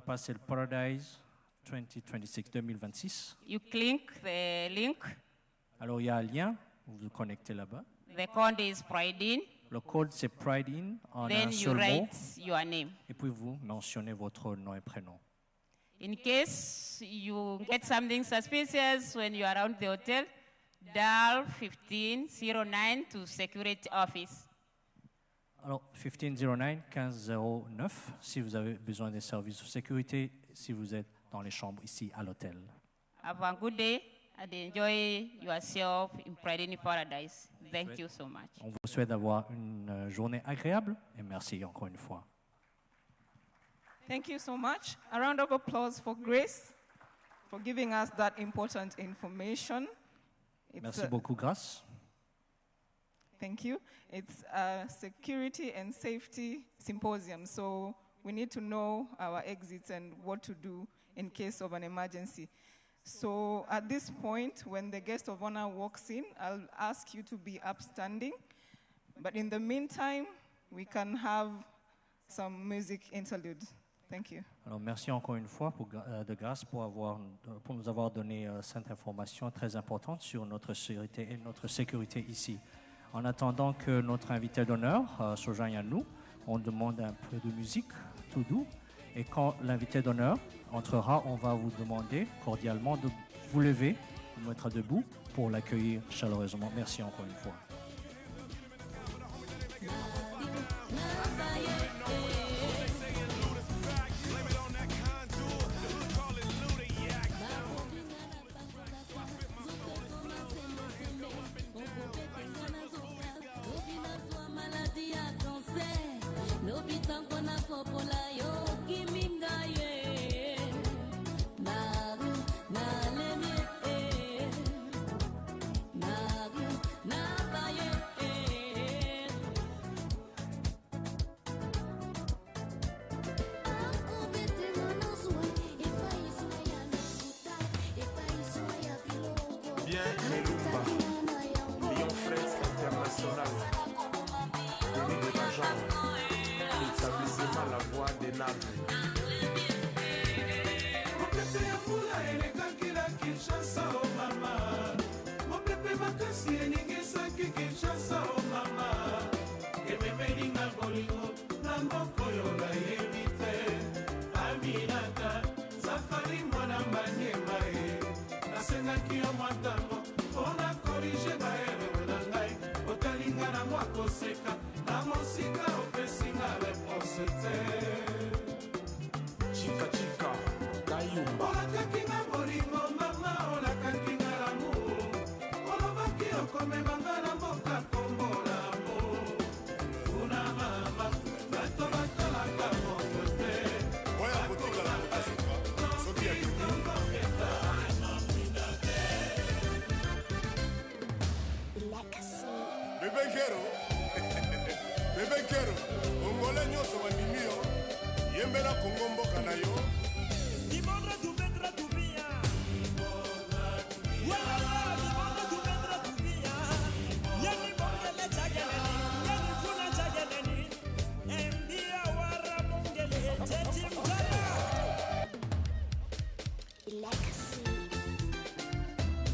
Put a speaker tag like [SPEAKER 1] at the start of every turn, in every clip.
[SPEAKER 1] pas, c'est le Paradise 2026.
[SPEAKER 2] You click the link.
[SPEAKER 1] Alors, il y a un lien, vous vous connectez là-bas.
[SPEAKER 2] The code is PrideInn.
[SPEAKER 1] Le code, c'est PrideInn en
[SPEAKER 2] Then
[SPEAKER 1] un
[SPEAKER 2] you
[SPEAKER 1] seul mot.
[SPEAKER 2] write your name.
[SPEAKER 1] Et puis, vous mentionnez votre nom et prénom.
[SPEAKER 2] In case you get something suspicious when you are around the hotel, dial 1509 to security office.
[SPEAKER 1] Alors, 1509, 1509, si vous avez besoin des services de sécurité, si vous êtes dans les chambres ici à l'hôtel.
[SPEAKER 2] Have a good day and enjoy yourself in PrideInn Paradise. Thank you so much.
[SPEAKER 1] On vous souhaite d'avoir une journée agréable et merci encore une fois.
[SPEAKER 3] Thank you so much. A round of applause for Grace for giving us that important information.
[SPEAKER 1] Merci beaucoup, Grace.
[SPEAKER 3] Thank you. It's a security and safety symposium, so we need to know our exits and what to do in case of an emergency. So at this point, when the guest of honor walks in, I'll ask you to be upstanding. But in the meantime, we can have some music interlude. Thank you.
[SPEAKER 1] Alors, merci encore une fois de grâce pour nous avoir donné cette information très importante sur notre sécurité et notre sécurité ici. En attendant que notre invité d'honneur se joigne à nous, on demande un peu de musique, tout doux. Et quand l'invité d'honneur entrera, on va vous demander cordialement de vous lever, de vous mettre debout pour l'accueillir chaleureusement. Merci encore une fois.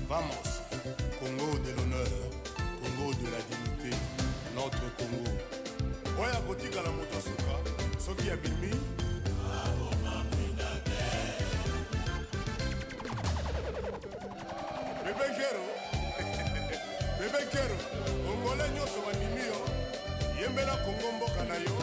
[SPEAKER 4] Vamos, Congo de l'honneur, Congo de la dignité, notre Congo. Oya botika la moto suka, soki ya bimi. Bebe kero, Congolais nyoso bandimi yo, yembela Congo mboka na yo.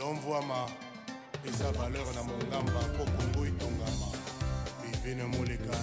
[SPEAKER 4] Envoie-moi et sa valeur na mongamba po Congo itongama. Vivine moleka.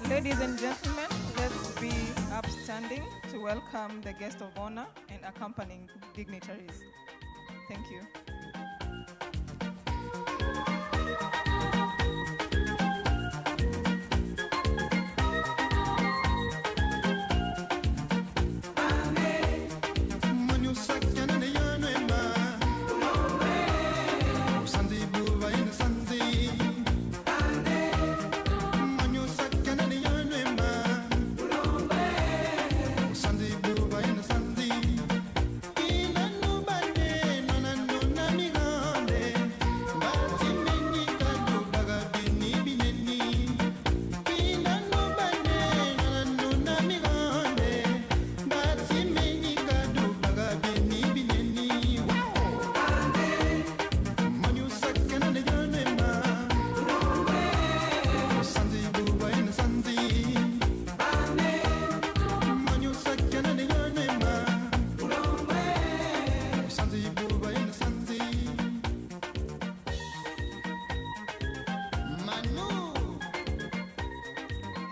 [SPEAKER 3] Ladies and gentlemen, let's be upstanding to welcome the guest of honor and accompanying dignitaries. Thank you.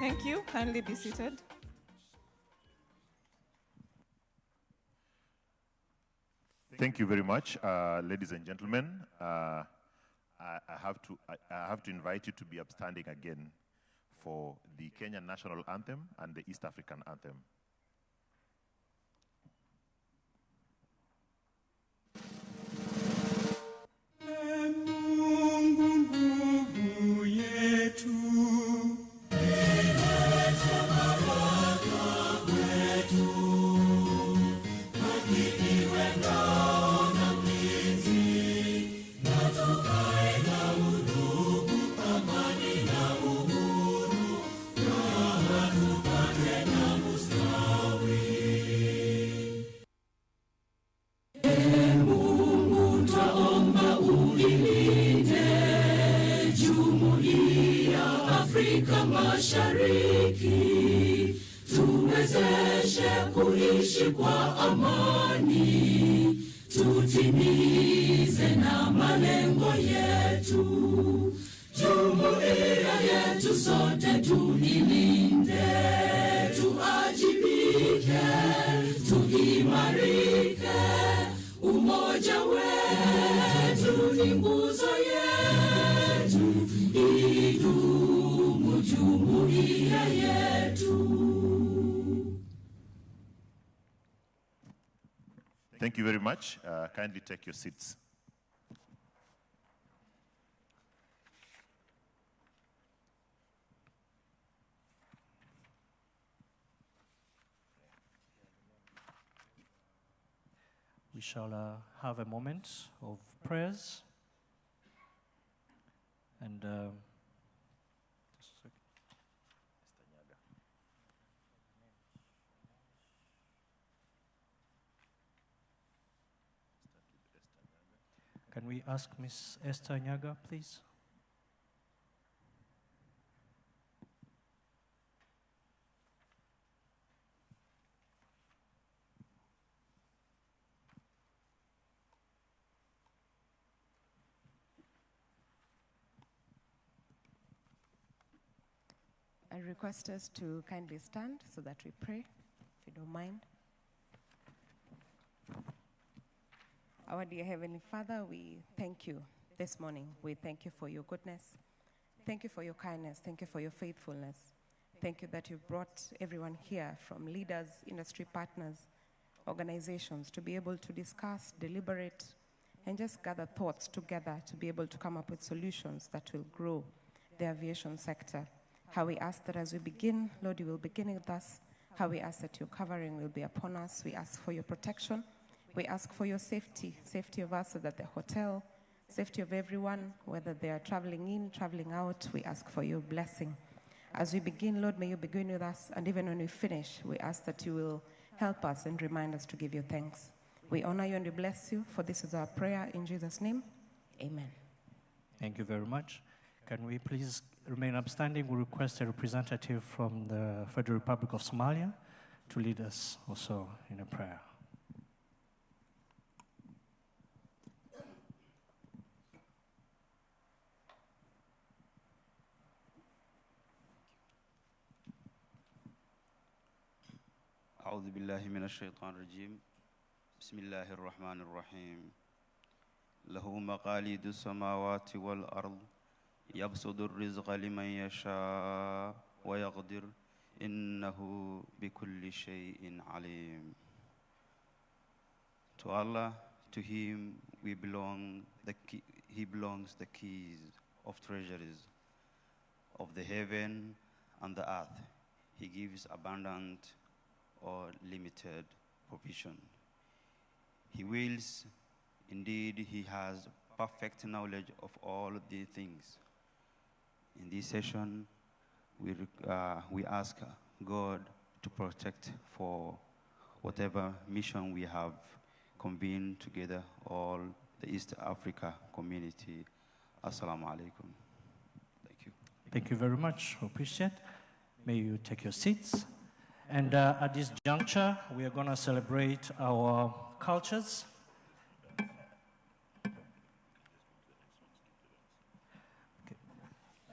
[SPEAKER 3] Thank you. Kindly be seated.
[SPEAKER 5] Thank you very much, ladies and gentlemen. I have to invite you to be upstanding again for the Kenyan National Anthem and the East African Anthem.
[SPEAKER 6] Afrika Mashariki, tuwezeshe kuishi kwa amani, tutimize na malengo yetu. Jumuiya yetu sote tuilinde, tuajibike, tuimarike, umoja wetu ni nguzo yetu, idumu jumuiya yetu.
[SPEAKER 5] Thank you very much. Kindly take your seats.
[SPEAKER 1] We shall have a moment of prayers. And just a second. Can we ask Miss Esther Nyaga, please?
[SPEAKER 7] I request us to kindly stand so that we pray, if you don't mind. Our dear Heavenly Father, we thank you this morning. We thank you for your goodness. Thank you for your kindness. Thank you for your faithfulness. Thank you that you've brought everyone here from leaders, industry partners, organizations to be able to discuss, deliberate, and just gather thoughts together to be able to come up with solutions that will grow the aviation sector. How we ask that as we begin, Lord, you will begin with us. How we ask that your covering will be upon us. We ask for your protection. We ask for your safety, safety of us so that the hotel, safety of everyone, whether they are traveling in, traveling out, we ask for your blessing. As we begin, Lord, may you begin with us. And even when we finish, we ask that you will help us and remind us to give you thanks. We honor you and we bless you, for this is our prayer in Jesus' name. Amen.
[SPEAKER 1] Thank you very much. Can we please remain upstanding? We request a representative from the Federal Republic of Somalia to lead us also in a prayer.
[SPEAKER 8] أعوذ بالله من الشيطان الرجيم بسم الله الرحمن الرحيم له مقاليد السماوات والأرض يبسط الرزق لمن يشاء ويقدر إنه بكل شيء عليم. To Allah, to Him He belongs the keys of treasuries of the heaven and the earth. He gives abundant or limited provision. He wills, indeed, He has perfect knowledge of all the things. In this session, we ask God to protect for whatever mission we have convened together, all the East Africa community. Assalamu alaikum. Thank you.
[SPEAKER 1] Thank you very much. Appreciate. May you take your seats. And at this juncture, we are going to celebrate our cultures.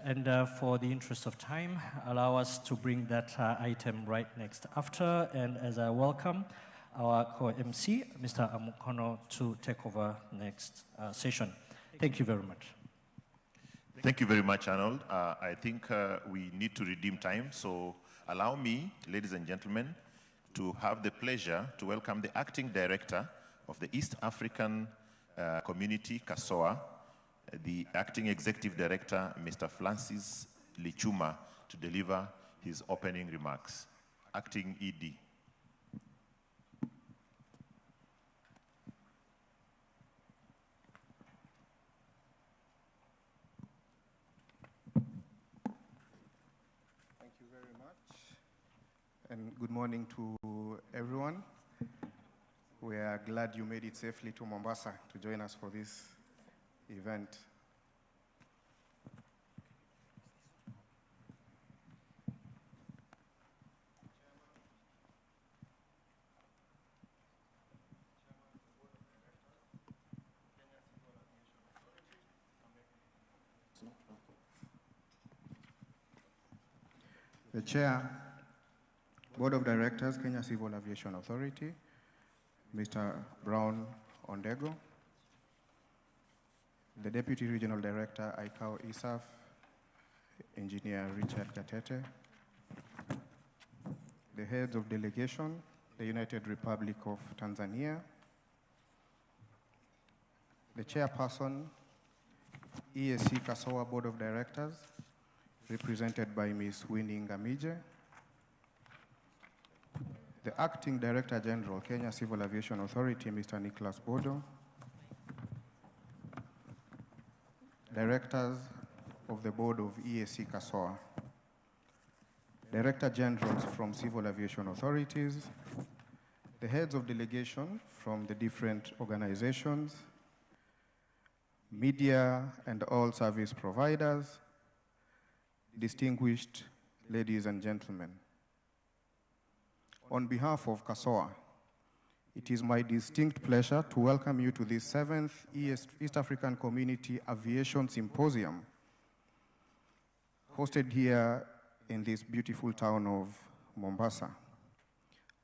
[SPEAKER 1] And for the interest of time, allow us to bring that item right next after. And as I welcome our co-MC, Mr. Amukono, to take over next session. Thank you very much.
[SPEAKER 5] Thank you very much, Arnold. I think we need to redeem time, so allow me, ladies and gentlemen, to have the pleasure to welcome the Acting Director of the East African Community, KCAA, the Acting Executive Director, Mr. Francis Lichuma, to deliver his opening remarks. Acting ED.
[SPEAKER 9] Thank you very much, and good morning to everyone. We are glad you made it safely to Mombasa to join us for this event. The Chair, Board of Directors, Kenya Civil Aviation Authority, Mr. Brown Ondego, the Deputy Regional Director, ICAO ISAF, Engineer Richard Katete, the heads of delegation, the United Republic of Tanzania, the Chairperson, EAC-CASSOA Board of Directors, represented by Ms. Winnie Ngamije, the Acting Director General, Kenya Civil Aviation Authority, Mr. Nicholas Bodo, Directors of the Board of EAC-CASSOA, Director Generals from Civil Aviation Authorities, the heads of delegation from the different organizations, media and all service providers, distinguished ladies and gentlemen. On behalf of KASOA, it is my distinct pleasure to welcome you to the 7th East African Community Aviation Symposium, hosted here in this beautiful town of Mombasa.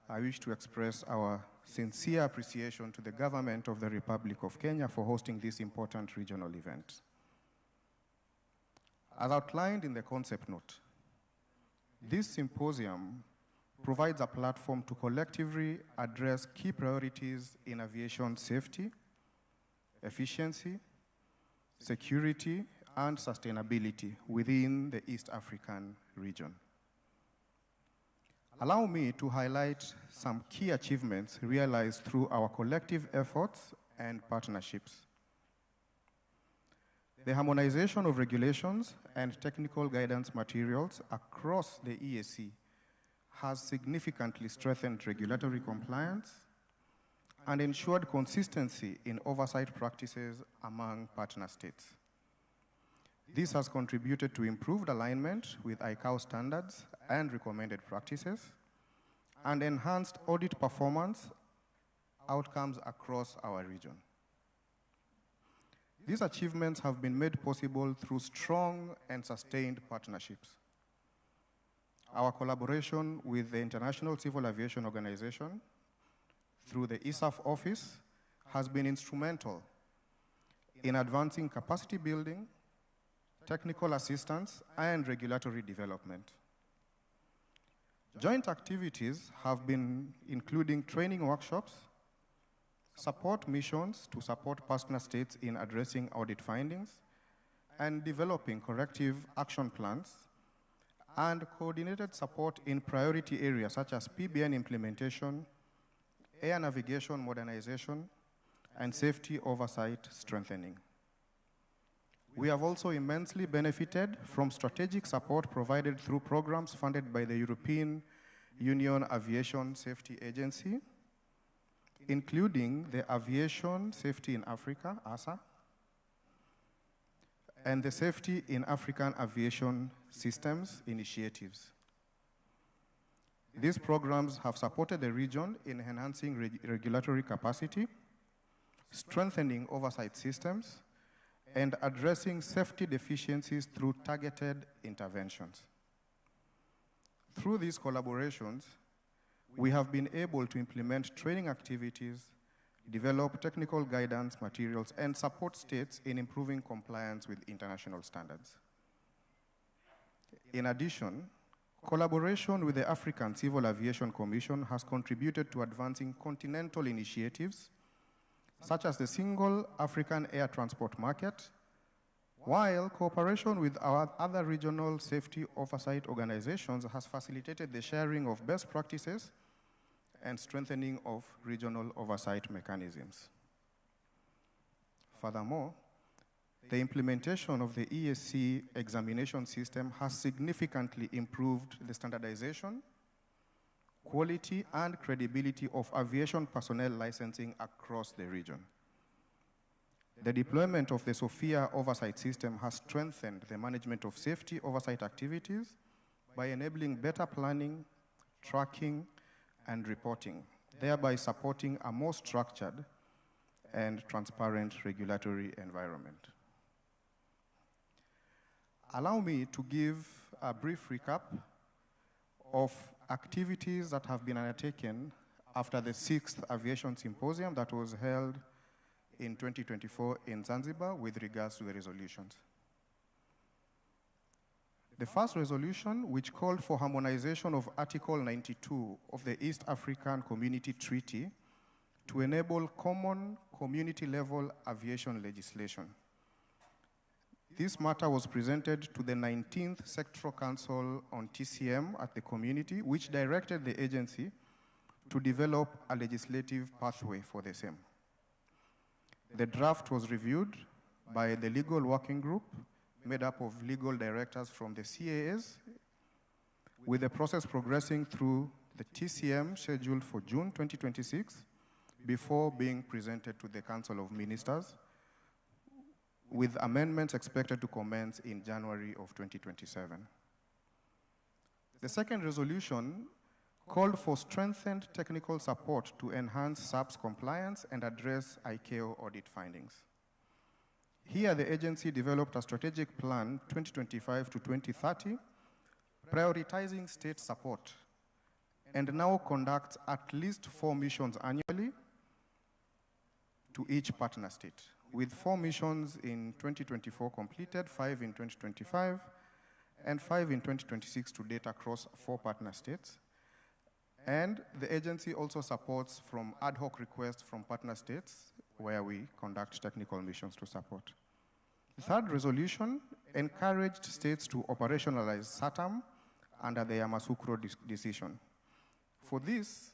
[SPEAKER 9] I wish to express our sincere appreciation to the government of the Republic of Kenya for hosting this important regional event. As outlined in the concept note, this symposium provides a platform to collectively address key priorities in aviation safety, efficiency, security, and sustainability within the East African region. Allow me to highlight some key achievements realized through our collective efforts and partnerships. The harmonization of regulations and technical guidance materials across the EAC has significantly strengthened regulatory compliance and ensured consistency in oversight practices among partner states. This has contributed to improved alignment with ICAO standards and recommended practices and enhanced audit performance outcomes across our region. These achievements have been made possible through strong and sustained partnerships. our collaboration with the International Civil Aviation Organization through the ISAF office has been instrumental in advancing capacity building, technical assistance, and regulatory development. Joint activities have been including training workshops, support missions to support partner states in addressing audit findings, and developing corrective action plans, and coordinated support in priority areas such as PBN implementation, air navigation modernization, and safety oversight strengthening. We have also immensely benefited from strategic support provided through programs funded by the European Union Aviation Safety Agency, including the Aviation Safety in Africa, ASA, and the Safety in African Aviation Systems initiatives. These programs have supported the region in enhancing regulatory capacity, strengthening oversight systems, and addressing safety deficiencies through targeted interventions. Through these collaborations, we have been able to implement training activities, develop technical guidance materials, and support states in improving compliance with international standards. In addition, collaboration with the African Civil Aviation Commission has contributed to advancing continental initiatives such as the Single African Air Transport Market, while cooperation with our other regional safety oversight organizations has facilitated the sharing of best practices and strengthening of regional oversight mechanisms. Furthermore, the implementation of the EAC examination system has significantly improved the standardization, quality, and credibility of aviation personnel licensing across the region. The deployment of the SOFIA oversight system has strengthened the management of safety oversight activities by enabling better planning, tracking, and reporting, thereby supporting a more structured and transparent regulatory environment. Allow me to give a brief recap of activities that have been undertaken after the 6th Aviation Symposium that was held in 2024 in Zanzibar with regards to the resolutions. The first resolution, which called for harmonization of Article 92 of the East African Community Treaty to enable common community-level aviation legislation. This matter was presented to the 19th Sectoral Council on TCM at the community, which directed the agency to develop a legislative pathway for the same. The draft was reviewed by the legal working group made up of legal directors from the CAAs, with the process progressing through the TCM scheduled for June 2026 before being presented to the Council of Ministers, with amendments expected to commence in January of 2027. The second resolution called for strengthened technical support to enhance SAP's compliance and address ICAO audit findings. Here, the agency developed a strategic plan 2025 to 2030, prioritizing state support, and now conducts at least 4 missions annually to each partner state, with 4 missions in 2024 completed, 5 in 2025, and 5 in 2026 to date across 4 partner states. And the agency also supports from ad hoc requests from partner states where we conduct technical missions to support. The third resolution encouraged states to operationalize SATAM under the Yamoussoukro decision. For this,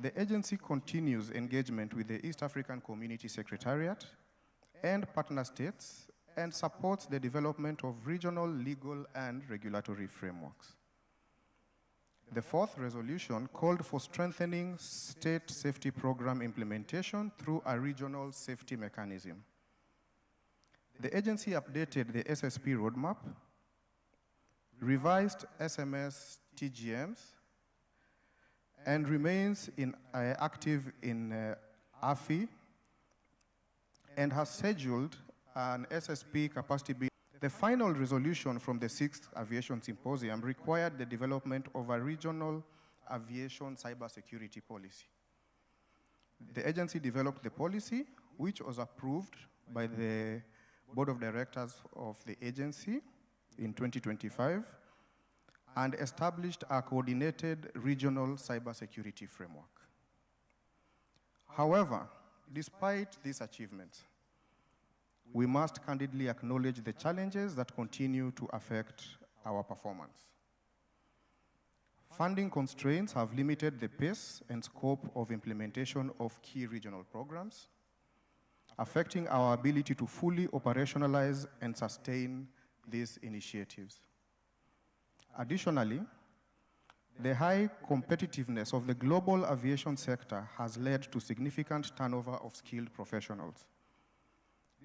[SPEAKER 9] the agency continues engagement with the East African Community Secretariat and partner states and supports the development of regional legal and regulatory frameworks. The fourth resolution called for strengthening state safety program implementation through a regional safety mechanism. The agency updated the SSP roadmap, revised SMS TGMs, and remains active in AFI, and has scheduled an SSP capacity building The final resolution from the 6th Aviation Symposium required the development of a regional aviation cybersecurity policy. The agency developed the policy, which was approved by the Board of Directors of the agency in 2025, and established a coordinated regional cybersecurity framework. However, despite these achievements, we must candidly acknowledge the challenges that continue to affect our performance. Funding constraints have limited the pace and scope of implementation of key regional programs, affecting our ability to fully operationalize and sustain these initiatives. Additionally, the high competitiveness of the global aviation sector has led to significant turnover of skilled professionals.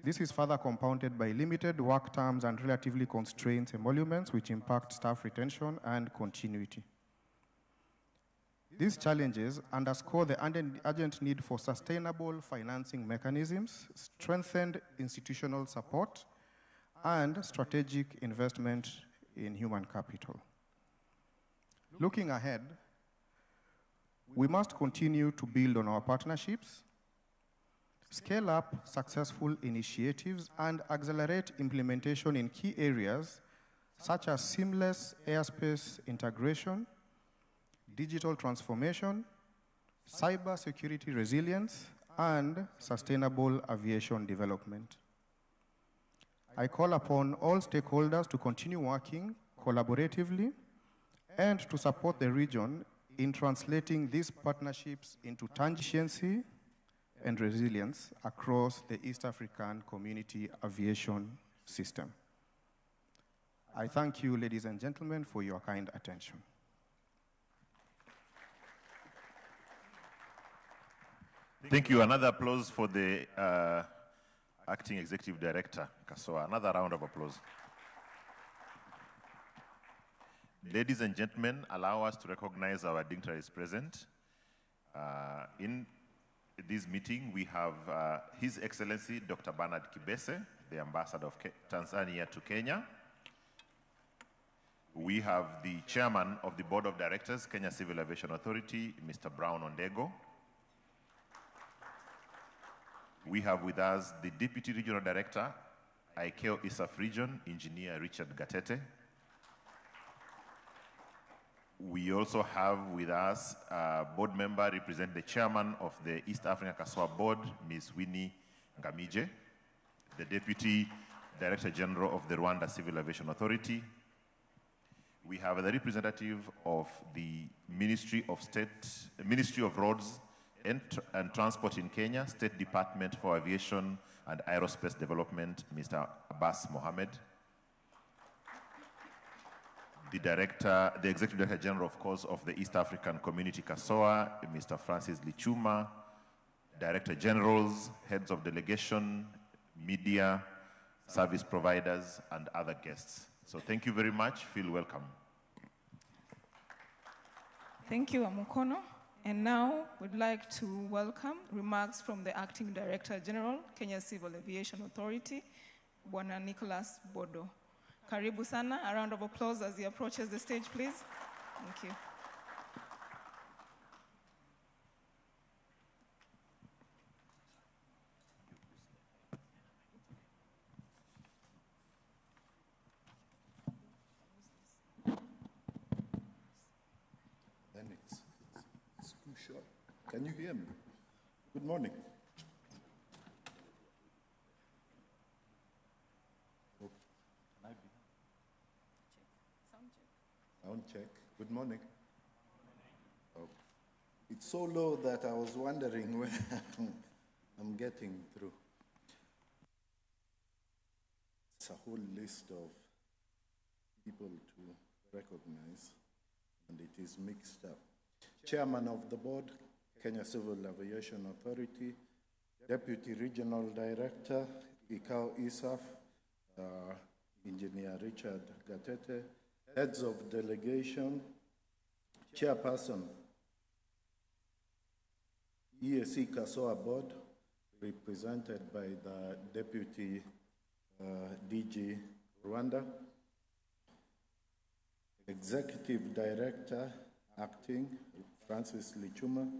[SPEAKER 9] This is further compounded by limited work terms and relatively constrained emoluments, which impact staff retention and continuity. These challenges underscore the urgent need for sustainable financing mechanisms, strengthened institutional support, and strategic investment in human capital. Looking ahead, we must continue to build on our partnerships, scale up successful initiatives, and accelerate implementation in key areas such as seamless airspace integration, digital transformation, cybersecurity resilience, and sustainable aviation development. I call upon all stakeholders to continue working collaboratively and to support the region in translating these partnerships into tangibility and resilience across the East African community aviation system. I thank you, ladies and gentlemen, for your kind attention.
[SPEAKER 5] Thank you. Another applause for the Acting Executive Director, KCASSOA. Another round of applause. Ladies and gentlemen, allow us to recognize our dignitaries present. In this meeting, we have His Excellency Dr. Bernard Kibese, the Ambassador of Tanzania to Kenya. We have the Chairman of the Board of Directors, Kenya Civil Aviation Authority, Mr. Brown Ondego. We have with us the Deputy Regional Director, ICAO ISAF Region, Engineer Richard Gatete. We also have with us a board member representing the chairman of the East African KASSOA board, Ms. Winnie Ngamije, the Deputy Director General of the Rwanda Civil Aviation Authority. We have the representative of the Ministry of Roads and Transport in Kenya, State Department for Aviation and Aerospace Development, Mr. Abbas Mohammed. The Executive Director General, of course, of the East African Community KASSOA, Mr. Francis Lichuma, Director Generals, Heads of Delegation, Media, Service Providers, and other guests. So thank you very much. Feel welcome.
[SPEAKER 3] Thank you, Amukono. And now we'd like to welcome remarks from the Acting Director General, Kenya Civil Aviation Authority, Bwana Nicholas Bodo. Karibu sana. A round of applause as he approaches the stage, please. Thank you.
[SPEAKER 10] Then it's too short. Can you hear me? Good morning. Sound check. Good morning. Oh. It's so low that I was wondering where I'm getting through. It's a whole list of people to recognize, and it is mixed up. Chairman of the board, Kenya Civil Aviation Authority, Deputy Regional Director, ICAO ISAF, Engineer Richard Gatete, Heads of Delegation, Chairperson, EAC-CASSOA Board, represented by the Deputy DG Rwanda, Executive Director, Acting, Francis Lichuma,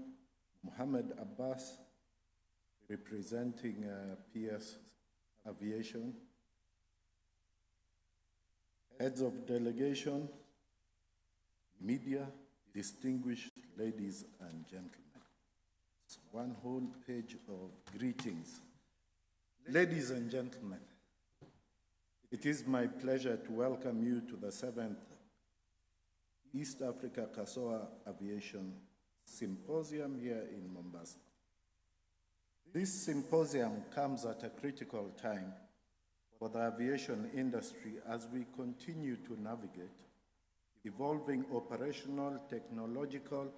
[SPEAKER 10] Mohammed Abbas, representing PS Aviation, heads of delegation, media, distinguished ladies and gentlemen. It's one whole page of greetings. Ladies and gentlemen, it is my pleasure to welcome you to the 7th East Africa CASSOA Aviation Symposium here in Mombasa. This symposium comes at a critical time for the aviation industry as we continue to navigate evolving operational, technological,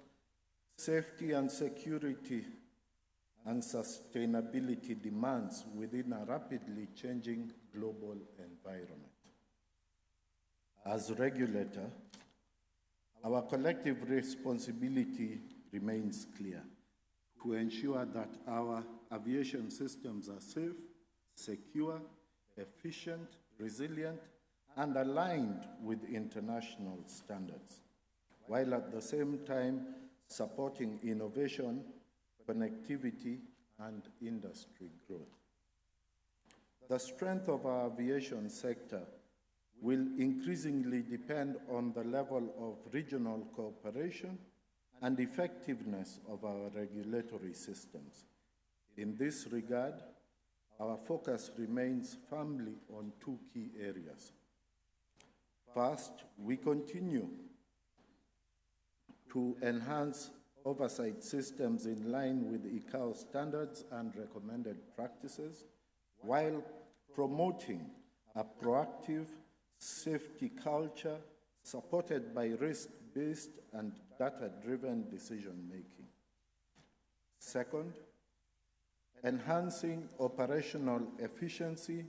[SPEAKER 10] safety and security and sustainability demands within a rapidly changing global environment. As regulator, our collective responsibility remains clear to ensure that our aviation systems are safe, secure, efficient, resilient, and aligned with international standards, while at the same time supporting innovation, connectivity, and industry growth. The strength of our aviation sector will increasingly depend on the level of regional cooperation and effectiveness of our regulatory systems. In this regard, our focus remains firmly on two key areas. First, we continue to enhance oversight systems in line with ICAO standards and recommended practices, while promoting a proactive safety culture supported by risk-based and data-driven decision-making. Second, enhancing operational efficiency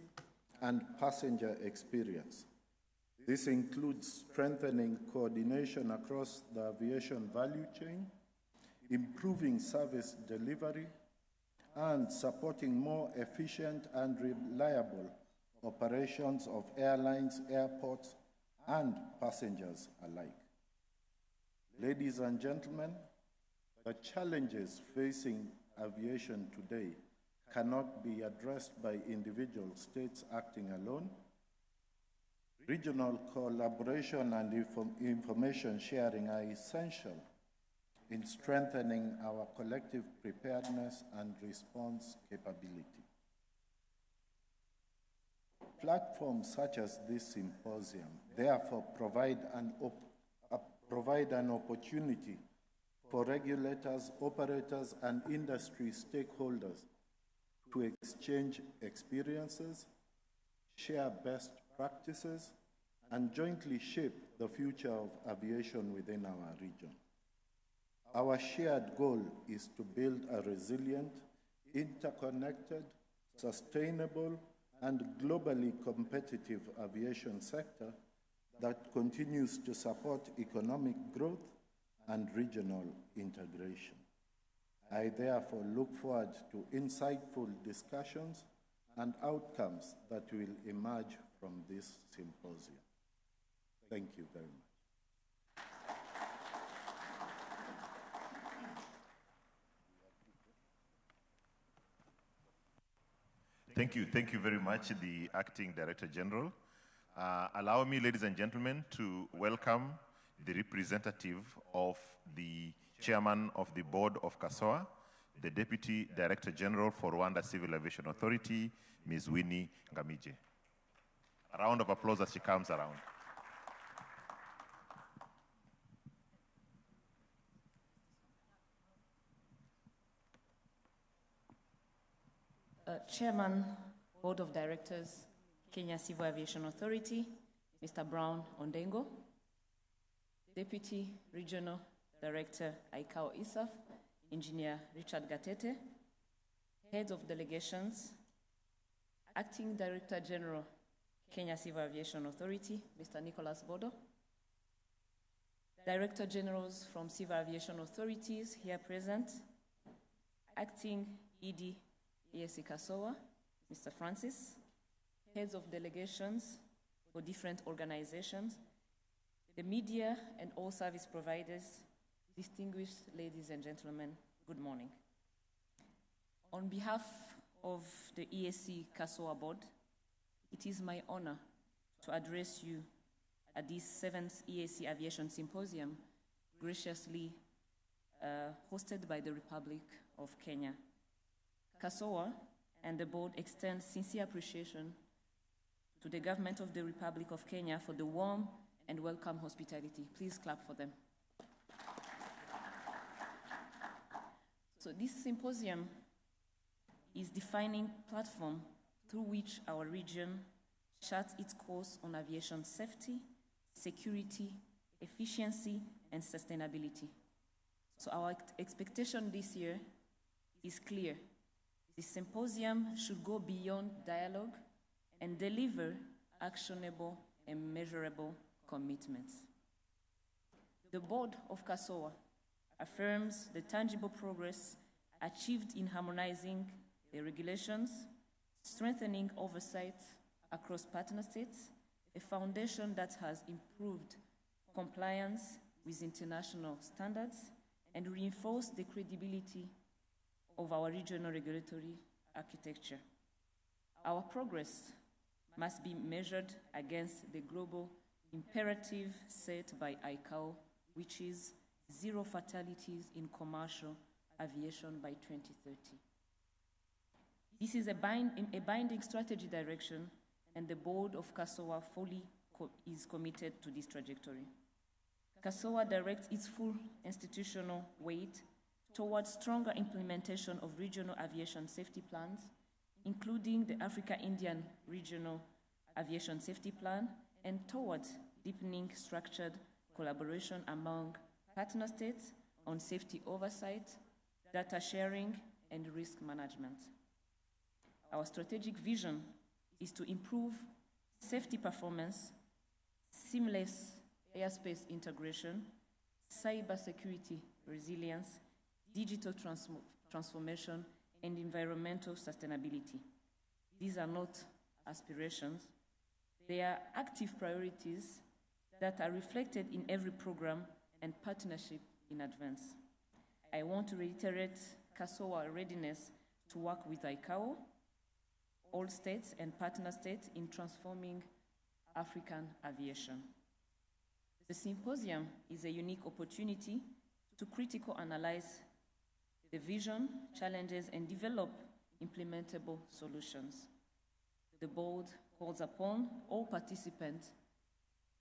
[SPEAKER 10] and passenger experience. This includes strengthening coordination across the aviation value chain, improving service delivery, and supporting more efficient and reliable operations of airlines, airports, and passengers alike. Ladies and gentlemen, the challenges facing aviation today cannot be addressed by individual states acting alone. Regional collaboration and information sharing are essential in strengthening our collective preparedness and response capability. Platforms such as this symposium, therefore, provide an opportunity for regulators, operators, and industry stakeholders to exchange experiences, share best practices, and jointly shape the future of aviation within our region. Our shared goal is to build a resilient, interconnected, sustainable, and globally competitive aviation sector that continues to support economic growth and regional integration. I therefore look forward to insightful discussions and outcomes that will emerge from this symposium. Thank you very much.
[SPEAKER 5] Thank you very much, the Acting Director General. Allow me, ladies and gentlemen, to welcome the representative of the Chairman of the Board of CASSOA, the Deputy Director General for Rwanda Civil Aviation Authority, Ms. Winnie Ngamije. A round of applause as she comes around.
[SPEAKER 11] Chairman, Board of Directors, Kenya Civil Aviation Authority, Mr. Brown Ondengo, Deputy Regional Director, ICAO ISAF, Engineer Richard Gatete, Heads of Delegations, Acting Director General, Kenya Civil Aviation Authority, Mr. Nicholas Bodo, Director Generals from Civil Aviation Authorities here present, Acting ED EAC-CASSOA, Mr. Francis, Heads of Delegations, for different organizations, the media and all service providers, distinguished ladies and gentlemen, good morning. On behalf of the EAC-CASSOA board, it is my honor to address you at this 7th EAC Aviation Symposium, graciously hosted by the Republic of Kenya. CASSOA and the board extend sincere appreciation to the government of the Republic of Kenya for the warm and welcome hospitality. Please clap for them. So this symposium is defining platform through which our region charts its course on aviation safety, security, efficiency, and sustainability. So our expectation this year is clear. The symposium should go beyond dialogue and deliver actionable and measurable commitments. The board of CASSOA affirms the tangible progress achieved in harmonizing the regulations, strengthening oversight across partner states, a foundation that has improved compliance with international standards and reinforced the credibility of our regional regulatory architecture. Our progress must be measured against the global imperative set by ICAO, which is zero fatalities in commercial aviation by 2030. This is a binding strategy direction, and the board of CASSOA fully is committed to this trajectory. CASSOA directs its full institutional weight towards stronger implementation of regional aviation safety plans, including the Africa-Indian Regional Aviation Safety Plan, and towards deepening structured collaboration among partner states on safety oversight, data sharing, and risk management. Our strategic vision is to improve safety performance, seamless airspace integration, cybersecurity resilience, digital transformation, and environmental sustainability. These are not aspirations. They are active priorities that are reflected in every program and partnership in advance. I want to reiterate CASSOA's readiness to work with ICAO, all states and partner states in transforming African aviation. The symposium is a unique opportunity to critically analyze the vision, challenges, and develop implementable solutions. The board calls upon all participants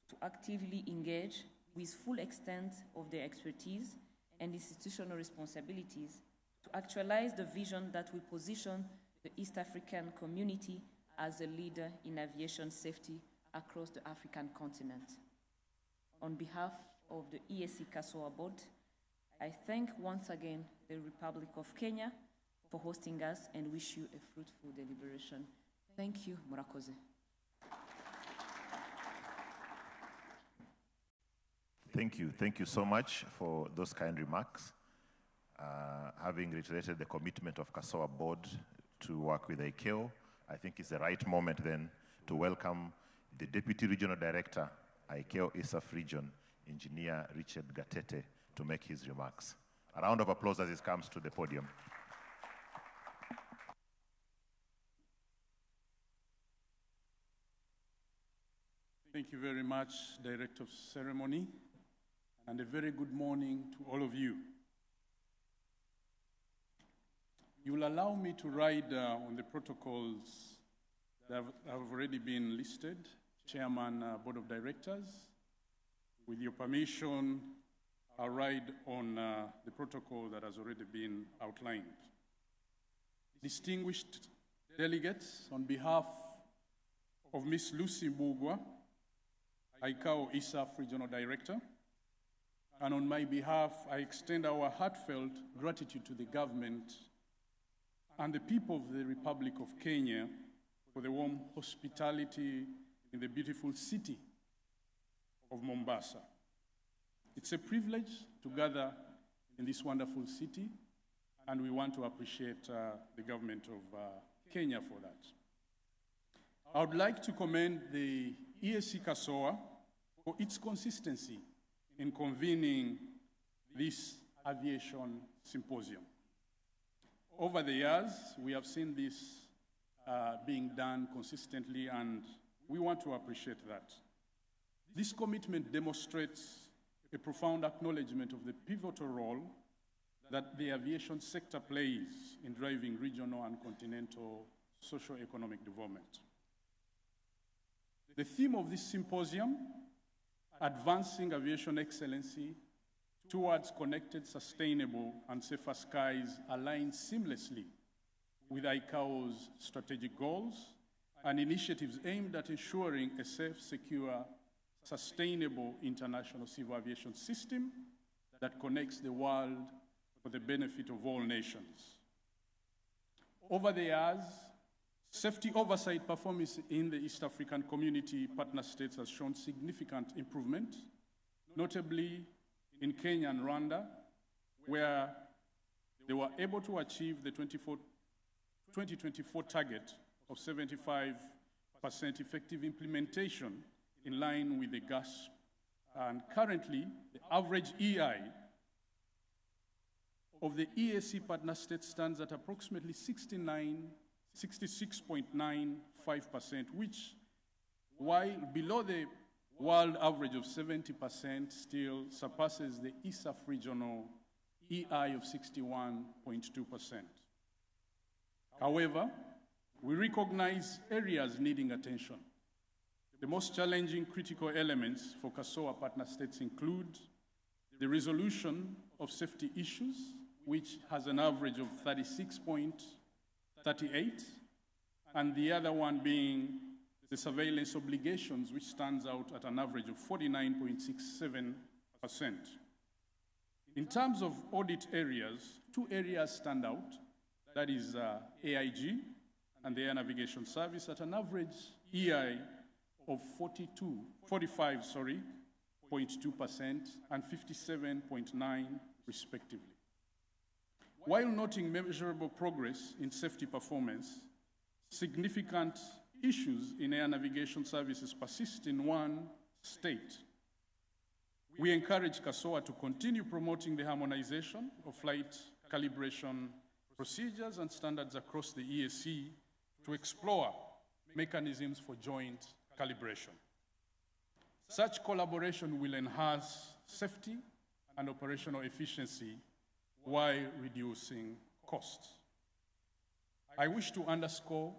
[SPEAKER 11] to actively engage with full extent of their expertise and institutional responsibilities to actualize the vision that will position the East African community as a leader in aviation safety across the African continent. On behalf of the EAC-CASSOA board, I thank once again the Republic of Kenya for hosting us and wish you a fruitful deliberation. Thank you, Murakoze.
[SPEAKER 5] Thank you so much for those kind remarks. Having reiterated the commitment of CASSOA board to work with ICAO, I think it's the right moment then to welcome the Deputy Regional Director, ICAO ISAF Region, Engineer Richard Gatete, to make his remarks. A round of applause as he comes to the podium.
[SPEAKER 12] Thank you very much, Director of Ceremony, and a very good morning to all of you. You will allow me to ride on the protocols that have already been listed, Chairman, Board of Directors. With your permission, I'll ride on the protocol that has already been outlined. Distinguished delegates, on behalf of Ms. Lucy Mbugwa, ICAO ISAF Regional Director, and on my behalf, I extend our heartfelt gratitude to the government and the people of the Republic of Kenya for the warm hospitality in the beautiful city of Mombasa. It's a privilege to gather in this wonderful city, and we want to appreciate the government of Kenya for that. I would like to commend the EAC-CASSOA for its consistency in convening this aviation symposium. Over the years, we have seen this being done consistently, and we want to appreciate that. This commitment demonstrates a profound acknowledgement of the pivotal role that the aviation sector plays in driving regional and continental socio-economic development. The theme of this symposium, Advancing Aviation Excellency Towards Connected, Sustainable, and Safer Skies, aligns seamlessly with ICAO's strategic goals and initiatives aimed at ensuring a safe, secure, sustainable international civil aviation system that connects the world for the benefit of all nations. Over the years, safety oversight performance in the East African Community partner states has shown significant improvement, notably in Kenya and Rwanda, where they were able to achieve the 2024 target of 75% effective implementation in line with the GASP. And currently, the average EI of the EAC partner states stands at approximately 66.95%, which, while below the world average of 70%, still surpasses the ISAF regional EI of 61.2%. However, we recognize areas needing attention. The most challenging critical elements for CASSOA partner states include the resolution of safety issues, which has an average of 36.38, and the other one being the surveillance obligations, which stands out at an average of 49.67%. In terms of audit areas, two areas stand out. That is AIG and the Air Navigation Service at an average EI of 45.2% and 57.9% respectively. While noting measurable progress in safety performance, significant issues in air navigation services persist in one state. We encourage CASSOA to continue promoting the harmonization of flight calibration procedures and standards across the EAC to explore mechanisms for joint calibration. Such collaboration will enhance safety and operational efficiency while reducing costs. I wish to underscore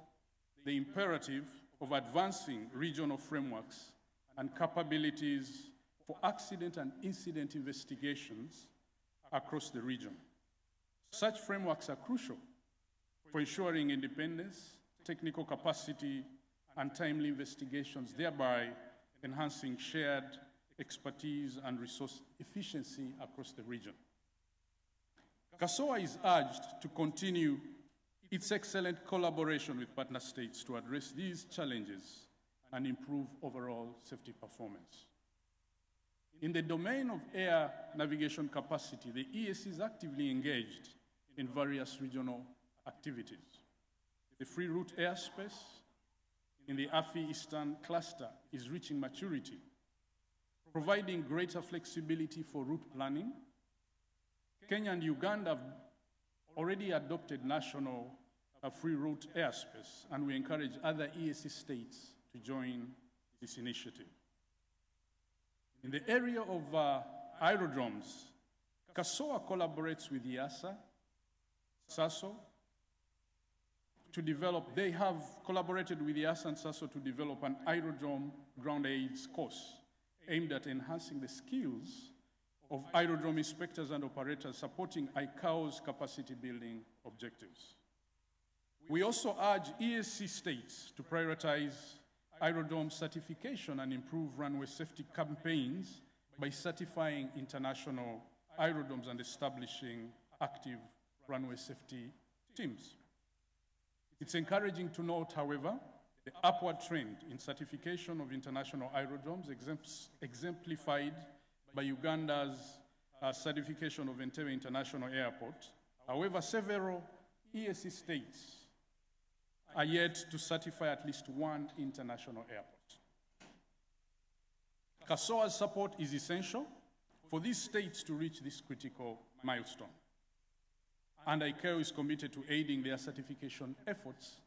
[SPEAKER 12] the imperative of advancing regional frameworks and capabilities for accident and incident investigations across the region. Such frameworks are crucial for ensuring independence, technical capacity, and timely investigations, thereby enhancing shared expertise and resource efficiency across the region. CASSOA is urged to continue its excellent collaboration with partner states to address these challenges and improve overall safety performance. In the domain of air navigation capacity, the EAC is actively engaged in various regional activities. The free route airspace in the AFI Eastern Cluster is reaching maturity, providing greater flexibility for route planning. Kenya and Uganda have already adopted national free route airspace, and we encourage other EAC states to join this initiative. In the area of aerodromes, CASSOA collaborates with EASA-CASSOA to develop, they have collaborated with EASA and CASSOA to develop an aerodrome ground aids course aimed at enhancing the skills of aerodrome inspectors and operators, supporting ICAO's capacity building objectives. We also urge EAC states to prioritize aerodrome certification and improve runway safety campaigns by certifying international aerodromes and establishing active runway safety teams. It's encouraging to note, however, the upward trend in certification of international aerodromes exemplified by Uganda's certification of Entebbe International Airport. However, several EAC states are yet to certify at least one international airport. CASSOA's support is essential for these states to reach this critical milestone. And ICAO is committed to aiding their certification efforts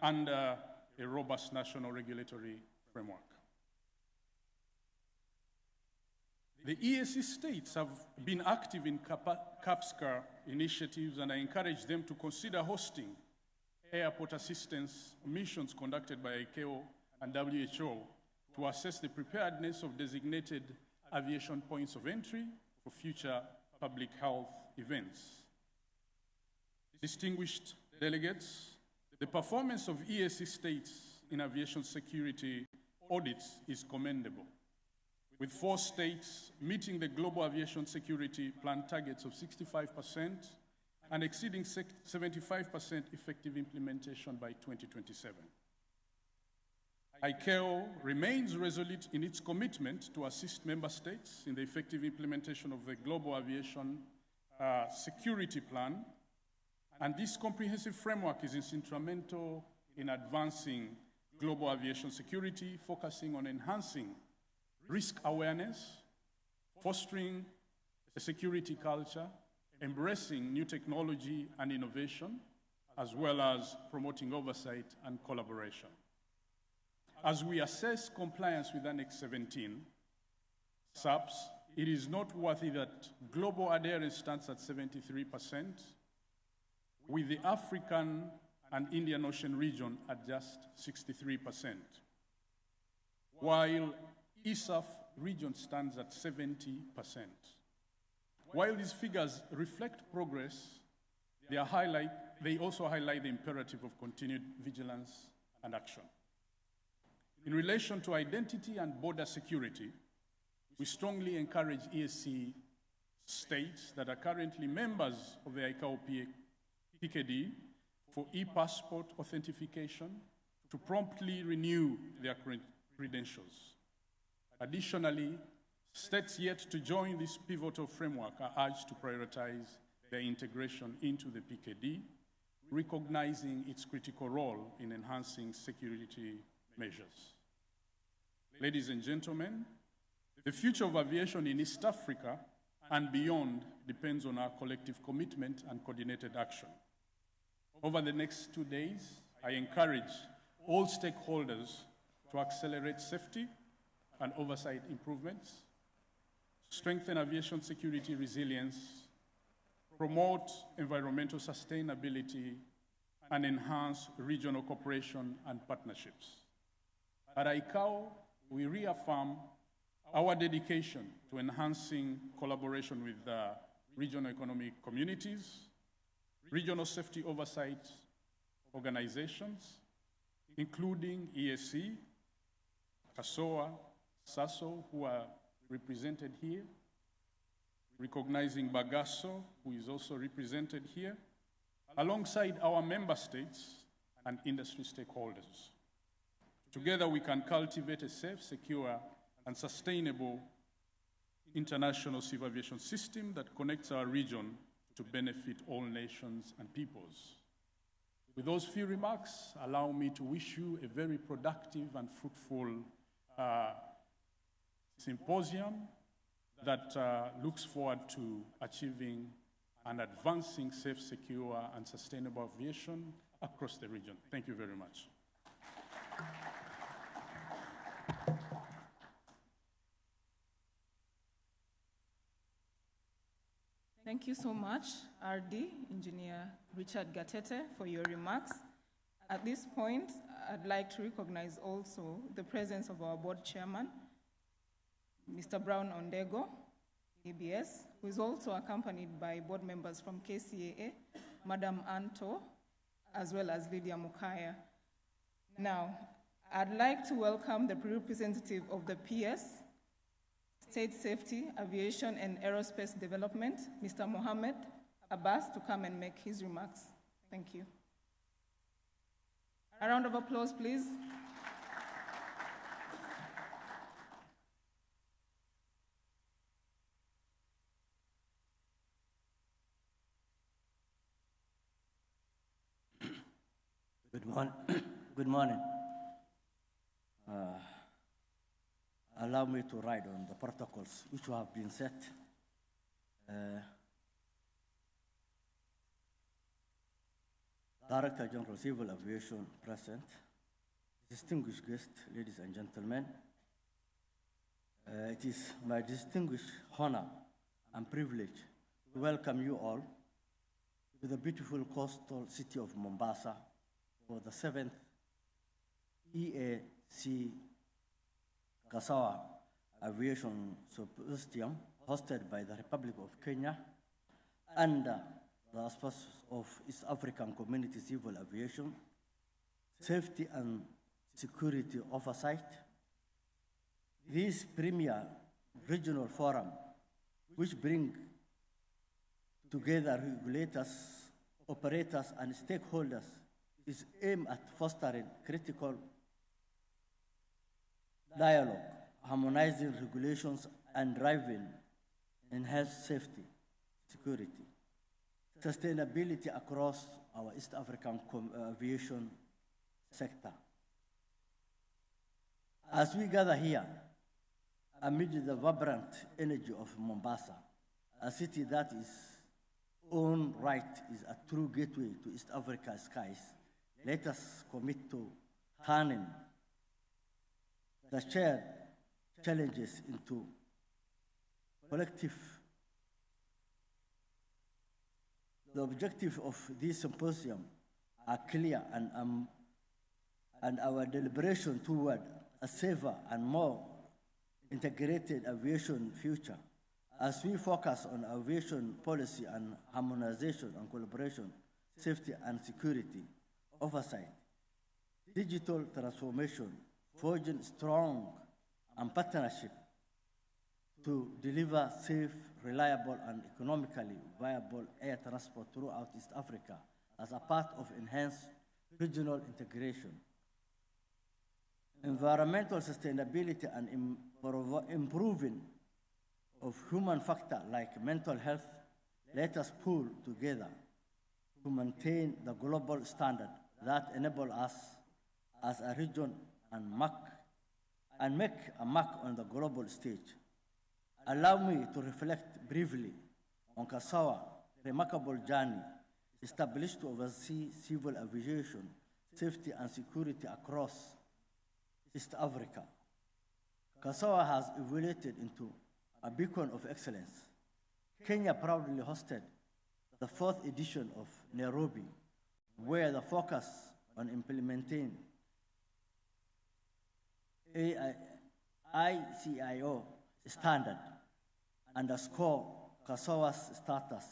[SPEAKER 12] under a robust national regulatory framework. The EAC states have been active in CAPSCA initiatives, and I encourage them to consider hosting airport assistance missions conducted by ICAO and WHO to assess the preparedness of designated aviation points of entry for future public health events. Distinguished delegates, the performance of EAC states in aviation security audits is commendable, with 4 states meeting the Global Aviation Security Plan targets of 65% and exceeding 75% effective implementation by 2027. ICAO remains resolute in its commitment to assist member states in the effective implementation of the Global Aviation Security Plan, and this comprehensive framework is instrumental in advancing global aviation security, focusing on enhancing risk awareness, fostering a security culture, embracing new technology and innovation, as well as promoting oversight and collaboration. As we assess compliance with Annex 17, SAPS, it is noteworthy that global adherence stands at 73%, with the African and Indian Ocean region at just 63%, while ISAF region stands at 70%. While these figures reflect progress, they also highlight the imperative of continued vigilance and action. In relation to identity and border security, we strongly encourage EAC states that are currently members of the ICAO PKD for e-passport authentication to promptly renew their credentials. Additionally, states yet to join this pivotal framework are urged to prioritize their integration into the PKD, recognizing its critical role in enhancing security measures. Ladies and gentlemen, the future of aviation in East Africa and beyond depends on our collective commitment and coordinated action. Over the next 2 days, I encourage all stakeholders to accelerate safety and oversight improvements, strengthen aviation security resilience, promote environmental sustainability, and enhance regional cooperation and partnerships. At ICAO, we reaffirm our dedication to enhancing collaboration with regional economic communities, regional safety oversight organizations, including EAC, CASSOA, SASO, who are represented here, recognizing Bagasso, who is also represented here, alongside our member states and industry stakeholders. Together we can cultivate a safe, secure, and sustainable international civil aviation system that connects our region to benefit all nations and peoples. With those few remarks, allow me to wish you a very productive and fruitful symposium that looks forward to achieving and advancing safe, secure, and sustainable aviation across the region. Thank you very much.
[SPEAKER 3] Thank you so much, RD, Engineer Richard Gatete, for your remarks. At this point, I'd like to recognize also the presence of our board chairman, Mr. Brown Ondego, ABS, who is also accompanied by board members from KCAA, Madam Anto, as well as Lydia Mukaya. Now, I'd like to welcome the representative of the PS, State Safety, Aviation and Aerospace Development, Mr. Mohammed Abbas, to come and make his remarks. Thank you. A round of applause, please.
[SPEAKER 13] Good morning. allow me to ride on the protocols which have been set. Director General Civil Aviation present, distinguished guests, ladies and gentlemen, it is my distinguished honor and privilege to welcome you all to the beautiful coastal city of Mombasa for the 7th EAC-CASSOA Aviation Symposium hosted by the Republic of Kenya under the auspices of East African Community Civil Aviation, Safety and Security Oversight. This premier regional forum, which bring together regulators, operators, and stakeholders, is aimed at fostering critical dialogue, harmonizing regulations, and driving enhanced safety, security, sustainability across our East African aviation sector. As we gather here, amid the vibrant energy of Mombasa, a city that is own right is a true gateway to East Africa's skies, let us commit to turning the shared challenges into collective. The objectives of this symposium are clear, and our deliberation toward a safer and more integrated aviation future, as we focus on aviation policy and harmonization and collaboration, safety and security, oversight, digital transformation, forging strong and partnership to deliver safe, reliable, and economically viable air transport throughout East Africa as a part of enhanced regional integration. Environmental sustainability and improving of human factor like mental health, let us pull together to maintain the global standard that enable us as a region and make a mark on the global stage. Allow me to reflect briefly on CASSOA's remarkable journey established to oversee civil aviation, safety and security across East Africa. CASSOA has evolved into a beacon of excellence. Kenya proudly hosted the 4th edition of Nairobi, where the focus on implementing ICAO standard underscore CASSOA's status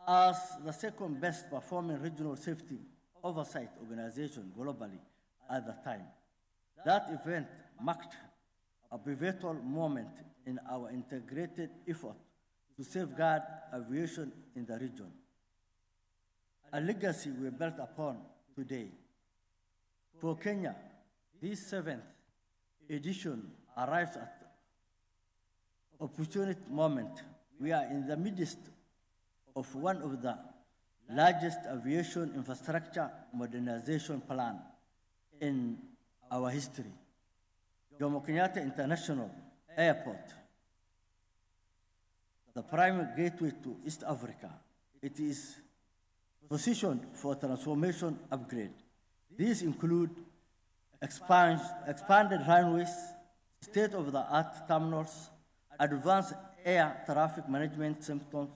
[SPEAKER 13] as the second best performing regional safety oversight organization globally at the time. That event marked a pivotal moment in our integrated effort to safeguard aviation in the region, a legacy we built upon today. For Kenya, this 7th edition arrives at opportune moment. We are in the midst of one of the largest aviation infrastructure modernization plan in our history. Jomo Kenyatta International Airport, the prime gateway to East Africa. It is positioned for transformation upgrade. These include expanded runways, state-of-the-art terminals, advanced air traffic management systems,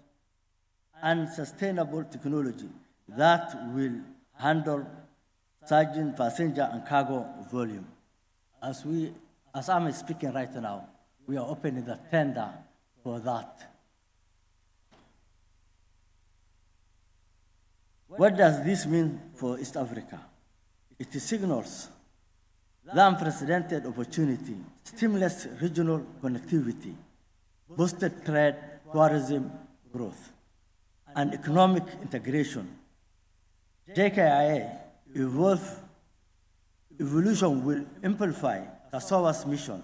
[SPEAKER 13] and sustainable technology that will handle surging passenger and cargo volume. As I'm speaking right now, we are opening the tender for that. What does this mean for East Africa? It signals the unprecedented opportunity, stimulates regional connectivity, boosted trade, tourism growth, and economic integration. KCAA evolution will amplify CASSOA's mission,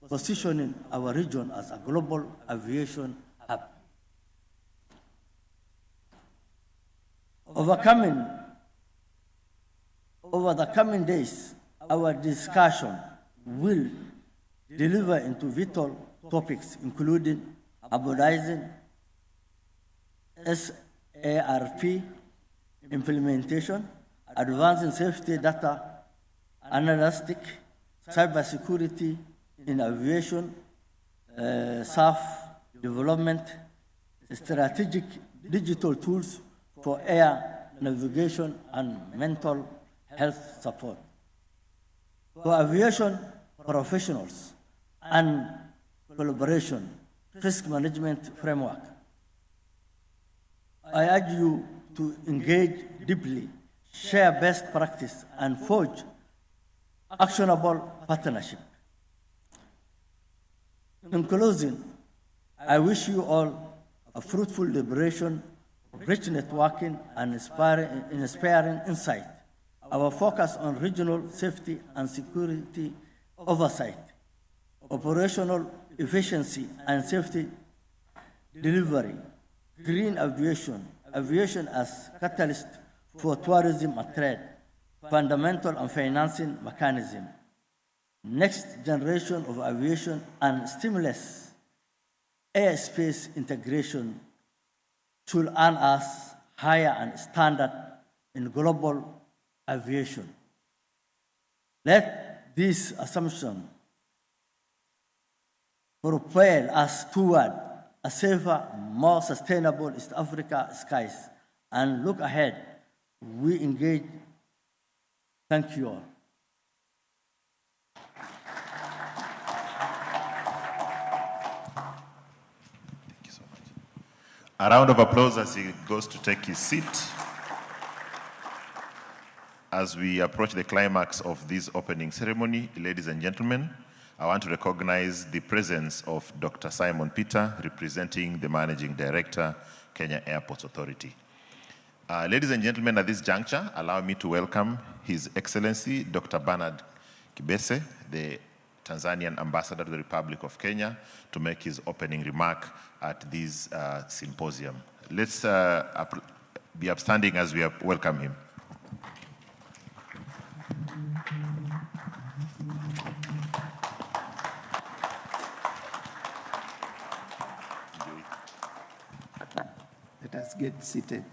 [SPEAKER 13] positioning our region as a global aviation hub. Over the coming days, our discussion will deliver into vital topics, including advertising, SARP implementation, advancing safety data, analytic, cybersecurity in aviation, SAF development, strategic digital tools for air navigation and mental health support. For aviation professionals and collaboration, risk management framework. I urge you to engage deeply, share best practice, and forge actionable partnership. In closing, I wish you all a fruitful liberation, rich networking, and inspiring insight. Our focus on regional safety and security oversight, operational efficiency and safety delivery, green aviation, aviation as catalyst for tourism and trade, fundamental and financing mechanism, next generation of aviation and stimulus airspace integration should earn us higher and standard in global aviation. Let this assumption propel us toward a safer, more sustainable East Africa skies and look ahead. We engage. Thank you all.
[SPEAKER 5] Thank you so much. A round of applause as he goes to take his seat. As we approach the climax of this opening ceremony, ladies and gentlemen, I want to recognize the presence of Dr. Simon Peter, representing the Managing Director, Kenya Airports Authority. Ladies and gentlemen, at this juncture, allow me to welcome His Excellency, Dr. Bernard Kibese, the Tanzanian Ambassador to the Republic of Kenya, to make his opening remark at this symposium. Let's be upstanding as we welcome him.
[SPEAKER 14] Let us get seated.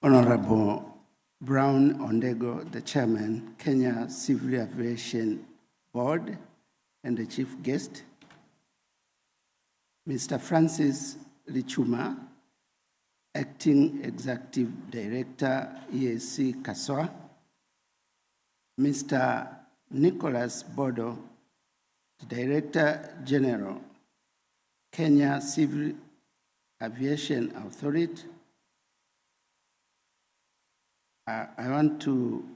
[SPEAKER 14] Honorable Brown Ondego, the Chairman, Kenya Civil Aviation Board, and the Chief Guest, Mr. Francis Lichuma, Acting Executive Director, EAC-CASSOA, Mr. Nicholas Bodo, Director General, Kenya Civil Aviation Authority. I want to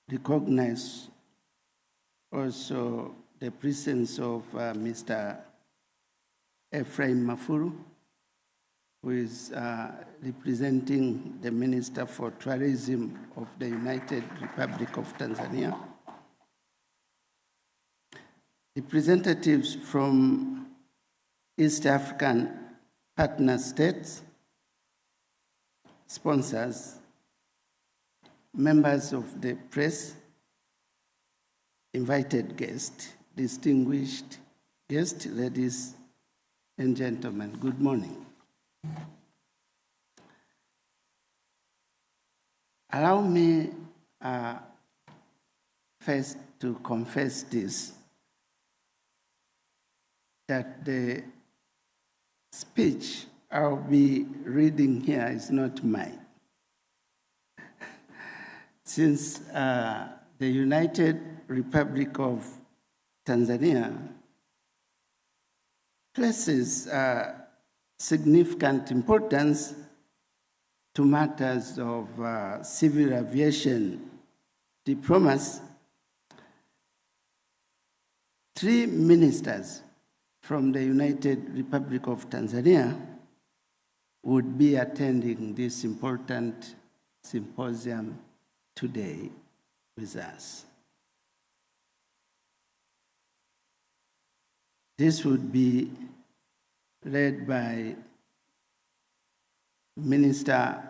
[SPEAKER 14] recognize also the presence of Mr. Ephraim Mafuru, who is representing the Minister for Tourism of the United Republic of Tanzania. Representatives from East African partner states, sponsors, members of the press, invited guests, distinguished guests, ladies and gentlemen, good morning. Allow me first to confess this, that the speech I'll be reading here is not mine. Since the United Republic of Tanzania places significant importance to matters of civil aviation diplomacy, 3 ministers from the United Republic of Tanzania would be attending this important symposium today with us. This would be led by Minister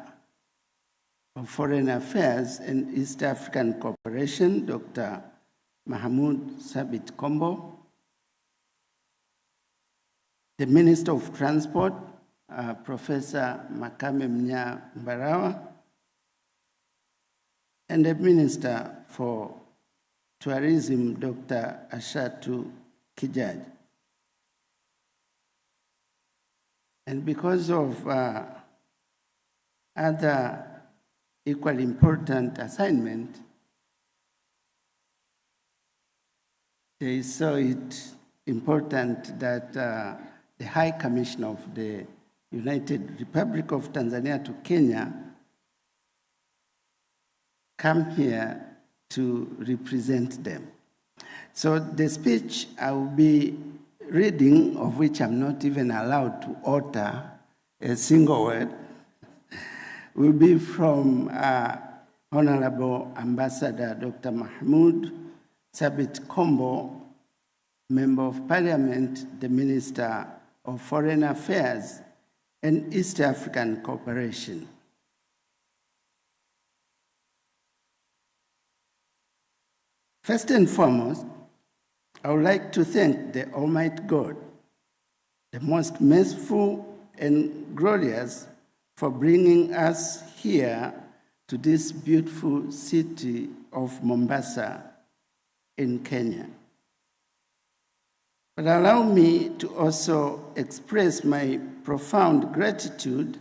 [SPEAKER 14] of Foreign Affairs and East African Cooperation, Dr. Mahmoud Sabit Kombo, the Minister of Transport, Professor Makame Mnya Mbarawa, and the Minister for Tourism, Dr. Ashatu Kijaj. And because of other equally important assignment, they saw it important that the High Commissioner of the United Republic of Tanzania to Kenya come here to represent them. So the speech I will be reading, of which I'm not even allowed to utter a single word, will be from Honorable Ambassador Dr. Mahmoud Sabit Kombo, Member of Parliament, the Minister of Foreign Affairs and East African Cooperation. First and foremost, I would like to thank the Almighty God, the most merciful and glorious, for bringing us here to this beautiful city of Mombasa in Kenya. But allow me to also express my profound gratitude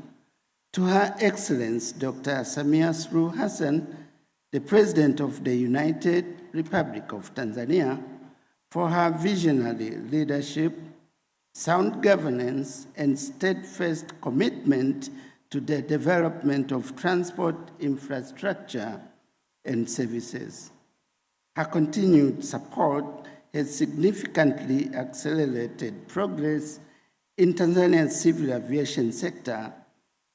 [SPEAKER 14] to Her Excellency Dr. Samia Suluhu Hassan, the President of the United Republic of Tanzania, for her visionary leadership, sound governance, and steadfast commitment to the development of transport infrastructure and services. Her continued support has significantly accelerated progress in Tanzania's civil aviation sector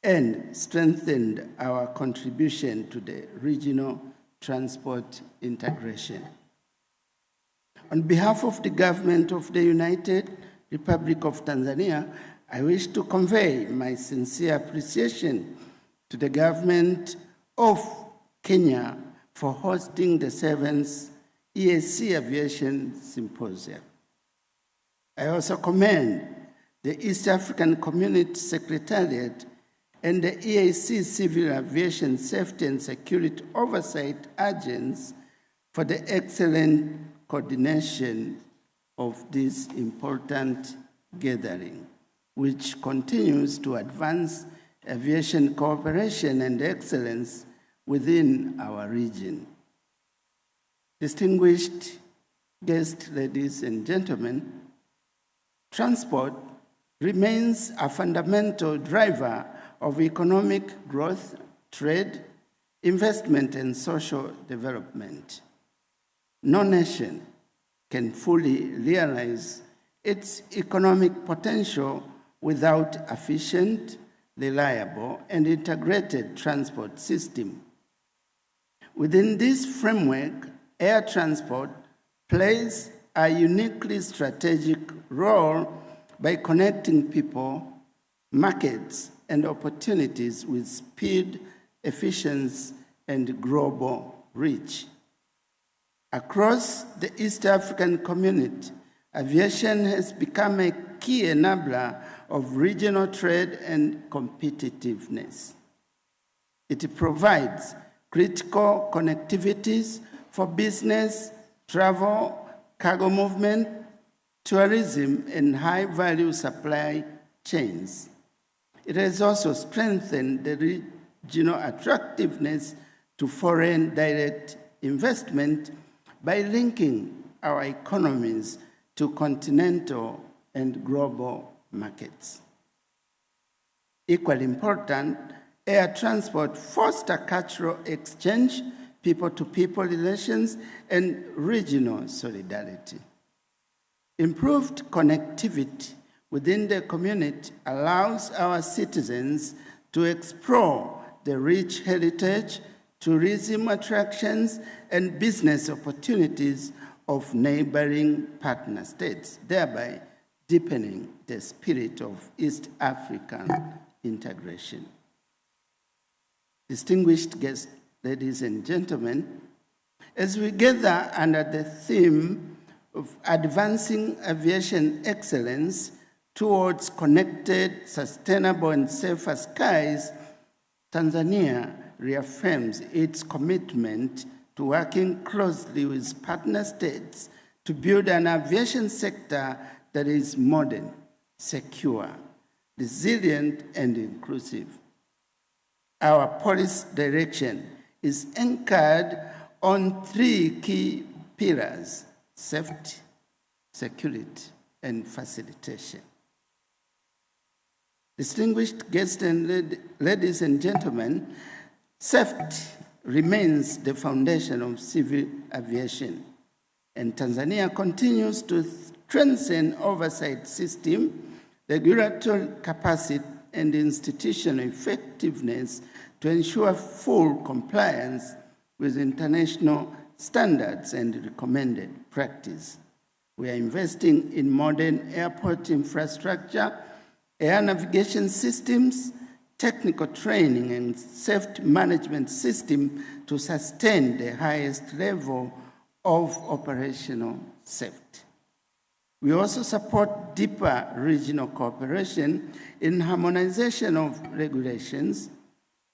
[SPEAKER 14] and strengthened our contribution to the regional transport integration. On behalf of the government of the United Republic of Tanzania, I wish to convey my sincere appreciation to the government of Kenya for hosting the 7th Eac Aviation Symposium. I also commend the East African Community Secretariat and the EAC Civil Aviation Safety and Security Oversight Agents for the excellent coordination of this important gathering, which continues to advance aviation cooperation and excellence within our region. Distinguished guests, ladies and gentlemen, transport remains a fundamental driver of economic growth, trade, investment, and social development. No nation can fully realize its economic potential without efficient, reliable, and integrated transport system. Within this framework, air transport plays a uniquely strategic role by connecting people, markets, and opportunities with speed, efficiency, and global reach. Across the East African community, aviation has become a key enabler of regional trade and competitiveness. It provides critical connectivities for business, travel, cargo movement, tourism, and high-value supply chains. It has also strengthened the regional attractiveness to foreign direct investment by linking our economies to continental and global markets. Equally important, air transport fosters cultural exchange, people-to-people relations, and regional solidarity. Improved connectivity within the community allows our citizens to explore the rich heritage, tourism attractions, and business opportunities of neighboring partner states, thereby deepening the spirit of East African integration. distinguished guests, ladies and gentlemen, as we gather under the theme of advancing aviation excellence towards connected, sustainable, and safer skies, Tanzania reaffirms its commitment to working closely with partner states to build an aviation sector that is modern, secure, resilient, and inclusive. Our policy direction is anchored on three key pillars: safety, security, and facilitation. Distinguished guests and ladies and gentlemen, safety remains the foundation of civil aviation, and Tanzania continues to strengthen oversight system, regulatory capacity, and institutional effectiveness to ensure full compliance with international standards and recommended practice. We are investing in modern airport infrastructure, air navigation systems, technical training, and safety management system to sustain the highest level of operational safety. We also support deeper regional cooperation in harmonization of regulations,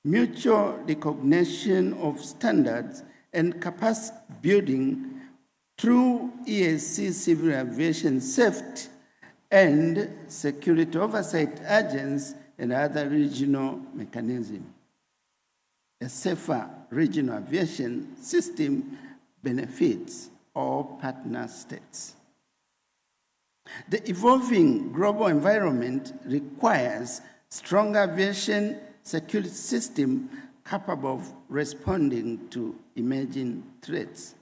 [SPEAKER 14] mutual recognition of standards, and capacity building through EAC Civil Aviation Safety and Security Oversight Agents and other regional mechanisms. A safer regional aviation system benefits all partner states. The evolving global environment requires strong aviation security system capable of responding to emerging threats.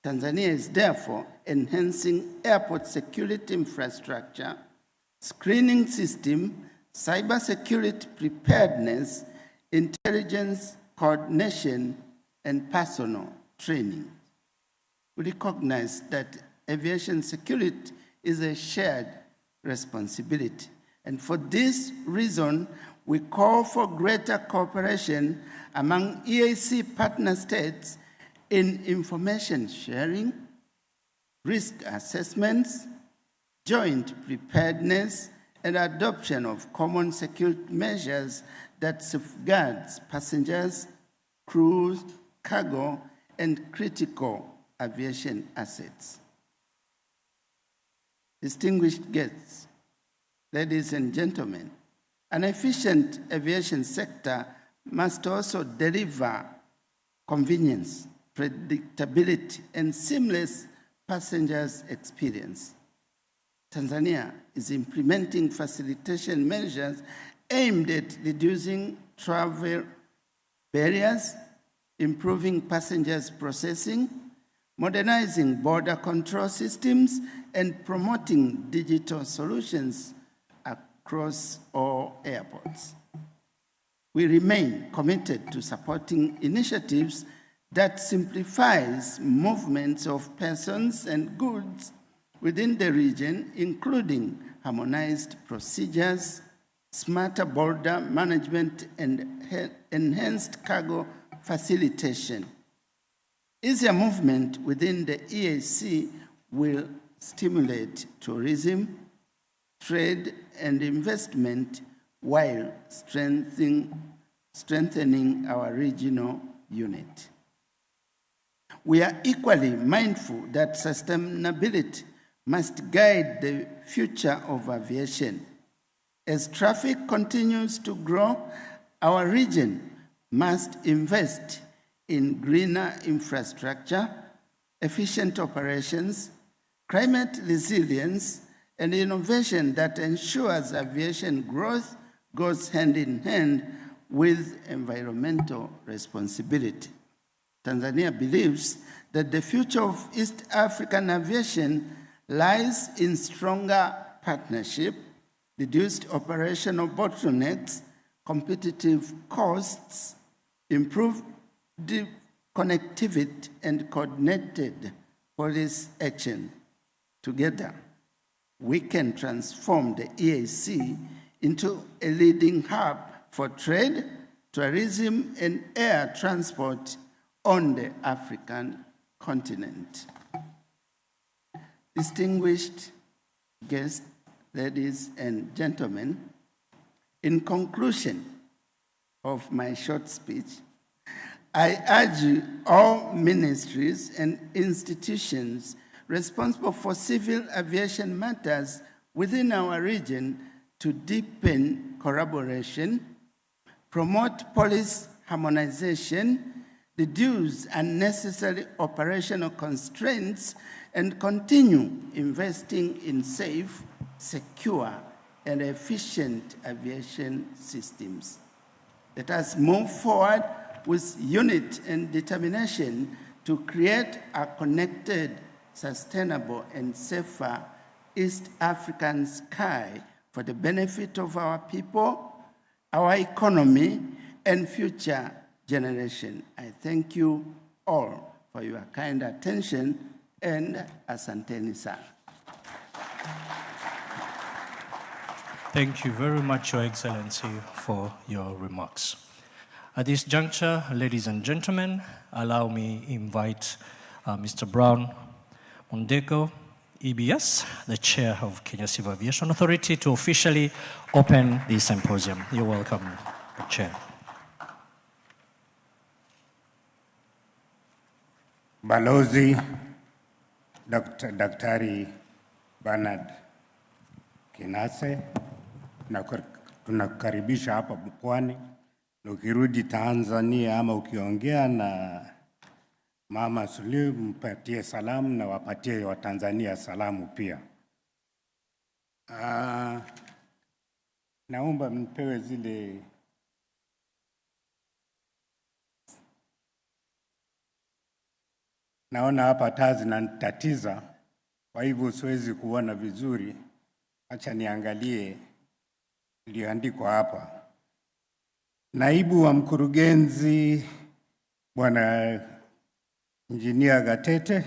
[SPEAKER 14] Tanzania is therefore enhancing airport security infrastructure, screening system, cybersecurity preparedness, intelligence coordination, and personal training. We recognize that aviation security is a shared responsibility, and for this reason, we call for greater cooperation among EAC partner states in information sharing, risk assessments, joint preparedness, and adoption of common security measures that safeguards passengers, crews, cargo, and critical aviation assets. Distinguished guests, ladies and gentlemen, an efficient aviation sector must also deliver convenience, predictability, and seamless passengers' experience. Tanzania is implementing facilitation measures aimed at reducing travel barriers, improving passengers' processing, modernizing border control systems, and promoting digital solutions across all airports. We remain committed to supporting initiatives that simplifies movements of persons and goods within the region, including harmonized procedures, smarter border management, and enhanced cargo facilitation. Easier movement within the EAC will stimulate tourism, trade, and investment while strengthening our regional unit. We are equally mindful that sustainability must guide the future of aviation. As traffic continues to grow, our region must invest in greener infrastructure, efficient operations, climate resilience, and innovation that ensures aviation growth goes hand in hand with environmental responsibility. Tanzania believes that the future of East African aviation lies in stronger partnership, reduced operational bottlenecks, competitive costs, improved connectivity, and coordinated policy action. Together, we can transform the EAC into a leading hub for trade, tourism, and air transport on the African continent. Distinguished guests, ladies and gentlemen, in conclusion of my short speech, I urge all ministries and institutions responsible for civil aviation matters within our region to deepen collaboration, promote policy harmonization, reduce unnecessary operational constraints, and continue investing in safe, secure, and efficient aviation systems. Let us move forward with unity and determination to create a connected, sustainable, and safer East African sky for the benefit of our people, our economy, and future generation. I thank you all for your kind attention, and asanteni sana.
[SPEAKER 1] Thank you very much, Your Excellency, for your remarks. At this juncture, ladies and gentlemen, allow me to invite Mr. Brown Mondeko, EBS, the Chair of Kenya Civil Aviation Authority, to officially open the symposium. You're welcome, Chair.
[SPEAKER 15] Balozi Daktari Bernard Kinase, tunakukaribisha hapa Pwani. Ukirudi Tanzania ama ukiongea na Mama Suluhu, mpatie salamu na wapatie wa Tanzania salamu pia. Naomba mpewe zile naona hapa taa zinanitatiza, kwa hivyo siwezi kuona vizuri. Acha niangalie iliyoandikwa hapa. Naibu wa mkurugenzi Bwana Injinia Gatete,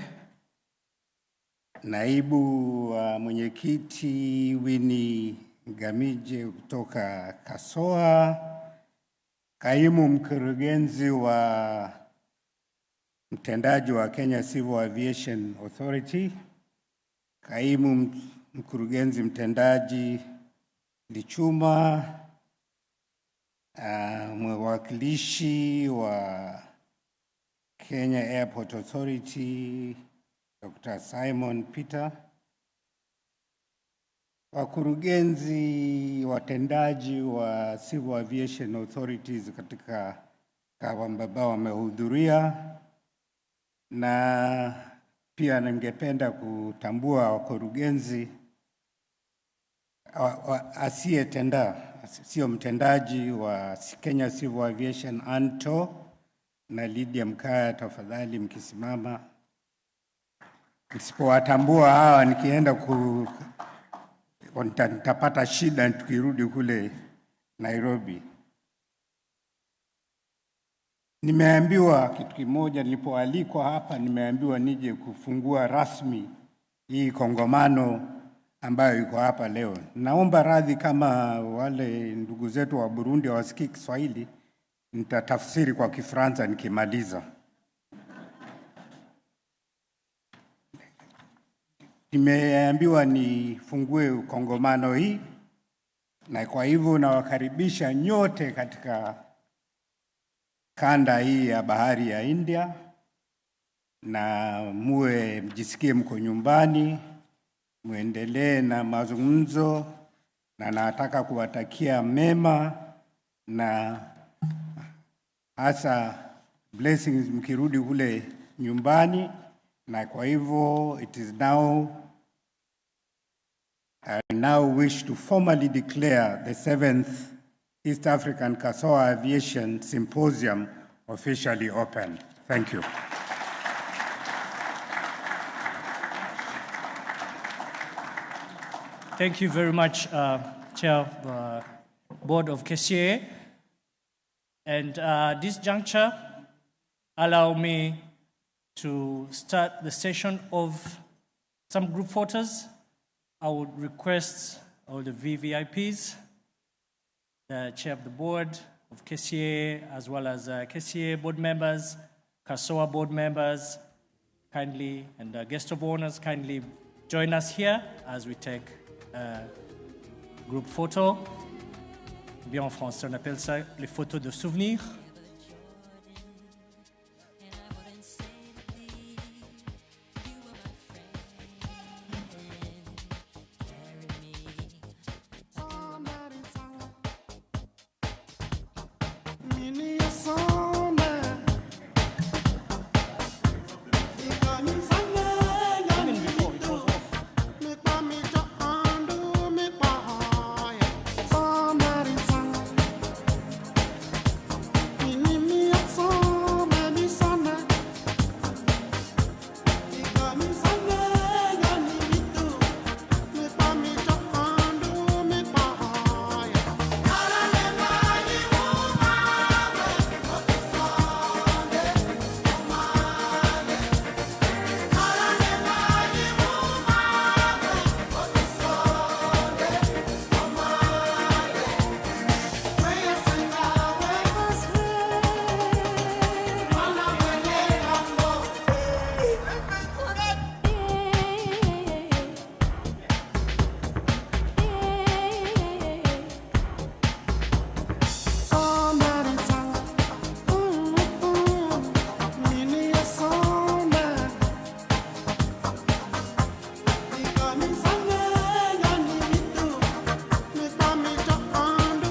[SPEAKER 15] naibu wa mwenyekiti Winnie Gamije kutoka KCASSOA, kaimu mkurugenzi wa mtendaji wa Kenya Civil Aviation Authority, kaimu mkurugenzi mtendaji Lichuma, mwakilishi wa Kenya Airport Authority Dr. Simon Peter, wakurugenzi watendaji wa Civil Aviation Authorities katika ambao wamehudhuria, na pia ningependa kutambua wakurugenzi sio mtendaji wa Kenya Civil Aviation Anto na Lydia Mkaya, tafadhali mkisimama. Nisipowatambua hawa nikienda nitapata shida tukirudi kule Nairobi. Nimeambiwa kitu kimoja nilipoalikwa hapa, nimeambiwa nije kufungua rasmi hii kongamano ambayo iko hapa leo. Naomba radhi kama wale ndugu zetu wa Burundi hawasikii Kiswahili, nitatafsiri kwa Kifaransa nikimaliza. Nimeambiwa nifungue kongamano hii, na kwa hivyo nawakaribisha nyote katika kanda hii ya bahari ya India, na mjisikie mko nyumbani, muendelee na mazungumzo, na nataka kuwatakia mema na hasa blessings mkirudi kule nyumbani. Na kwa hivyo I now wish to formally declare the 7th East African KASSOA Aviation Symposium officially open. Thank you.
[SPEAKER 1] Thank you very much, Chair of Board of KCAA. And this juncture, allow me to start the session of some group photos. I would request all the VVIPs, the Chair of the Board of KCAA, as well as KCAA board members, CASSOA board members, kindly, and guest of honors, kindly join us here as we take a group photo. Bien en français, on appelle ça les photos de souvenirs.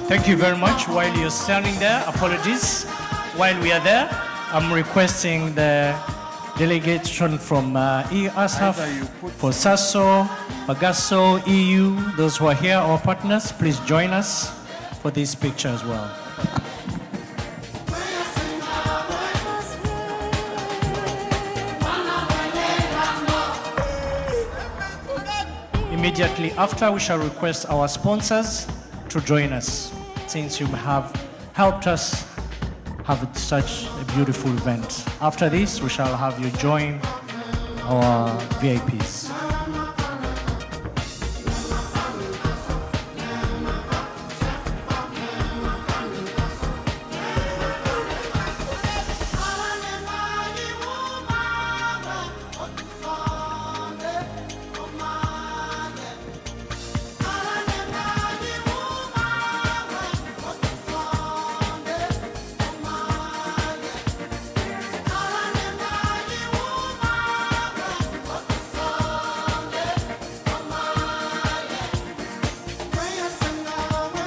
[SPEAKER 1] Thank you very much. While you're standing there, apologies. While we are there, I'm requesting the delegation from EASAF, for SASO, Bagasso, EU, those who are here, our partners, please join us for this picture as well. Immediately after, we shall request our sponsors to join us, since you have helped us have such a beautiful event. After this, we shall have you join our VIPs.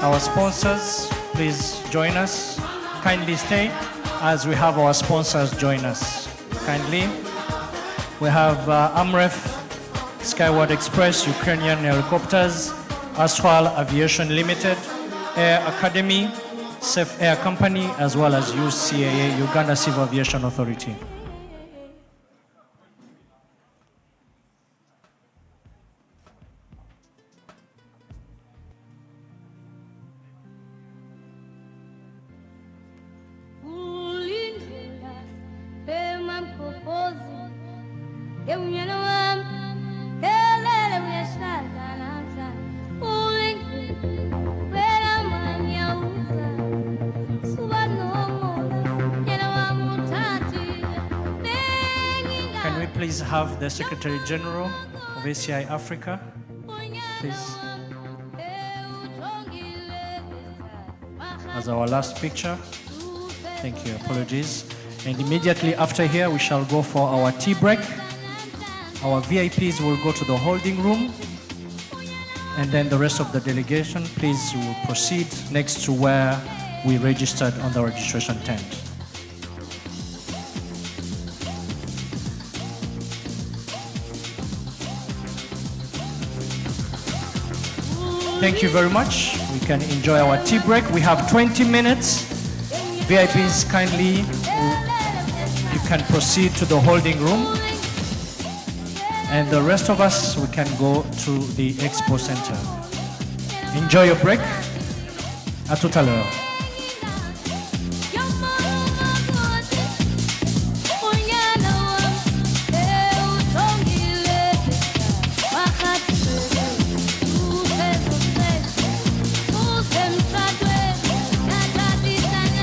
[SPEAKER 1] Our sponsors, please join us. Kindly stay as we have our sponsors join us. Kindly. We have Amref, Skyward Express, Ukrainian Helicopters, Astral Aviation Limited, Air Academy, Safe Air Company, as well as UCAA, Uganda Civil Aviation Authority. Please have the Secretary General of ACI Africa, please. As our last picture. Thank you, apologies. And immediately after here, we shall go for our tea break. Our VIPs will go to the holding room. And then the rest of the delegation, please, you will proceed next to where we registered on the registration tent. Thank you very much. We can enjoy our tea break. We have 20 minutes. VIPs, kindly, you can proceed to the holding room. And the rest of us, we can go to the Expo Center. Enjoy your break. À tout à l'heure.
[SPEAKER 6] Thank you.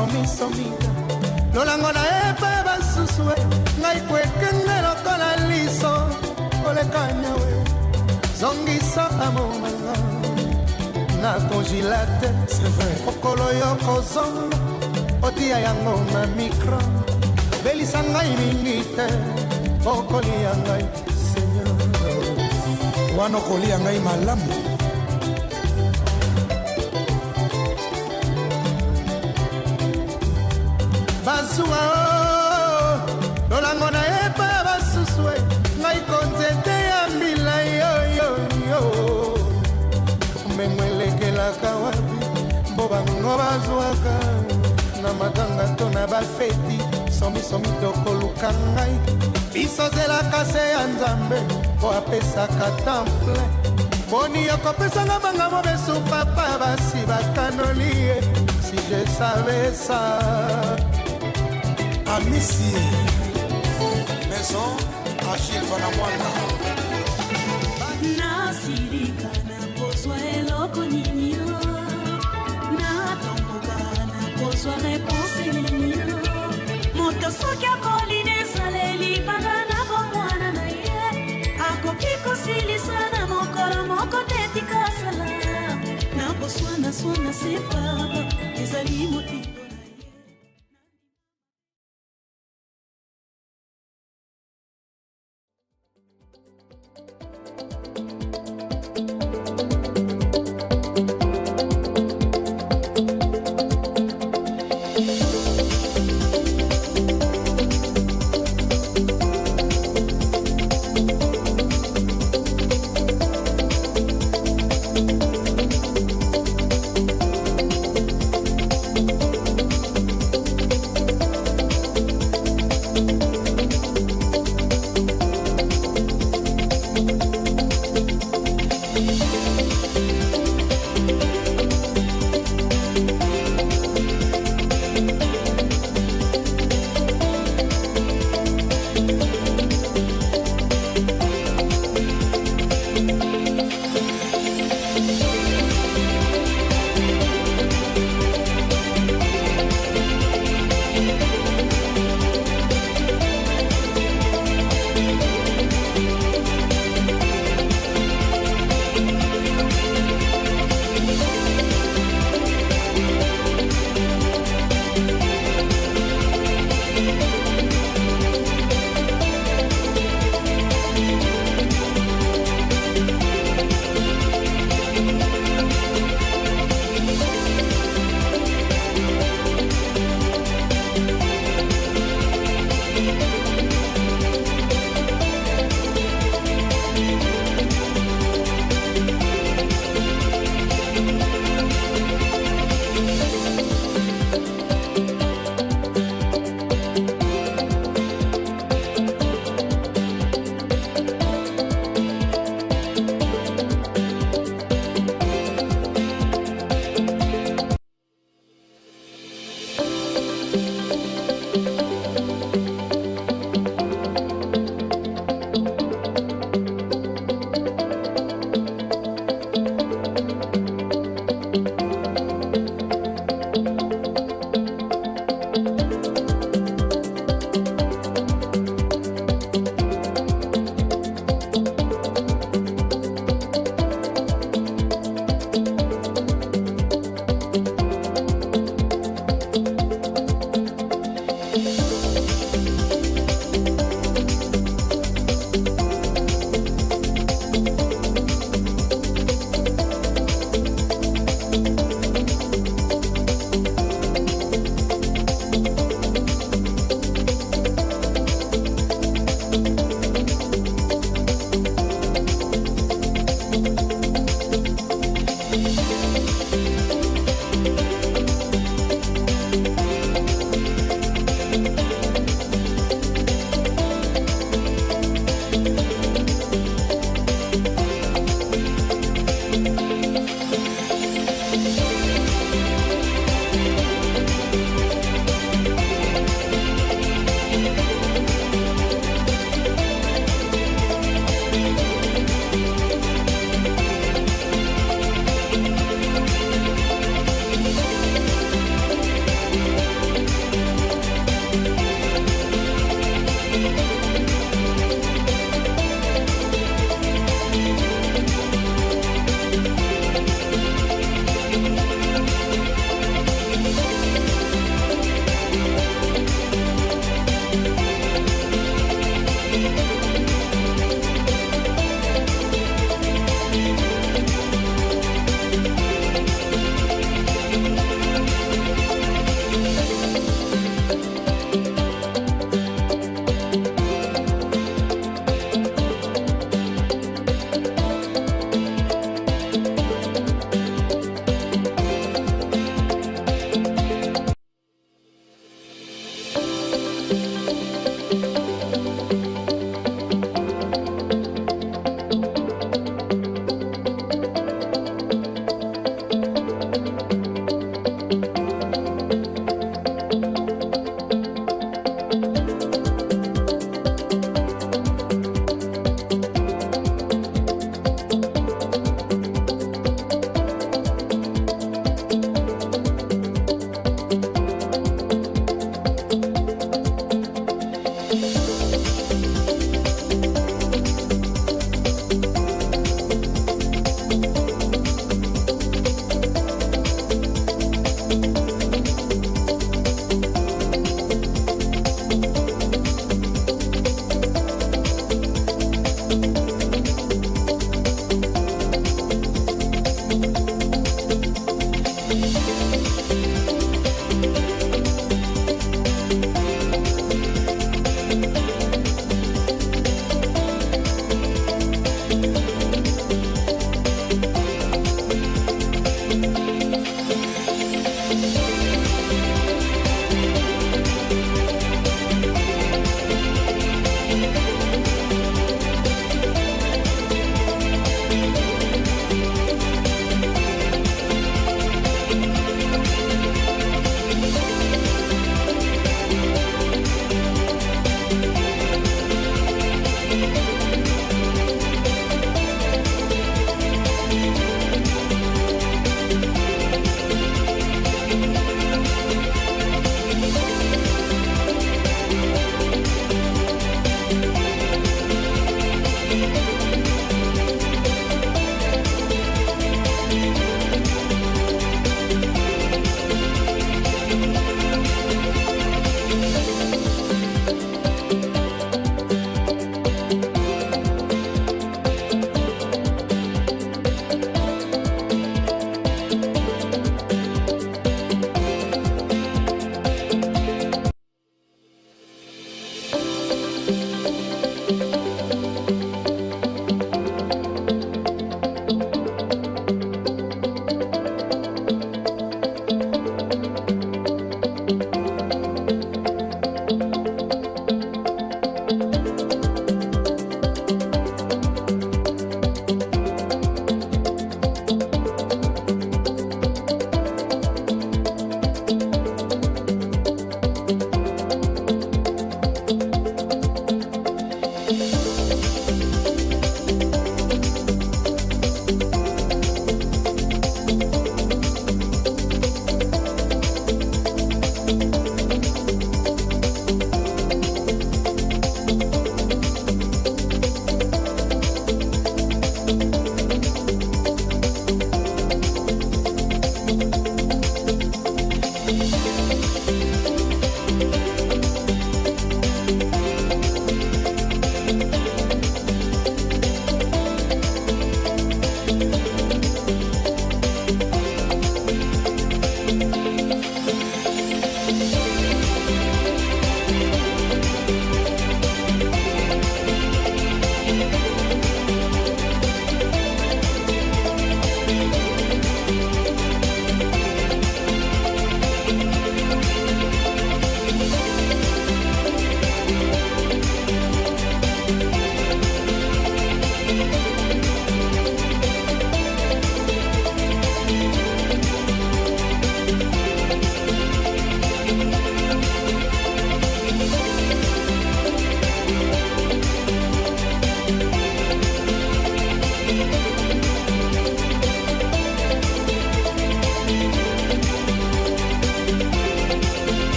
[SPEAKER 16] somisomika lolango na epe basusue ngai kwekenge lokola liso kolekanya we zongisa amomanga na congilate okolo yo kozonga otia yango na mikro belisa ngai mingi te okolia ngai seigneur wana okolia ngai malamu Bazua lolango na epa basusue ngai konzete ya mbila yo mbengwelekelaka wapi mbo bango bazwaka na matanga to na bafeti somisomi tokoluka ngai biso zelaka se ya nzambe po apesaka temple boni yokopesanga banga mobesu papa basi bakanoli ye si je savais ça Amici, maison, Achille Vanamwanda.
[SPEAKER 6] Nasirika na poswa eloko ninyo natomboka na poswa réponse ninyo moto soki akoline esaleli banda na bomwana na ye akoki kosilisa na mokolo moko te tikasala na boswana swana sepa ezali motindo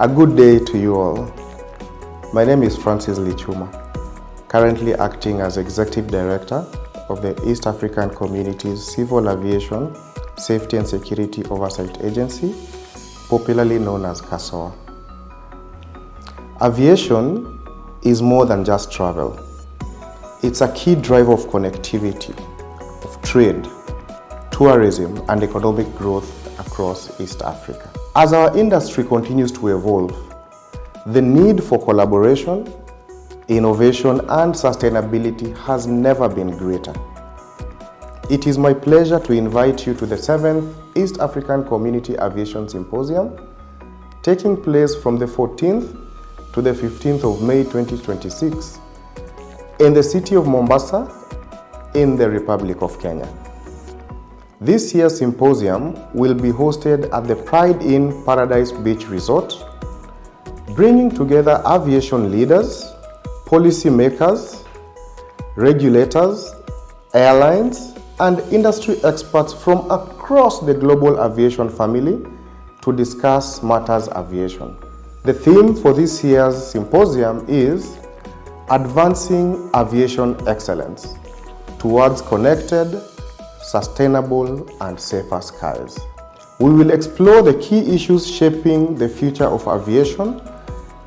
[SPEAKER 9] A good day to you all. My name is Francis Lichuma, currently acting as Executive Director of the East African Community's Civil Aviation Safety and Security Oversight Agency, popularly known as KCAA. Aviation is more than just travel. It's a key driver of connectivity, of trade, tourism, and economic growth across East Africa. As our industry continues to evolve, the need for collaboration, innovation, and sustainability has never been greater. It is my pleasure to invite you to the 7th East African Community Aviation Symposium, taking place from the 14th to the 15th of May 2026 in the city of Mombasa in the Republic of Kenya. This year's symposium will be hosted at the PrideInn Paradise Beach Resort, bringing together aviation leaders, policy makers, regulators, airlines, and industry experts from across the global aviation family to discuss matters aviation. The theme for this year's symposium is Advancing Aviation Excellence Towards Connected, Sustainable, and Safer Skies. We will explore the key issues shaping the future of aviation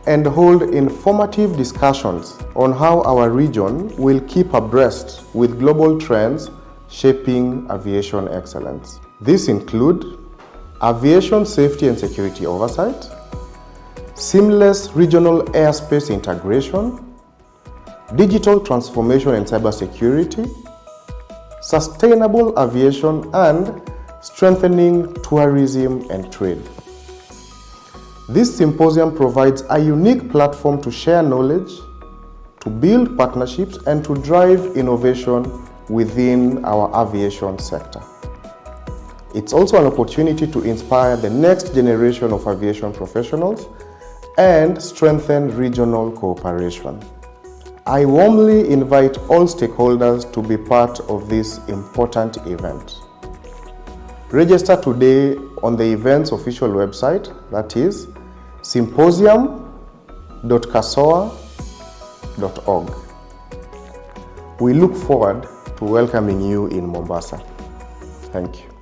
[SPEAKER 9] and hold informative discussions on how our region will keep abreast with global trends shaping aviation excellence. These include aviation safety and security oversight, seamless regional airspace integration, digital transformation and cybersecurity, sustainable aviation, and strengthening tourism and trade. This symposium provides a unique platform to share knowledge, to build partnerships, and to drive innovation within our aviation sector. It's also an opportunity to inspire the next generation of aviation professionals and strengthen regional cooperation. I warmly invite all stakeholders to be part of this important event. Register today on the event's official website, that is symposium.cassoa.org. We look forward to welcoming you in Mombasa. Thank you.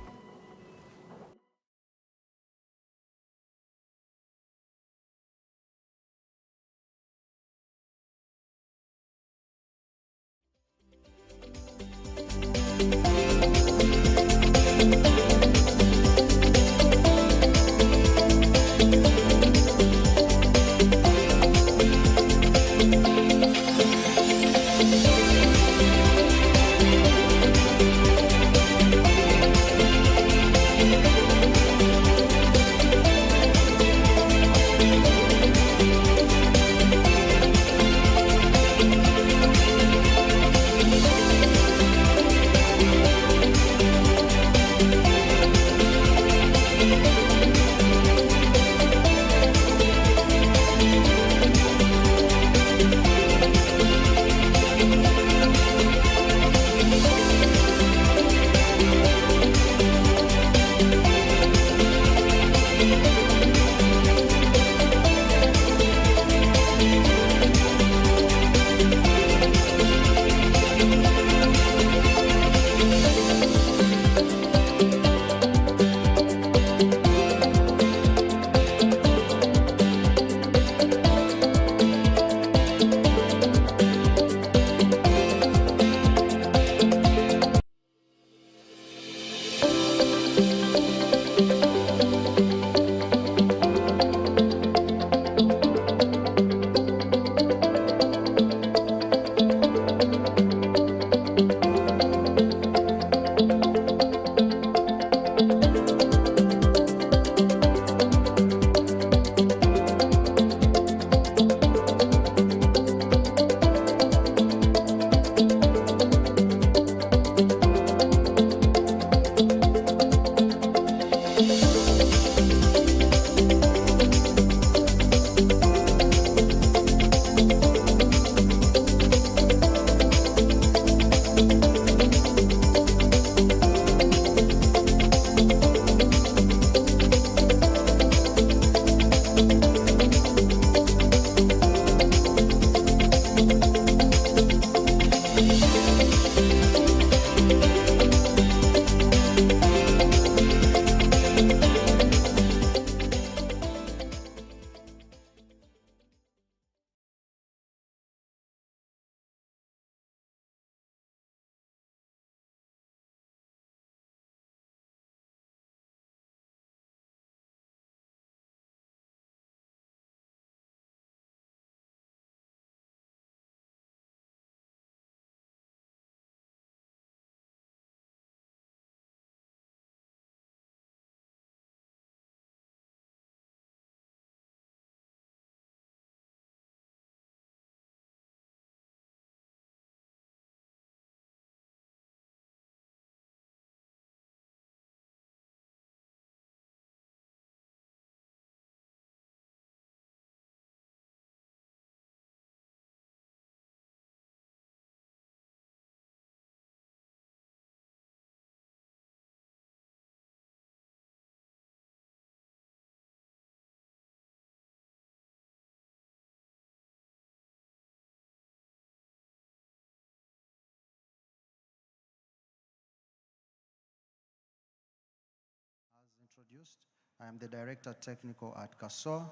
[SPEAKER 17] Introduced. I am the Director Technical at KCAA,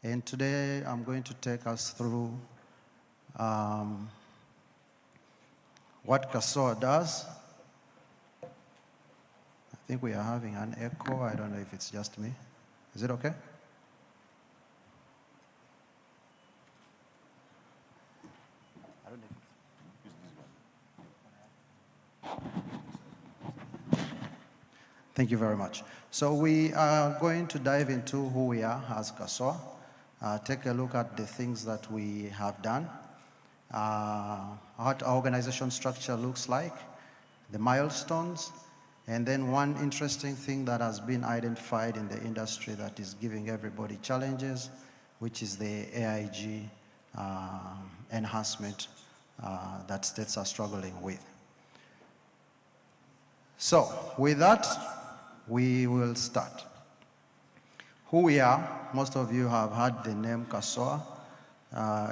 [SPEAKER 17] and today I'm going to take us through what KCAA does. I think we are having an echo. I don't know if it's just me. Is it okay? I don't know if Thank you very much. So we are going to dive into who we are as KCAA, take a look at the things that we have done, what our organization structure looks like, the milestones, and then one interesting thing that has been identified in the industry that is giving everybody challenges, which is the AIG enhancement that states are struggling with. So with that, we will start. Who we are, most of you have heard the name KCAA.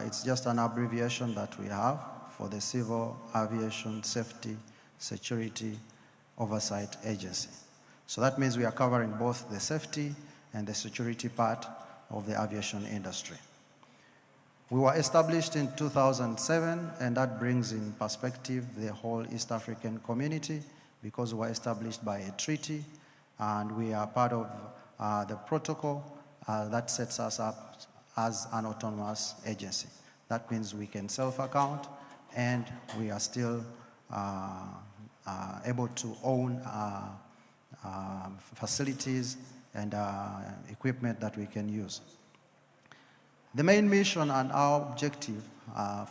[SPEAKER 17] It's just an abbreviation that we have for the Civil Aviation Safety, Security, Oversight Agency. So that means we are covering both the safety and the security part of the aviation industry. We were established in 2007, and that brings in perspective the whole East African community because we were established by a treaty, and we are part of the protocol that sets us up as an autonomous agency. That means we can self-account, and we are still able to own facilities and equipment that we can use. The main mission and our objective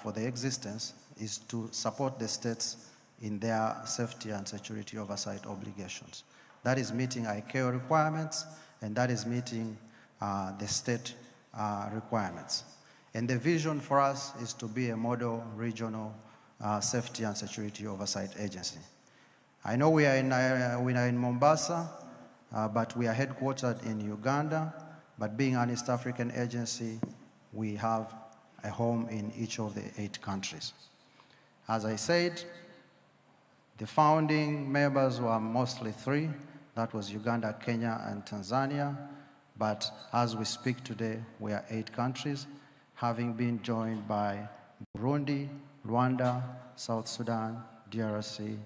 [SPEAKER 17] for the existence is to support the states in their safety and security oversight obligations. That is meeting ICAO requirements and that is meeting the state requirements. And the vision for us is to be a model regional safety and security oversight agency. I know we are in Mombasa, but we are headquartered in Uganda, but being an East African agency, we have a home in each of the 8 countries. As I said, the founding members were mostly 3. That was Uganda, Kenya, and Tanzania. But as we speak today, we are 8 countries, having been joined by Burundi, Rwanda, South Sudan, DRC,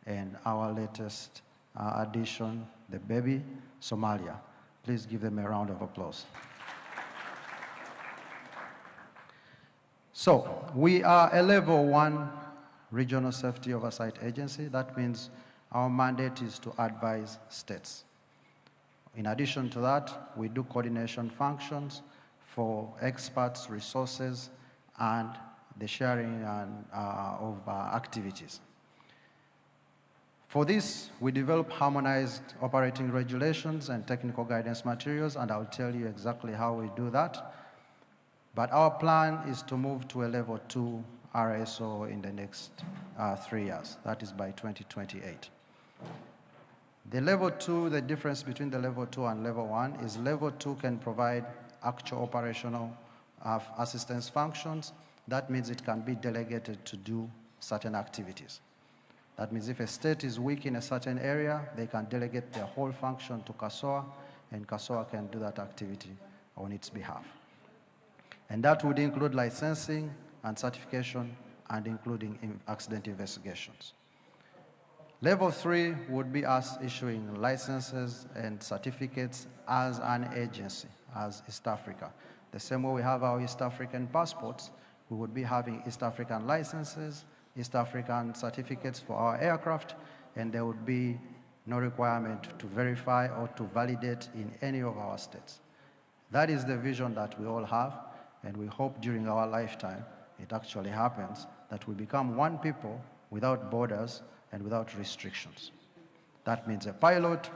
[SPEAKER 17] and our latest addition, the baby, Somalia. Please give them a round of applause. So, we are a level 1 regional safety oversight agency. That means our mandate is to advise states. In addition to that, we do coordination functions for experts, resources, and the sharing of activities. For this, we develop harmonized operating regulations and technical guidance materials, and I'll tell you exactly how we do that. But our plan is to move to a level 2 RSO in the next 3 years. That is by 2028. The level 2, the difference between the level 2 and level 1 is level 2 can provide actual operational assistance functions. That means it can be delegated to do certain activities. That means if a state is weak in a certain area, they can delegate their whole function to KASSOA, and KASSOA can do that activity on its behalf. And that would include licensing and certification, and including accident investigations. Level 3 would be us issuing licenses and certificates as an agency, as East Africa. The same way we have our East African passports, we would be having East African licenses, East African certificates for our aircraft, and there would be no requirement to verify or to validate in any of our states. That is the vision that we all have, and we hope during our lifetime it actually happens, that we become one people without borders and without restrictions. That means a pilot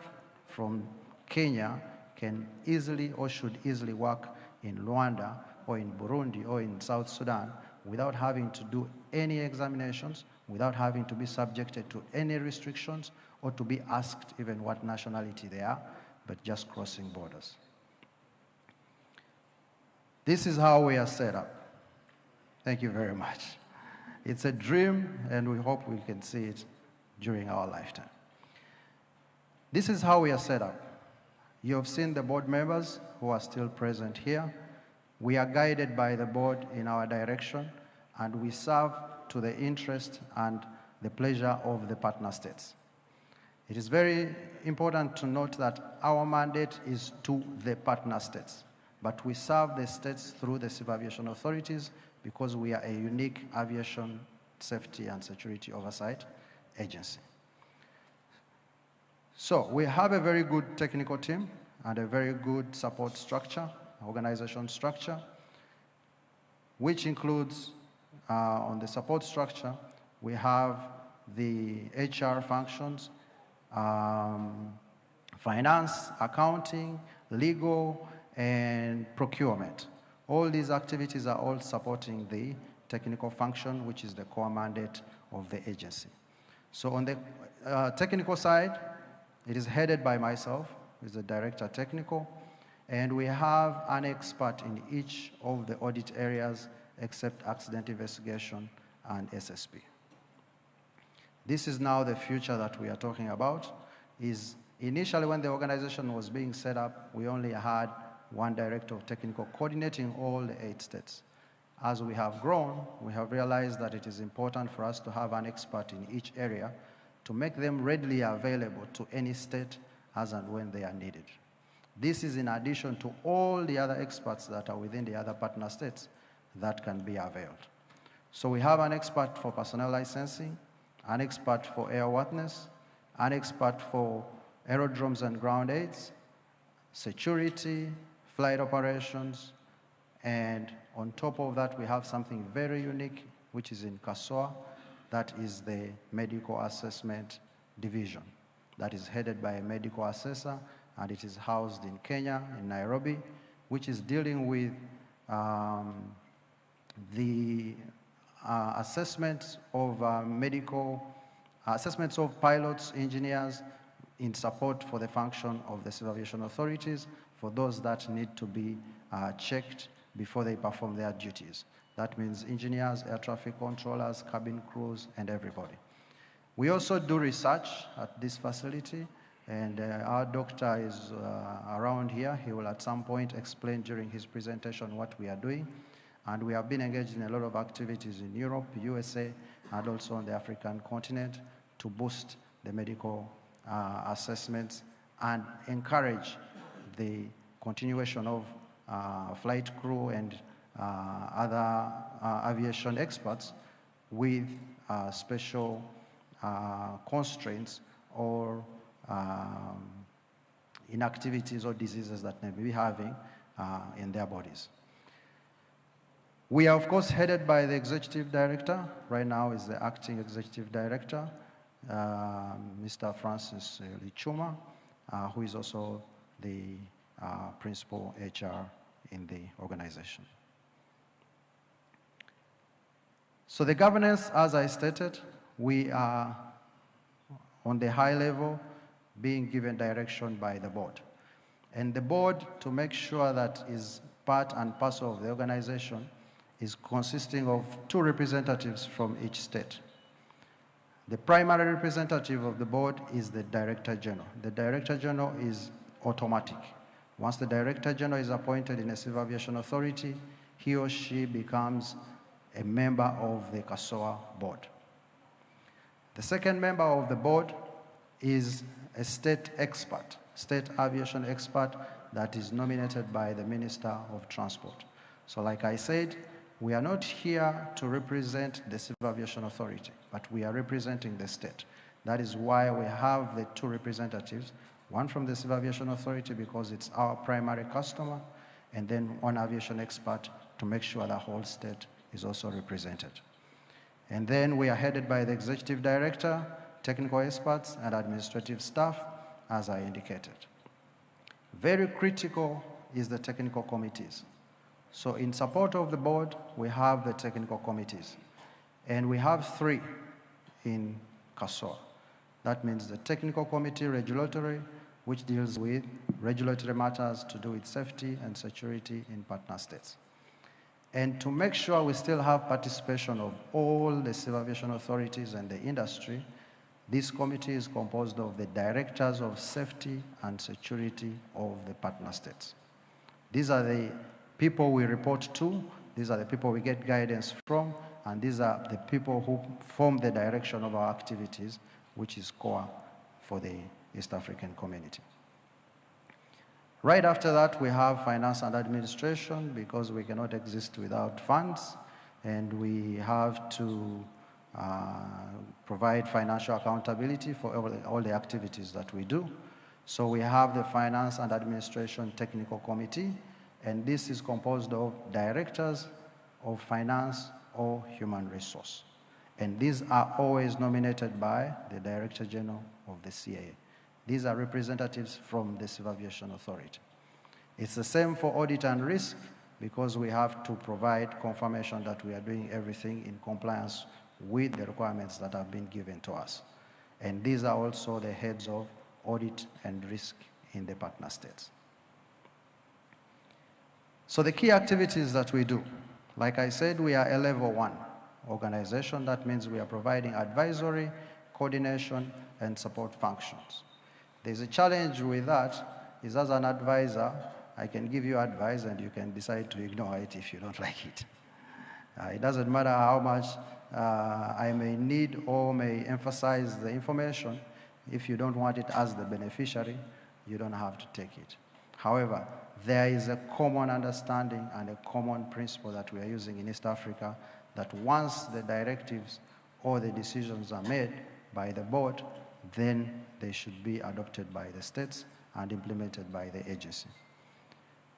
[SPEAKER 17] from Kenya can easily or should easily work in Rwanda or in Burundi or in South Sudan without having to do any examinations, without having to be subjected to any restrictions or to be asked even what nationality they are, but just crossing borders. This is how we are set up. Thank you very much. It's a dream, and we hope we can see it during our lifetime. This is how we are set up. You have seen the board members who are still present here. We are guided by the board in our direction, and we serve to the interest and the pleasure of the partner states. It is very important to note that our mandate is to the partner states, but we serve the states through the civil aviation authorities because we are a unique aviation safety and security oversight agency. So we have a very good technical team and a very good support structure, organization structure, which includes, on the support structure, we have the HR functions, finance, accounting, legal, and procurement. All these activities are all supporting the technical function, which is the core mandate of the agency. So on the technical side, it is headed by myself, who is the director technical, and we have an expert in each of the audit areas except accident investigation and SSP. This is now the future that we are talking about. Is initially when the organization was being set up, we only had one director of technical coordinating all the 8 states. As we have grown, we have realized that it is important for us to have an expert in each area to make them readily available to any state as and when they are needed. This is in addition to all the other experts that are within the other partner states that can be availed. So we have an expert for personnel licensing, an expert for airworthiness, an expert for aerodromes and ground aids, security, flight operations, and on top of that, we have something very unique, which is in KASSOA, that is the medical assessment division. That is headed by a medical assessor, and it is housed in Kenya, in Nairobi, which is dealing with the assessments of assessments of pilots, engineers, in support for the function of the civil aviation authorities for those that need to be checked before they perform their duties. That means engineers, air traffic controllers, cabin crews, and everybody. We also do research at this facility, and our doctor is around here. He will at some point explain during his presentation what we are doing. And we have been engaged in a lot of activities in Europe, USA, and also on the African continent to boost the medical assessments and encourage the continuation of flight crew and other aviation experts with special constraints or inactivities or diseases that they may be having in their bodies. We are, of course, headed by the executive director. Right now is the acting executive director, Mr. Francis Lichuma, who is also the principal HR in the organization. So the governance, as I stated, we are on the high level being given direction by the board. And the board, to make sure that is part and parcel of the organization, is consisting of 2 representatives from each state. The primary representative of the board is the Director General. The Director General is automatic. Once the Director General is appointed in a Civil Aviation Authority, he or she becomes a member of the CASSOA board. The second member of the board is a state expert, state aviation expert that is nominated by the Minister of Transport. So like I said, we are not here to represent the Civil Aviation Authority, but we are representing the state. That is why we have the 2 representatives, one from the Civil Aviation Authority because it's our primary customer, and then one aviation expert to make sure the whole state is also represented. And then we are headed by the executive director, technical experts, and administrative staff, as I indicated. Very critical is the technical committees. So in support of the board, we have the technical committees. And we have 3 in CASSOA. That means the technical committee regulatory, which deals with regulatory matters to do with safety and security in partner states. And to make sure we still have participation of all the civil aviation authorities and the industry, this committee is composed of the directors of safety and security of the partner states. These are the people we report to, these are the people we get guidance from, and these are the people who form the direction of our activities, which is core for the East African community. Right after that, we have finance and administration, because we cannot exist without funds, and we have to provide financial accountability for all the activities that we do. So we have the Finance and Administration Technical Committee, and this is composed of directors of finance or human resource. And these are always nominated by the Director General of the CAA. These are representatives from the Civil Aviation Authority. It's the same for audit and risk, because we have to provide confirmation that we are doing everything in compliance with the requirements that have been given to us. And these are also the heads of audit and risk in the partner states. So the key activities that we do, like I said, we are a level 1 organization. That means we are providing advisory, coordination, and support functions. There's a challenge with that, is as an advisor, I can give you advice and you can decide to ignore it if you don't like it. It doesn't matter how much I may need or may emphasize the information. If you don't want it as the beneficiary, you don't have to take it. However, there is a common understanding and a common principle that we are using in East Africa, that once the directives or the decisions are made by the board, then they should be adopted by the states and implemented by the agency.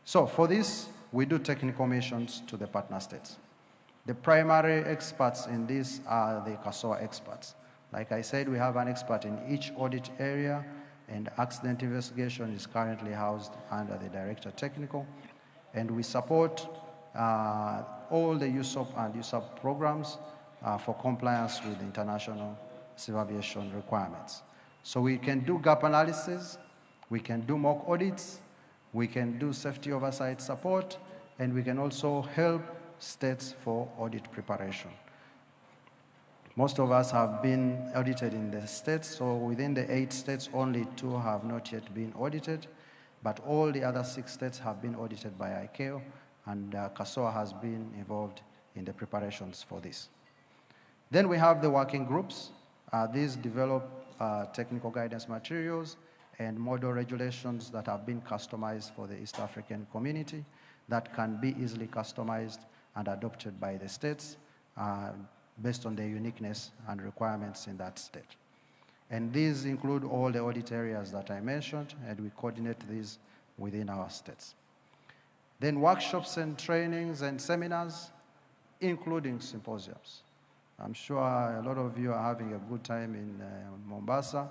[SPEAKER 17] So for this, we do technical missions to the partner states. The primary experts in this are the CASSOA experts. Like I said, we have an expert in each audit area, and accident investigation is currently housed under the Director Technical. And we support all the USOP and USAP programs for compliance with international civil aviation requirements. So we can do gap analysis, we can do mock audits, we can do safety oversight support, and we can also help states for audit preparation. Most of us have been audited in the states, so within the 8 states, only 2 have not yet been audited, but all the other 6 states have been audited by ICAO, and CASSOA has been involved in the preparations for this. Then we have the working groups. These develop technical guidance materials and model regulations that have been customized for the East African community that can be easily customized and adopted by the states based on their uniqueness and requirements in that state. And these include all the audit areas that I mentioned, and we coordinate these within our states. Then workshops and trainings and seminars, including symposiums. I'm sure a lot of you are having a good time in Mombasa.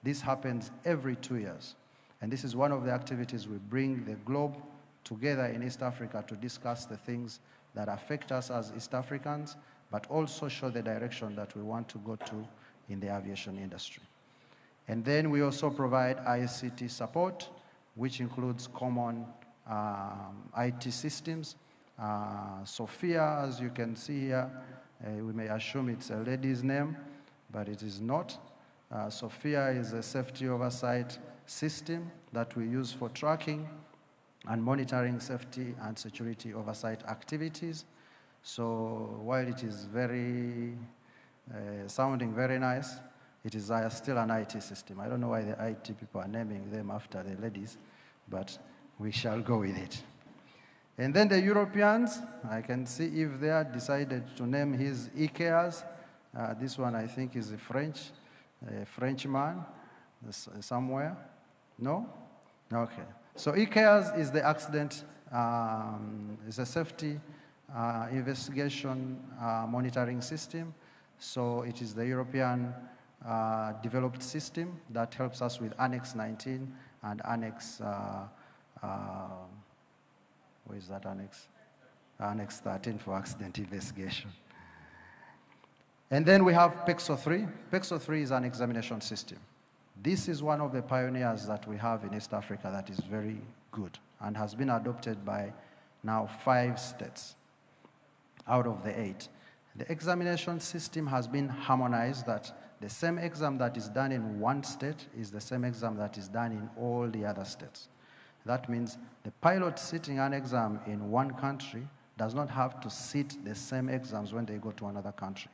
[SPEAKER 17] This happens every 2 years. And this is one of the activities we bring the globe together in East Africa to discuss the things that affect us as East Africans, but also show the direction that we want to go to in the aviation industry. And then we also provide ICT support, which includes common IT systems. Sophia, as you can see here, we may assume it's a lady's name, but it is not. Sophia is a safety oversight system that we use for tracking and monitoring safety and security oversight activities. So while it is very sounding very nice, it is still an IT system. I don't know why the IT people are naming them after the ladies, but we shall go with it. And then the Europeans, I can see if they are decided to name his ECAS. This one I think is a Frenchman somewhere. No? Okay. So EACAS is the accident, is a safety investigation monitoring system. So it is the European developed system that helps us with Annex 19 and Annex, where is that Annex? Annex 13 for accident investigation. And then we have PEXO 3. PEXO 3 is an examination system. This is one of the pioneers that we have in East Africa that is very good and has been adopted by now 5 states out of the 8. The examination system has been harmonized that the same exam that is done in one state is the same exam that is done in all the other states. That means the pilot sitting an exam in one country does not have to sit the same exams when they go to another country.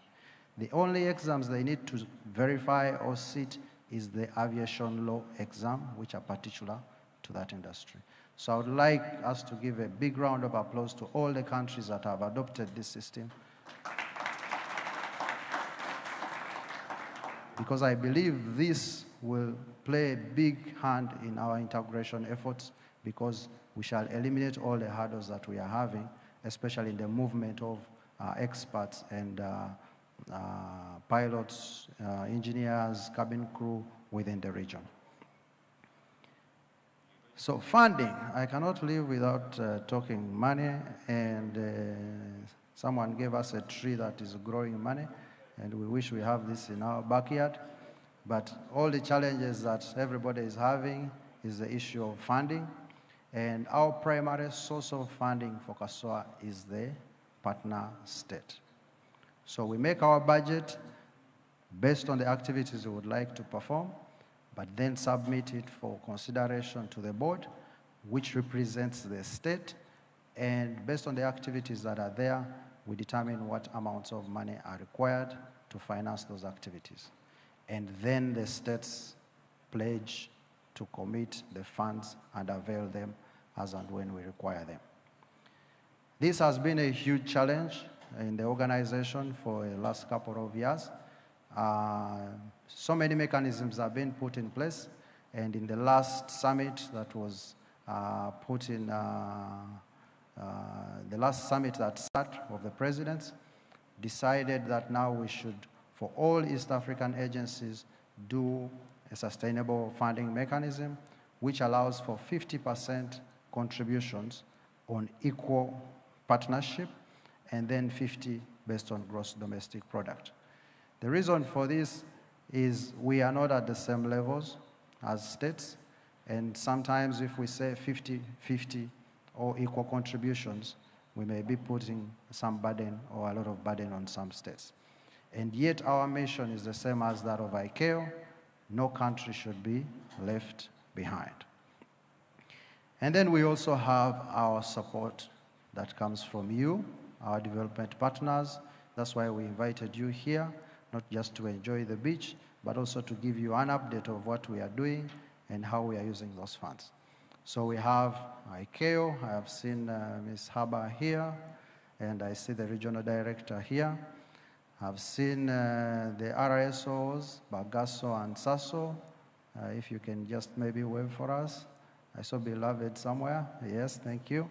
[SPEAKER 17] The only exams they need to verify or sit is the aviation law exam, which are particular to that industry. So I would like us to give a big round of applause to all the countries that have adopted this system, because I believe this will play a big hand in our integration efforts, because we shall eliminate all the hurdles that we are having, especially in the movement of experts and pilots, engineers, cabin crew within the region. So funding, I cannot live without talking money, and someone gave us a tree that is growing money, and we wish we have this in our backyard. But all the challenges that everybody is having is the issue of funding, and our primary source of funding for CASSOA is the partner state. So we make our budget based on the activities we would like to perform, but then submit it for consideration to the board, which represents the state, and based on the activities that are there, we determine what amounts of money are required to finance those activities. And then the states pledge to commit the funds and avail them as and when we require them. This has been a huge challenge in the organization for the last couple of years. So many mechanisms have been put in place, and in the last summit that was put in, the last summit that sat of the presidents decided that now we should, for all East African agencies, do a sustainable funding mechanism which allows for 50% contributions on equal partnership and then 50 based on gross domestic product. The reason for this is we are not at the same levels as states, and sometimes if we say 50-50 or equal contributions, we may be putting some burden or a lot of burden on some states. And yet our mission is the same as that of ICAO. No country should be left behind. And then we also have our support that comes from you, our development partners. That's why we invited you here, not just to enjoy the beach, but also to give you an update of what we are doing and how we are using those funds. So we have ICAO. I have seen Ms. Haber here, and I see the regional director here. I've seen the RSOs, Bagasso and Sasso. If you can just maybe wave for us. I saw Beloved somewhere. Yes, thank you.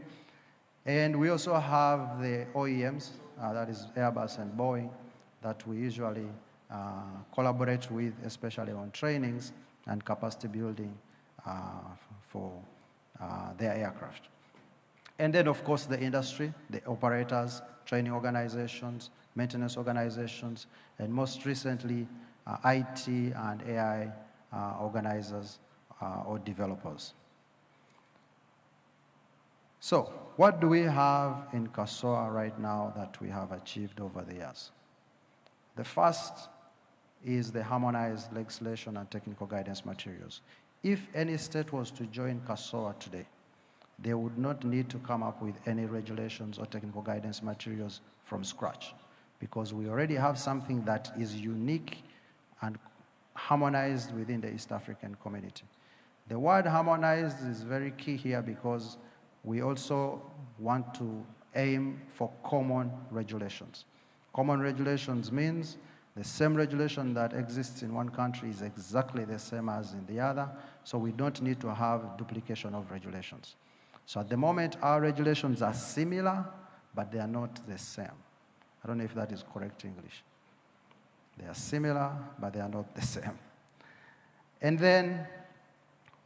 [SPEAKER 17] And we also have the OEMs, that is Airbus and Boeing, that we usually collaborate with, especially on trainings and capacity building for their aircraft. And then, of course, the industry, the operators, training organizations, maintenance organizations, and most recently, IT and AI organizers or developers. So, what do we have in CASSOA right now that we have achieved over the years? The first is the harmonized legislation and technical guidance materials. If any state was to join CASSOA today, they would not need to come up with any regulations or technical guidance materials from scratch, because we already have something that is unique and harmonized within the East African community. The word harmonized is very key here because we also want to aim for common regulations. Common regulations means the same regulation that exists in one country is exactly the same as in the other, so we don't need to have duplication of regulations. So at the moment, our regulations are similar, but they are not the same. I don't know if that is correct English. They are similar, but they are not the same. And then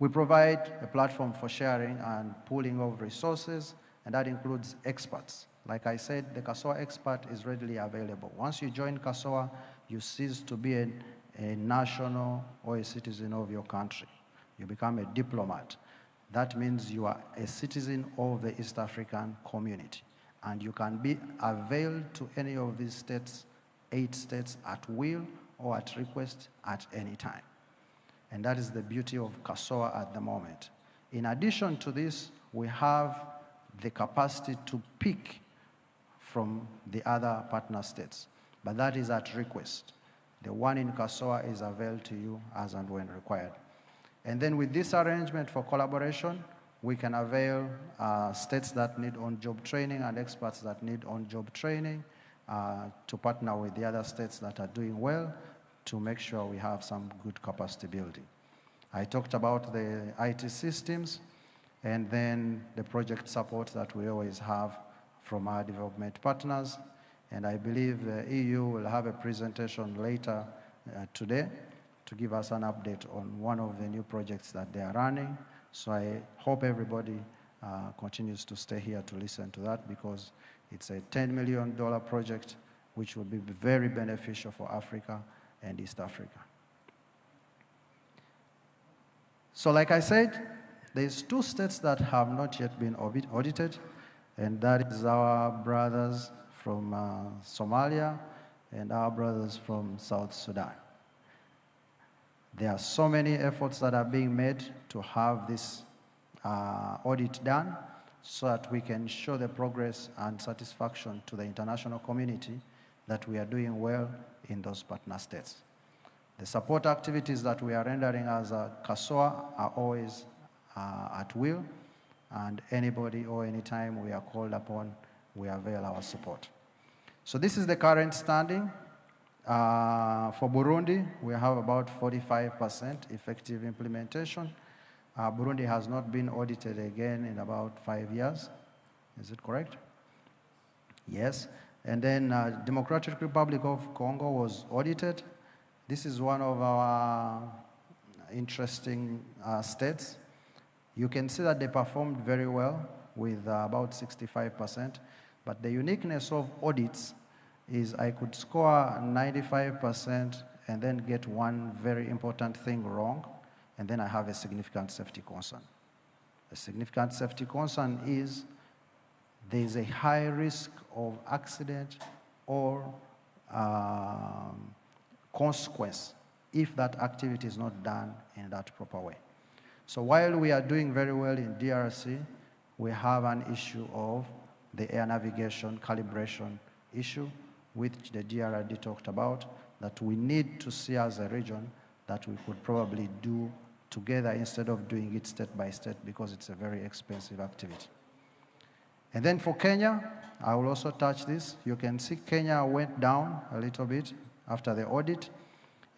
[SPEAKER 17] we provide a platform for sharing and pooling of resources, and that includes experts. Like I said, the CASSOA expert is readily available. Once you join CASSOA, you cease to be a national or a citizen of your country. You become a diplomat. That means you are a citizen of the East African community, and you can be availed to any of these states, 8 states, at will or at request at any time. And that is the beauty of CASSOA at the moment. In addition to this, we have the capacity to pick from the other partner states, but that is at request. The one in CASSOA is availed to you as and when required. And then with this arrangement for collaboration, we can avail states that need on-job training and experts that need on-job training to partner with the other states that are doing well to make sure we have some good capacity building. I talked about the IT systems and then the project support that we always have from our development partners. And I believe the EU will have a presentation later today to give us an update on one of the new projects that they are running. So I hope everybody continues to stay here to listen to that, because it's a $10 million project which will be very beneficial for Africa and East Africa. So like I said, there's 2 states that have not yet been audited, and that is our brothers from Somalia and our brothers from South Sudan. There are so many efforts that are being made to have this audit done so that we can show the progress and satisfaction to the international community that we are doing well in those partner states. The support activities that we are rendering as a CASSOA are always at will, and anybody or anytime we are called upon, we avail our support. So this is the current standing. For Burundi, we have about 45% effective implementation. Burundi has not been audited again in about 5 years. Is it correct? Yes. And then Democratic Republic of Congo was audited. This is one of our interesting states. You can see that they performed very well with about 65%, but the uniqueness of audits is I could score 95% and then get one very important thing wrong, and then I have a significant safety concern. A significant safety concern is there is a high risk of accident or consequence if that activity is not done in that proper way. So while we are doing very well in DRC, we have an issue of the air navigation calibration issue, which the DRD talked about, that we need to see as a region that we could probably do together instead of doing it state by state, because it's a very expensive activity. And then for Kenya, I will also touch this. You can see Kenya went down a little bit after the audit,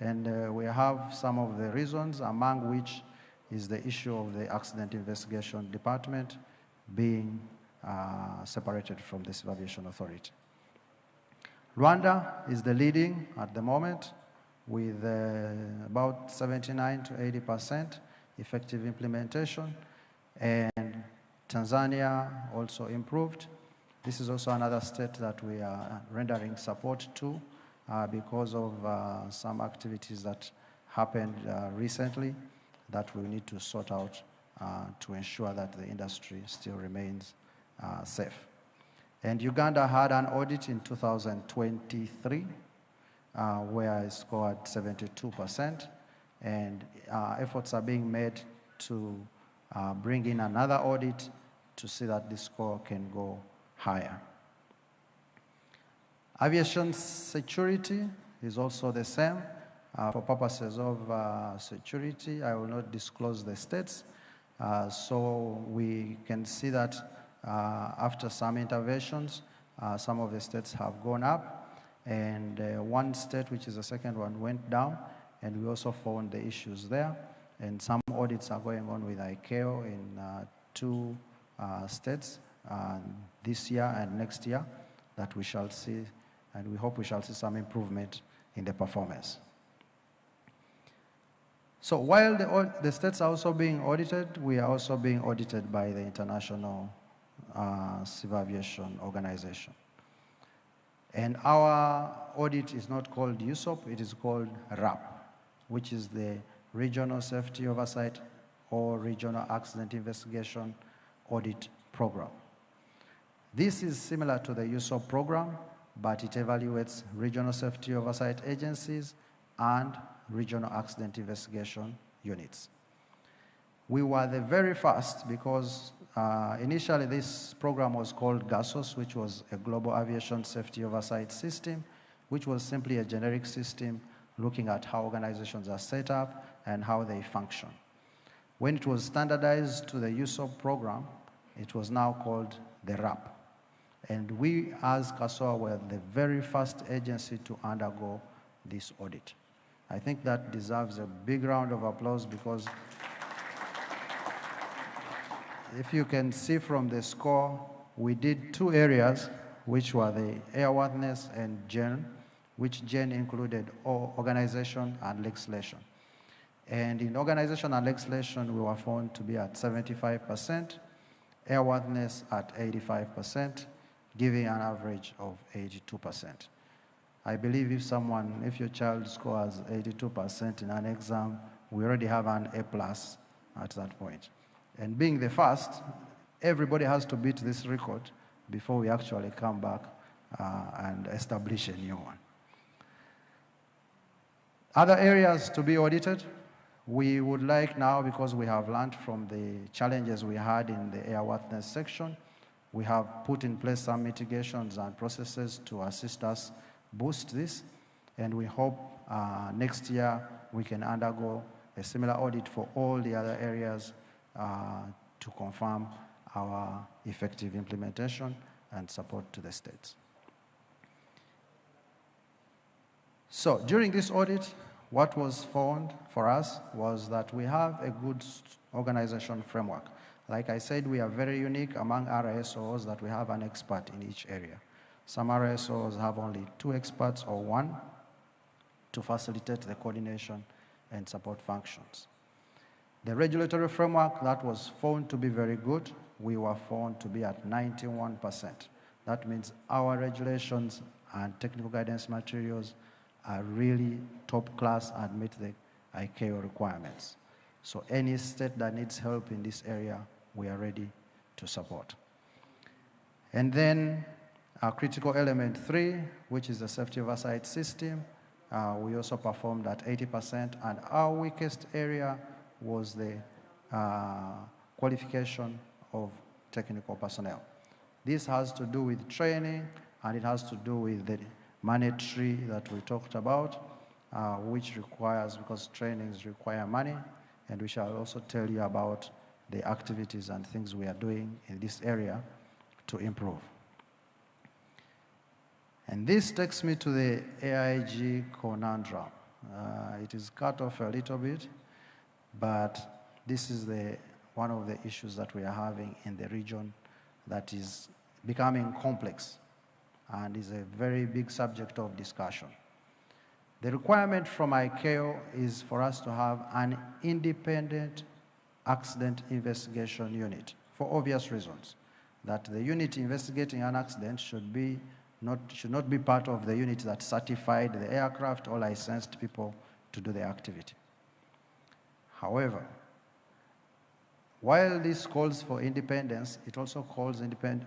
[SPEAKER 17] and we have some of the reasons, among which is the issue of the accident investigation department being separated from the Civil Aviation Authority. Rwanda is the leading at the moment with about 79 to 80% effective implementation, and Tanzania also improved. This is also another state that we are rendering support to because of some activities that happened recently that we need to sort out to ensure that the industry still remains safe. And Uganda had an audit in 2023 where I scored 72%, and efforts are being made to bring in another audit to see that this score can go higher. Aviation security is also the same. For purposes of security, I will not disclose the states. So we can see that after some interventions, some of the states have gone up, and one state, which is the second one, went down, and we also found the issues there. And some audits are going on with ICAO in 2 states this year and next year that we shall see, and we hope we shall see some improvement in the performance. So while the states are also being audited, we are also being audited by the International Civil Aviation Organization. And our audit is not called USOP, it is called RAP, which is the Regional Safety Oversight or Regional Accident Investigation Audit Program. This is similar to the USOP program, but it evaluates regional safety oversight agencies and regional accident investigation units. We were the very first because initially this program was called GASOS, which was a Global Aviation Safety Oversight System, which was simply a generic system looking at how organizations are set up and how they function. When it was standardized to the USOP program, it was now called the RAP. And we, as CASSOA, were the very first agency to undergo this audit. I think that deserves a big round of applause, because if you can see from the score, we did 2 areas, which were the airworthiness and GEN, which GEN included organization and legislation. And in organization and legislation, we were found to be at 75%, airworthiness at 85%, giving an average of 82%. I believe if your child scores 82% in an exam, we already have an A+ at that point. And being the first, everybody has to beat this record before we actually come back and establish a new one. Other areas to be audited, we would like now, because we have learned from the challenges we had in the airworthiness section, we have put in place some mitigations and processes to assist us boost this, and we hope next year we can undergo a similar audit for all the other areas to confirm our effective implementation and support to the states. So during this audit, what was found for us was that we have a good organization framework. Like I said, we are very unique among RSOs that we have an expert in each area. Some RSOs have only 2 experts or 1 to facilitate the coordination and support functions. The regulatory framework that was found to be very good, we were found to be at 91%. That means our regulations and technical guidance materials are really top class and meet the ICAO requirements. So any state that needs help in this area, we are ready to support. And then our critical element 3, which is the safety oversight system, we also performed at 80%, and our weakest area was the qualification of technical personnel. This has to do with training, and it has to do with the monetary that we talked about, which requires, because trainings require money, and we shall also tell you about the activities and things we are doing in this area to improve. And this takes me to the AIG conundrum. It is cut off a little bit, but this is one of the issues that we are having in the region that is becoming complex and is a very big subject of discussion. The requirement from ICAO is for us to have an independent accident investigation unit for obvious reasons, that the unit investigating an accident should not be part of the unit that certified the aircraft or licensed people to do the activity. However, while this calls for independence, it also calls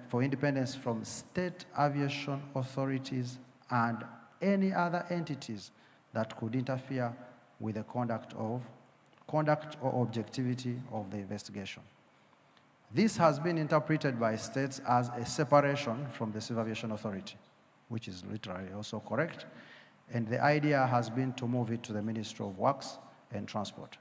[SPEAKER 17] for independence from state aviation authorities and any other entities that could interfere with the conduct or objectivity of the investigation. This has been interpreted by states as a separation from the Civil Aviation Authority, which is literally also correct, and the idea has been to move it to the Ministry of Works and Transport.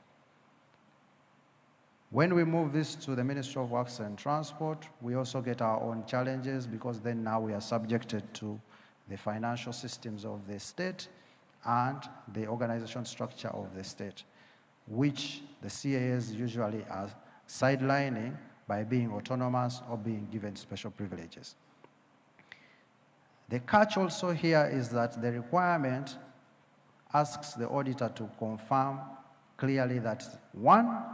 [SPEAKER 17] When we move this to the Ministry of Works and Transport, we also get our own challenges, because then now we are subjected to the financial systems of the state and the organization structure of the state, which the CAAs usually are sidelining by being autonomous or being given special privileges. The catch also here is that the requirement asks the auditor to confirm clearly that, one,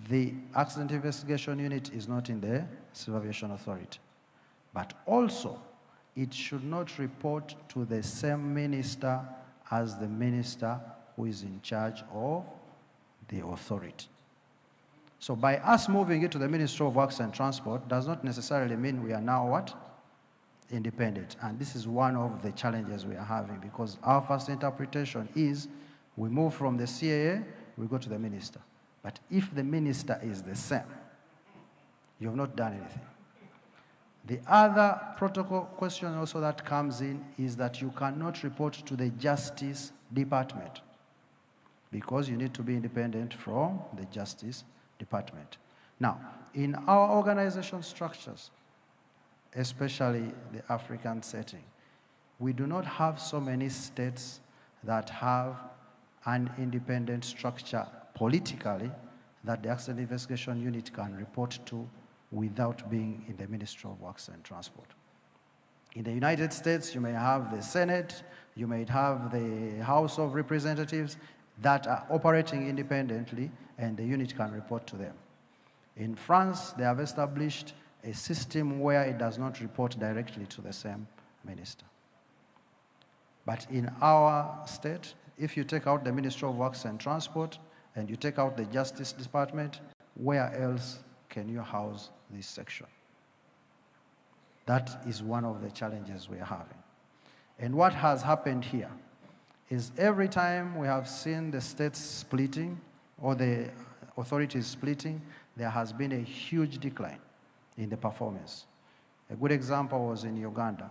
[SPEAKER 17] the accident investigation unit is not in the Civil Aviation Authority, but also it should not report to the same minister as the minister who is in charge of the authority. So by us moving it to the Ministry of Works and Transport does not necessarily mean we are now what? Independent. And this is one of the challenges we are having, because our first interpretation is we move from the CAA, we go to the minister. But if the minister is the same, you have not done anything. The other protocol question also that comes in is that you cannot report to the Justice Department, because you need to be independent from the Justice Department. Now, in our organization structures, especially the African setting, we do not have so many states that have an independent structure politically that the accident investigation unit can report to without being in the Ministry of Works and Transport. In the United States, you may have the Senate, you may have the House of Representatives that are operating independently, and the unit can report to them. In France, they have established a system where it does not report directly to the same minister. But in our state, if you take out the Ministry of Works and Transport and you take out the Justice Department, where else can you house this section? That is one of the challenges we are having. And what has happened here is every time we have seen the states splitting or the authorities splitting, there has been a huge decline in the performance. A good example was in Uganda.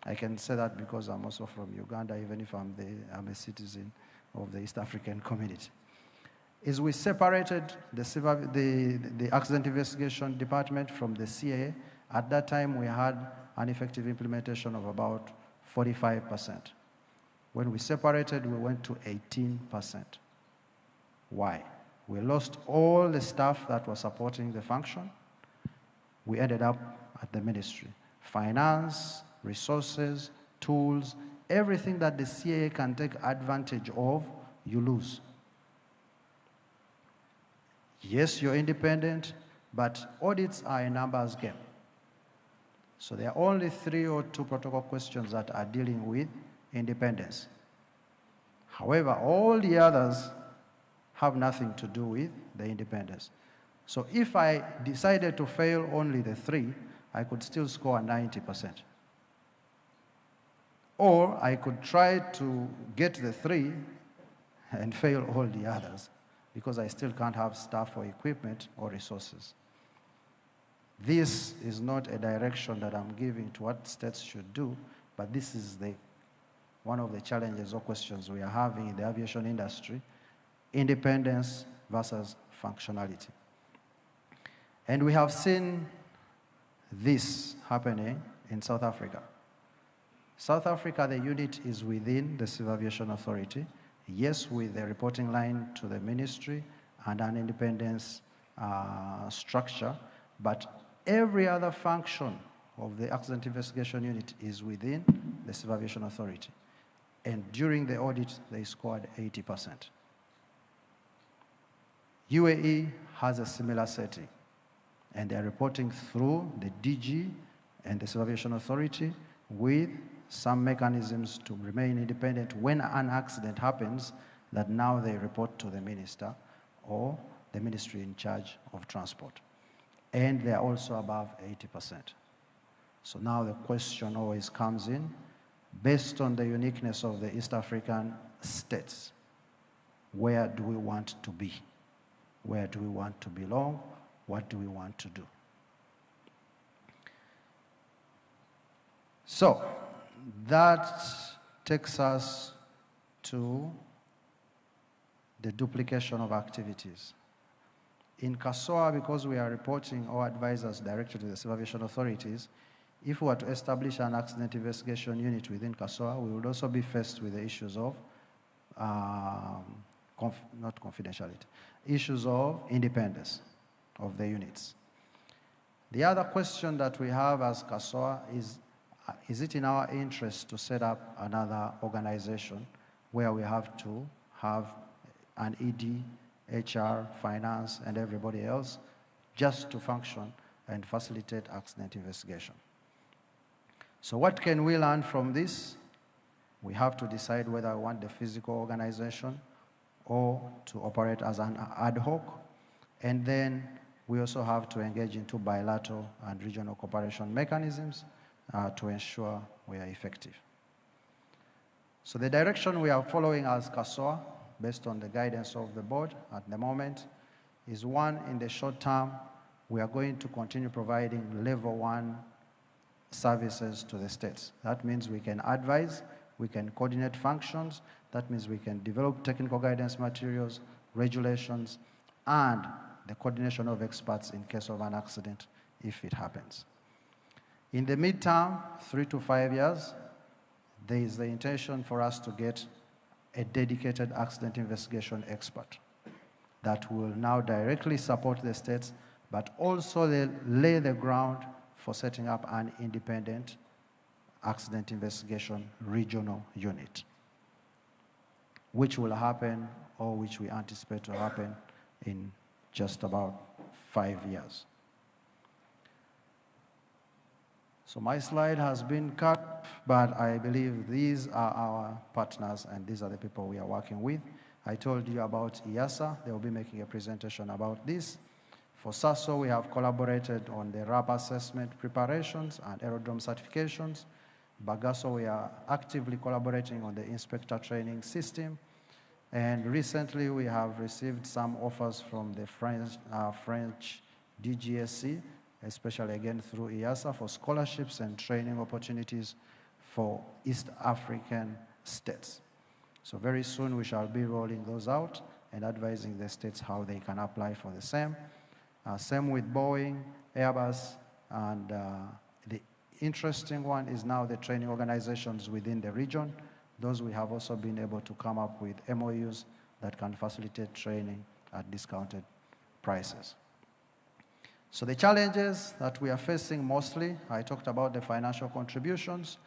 [SPEAKER 17] I can say that because I'm also from Uganda, even if I'm a citizen of the East African community. Is we separated the accident investigation department from the CAA. At that time, we had an effective implementation of about 45%. When we separated, we went to 18%. Why? We lost all the staff that was supporting the function. We ended up at the ministry. Finance, resources, tools, everything that the CAA can take advantage of, you lose. Yes, you're independent, but audits are a numbers game. So there are only 3 or 2 protocol questions that are dealing with independence. However, all the others have nothing to do with the independence. So if I decided to fail only the 3, I could still score 90%. Or I could try to get the 3 and fail all the others, because I still can't have staff or equipment or resources. This is not a direction that I'm giving to what states should do, but this is one of the challenges or questions we are having in the aviation industry: independence versus functionality. And we have seen this happening in South Africa. South Africa, the unit is within the Civil Aviation Authority, yes, with the reporting line to the ministry and an independence structure, but every other function of the accident investigation unit is within the Civil Aviation Authority. And during the audit, they scored 80%. UAE has a similar setting, and they're reporting through the DG and the Civil Aviation Authority with some mechanisms to remain independent when an accident happens, that now they report to the minister or the ministry in charge of transport. And they're also above 80%. So now the question always comes in, based on the uniqueness of the East African states, where do we want to be? Where do we want to belong? What do we want to do? So that takes us to the duplication of activities. In CASSOA, because we are reporting our advisors directly to the Civil Aviation Authorities, if we were to establish an accident investigation unit within CASSOA, we would also be faced with the issues of, not confidentiality, issues of independence of the units. The other question that we have as CASSOA is it in our interest to set up another organization where we have to have an ED, HR, finance, and everybody else just to function and facilitate accident investigation? So what can we learn from this? We have to decide whether we want the physical organization or to operate as an ad hoc. And then we also have to engage into bilateral and regional cooperation mechanisms to ensure we are effective. So the direction we are following as CASSOA, based on the guidance of the board at the moment, is one, in the short term, we are going to continue providing level 1 services to the states. That means we can advise, we can coordinate functions, that means we can develop technical guidance materials, regulations, and the coordination of experts in case of an accident if it happens. In the midterm, 3 to 5 years, there is the intention for us to get a dedicated accident investigation expert that will now directly support the states, but also lay the ground for setting up an independent accident investigation regional unit, which will happen, or which we anticipate to happen, in just about 5 years. So my slide has been cut, but I believe these are our partners and these are the people we are working with. I told you about EASA. They will be making a presentation about this. For SASO, we have collaborated on the RAP assessment preparations and aerodrome certifications. Bagasso, we are actively collaborating on the inspector training system. And recently, we have received some offers from the French DGSC, especially again through EASA, for scholarships and training opportunities for East African states. So very soon we shall be rolling those out and advising the states how they can apply for the same. Same with Boeing, Airbus, and the interesting one is now the training organizations within the region. Those we have also been able to come up with MOUs that can facilitate training at discounted prices. So the challenges that we are facing mostly, I talked about the financial contributions,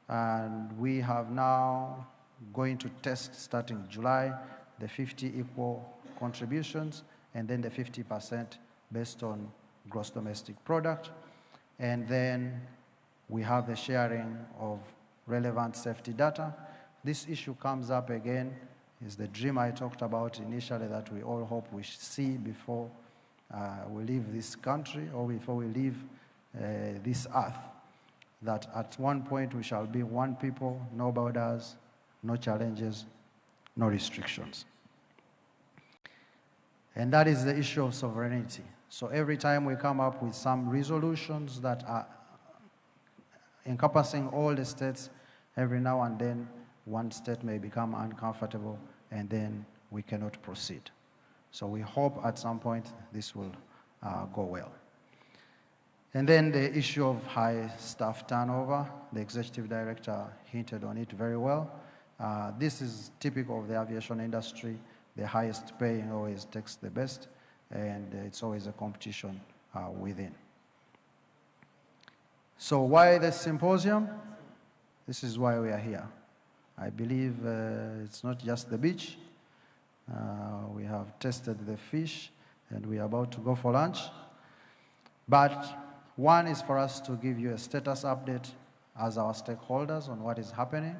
[SPEAKER 17] and we have now going to test starting July the 50 equal contributions, and then the 50% based on gross domestic product. And then we have the sharing of relevant safety data. This issue comes up again, is the dream I talked about initially that we all hope we see before we leave this country or before we leave this earth, that at one point we shall be one people, no borders, no challenges, no restrictions. And that is the issue of sovereignty. So every time we come up with some resolutions that are encompassing all the states, every now and then one state may become uncomfortable and then we cannot proceed. So we hope at some point this will go well. And then the issue of high staff turnover, the executive director hinted on it very well. This is typical of the aviation industry. The highest paying always takes the best, and it's always a competition within. So why the symposium? This is why we are here. I believe it's not just the beach. We have tested the fish, and we are about to go for lunch. But one is for us to give you a status update as our stakeholders on what is happening,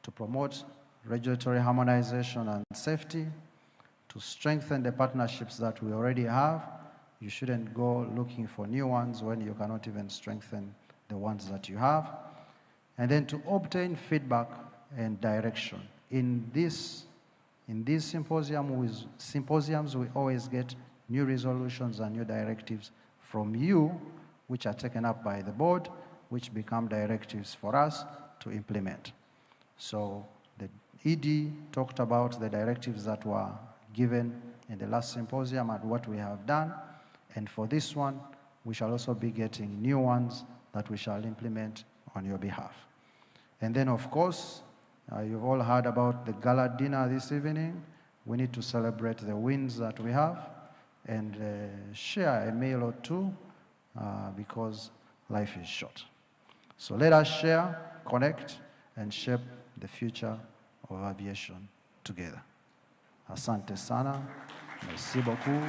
[SPEAKER 17] to promote regulatory harmonization and safety, to strengthen the partnerships that we already have. You shouldn't go looking for new ones when you cannot even strengthen the ones that you have. And then to obtain feedback and direction. In these symposiums, we always get new resolutions and new directives from you, which are taken up by the board, which become directives for us to implement. So the ED talked about the directives that were given in the last symposium and what we have done. And for this one, we shall also be getting new ones that we shall implement on your behalf. And then, of course, you've all heard about the gala dinner this evening. We need to celebrate the wins that we have and share a meal or two because life is short. So let us share, connect, and shape the future of aviation together. Asante sana. Merci beaucoup.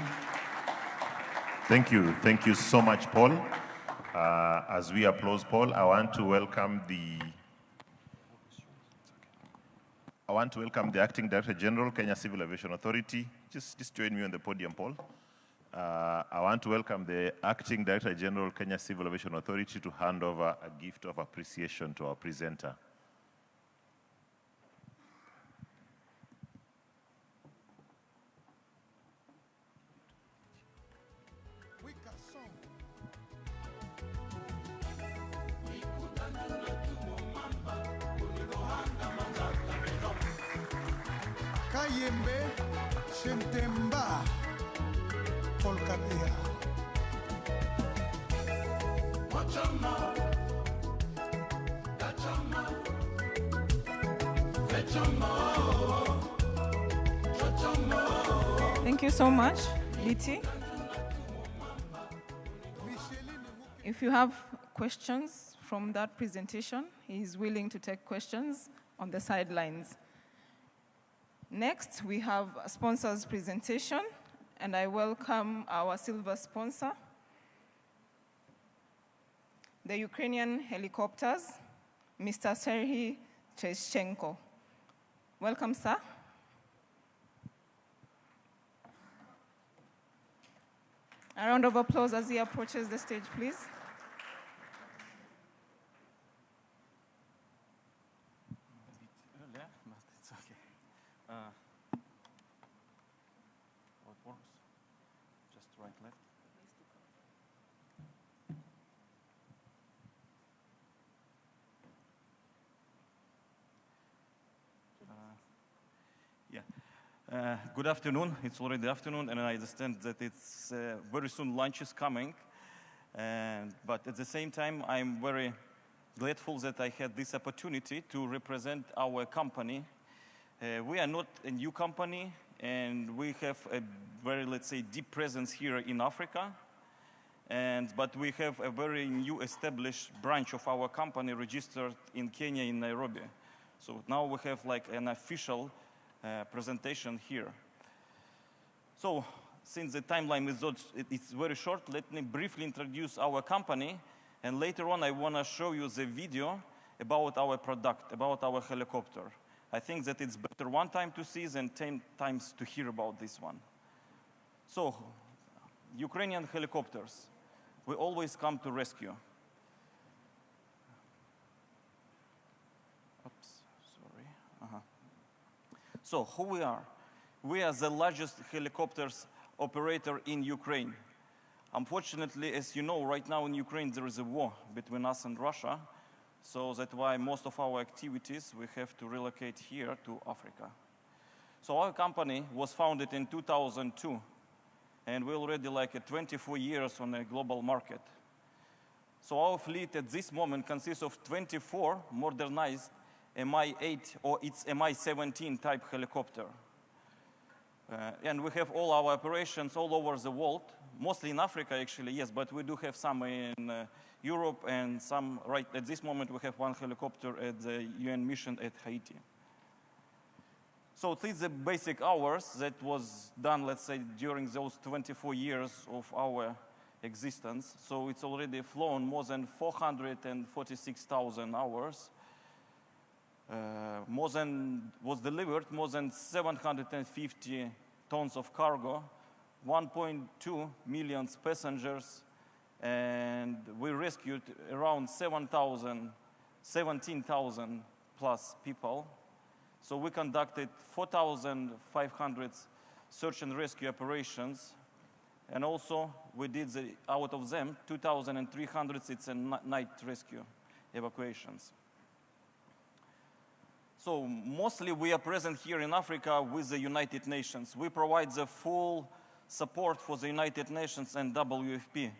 [SPEAKER 5] Thank you so much, Paul. As we applause Paul, I want to welcome the Acting Director General, Kenya Civil Aviation Authority. Just join me on the podium, Paul. I want to welcome the Acting Director General, Kenya Civil Aviation Authority, to hand over a gift of appreciation to our presenter.
[SPEAKER 16] Kayembe, Shentemba, Polkadea. Machama, Dachama, Fechama, Chachama.
[SPEAKER 3] Thank you so much, Liti. If you have questions from that presentation, he is willing to take questions on the sidelines. Next, we have a sponsor's presentation, and I welcome our silver sponsor, the Ukrainian helicopters, Mr. Serhiy Cheschenko. Welcome, sir. A round of applause as he approaches the stage, please.
[SPEAKER 18] What works? Just right, left. Good afternoon. It's already afternoon, and I understand that it's very soon lunch is coming. But at the same time, I'm very grateful that I had this opportunity to represent our company. We are not a new company, and we have a very, let's say, deep presence here in Africa. But we have a very new established branch of our company registered in Kenya, in Nairobi. So now we have like an official presentation here. So since the timeline is it's very short, let me briefly introduce our company, and later on I want to show you the video about our product, about our helicopter. I think that it's better one time to see than 10 times to hear about this one. So, Ukrainian helicopters, we always come to rescue. Oops, sorry. So, who we are? We are the largest helicopters operator in Ukraine. Unfortunately, as you know, right now in Ukraine there is a war between us and Russia, so that's why most of our activities we have to relocate here to Africa. So our company was founded in 2002, and we're already like 24 years on a global market. So our fleet at this moment consists of 24 modernized Mi-8 or its Mi-17 type helicopter. And we have all our operations all over the world, mostly in Africa actually, yes, but we do have some in Europe and some, right at this moment we have one helicopter at the UN mission at Haiti. So these are the basic hours that was done, let's say, during those 24 years of our existence. So it's already flown more than 446,000 hours. Was delivered more than 750 tons of cargo, 1.2 million passengers, and we rescued around 17,000 plus people. So we conducted 4,500 search and rescue operations, and also we did, out of them, 2,300 it's a night rescue evacuations. So mostly we are present here in Africa with the United Nations. We provide the full support for the United Nations and WFP.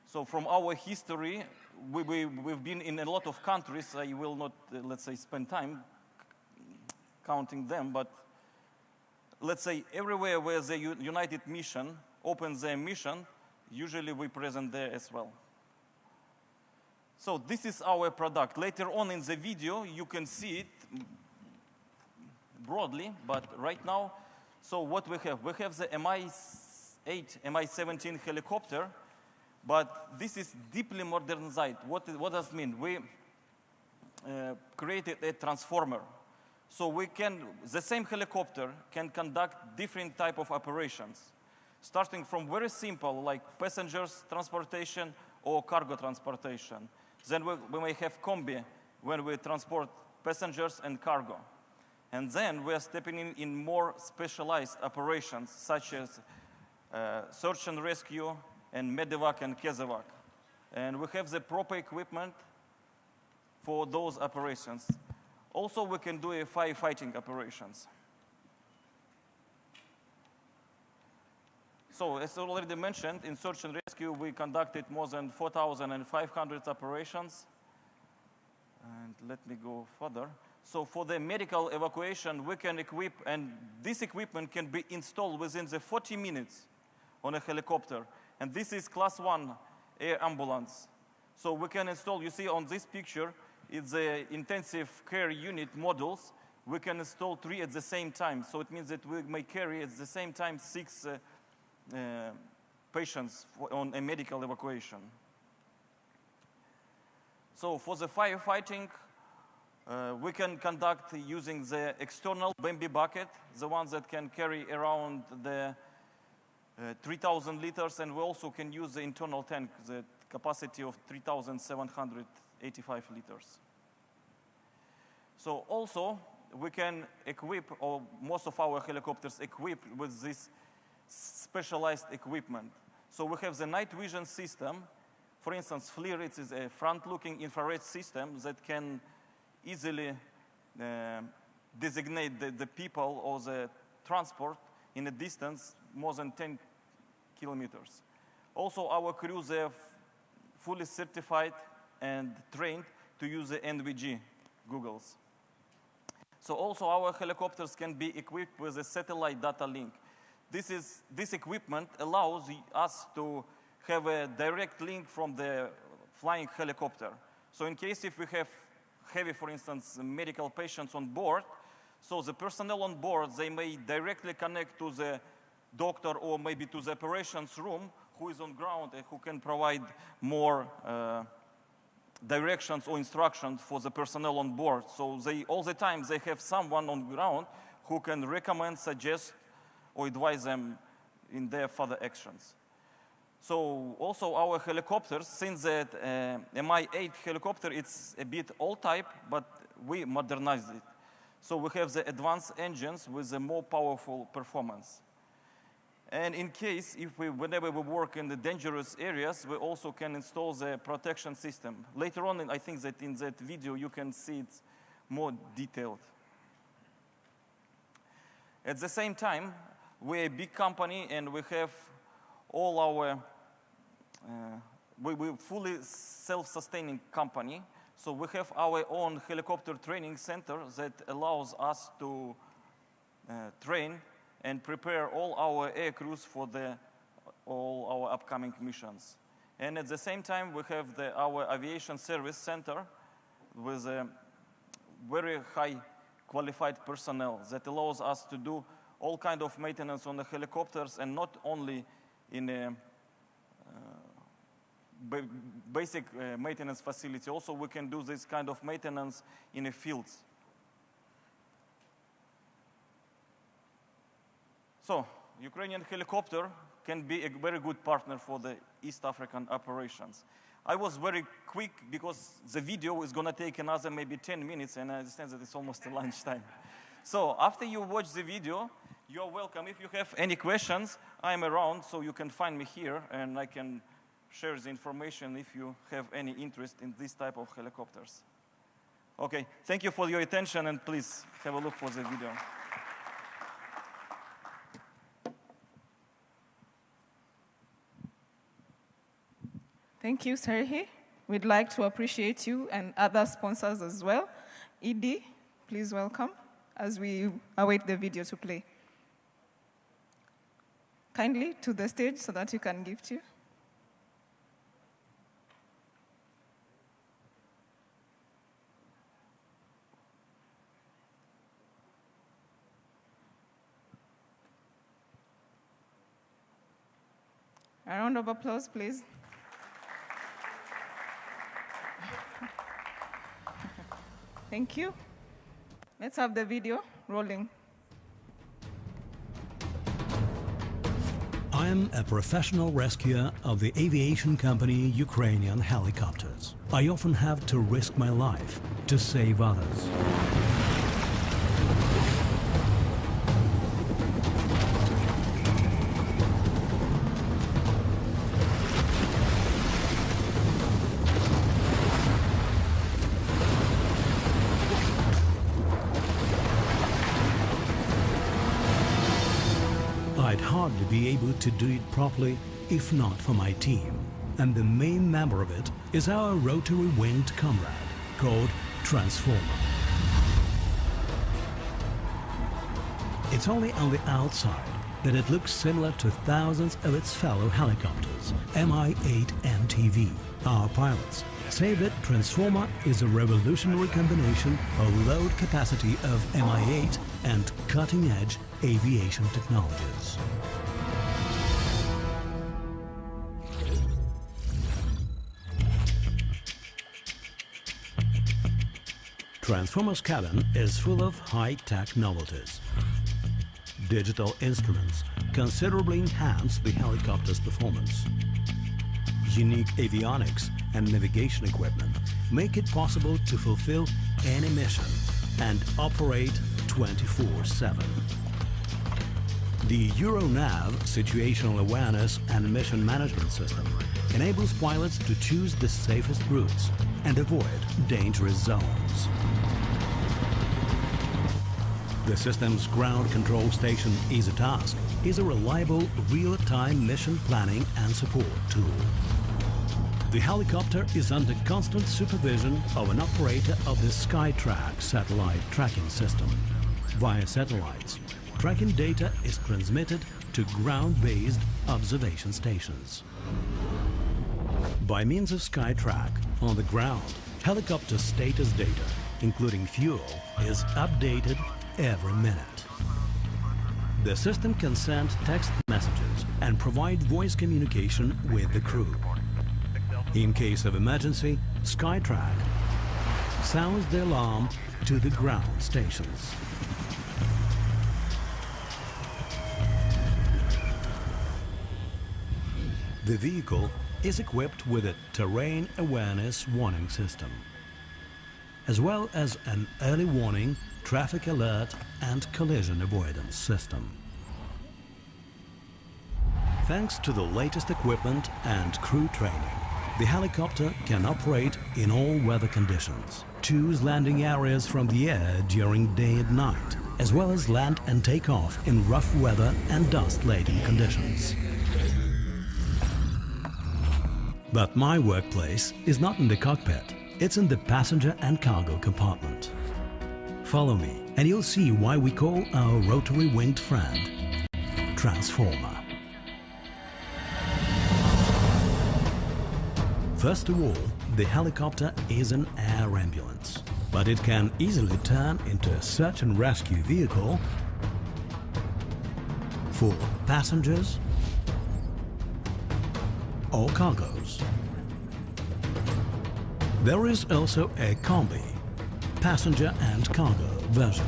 [SPEAKER 18] So from our history, we've been in a lot of countries. I will not, let's say, spend time counting them, but let's say everywhere where the United Mission opens their mission, usually we're present there as well. So this is our product. Later on in the video, you can see it broadly, but right now, so what we have the Mi-8, Mi-17 helicopter, but this is deeply modernized. What does it mean? We created a transformer. So the same helicopter can conduct different type of operations, starting from very simple, like passengers transportation or cargo transportation. Then we may have combi, when we transport passengers and cargo. And then we are stepping in more specialized operations, such as search and rescue, and medevac and CASSOA. And we have the proper equipment for those operations. Also, we can do a firefighting operations. So, as already mentioned, in search and rescue, we conducted more than 4,500 operations. And let me go further. So, for the medical evacuation, we can equip, and this equipment can be installed within the 40 minutes on a helicopter. And this is class 1 air ambulance. So, we can install, you see on this picture, it's the intensive care unit modules. We can install 3 at the same time. So, it means that we may carry at the same time 6 patients on a medical evacuation. So for the firefighting, we can conduct using the external Bambi bucket, the ones that can carry around the 3,000 liters, and we also can use the internal tank, the capacity of 3,785 liters. So also, we can equip, or most of our helicopters equipped with this specialized equipment. So we have the night vision system. For instance, FLIR, it is a front-looking infrared system that can easily designate the people or the transport in a distance more than 10 kilometers. Also, our crews are fully certified and trained to use the NVG goggles. So also our helicopters can be equipped with a satellite data link. This equipment allows us to have a direct link from the flying helicopter. So in case if we have heavy, for instance, medical patients on board, so the personnel on board, they may directly connect to the doctor or maybe to the operations room who is on ground and who can provide more directions or instructions for the personnel on board. So all the time they have someone on ground who can recommend, suggest, or advise them in their further actions. So also our helicopters, since that Mi-8 helicopter, it's a bit old type, but we modernized it. So we have the advanced engines with a more powerful performance. And in case, whenever we work in the dangerous areas, we also can install the protection system. Later on, I think that in that video, you can see it more detailed. At the same time, we're a big company and we have all our, we're fully self-sustaining company. So we have our own helicopter training center that allows us to train and prepare all our air crews for all our upcoming missions. And at the same time, we have our aviation service center with a very high qualified personnel that allows us to do all kind of maintenance on the helicopters, and not only in a basic maintenance facility. Also, we can do this kind of maintenance in the fields. So, Ukrainian helicopter can be a very good partner for the East African operations. I was very quick because the video is going to take another maybe 10 minutes, and I understand that it's almost lunchtime. So, after you watch the video, you're welcome. If you have any questions, I'm around, so you can find me here, and I can share the information if you have any interest in this type of helicopters. Okay, thank you for your attention, and please have a look for the video.
[SPEAKER 3] Thank you, Serhi. We'd like to appreciate you and other sponsors as well. ED, please welcome as we await the video to play. Kindly to the stage so that you can gift you. A round of applause, please. Thank you. Let's have the video rolling.
[SPEAKER 19] I am a professional rescuer of the aviation company Ukrainian Helicopters. I often have to risk my life to save others. I'd hardly be able to do it properly if not for my team. And the main member of it is our rotary-winged comrade called Transformer. It's only on the outside that it looks similar to thousands of its fellow helicopters, Mi-8 MTV. Our pilots say that Transformer is a revolutionary combination of load capacity of Mi-8 and cutting-edge aviation technologies. Transformer's cabin is full of high-tech novelties. Digital instruments considerably enhance the helicopter's performance. Unique avionics and navigation equipment make it possible to fulfill any mission and operate 24/7. The EuroNav situational awareness and mission management system enables pilots to choose the safest routes and avoid dangerous zones. The system's ground control station EasyTask is a reliable real-time mission planning and support tool. The helicopter is under constant supervision of an operator of the SkyTrack satellite tracking system. Via satellites, tracking data is transmitted to ground-based observation stations. By means of SkyTrack, on the ground, helicopter status data, including fuel, is updated every minute. The system can send text messages and provide voice communication with the crew. In case of emergency, Skytrack sounds the alarm to the ground stations. The vehicle is equipped with a terrain awareness warning system, as well as an early warning, traffic alert and collision avoidance system. Thanks to the latest equipment and crew training, the helicopter can operate in all weather conditions, choose landing areas from the air during day and night, as well as land and take off in rough weather and dust-laden conditions. But my workplace is not in the cockpit, it's in the passenger and cargo compartment. Follow me and you'll see why we call our rotary-winged friend Transformer. First of all, the helicopter is an air ambulance, but it can easily turn into a search and rescue vehicle for passengers or cargoes. There is also a combi, passenger and cargo version.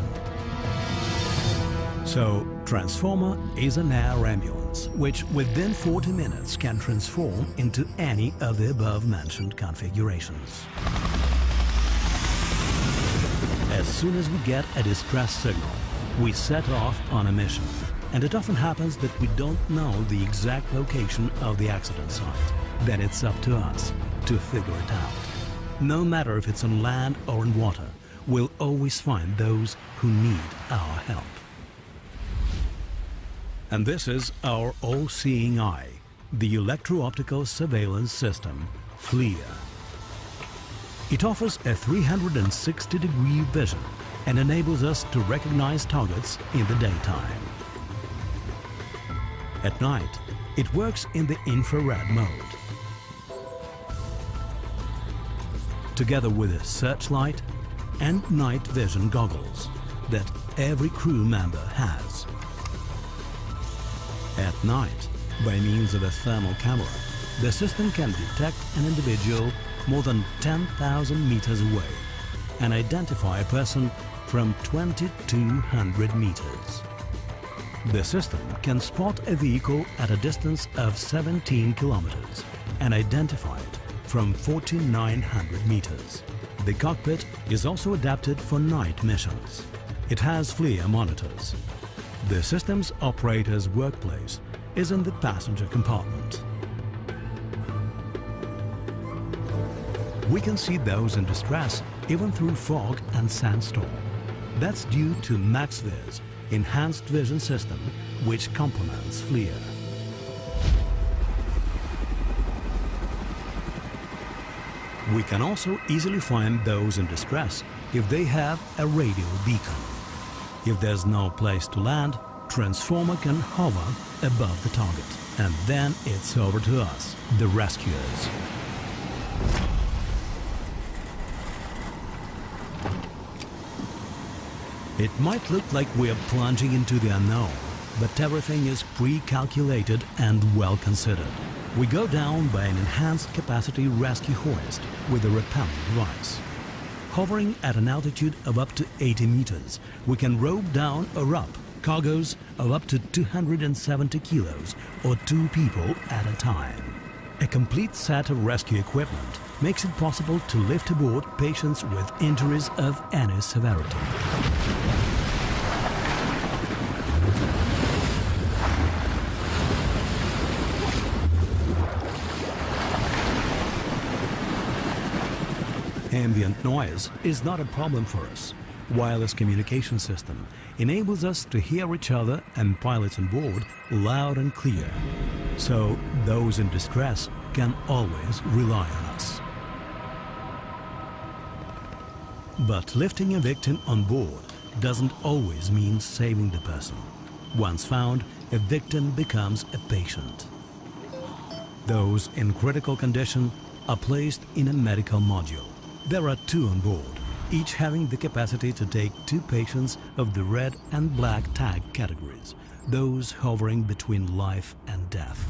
[SPEAKER 19] So, Transformer is an air ambulance, which within 40 minutes can transform into any of the above-mentioned configurations. As soon as we get a distress signal, we set off on a mission. And it often happens that we don't know the exact location of the accident site. Then it's up to us to figure it out. No matter if it's on land or in water, we'll always find those who need our help. And this is our all-seeing eye, the electro-optical surveillance system, FLIR. It offers a 360-degree vision and enables us to recognize targets in the daytime. At night, it works in the infrared mode. Together with a searchlight and night vision goggles that every crew member has. At night, by means of a thermal camera, the system can detect an individual more than 10,000 meters away and identify a person from 2,200 meters. The system can spot a vehicle at a distance of 17 kilometers and identify it from 4,900 meters. The cockpit is also adapted for night missions. It has FLIR monitors. The system's operator's workplace is in the passenger compartment. We can see those in distress even through fog and sandstorm. That's due to MaxVis, enhanced vision system, which complements FLIR. We can also easily find those in distress if they have a radio beacon. If there's no place to land, Transformer can hover above the target, and then it's over to us, the rescuers. It might look like we're plunging into the unknown, but everything is pre-calculated and well considered. We go down by an enhanced capacity rescue hoist with a rappelling device. Hovering at an altitude of up to 80 meters, we can rope down or up cargoes of up to 270 kilos or 2 people at a time. A complete set of rescue equipment makes it possible to lift aboard patients with injuries of any severity. Ambient noise is not a problem for us. Wireless communication system enables us to hear each other and pilots on board loud and clear. So those in distress can always rely on us. But lifting a victim on board doesn't always mean saving the person. Once found, a victim becomes a patient. Those in critical condition are placed in a medical module. There are 2 on board, each having the capacity to take 2 patients of the red and black tag categories, those hovering between life and death.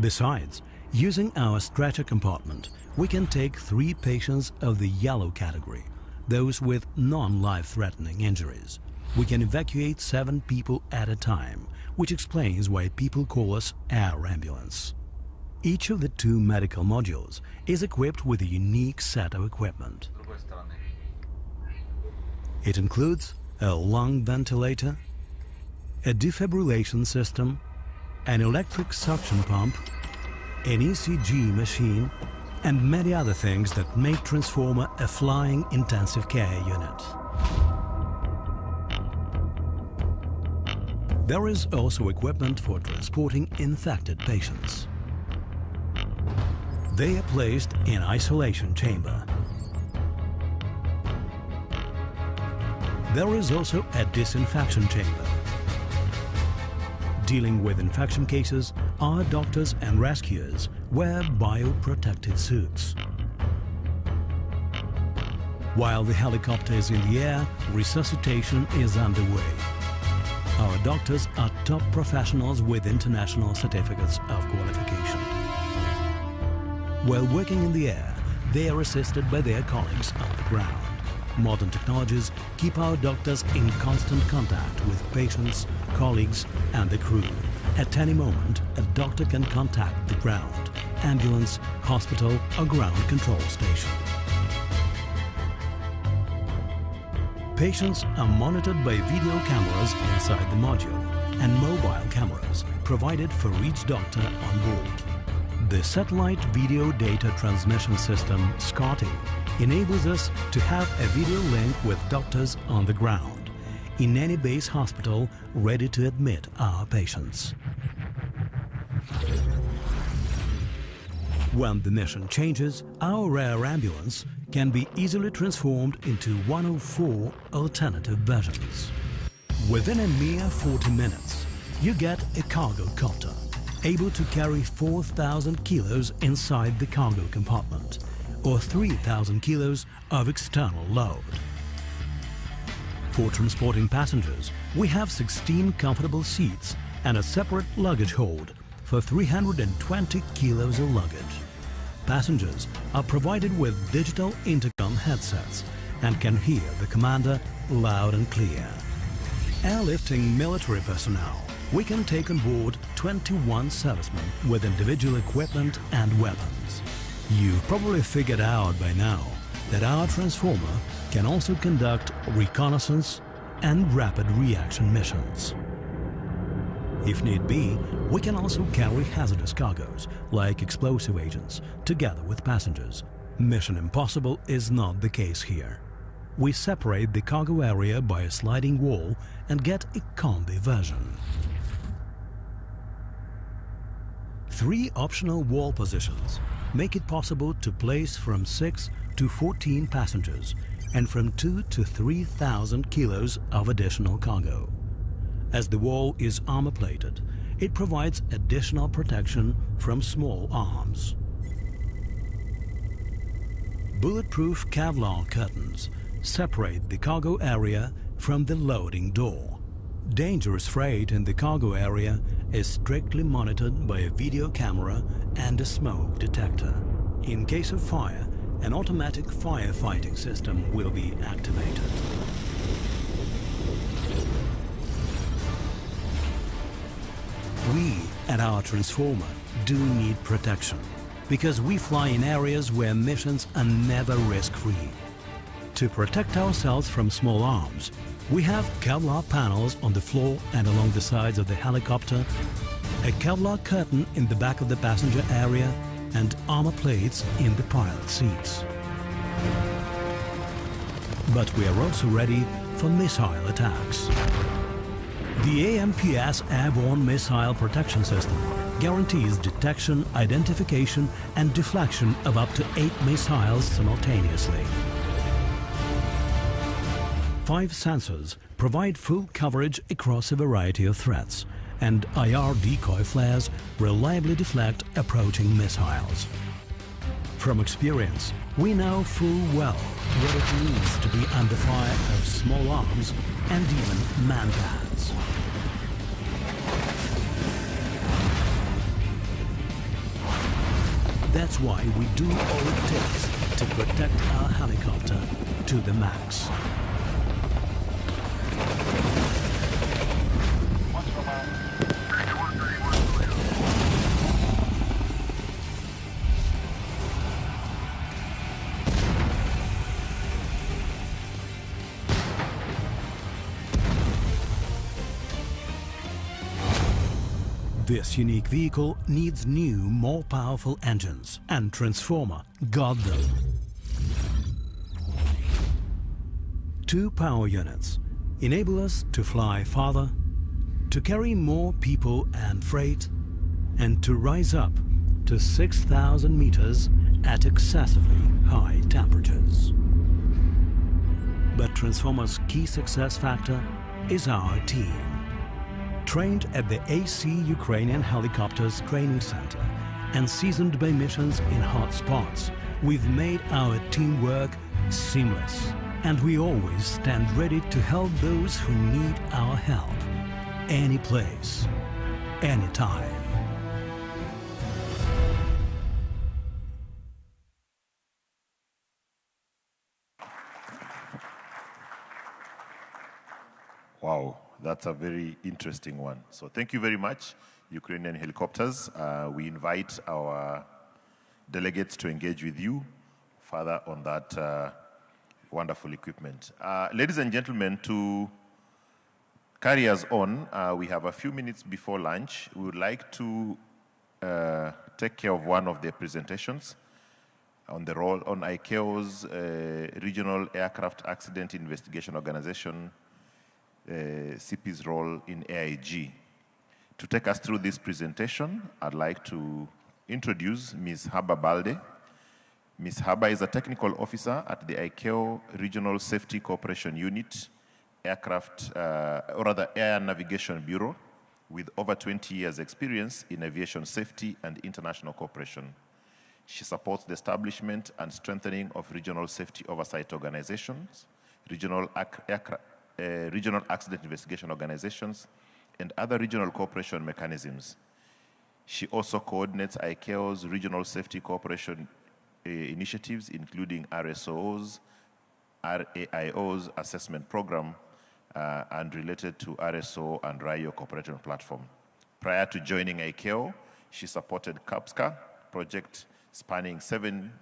[SPEAKER 19] Besides, using our stretcher compartment, we can take 3 patients of the yellow category, those with non-life-threatening injuries. We can evacuate 7 people at a time, which explains why people call us air ambulance. Each of the 2 medical modules is equipped with a unique set of equipment. It includes a lung ventilator, a defibrillation system, an electric suction pump, an ECG machine, and many other things that make Transformer a flying intensive care unit. There is also equipment for transporting infected patients. They are placed in isolation chamber. There is also a disinfection chamber. Dealing with infection cases, our doctors and rescuers wear bioprotective suits. While the helicopter is in the air, resuscitation is underway. Our doctors are top professionals with international certificates of qualification. While working in the air, they are assisted by their colleagues on the ground. Modern technologies keep our doctors in constant contact with patients, colleagues, and the crew. At any moment, a doctor can contact the ground, ambulance, hospital, or ground control station. Patients are monitored by video cameras inside the module and mobile cameras provided for each doctor on board. The Satellite Video Data Transmission System, SCOTI, enables us to have a video link with doctors on the ground in any base hospital ready to admit our patients. When the mission changes, our air ambulance can be easily transformed into one of 4 alternative versions. Within a mere 40 minutes, you get a cargo copter, able to carry 4,000 kilos inside the cargo compartment, or 3,000 kilos of external load. For transporting passengers, we have 16 comfortable seats and a separate luggage hold for 320 kilos of luggage. Passengers are provided with digital intercom headsets and can hear the commander loud and clear. Airlifting military personnel, we can take on board 21 servicemen with individual equipment and weapons. You've probably figured out by now that our Transformer can also conduct reconnaissance and rapid reaction missions. If need be, we can also carry hazardous cargoes, like explosive agents, together with passengers. Mission Impossible is not the case here. We separate the cargo area by a sliding wall and get a combi version. 3 optional wall positions make it possible to place from 6 to 14 passengers and from 2 to 3,000 kilos of additional cargo. As the wall is armor-plated, it provides additional protection from small arms. Bulletproof Kevlar curtains separate the cargo area from the loading door. Dangerous freight in the cargo area is strictly monitored by a video camera and a smoke detector. In case of fire, an automatic firefighting system will be activated. We at our Transformer do need protection because we fly in areas where missions are never risk-free. To protect ourselves from small arms, we have Kevlar panels on the floor and along the sides of the helicopter, a Kevlar curtain in the back of the passenger area, and armor plates in the pilot seats. But we are also ready for missile attacks. The AMPS Airborne Missile Protection System guarantees detection, identification, and deflection of up to 8 missiles simultaneously. 5 sensors provide full coverage across a variety of threats, and IR decoy flares reliably deflect approaching missiles. From experience, we know full well what it means to be under fire of small arms and even man-pads. That's why we do all it takes to protect our helicopter to the max. This unique vehicle needs new, more powerful engines, and Transformer got them. 2 power units enable us to fly farther, to carry more people and freight, and to rise up to 6,000 meters at excessively high temperatures. But Transformer's key success factor is our team. Trained at the AC Ukrainian Helicopters Training Center and seasoned by missions in hot spots, we've made our teamwork seamless. And we always stand ready to help those who need our help. Any place, anytime.
[SPEAKER 5] Wow, that's a very interesting one. So thank you very much, Ukrainian Helicopters. We invite our delegates to engage with you further on that wonderful equipment. Ladies and gentlemen, to carry us on, we have a few minutes before lunch. We would like to take care of one of the presentations on the role on ICAO's Regional Aircraft Accident Investigation Organization, CP's role in AIG. To take us through this presentation, I'd like to introduce Ms. Haba Balde. Ms. Haba is a technical officer at the ICAO Regional Safety Cooperation Unit, Air Navigation Bureau, with over 20 years experience in aviation safety and international cooperation. She supports the establishment and strengthening of regional safety oversight organizations, regional accident investigation organizations, and other regional cooperation mechanisms. She also coordinates ICAO's regional safety cooperation initiatives, including RSO's, RAIO's assessment program, and related to RSO and RIO cooperation platform. Prior to joining ICAO, she supported CAPSCA project spanning 7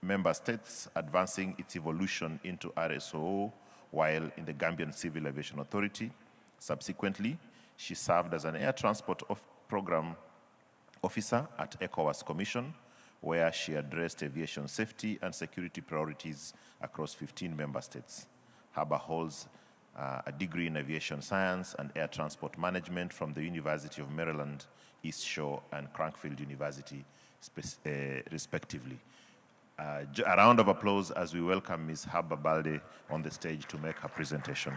[SPEAKER 5] member states, advancing its evolution into RSO while in the Gambian Civil Aviation Authority. Subsequently, she served as an air transport program officer at ECOWAS Commission, where she addressed aviation safety and security priorities across 15 member states. Haba holds a degree in aviation science and air transport management from the University of Maryland, East Shore, and Crankfield University, respectively. A round of applause as we welcome Ms. Haba Balde on the stage to make her presentation.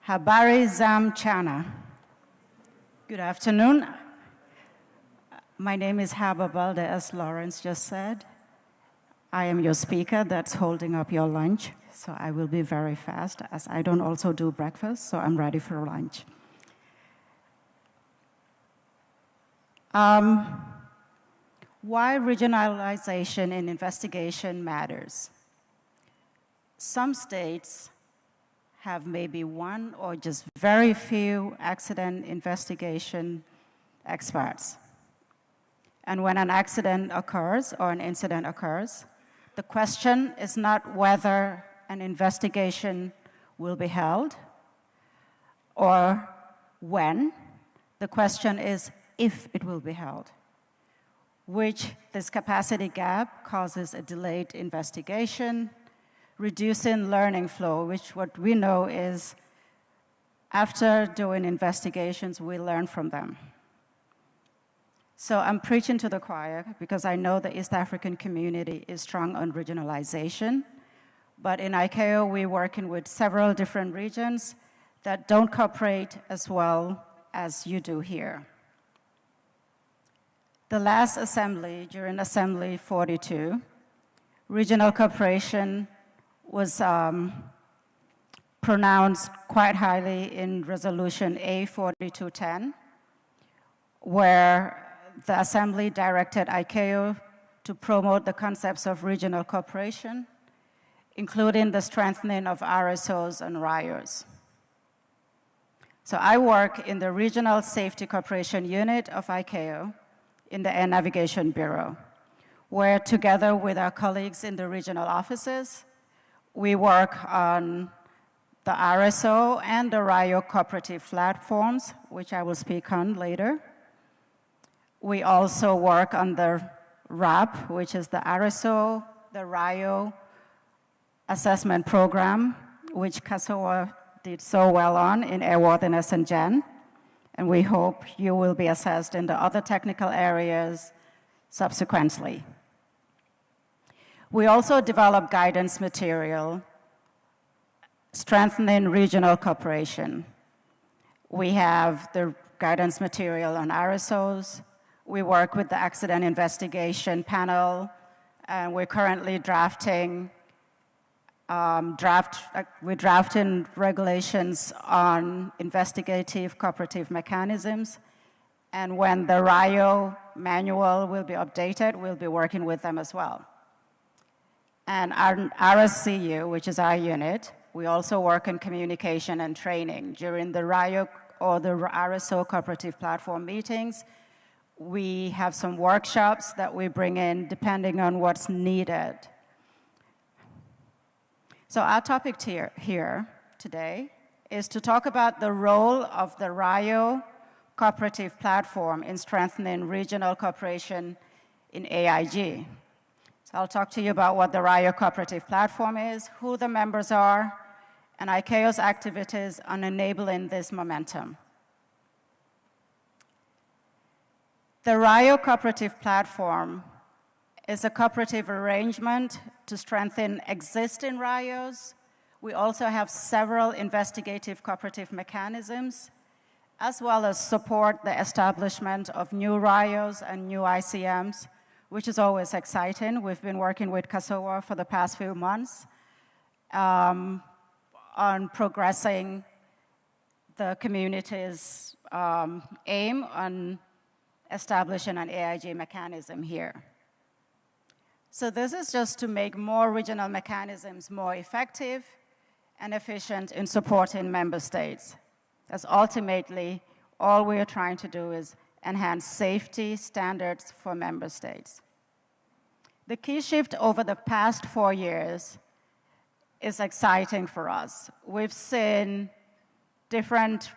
[SPEAKER 20] Habari za mchana. Good afternoon. My name is Haba Balde, as Lawrence just said. I am your speaker that's holding up your lunch, so I will be very fast, as I don't also do breakfast, so I'm ready for lunch. Why regionalization in investigation matters. Some states have maybe one or just very few accident investigation experts. And when an accident occurs or an incident occurs, the question is not whether an investigation will be held or when. The question is if it will be held, which this capacity gap causes a delayed investigation, reducing learning flow, which what we know is after doing investigations, we learn from them. So I'm preaching to the choir because I know the East African community is strong on regionalization, But in ICAO, we're working with several different regions that don't cooperate as well as you do here. The last assembly, during Assembly 42, regional cooperation was pronounced quite highly in Resolution A4210, where the Assembly directed ICAO to promote the concepts of regional cooperation, including the strengthening of RSOs and RIOs. So I work in the Regional Safety Cooperation Unit of ICAO in the Air Navigation Bureau, where together with our colleagues in the regional offices, we work on the RSO and the RIO cooperative platforms, which I will speak on later. We also work on the RAP, which is the RSO, the RIO assessment program, which CASSOA did so well on in airworthiness and gen. And we hope you will be assessed in the other technical areas subsequently. We also develop guidance material strengthening regional cooperation. We have the guidance material on RSOs. We work with the accident investigation panel, and we're currently drafting we're drafting regulations on investigative cooperative mechanisms. And when the RIO manual will be updated, we'll be working with them as well. And our RSCU, which is our unit, we also work in communication and training. During the RIO or the RSO cooperative platform meetings, we have some workshops that we bring in depending on what's needed. So our topic here today is to talk about the role of the RIO cooperative platform in strengthening regional cooperation in AIG. So I'll talk to you about what the RIO cooperative platform is, who the members are, and ICAO's activities on enabling this momentum. The RIO cooperative platform is a cooperative arrangement to strengthen existing RIOs. We also have several investigative cooperative mechanisms, as well as support the establishment of new RIOs and new ICMs, which is always exciting. We've been working with CASSOA for the past few months on progressing the community's aim on establishing an AIG mechanism here. So this is just to make more regional mechanisms more effective and efficient in supporting member states. As ultimately, all we are trying to do is enhance safety standards for member states. The key shift over the past 4 years is exciting for us. We've seen different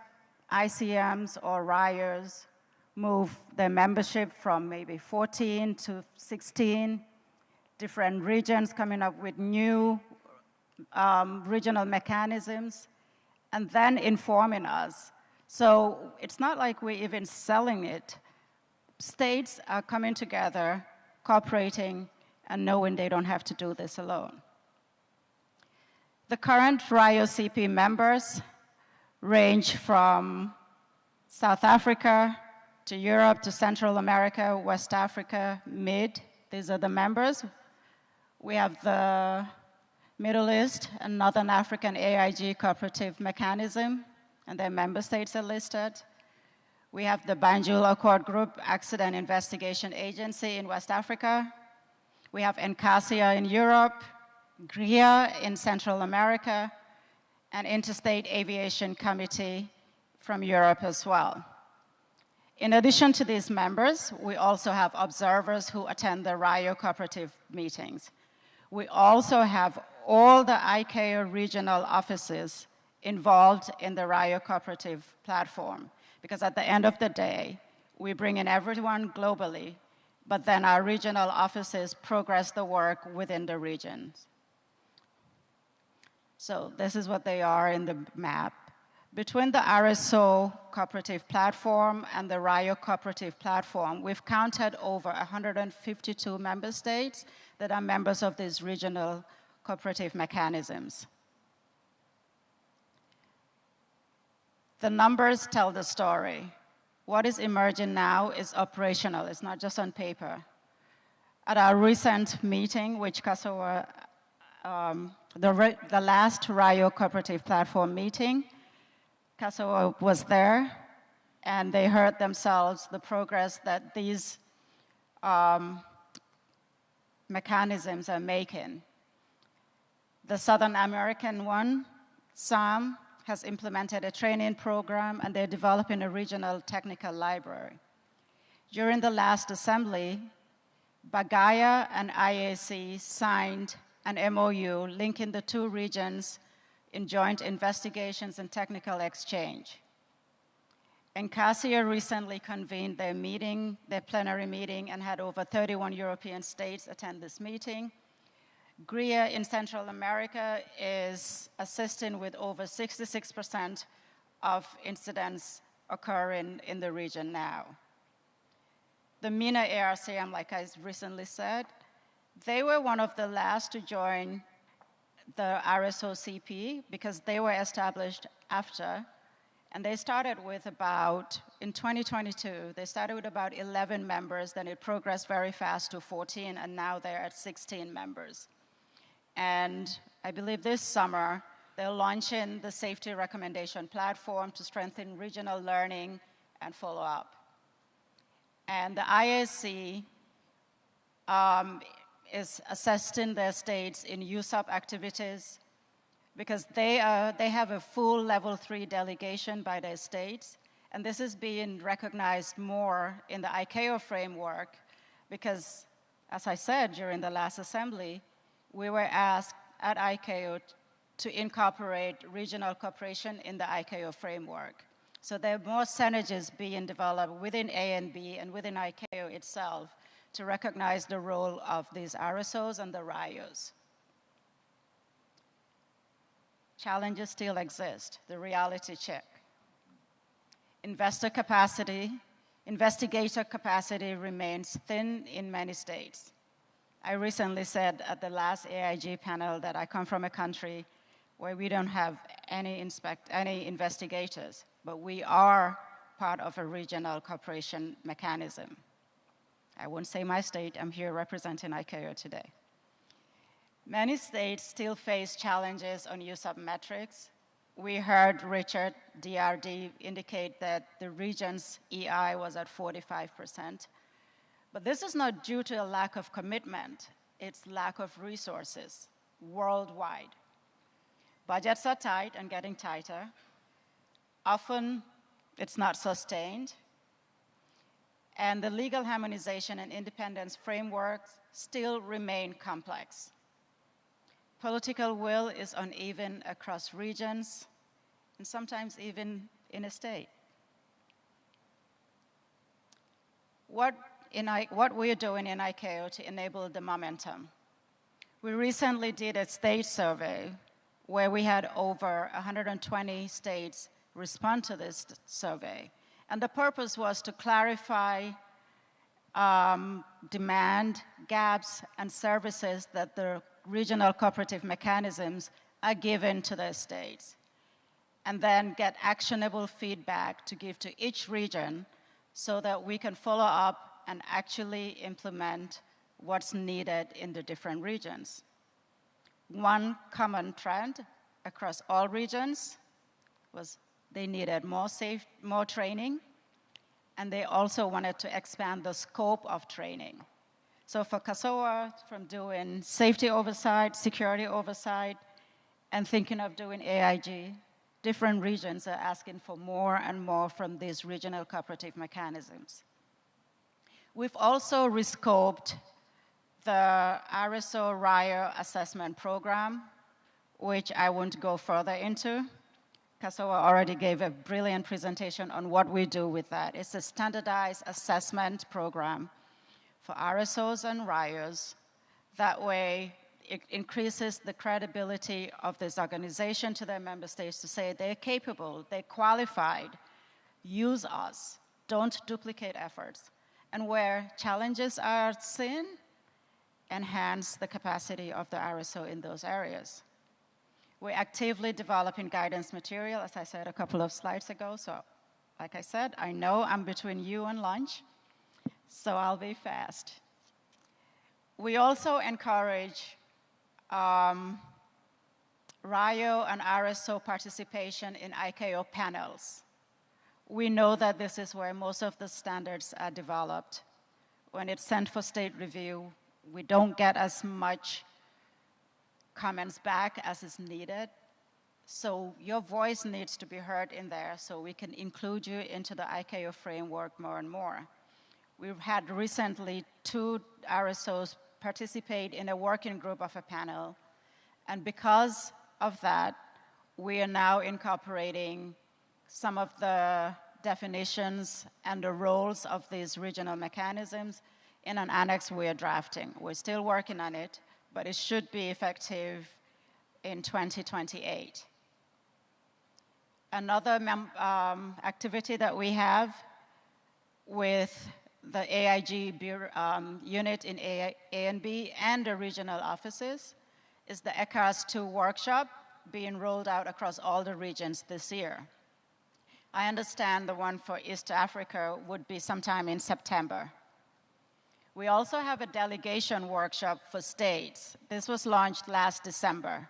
[SPEAKER 20] ICMs or RIOs move their membership from maybe 14 to 16, different regions coming up with new regional mechanisms, and then informing us. So it's not like we're even selling it. States are coming together, cooperating, and knowing they don't have to do this alone. The current RIO-CP members range from South Africa to Europe to Central America, West Africa, Mid. These are the members. We have the Middle East and Northern African AIG cooperative mechanism, and their member states are listed. We have the Banjul Accord Group Accident Investigation Agency in West Africa. We have EAC-CASSOA in Europe, GRIA in Central America, and Interstate Aviation Committee from Europe as well. In addition to these members, we also have observers who attend the RIO cooperative meetings. We also have all the ICAO regional offices involved in the RIO cooperative platform, because at the end of the day, we bring in everyone globally, but then our regional offices progress the work within the regions. So this is what they are in the map. Between the RSO cooperative platform and the RIO cooperative platform, we've counted over 152 member states that are members of this regional cooperative mechanisms. The numbers tell the story. What is emerging now is operational. It's not just on paper. At our recent meeting, which KCAA, the last RIO cooperative platform meeting, KCAA was there, and they heard themselves the progress that these mechanisms are making. The Southern American one, SAM, has implemented a training program, and they're developing a regional technical library. During the last assembly, Bagaya and IAC signed an MOU linking the two regions in joint investigations and technical exchange. And CASSOA recently convened their plenary meeting, and had over 31 European states attend this meeting. GRIA in Central America is assisting with over 66% of incidents occurring in the region now. The MENA ARCM, like I recently said, they were one of the last to join the RSOCP because they were established after, and they started with in 2022, they started with about 11 members, then it progressed very fast to 14, and now they're at 16 members. And I believe this summer, they're launching the safety recommendation platform to strengthen regional learning and follow-up. And the IAC is assisting their states in USAP activities because they have a full level 3 delegation by their states, and this is being recognized more in the ICAO framework because, as I said during the last assembly, we were asked at ICAO to incorporate regional cooperation in the ICAO framework. So there are more synergies being developed within A&B and within ICAO itself to recognize the role of these RSOs and the RIOs. Challenges still exist, the reality check. Investigator capacity remains thin in many states. I recently said at the last AIG panel that I come from a country where we don't have any investigators, but we are part of a regional cooperation mechanism. I won't say my state, I'm here representing ICAO today. Many states still face challenges on USAP metrics. We heard Richard, DRD, indicate that the region's EI was at 45%. But this is not due to a lack of commitment, it's lack of resources worldwide. Budgets are tight and getting tighter. Often it's not sustained. And the legal harmonization and independence frameworks still remain complex. Political will is uneven across regions and sometimes even in a state. What we're doing in ICAO to enable the momentum. We recently did a state survey where we had over 120 states respond to this survey. And the purpose was to clarify demand, gaps, and services that the regional cooperative mechanisms are given to the states. And then get actionable feedback to give to each region so that we can follow up and actually implement what's needed in the different regions. One common trend across all regions was they needed more training, and they also wanted to expand the scope of training. So for KASSOA, from doing safety oversight, security oversight, and thinking of doing AIG, different regions are asking for more and more from these regional cooperative mechanisms. We've also rescoped the RSO RIO assessment program, which I won't go further into. KASSOA already gave a brilliant presentation on what we do with that. It's a standardized assessment program for RSOs and RIOs. That way, it increases the credibility of this organization to their member states to say they're capable, they're qualified, use us, don't duplicate efforts. And where challenges are seen enhance the capacity of the RSO in those areas. We're actively developing guidance material, as I said a couple of slides ago. So, like I said, I know I'm between you and lunch, so I'll be fast. We also encourage RIO and RSO participation in ICAO panels. We know that this is where most of the standards are developed. When it's sent for state review, we don't get as much comments back as is needed. So your voice needs to be heard in there so we can include you into the ICAO framework more and more. We've had recently 2 RSOs participate in a working group of a panel, and because of that, we are now incorporating some of the definitions and the roles of these regional mechanisms in an annex we are drafting. We're still working on it, but it should be effective in 2028. Another activity that we have with the AIG unit in A&B and the regional offices is the ECAS 2 workshop being rolled out across all the regions this year. I understand the one for East Africa would be sometime in September. We also have a delegation workshop for states. This was launched last December.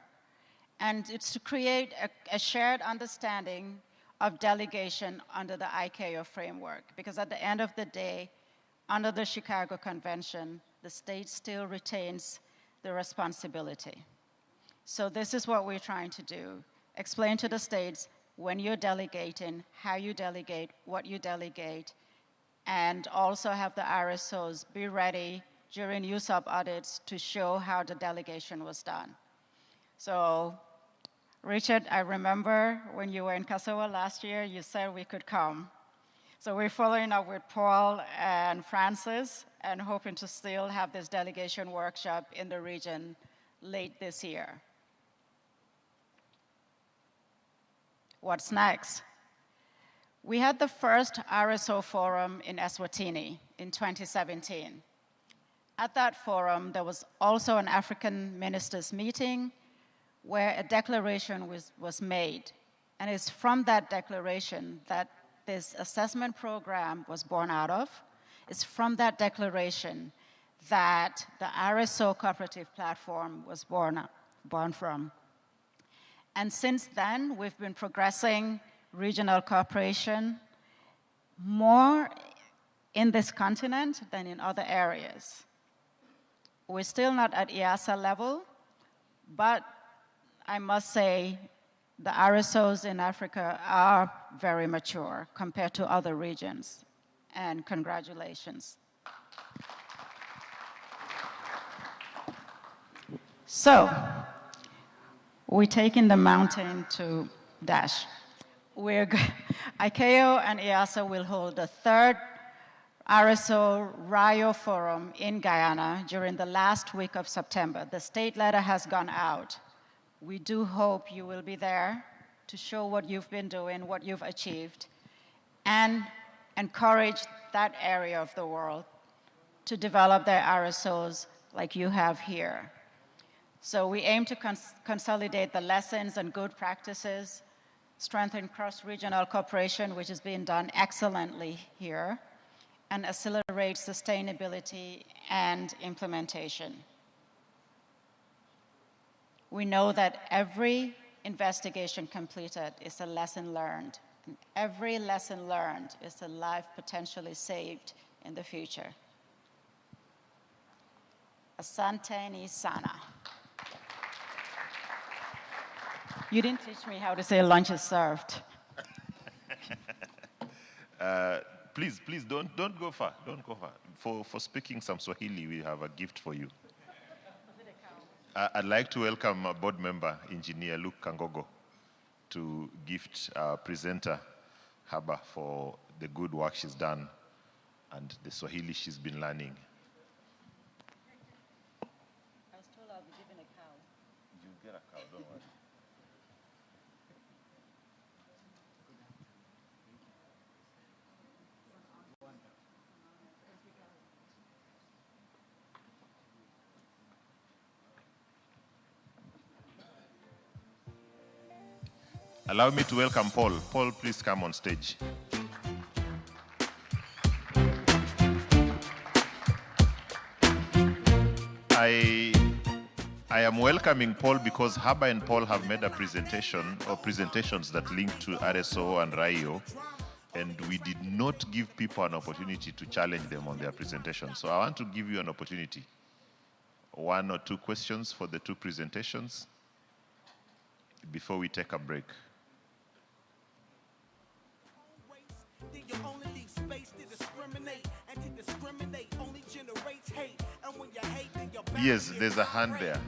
[SPEAKER 20] And it's to create a shared understanding of delegation under the ICAO framework. Because at the end of the day, under the Chicago Convention, the state still retains the responsibility. So this is what we're trying to do. Explain to the states when you're delegating, how you delegate, what you delegate, and also have the RSOs be ready during USOP audits to show how the delegation was done. So, Richard, I remember when you were in CASSOA last year, you said we could come. So we're following up with Paul and Francis and hoping to still have this delegation workshop in the region late this year. What's next? We had the first RSO forum in Eswatini in 2017. At that forum, there was also an African ministers meeting where a declaration was made. And it's from that declaration that this assessment program was born out of. It's from that declaration that the RSO cooperative platform was born from. And since then, we've been progressing regional cooperation more in this continent than in other areas. We're still not at EASA level, but I must say the RSOs in Africa are very mature compared to other regions, and congratulations. So, we're taking the mountain to Dash. ICAO and EASA will hold the 3rd RSO RIO Forum in Guyana during the last week of September. The state letter has gone out. We do hope you will be there to show what you've been doing, what you've achieved, and encourage that area of the world to develop their RSOs like you have here. So we aim to consolidate the lessons and good practices, strengthen cross-regional cooperation, which is being done excellently here, and accelerate sustainability and implementation. We know that every investigation completed is a lesson learned, and every lesson learned is a life potentially saved in the future. Asante sana. You didn't teach me how to say lunch is served.
[SPEAKER 5] Please don't go far. Don't go far. For speaking some Swahili, we have a gift for you. I'd like to welcome our board member, Engineer Luke Kangogo, to gift our presenter, Haba, for the good work she's done and the Swahili she's been learning.
[SPEAKER 20] I was told I'll be given a cow.
[SPEAKER 5] You get a cow, don't worry. Allow me to welcome Paul. Paul, please come on stage. I am welcoming Paul because Haba and Paul have made a presentation or presentations that link to RSO and RIO, and we did not give people an opportunity to challenge them on their presentation. So I want to give you an opportunity. 1 or 2 questions for the 2 presentations before we take a break. Yes, there's a hand there.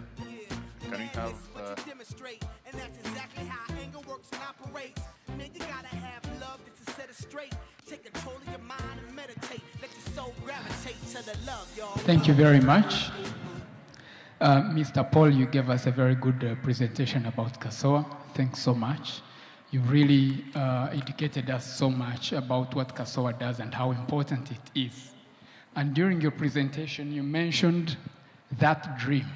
[SPEAKER 5] Can we have...
[SPEAKER 21] Thank you very much. Mr. Paul, you gave us a very good presentation about CASSOA. Thanks so much. You really educated us so much about what CASSOA does and how important it is. And during your presentation, you mentioned that dream.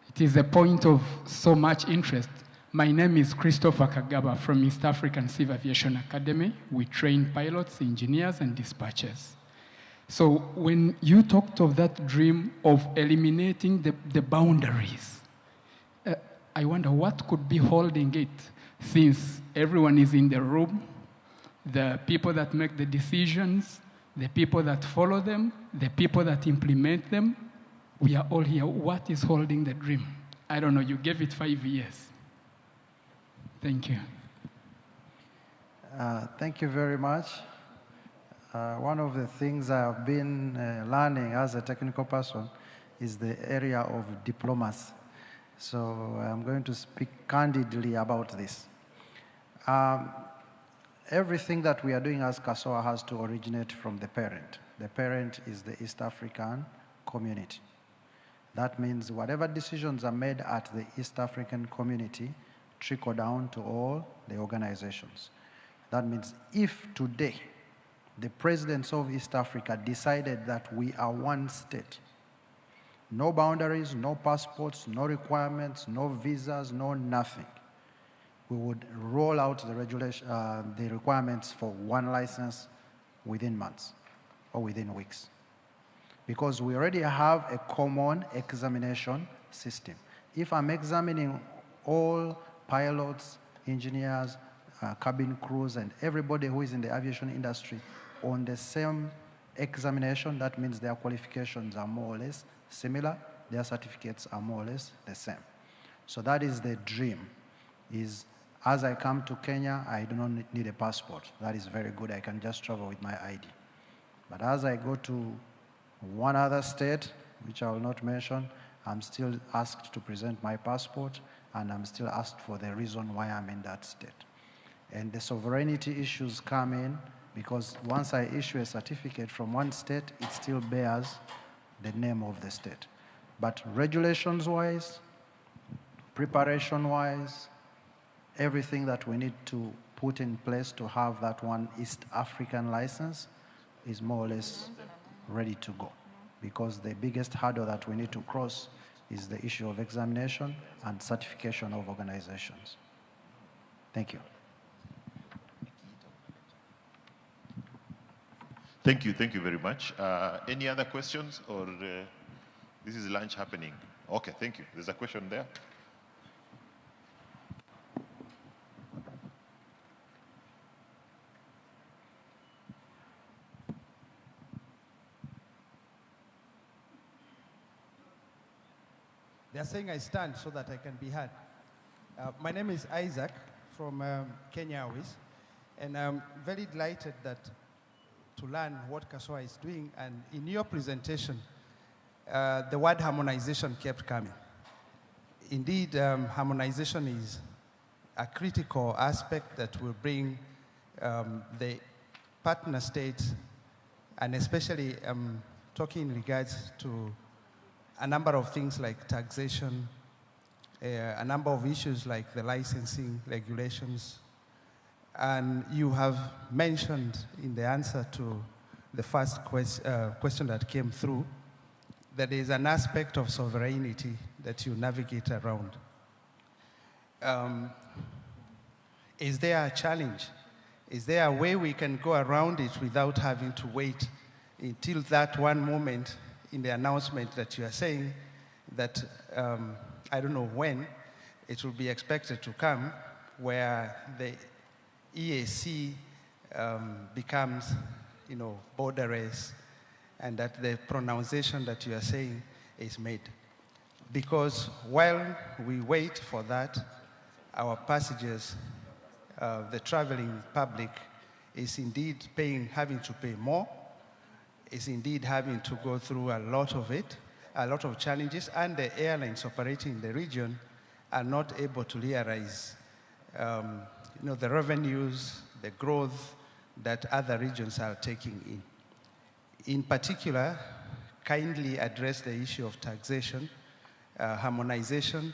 [SPEAKER 21] It is a point of so much interest. My name is Christopher Kagaba from East African Civil Aviation Academy. We train pilots, engineers, and dispatchers. So when you talked of that dream of eliminating the boundaries, I wonder what could be holding it, since everyone is in the room, the people that make the decisions, the people that follow them, the people that implement them, we are all here. What is holding the dream? I don't know, you gave it 5 years. Thank you.
[SPEAKER 17] Thank you very much. One of the things I have been learning as a technical person is the area of diplomacy. So I'm going to speak candidly about this. Everything that we are doing as CASSOA has to originate from the parent. The parent is the East African community. That means whatever decisions are made at the East African community trickle down to all the organizations. That means if today the presidents of East Africa decided that we are one state, no boundaries, no passports, no requirements, no visas, no nothing, we would roll out the requirements for one license within months or within weeks. Because we already have a common examination system. If I'm examining all pilots, engineers, cabin crews, and everybody who is in the aviation industry on the same examination, that means their qualifications are more or less similar, their certificates are more or less the same. So that is the dream, is as I come to Kenya, I do not need a passport. That is very good, I can just travel with my ID. But as I go to one other state, which I will not mention, I'm still asked to present my passport, and I'm still asked for the reason why I'm in that state. And the sovereignty issues come in, because once I issue a certificate from one state, it still bears the name of the state. But regulations-wise, preparation-wise, everything that we need to put in place to have that one East African license is more or less ready to go. Because the biggest hurdle that we need to cross is the issue of examination and certification of organizations. Thank you.
[SPEAKER 5] Thank you very much. Any other questions, or this is lunch happening? Okay, thank you. There's a question there.
[SPEAKER 22] They are saying I stand so that I can be heard. My name is Isaac from Kenya Airways, and I'm very delighted to learn what CASSOA is doing, and in your presentation, the word harmonization kept coming. Indeed, harmonization is a critical aspect that will bring the partner states, and especially talking in regards to a number of things like taxation, a number of issues like the licensing regulations. And you have mentioned in the answer to the first question that came through, that there is an aspect of sovereignty that you navigate around. is there a challenge? Is there a way we can go around it without having to wait until that one moment in the announcement that you are saying that, I don't know when, it will be expected to come, where the EAC becomes, borderless, and that the pronunciation that you are saying is made. Because while we wait for that, our passengers, the traveling public, is indeed having to pay more, is indeed having to go through a lot of it, a lot of challenges, and the airlines operating in the region are not able to realize the revenues, the growth that other regions are taking in. In particular, kindly address the issue of taxation, harmonization,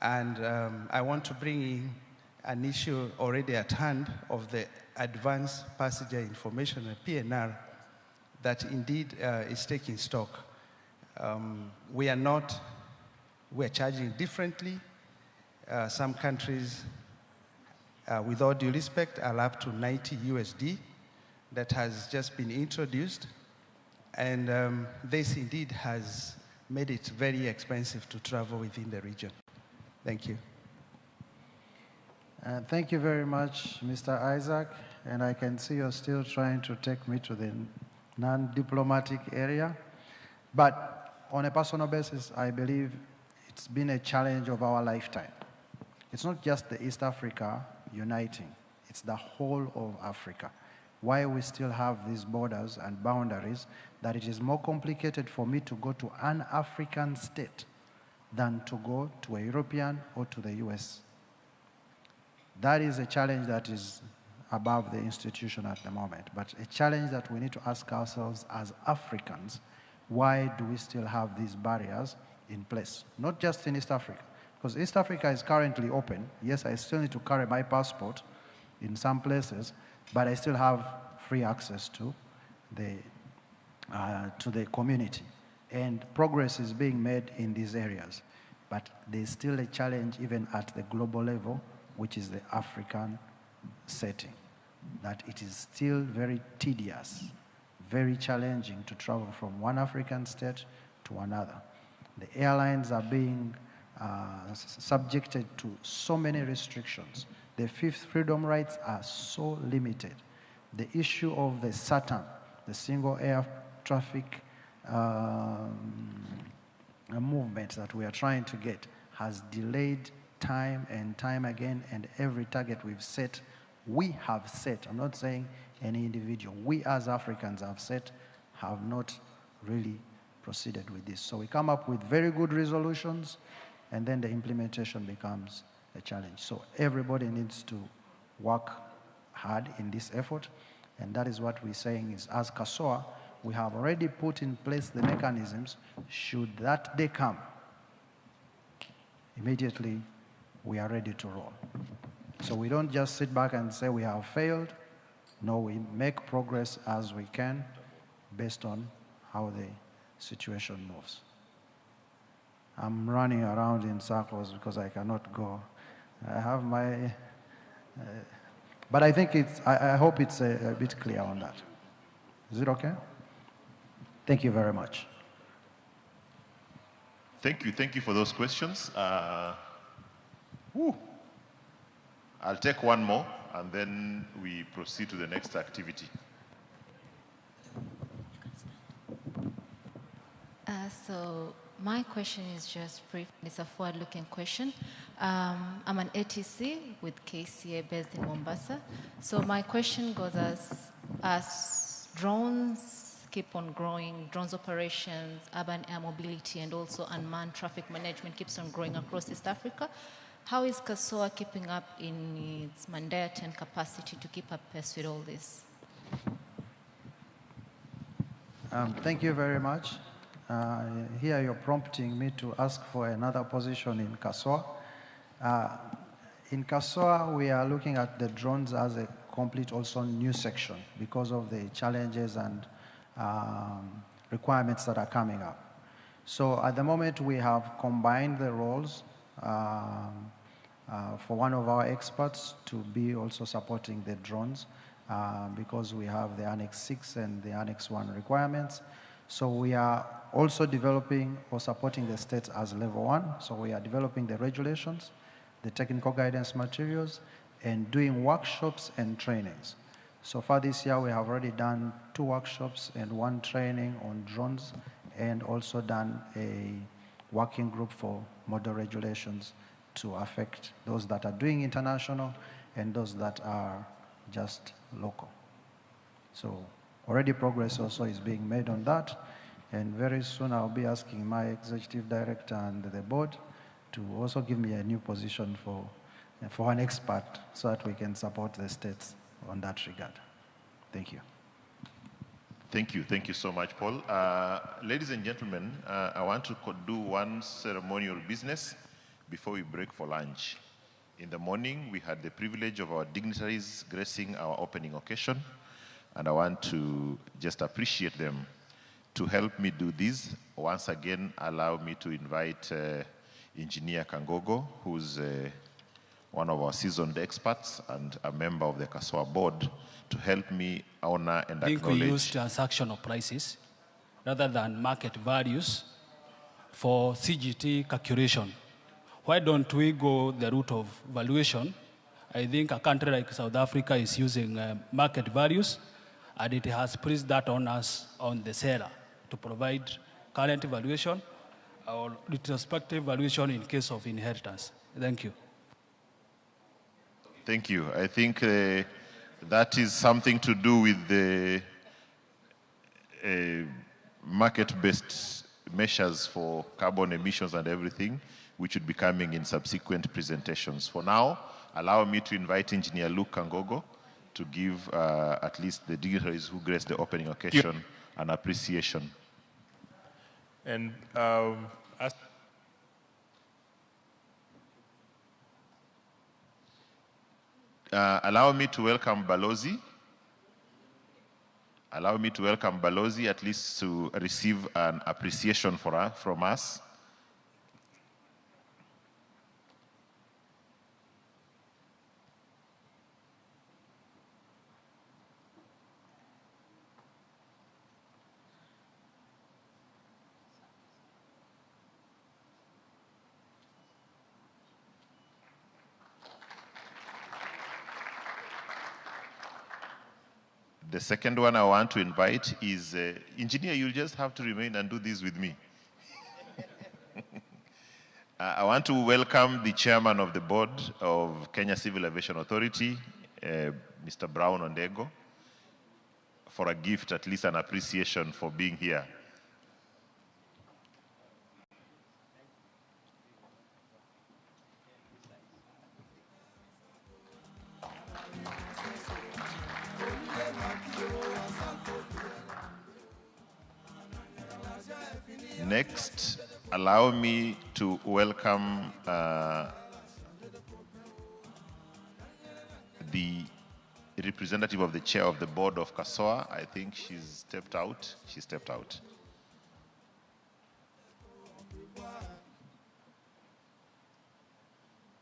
[SPEAKER 22] and I want to bring in an issue already at hand of the advanced passenger information, PNR, that indeed is taking stock. We're charging differently. Some countries, with all due respect, are up to 90 USD. That has just been introduced. And this indeed has made it very expensive to travel within the region. Thank you.
[SPEAKER 17] Thank you very much, Mr. Isaac. And I can see you're still trying to take me to the non-diplomatic area. But on a personal basis, I believe it's been a challenge of our lifetime. It's not just the East Africa uniting, it's the whole of Africa. Why we still have these borders and boundaries, that it is more complicated for me to go to an African state than to go to a European or to the US. That is a challenge that is above the institution at the moment, but a challenge that we need to ask ourselves as Africans, why do we still have these barriers in place? Not just in East Africa, because East Africa is currently open. Yes, I still need to carry my passport in some places, but I still have free access to the community. And progress is being made in these areas. But there's still a challenge even at the global level, which is the African setting, that it is still very tedious, very challenging to travel from one African state to another. The airlines are being subjected to so many restrictions. The fifth freedom rights are so limited. The issue of the SATAM, the single air traffic movement that we are trying to get, has delayed time and time again, and every target we have set, I'm not saying any individual, we as Africans have not really proceeded with this. So we come up with very good resolutions, and then the implementation becomes a challenge. So everybody needs to work hard in this effort, and that is what we're saying is, as KASSOA, we have already put in place the mechanisms. Should that day come, immediately we are ready to roll. So we don't just sit back and say we have failed. No, we make progress as we can based on how the situation moves. I'm running around in circles because I cannot go. I have my, but I think I hope it's a bit clear on that. Is it okay? Thank you very much.
[SPEAKER 5] Thank you for those questions. I'll take one more, and then we proceed to the next activity.
[SPEAKER 2] So my question is just brief. It's a forward-looking question. I'm an ATC with KCAA based in Mombasa. So my question goes as drones keep on growing, drones operations, urban air mobility, and also unmanned traffic management keeps on growing across East Africa. How is KASSOA keeping up in its mandate and capacity to keep up pace with all this?
[SPEAKER 17] Thank you very much. Here you're prompting me to ask for another position in KASSOA. In KASSOA, we are looking at the drones as a complete also new section because of the challenges and requirements that are coming up. So at the moment, we have combined the roles for one of our experts to be also supporting the drones because we have the Annex 6 and the Annex 1 requirements. So we are also developing or supporting the states as level 1. So we are developing the regulations, the technical guidance materials, and doing workshops and trainings. So far this year, we have already done 2 workshops and 1 training on drones, and also done a working group for model regulations to affect those that are doing international and those that are just local. So already progress also is being made on that, and very soon I'll be asking my executive director and the board to also give me a new position for an expert so that we can support the states on that regard. Thank you.
[SPEAKER 5] Thank you so much, Paul. Ladies and gentlemen, I want to do one ceremonial business before we break for lunch. In the morning, we had the privilege of our dignitaries gracing our opening occasion, and I want to just appreciate them. To help me do this, once again, allow me to invite Engineer Kangogo, who's one of our seasoned experts and a member of the KASSOA board, to help me honor and acknowledge.
[SPEAKER 4] I think we use transactional prices rather than market values for CGT calculation. Why don't we go the route of valuation? I think a country like South Africa is using market values, and it has placed that on us, on the seller, to provide current valuation or retrospective valuation in case of inheritance. Thank you.
[SPEAKER 5] Thank you. I think that is something to do with the market-based measures for carbon emissions and everything, which would be coming in subsequent presentations. For now, allow me to invite Engineer Luke Kangogo to give at least the dignitaries who graced the opening occasion an appreciation.
[SPEAKER 7] And
[SPEAKER 5] allow me to welcome Balozi. Allow me to welcome Balozi at least to receive an appreciation from us. The second one I want to invite is, Engineer, you'll just have to remain and do this with me. I want to welcome the chairman of the board of Kenya Civil Aviation Authority, Mr. Brown Ondego, for a gift, at least an appreciation for being here. Next, allow me to welcome the representative of the chair of the board of KASSOA. I think she's stepped out. She stepped out.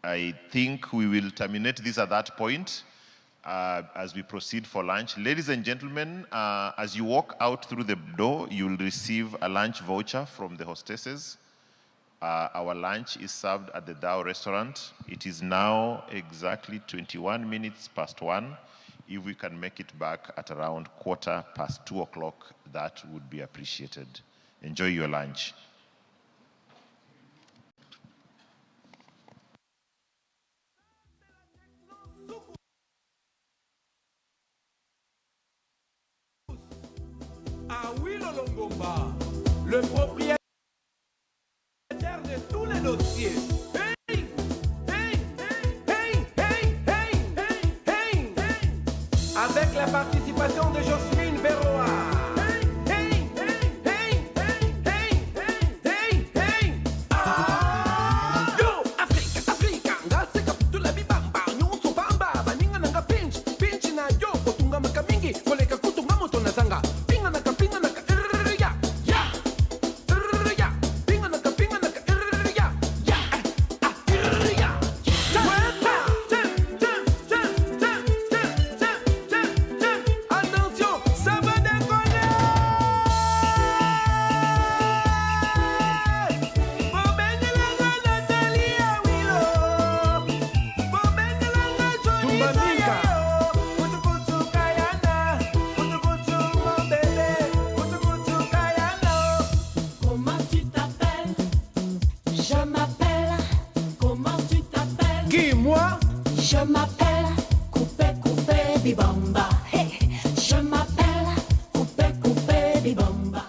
[SPEAKER 5] I think we will terminate this at that point as we proceed for lunch. Ladies and gentlemen, as you walk out through the door, you'll receive a lunch voucher from the hostesses. Our lunch is served at the Dow restaurant. It is now exactly 21 minutes past 1. If we can make it back at around 2:15 o'clock, that would be appreciated. Enjoy your lunch.
[SPEAKER 23] Le propriétaire de tous les dossiers. Hey, hey, hey, hey, hey, hey, hey, hey. Avec la participation de Jocelyne Berroa. Hey, hey, hey, hey, hey, hey, hey, hey. Ah! Yo, Africa, Africa, ngase kapitula bibamba, nyuso bamba, baninga nanga pinch na yo, kotunga makamingi, koleka kutunga moto na zanga. Pinga naka Well, Maninka. Kuchu kuchu Kayana, kuchu kuchu mon bébé, kuchu kuchu Kayana.
[SPEAKER 6] Comment tu t'appelles? Je m'appelle. Comment tu t'appelles?
[SPEAKER 23] Qui, moi?
[SPEAKER 6] Je m'appelle Coupé Coupé Bibamba. Hey. Je m'appelle Coupé Coupé Bibamba.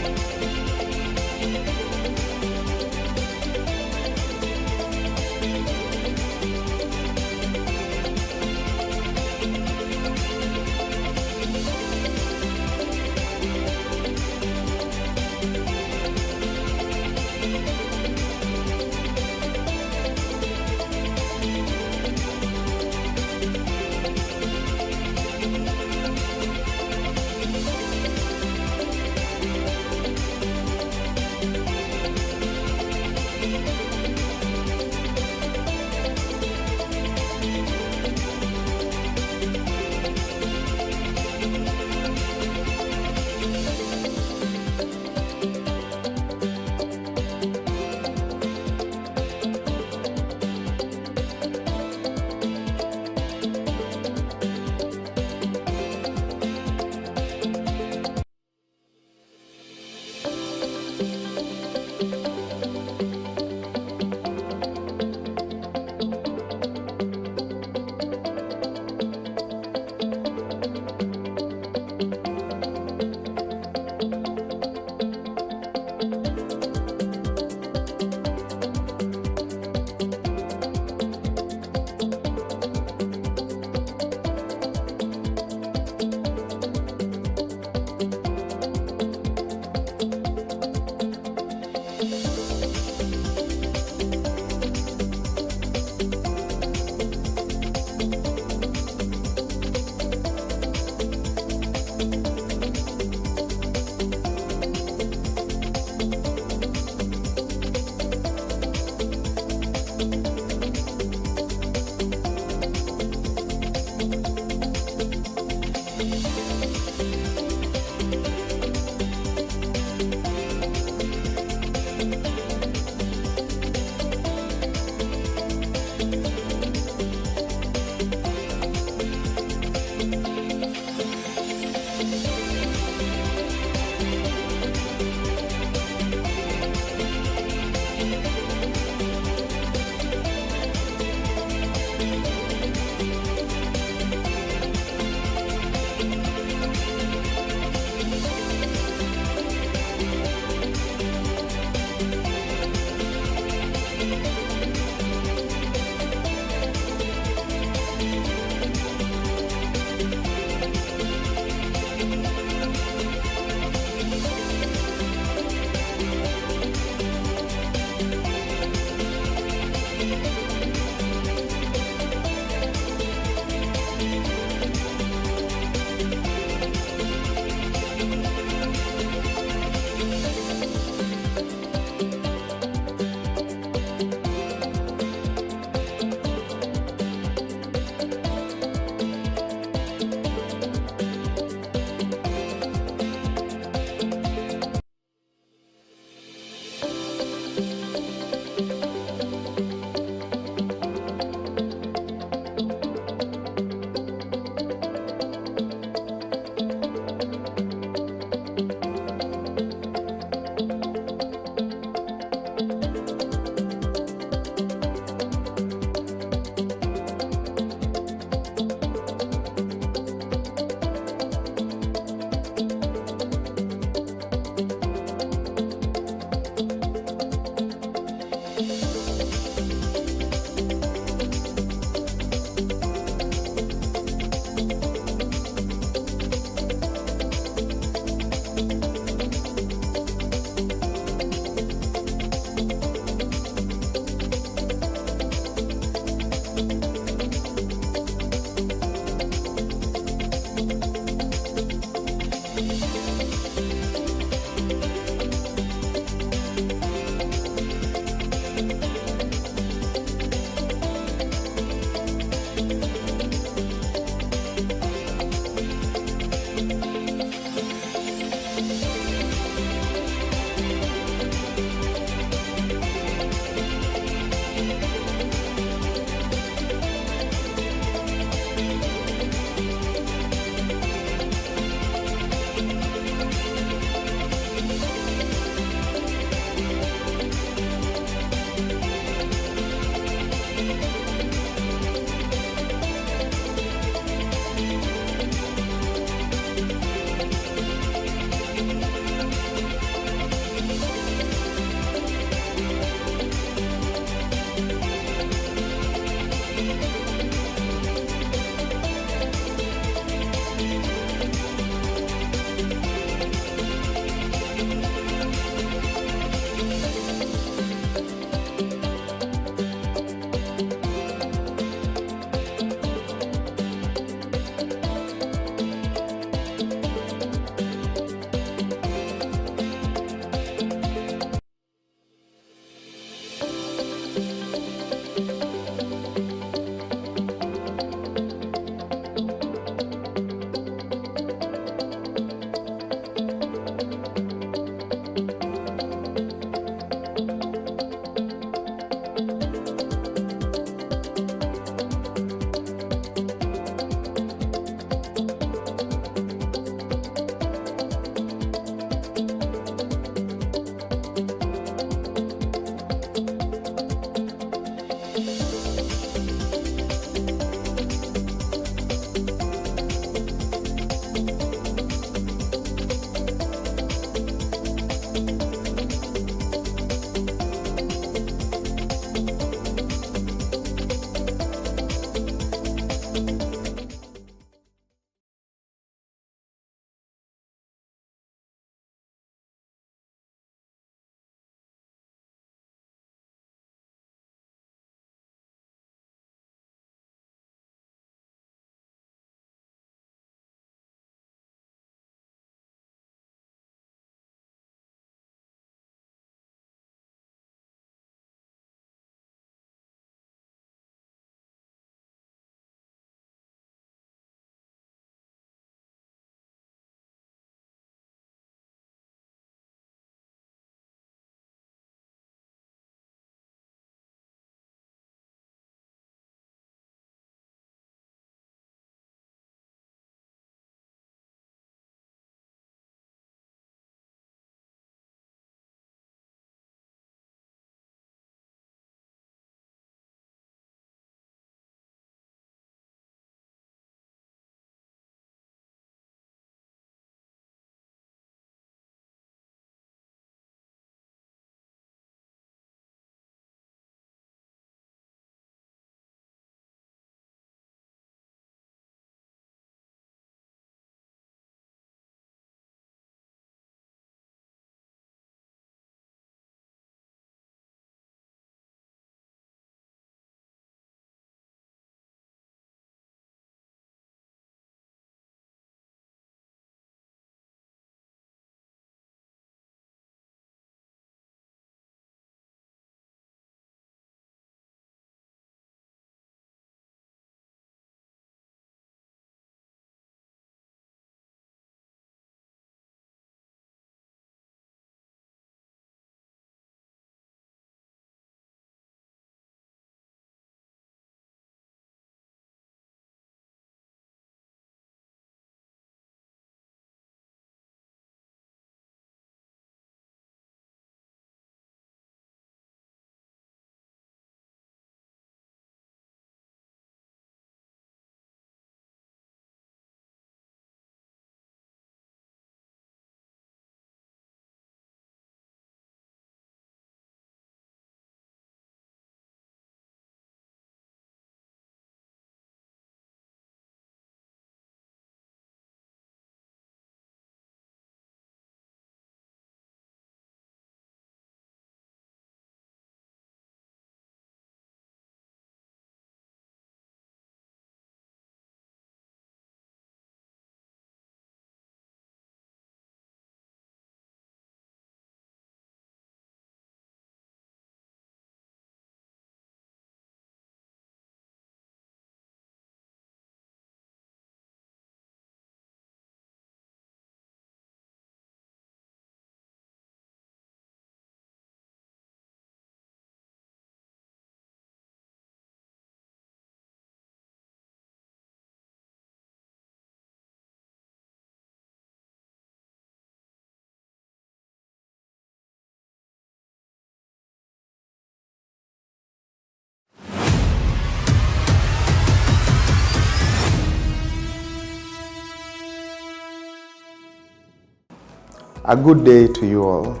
[SPEAKER 9] A good day to you all.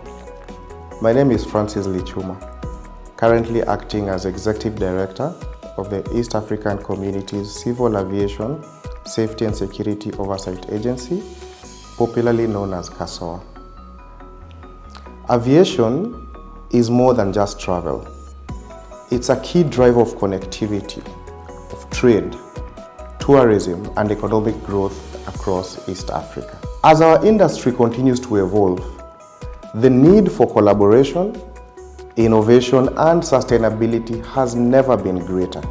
[SPEAKER 9] My name is Francis Lichuma, currently acting as Executive Director of the East African Community's Civil Aviation Safety and Security Oversight Agency, popularly known as KCAA. Aviation is more than just travel. It's a key driver of connectivity, of trade, tourism, and economic growth across East Africa. As our industry continues to evolve, the need for collaboration, innovation, and sustainability has never been greater.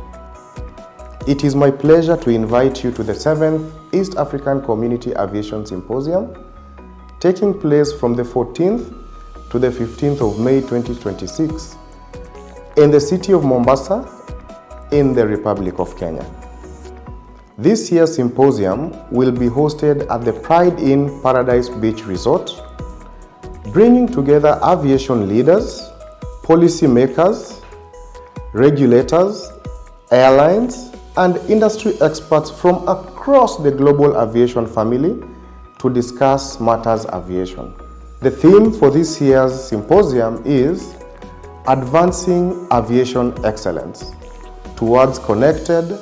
[SPEAKER 9] It is my pleasure to invite you to the 7th East African Community Aviation Symposium, taking place from the 14th to the 15th of May 2026 in the city of Mombasa in the Republic of Kenya. This year's symposium will be hosted at the PrideInn Paradise Beach Resort, bringing together aviation leaders, policy makers, regulators, airlines, and industry experts from across the global aviation family to discuss matters aviation. The theme for this year's symposium is Advancing Aviation Excellence towards connected,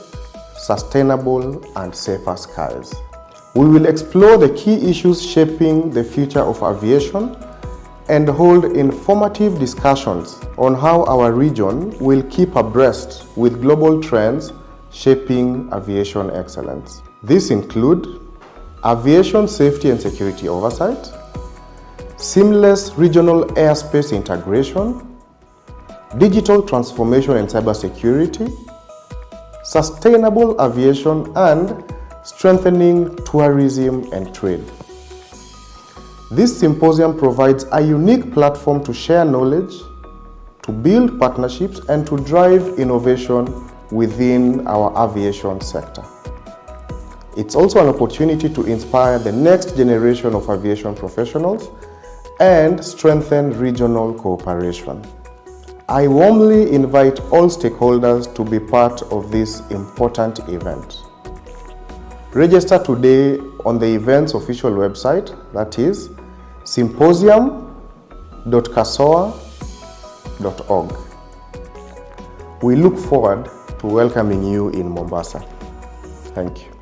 [SPEAKER 9] sustainable, and safer skies. We will explore the key issues shaping the future of aviation and hold informative discussions on how our region will keep abreast with global trends shaping aviation excellence. These include aviation safety and security oversight, seamless regional airspace integration, digital transformation and cybersecurity, sustainable aviation, and strengthening tourism and trade. This symposium provides a unique platform to share knowledge, to build partnerships, and to drive innovation within our aviation sector. It's also an opportunity to inspire the next generation of aviation professionals and strengthen regional cooperation. I warmly invite all stakeholders to be part of this important event. Register today on the event's official website, that is symposium.cassoa.org. We look forward to welcoming you in Mombasa. Thank you.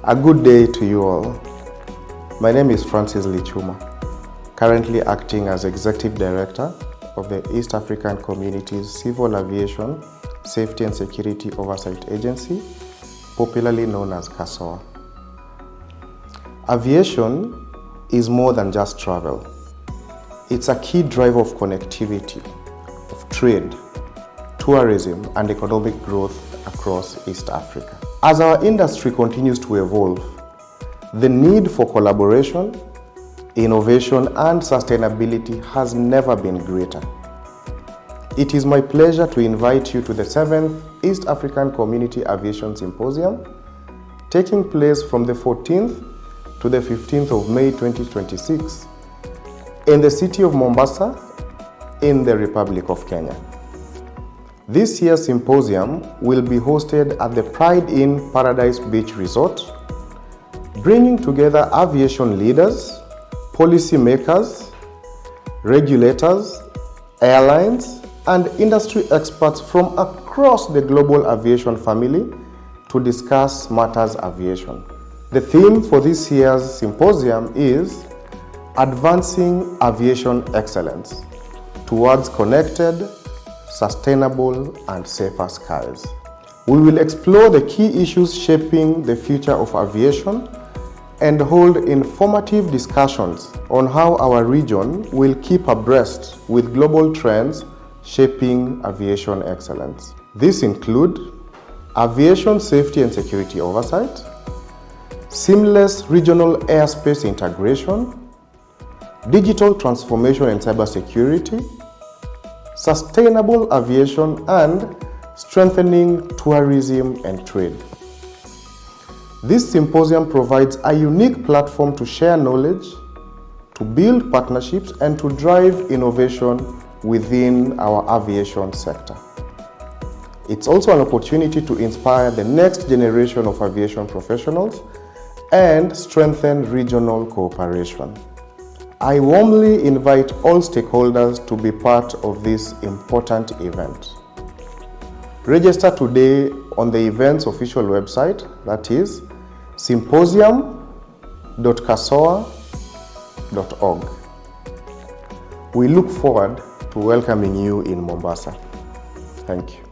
[SPEAKER 9] A good day to you all. My name is Francis Lichuma, currently acting as Executive Director of the East African Community's Civil Aviation Safety and Security Oversight Agency, popularly known as KCASSOA. Aviation is more than just travel. It's a key driver of connectivity, of trade, tourism, and economic growth across East Africa. As our industry continues to evolve, the need for collaboration, innovation, and sustainability has never been greater. It is my pleasure to invite you to the 7th East African Community Aviation Symposium, taking place from the 14th to the 15th of May 2026 in the city of Mombasa in the Republic of Kenya. This year's symposium will be hosted at the PrideInn Paradise Beach Resort, bringing together aviation leaders, policy makers, regulators, airlines, and industry experts from across the global aviation family to discuss matters aviation. The theme for this year's symposium is Advancing Aviation Excellence Towards Connected, Sustainable, and Safer Skies. We will explore the key issues shaping the future of aviation and hold informative discussions on how our region will keep abreast with global trends shaping aviation excellence. These include aviation safety and security oversight, seamless regional airspace integration, digital transformation and cybersecurity, sustainable aviation, and strengthening tourism and trade. This symposium provides a unique platform to share knowledge, to build partnerships, and to drive innovation within our aviation sector. It's also an opportunity to inspire the next generation of aviation professionals and strengthen regional cooperation. I warmly invite all stakeholders to be part of this important event. Register today on the event's official website, that is symposium.cassoa.org. We look forward to welcoming you in Mombasa. Thank you.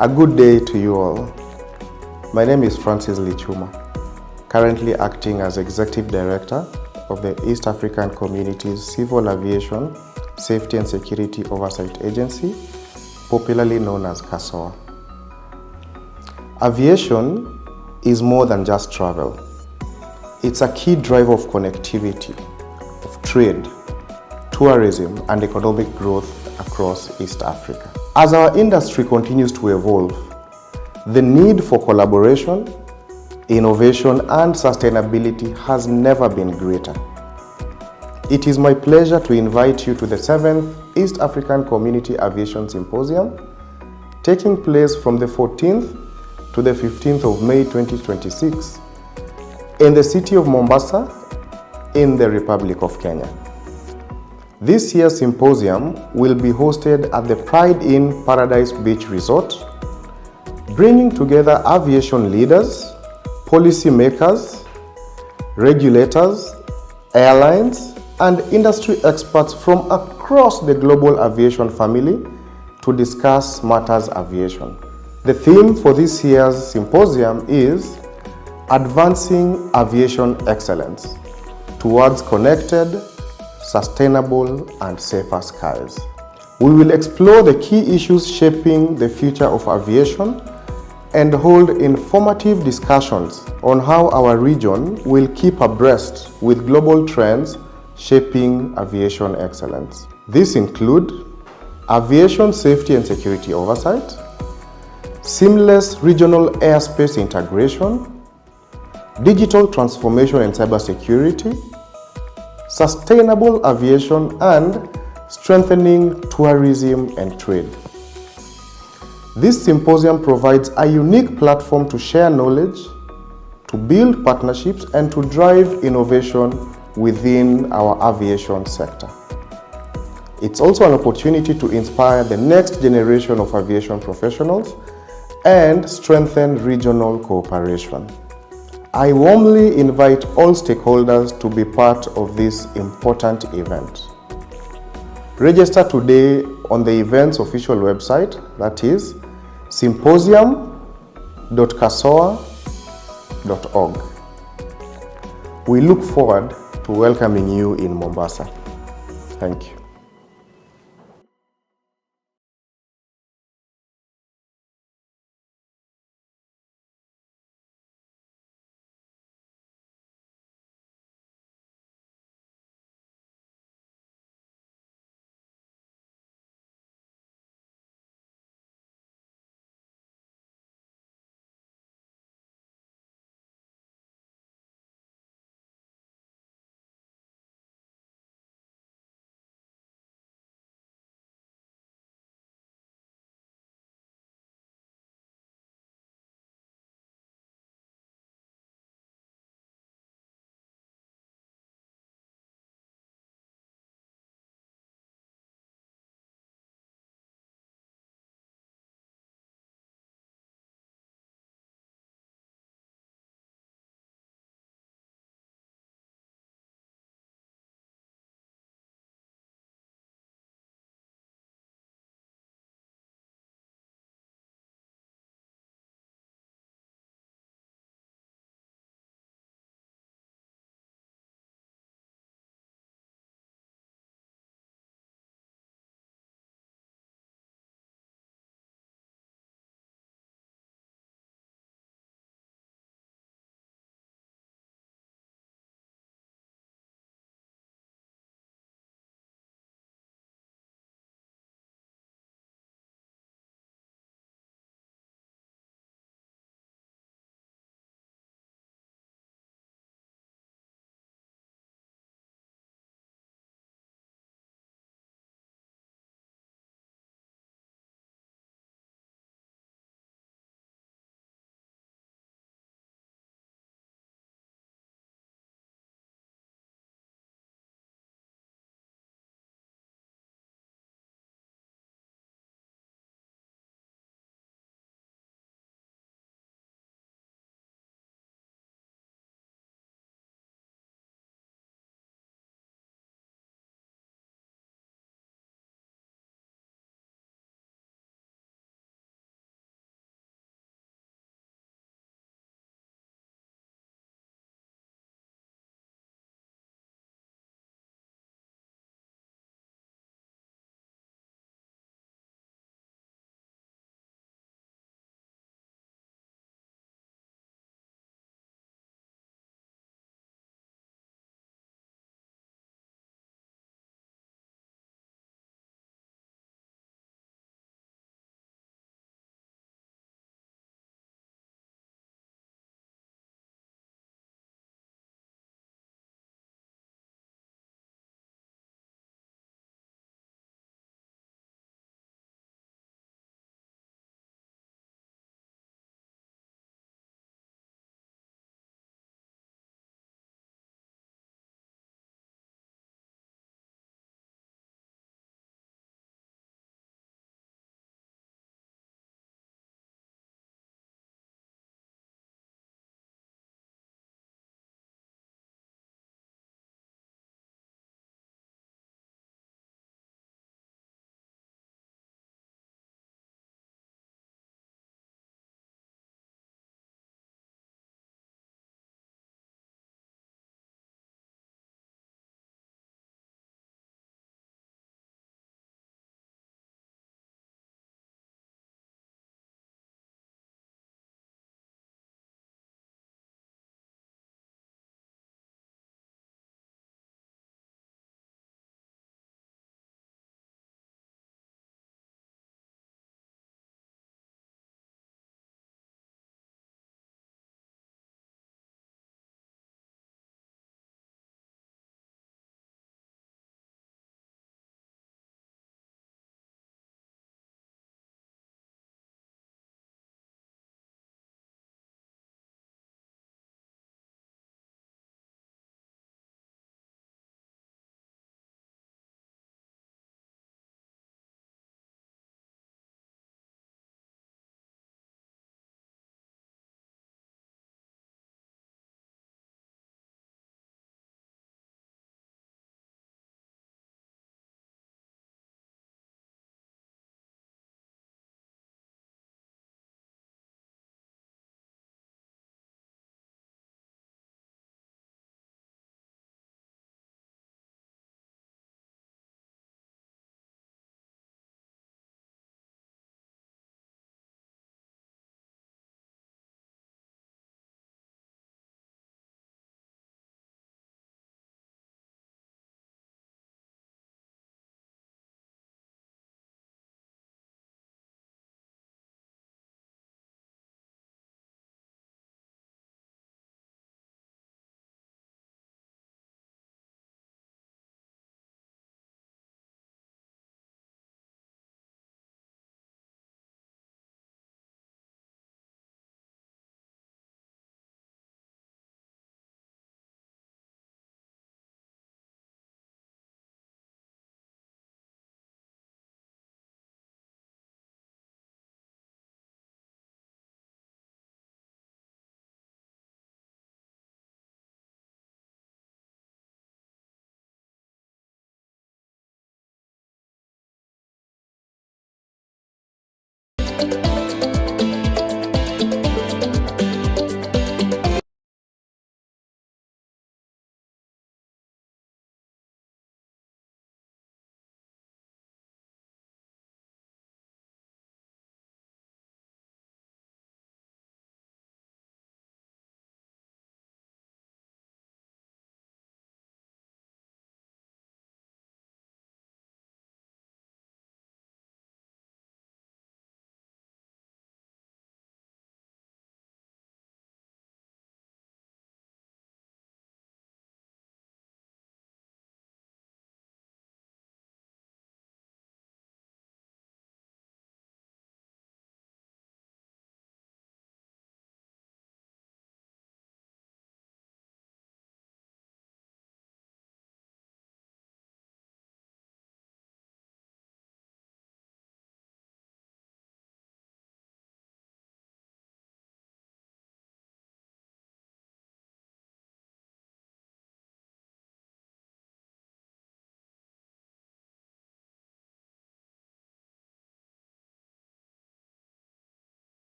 [SPEAKER 9] A good day to you all. My name is Francis Lichuma, currently acting as Executive Director of the East African Community's Civil Aviation Safety and Security Oversight Agency, popularly known as KCASSOA. Aviation is more than just travel. It's a key driver of connectivity, of trade, tourism, and economic growth across East Africa. As our industry continues to evolve, the need for collaboration, innovation, and sustainability has never been greater. It is my pleasure to invite you to the 7th East African Community Aviation Symposium, taking place from the 14th to the 15th of May 2026 in the city of Mombasa in the Republic of Kenya. This year's symposium will be hosted at the PrideInn Paradise Beach Resort, bringing together aviation leaders, policy makers, regulators, airlines, and industry experts from across the global aviation family to discuss matters aviation. The theme for this year's symposium is Advancing Aviation Excellence Towards Connected, Sustainable, and Safer Skies. We will explore the key issues shaping the future of aviation and hold informative discussions on how our region will keep abreast with global trends shaping aviation excellence. These include aviation safety and security oversight, seamless regional airspace integration, digital transformation and cybersecurity, sustainable aviation, and strengthening tourism and trade. This symposium provides a unique platform to share knowledge, to build partnerships, and to drive innovation within our aviation sector. It's also an opportunity to inspire the next generation of aviation professionals and strengthen regional cooperation. I warmly invite all stakeholders to be part of this important event. Register today on the event's official website, that is symposium.cassoa.org. We look forward to welcoming you in Mombasa. Thank you.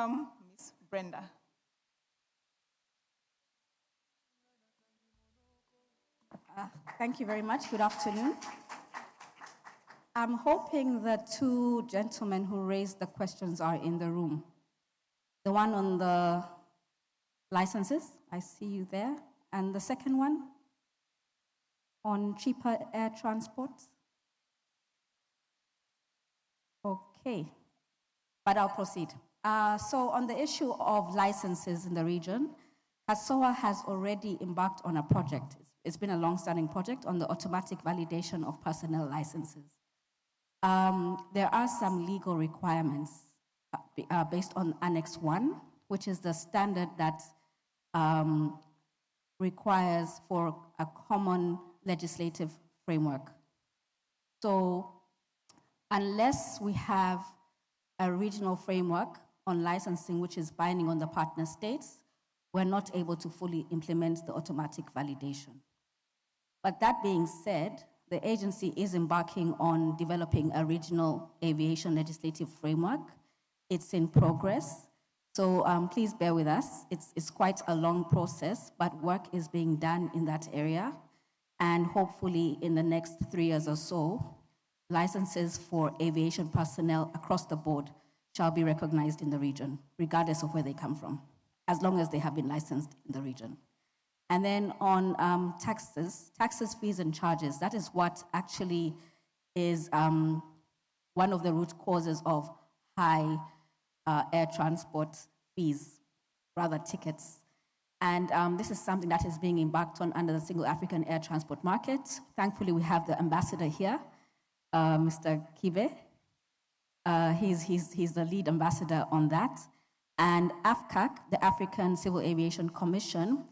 [SPEAKER 3] welcome Ms. Brenda.
[SPEAKER 8] Thank you very much. Good afternoon. I'm hoping the two gentlemen who raised the questions are in the room. The one on the licenses, I see you there. And the second one on cheaper air transport. Okay, but I'll proceed. So on the issue of licenses in the region, KCAA has already embarked on a project. It's been a long-standing project on the automatic validation of personnel licenses. There are some legal requirements based on Annex 1, which is the standard that requires for a common legislative framework. So unless we have a regional framework on licensing which is binding on the partner states, we're not able to fully implement the automatic validation. But that being said, the agency is embarking on developing a regional aviation legislative framework. It's in progress, so please bear with us. It's quite a long process, but work is being done in that area, and hopefully in the next 3 years or so, licenses for aviation personnel across the board shall be recognized in the region, regardless of where they come from, as long as they have been licensed in the region. And then on taxes, fees, and charges, that is what actually is one of the root causes of high air transport fees, rather tickets. And this is something that is being embarked on under the Single African Air Transport Market. Thankfully, we have the ambassador here, Mr. Kibe. He's the lead ambassador on that. And AFCAC, the African Civil Aviation Commission,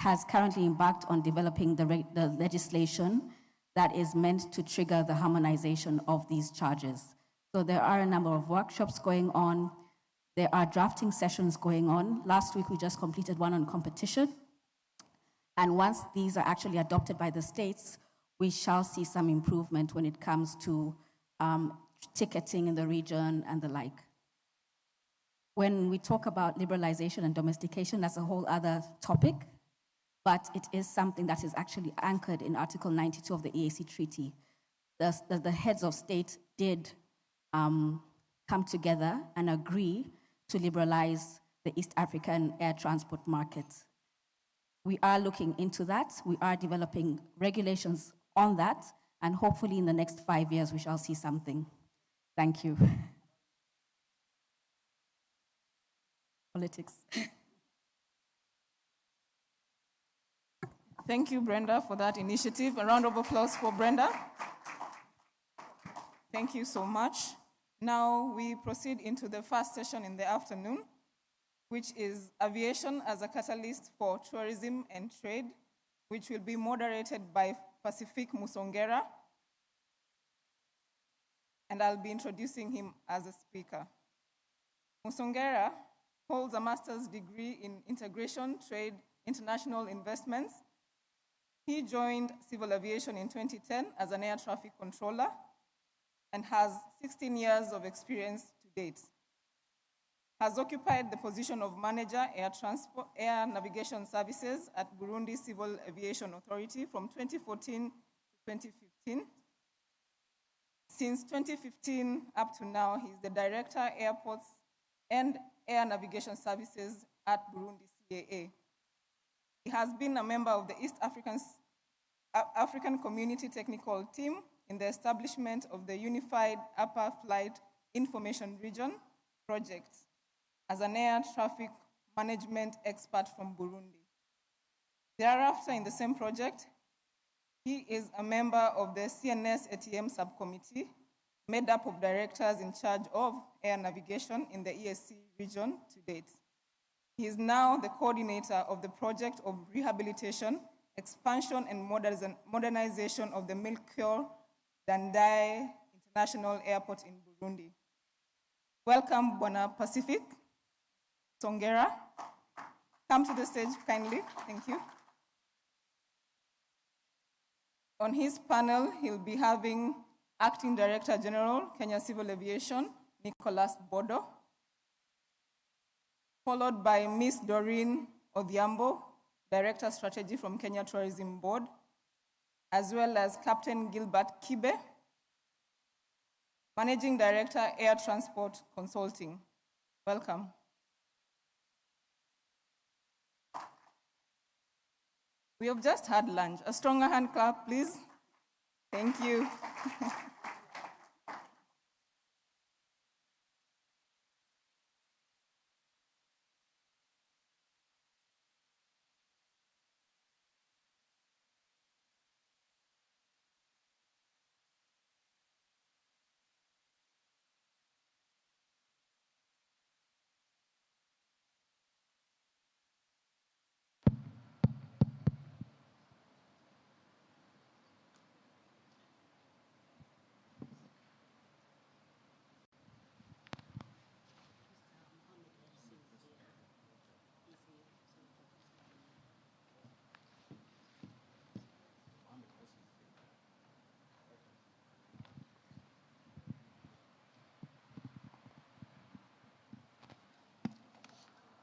[SPEAKER 8] has currently embarked on developing the legislation that is meant to trigger the harmonization of these charges. So there are a number of workshops going on. There are drafting sessions going on. Last week, we just completed one on competition. And once these are actually adopted by the states, we shall see some improvement when it comes to ticketing in the region and the like. When we talk about liberalization and domestication, that's a whole other topic, but it is something that is actually anchored in Article 92 of the EAC Treaty. The heads of state did come together and agree to liberalize the East African air transport market. We are looking into that. We are developing regulations on that, and hopefully in the next 5 years we shall see something. Thank you. Politics.
[SPEAKER 3] Thank you, Brenda, for that initiative. A round of applause for Brenda. Thank you so much. Now we proceed into the first session in the afternoon, which is Aviation as a Catalyst for Tourism and Trade, which will be moderated by Pacific Musongera. And I'll be introducing him as a speaker. Musongera holds a master's degree in Integration, Trade, International Investments. He joined civil aviation in 2010 as an air traffic controller and has 16 years of experience to date. Has occupied the position of Manager, Air Navigation Services at Burundi Civil Aviation Authority from 2014 to 2015. Since 2015 up to now, he's the Director, Airports and Air Navigation Services at Burundi CAA. He has been a member of the East African Community Technical Team in the establishment of the Unified Upper Flight Information Region project as an air traffic management expert from Burundi. Thereafter, in the same project, he is a member of the CNS ATM subcommittee, made up of directors in charge of air navigation in the EAC region to date. He is now the coordinator of the project of rehabilitation, expansion, and modernization of the Melchior Dandai International Airport in Burundi. Welcome, Bwana Pacific Musongera. Come to the stage kindly, thank you. On his panel, he'll be having Acting Director General, Kenya Civil Aviation, Nicholas Bodo. followed by Ms. Doreen Odhiambo, Director Strategy from Kenya Tourism Board, as well as Captain Gilbert Kibe, Managing Director, Air Transport Consulting. Welcome. We have just had lunch. A stronger hand clap, please. Thank you.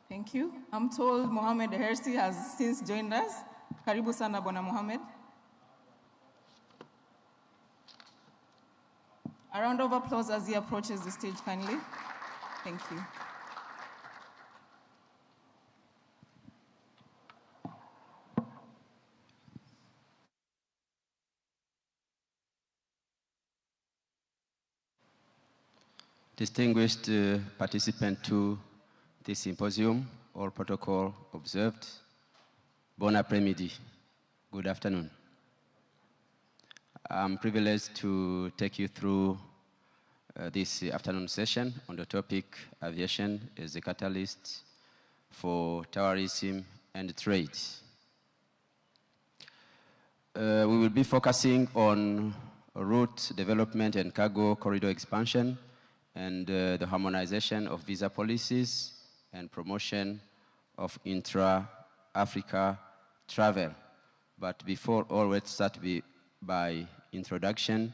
[SPEAKER 3] Thank you. I'm told Mohamed Hersi has since joined us. Karibu sana, Bwana Mohamed. A round of applause as he approaches the stage, kindly. Thank you.
[SPEAKER 10] Distinguished participant to this symposium, all protocol observed. Bon après-midi. Good afternoon. I'm privileged to take you through this afternoon session on the topic aviation as a catalyst for tourism and trade. We will be focusing on route development and cargo corridor expansion and the harmonization of visa policies and promotion of intra-Africa travel. But before all, let's start by introduction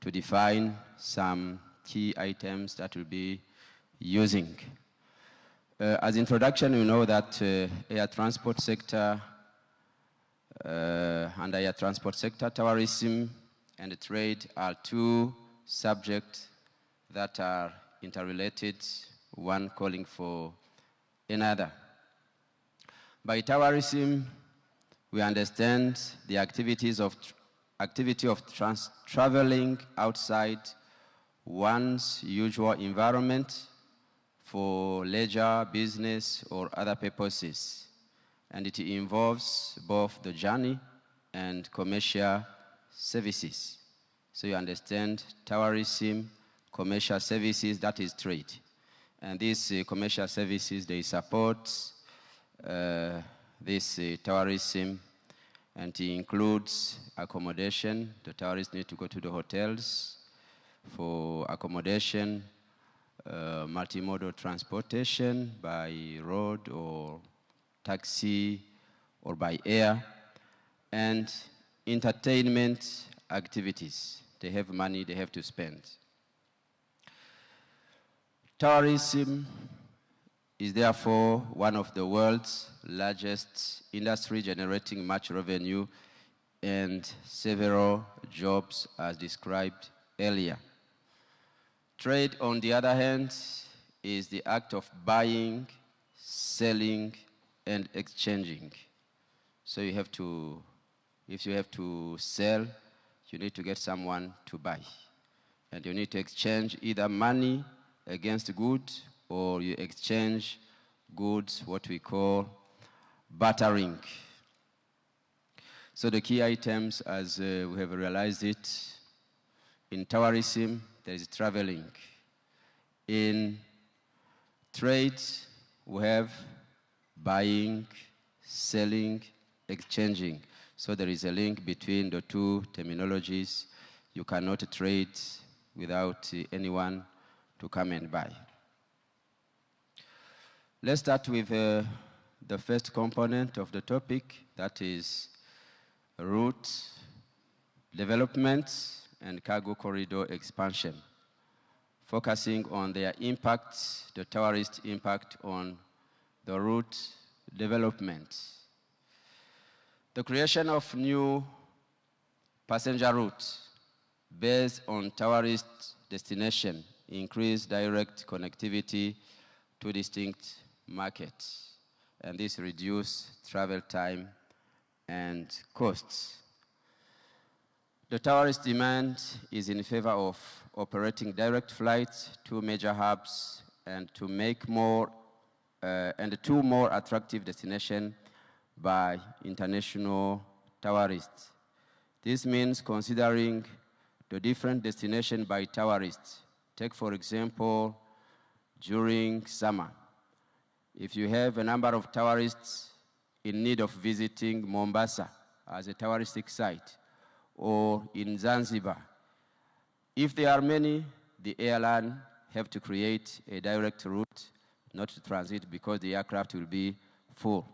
[SPEAKER 10] to define some key items that we'll be using. As introduction, we know that air transport sector, under air transport sector, tourism and trade are two subjects that are interrelated, one calling for another. By tourism, we understand the activity of traveling outside one's usual environment for leisure, business, or other purposes. And it involves both the journey and commercial services. So you understand tourism, commercial services, that is trade. And these commercial services, they support this tourism, and it includes accommodation. The tourists need to go to the hotels for accommodation, multimodal transportation by road or taxi or by air, and entertainment activities. They have money they have to spend. Tourism is therefore one of the world's largest industry, generating much revenue and several jobs as described earlier. Trade, on the other hand, is the act of buying, selling, and exchanging. So you have to, if you have to sell, you need to get someone to buy. And you need to exchange either money against goods, or you exchange goods, what we call bartering. So the key items, as we have realized it, in tourism, there is traveling. In trade, we have buying, selling, exchanging. So there is a link between the two terminologies. You cannot trade without anyone to come and buy. Let's start with the first component of the topic, that is route development and cargo corridor expansion, focusing on their impact, the tourist impact on the route development. The creation of new passenger routes based on tourist destination increase direct connectivity to distinct markets, and this reduce travel time and costs. The tourist demand is in favor of operating direct flights to major hubs and to make more two more attractive destinations by international tourists. This means considering the different destinations by tourists. Take, for example, during summer. If you have a number of tourists in need of visiting Mombasa as a touristic site, or in Zanzibar, if there are many, the airline have to create a direct route, not to transit, because the aircraft will be full.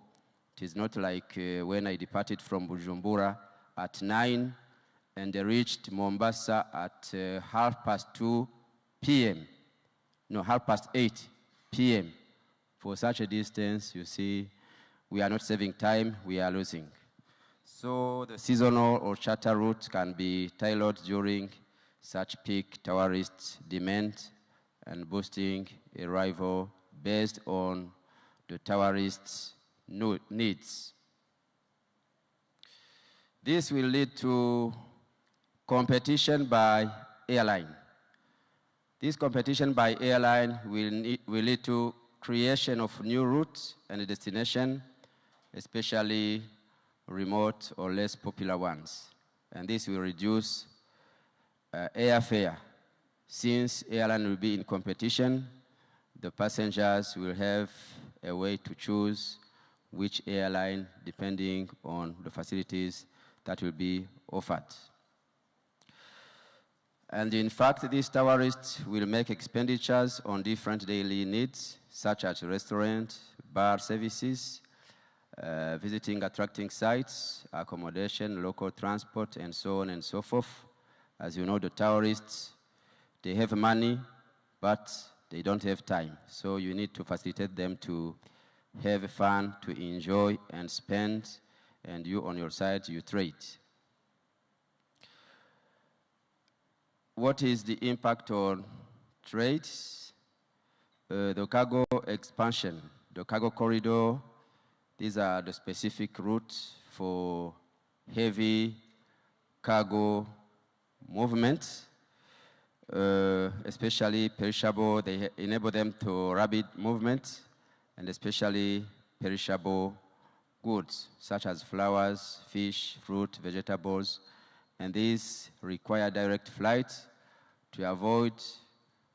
[SPEAKER 10] It is not like when I departed from Bujumbura at 9 and I reached Mombasa at 2:30 p.m. No, 8:30 p.m. For such a distance, you see, we are not saving time, we are losing. So the seasonal or charter route can be tailored during such peak tourist demand and boosting arrival based on the tourists' needs. This will lead to competition by airline. This competition by airline will lead to creation of new routes and destination, especially remote or less popular ones. And this will reduce airfare. Since airline will be in competition, the passengers will have a way to choose which airline depending on the facilities that will be offered. And in fact, these tourists will make expenditures on different daily needs, such as restaurant, bar services, visiting attracting sites, accommodation, local transport, and so on and so forth. As you know, the tourists, they have money, but they don't have time. So you need to facilitate them to have fun, to enjoy and spend, and you on your side, you trade. What is the impact on trade? The cargo expansion, the cargo corridor, these are the specific routes for heavy cargo movement, especially perishable. They enable them to rapid movement, and especially perishable goods, such as flowers, fish, fruit, vegetables, and these require direct flight to avoid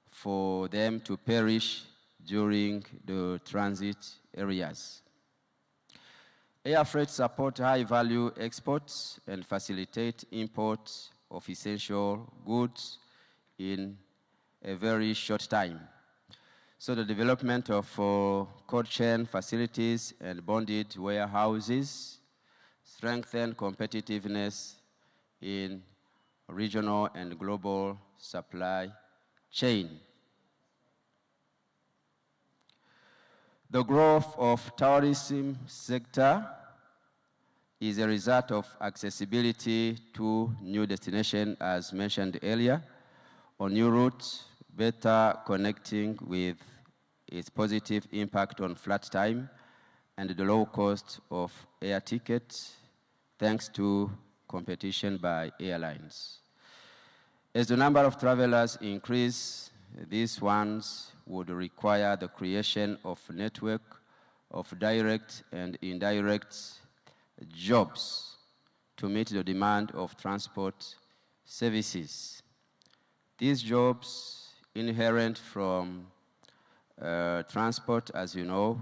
[SPEAKER 10] for them to perish during the transit areas. Air freight support high-value exports and facilitate imports of essential goods in a very short time. So the development of cold chain facilities and bonded warehouses strengthen competitiveness in regional and global supply chain. The growth of tourism sector is a result of accessibility to new destinations, as mentioned earlier, on new routes, better connecting with its positive impact on flight time and the low cost of air tickets, thanks to competition by airlines. As the number of travelers increase, these ones would require the creation of a network of direct and indirect jobs to meet the demand of transport services. These jobs inherent from transport, as you know,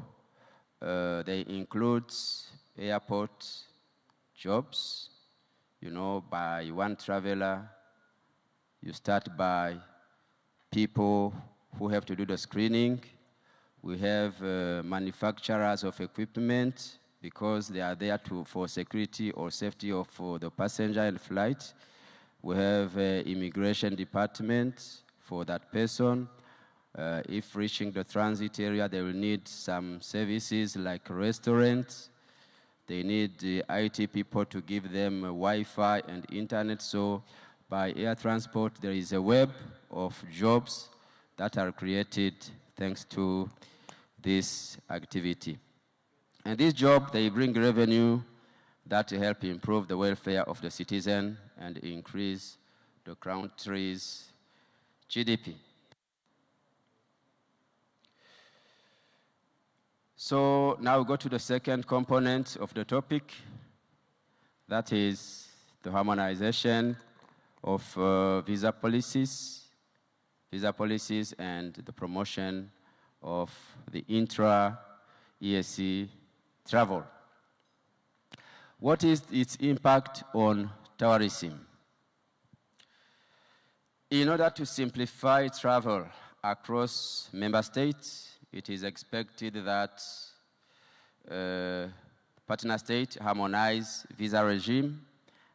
[SPEAKER 10] they include airport jobs. You know, by one traveler, you start by people who have to do the screening. We have manufacturers of equipment because they are there for security or safety of the passenger and flight. We have immigration department for that person. If reaching the transit area, they will need some services like restaurants. They need the IT people to give them Wi-Fi and internet. So by air transport, there is a web of jobs that are created thanks to this activity. And this job, they bring revenue that help improve the welfare of the citizen and increase the country's GDP. So now we go to the second component of the topic. That is the harmonization of visa policies and the promotion of the intra-EAC travel. What is its impact on tourism? In order to simplify travel across member states, it is expected that partner states harmonize visa regime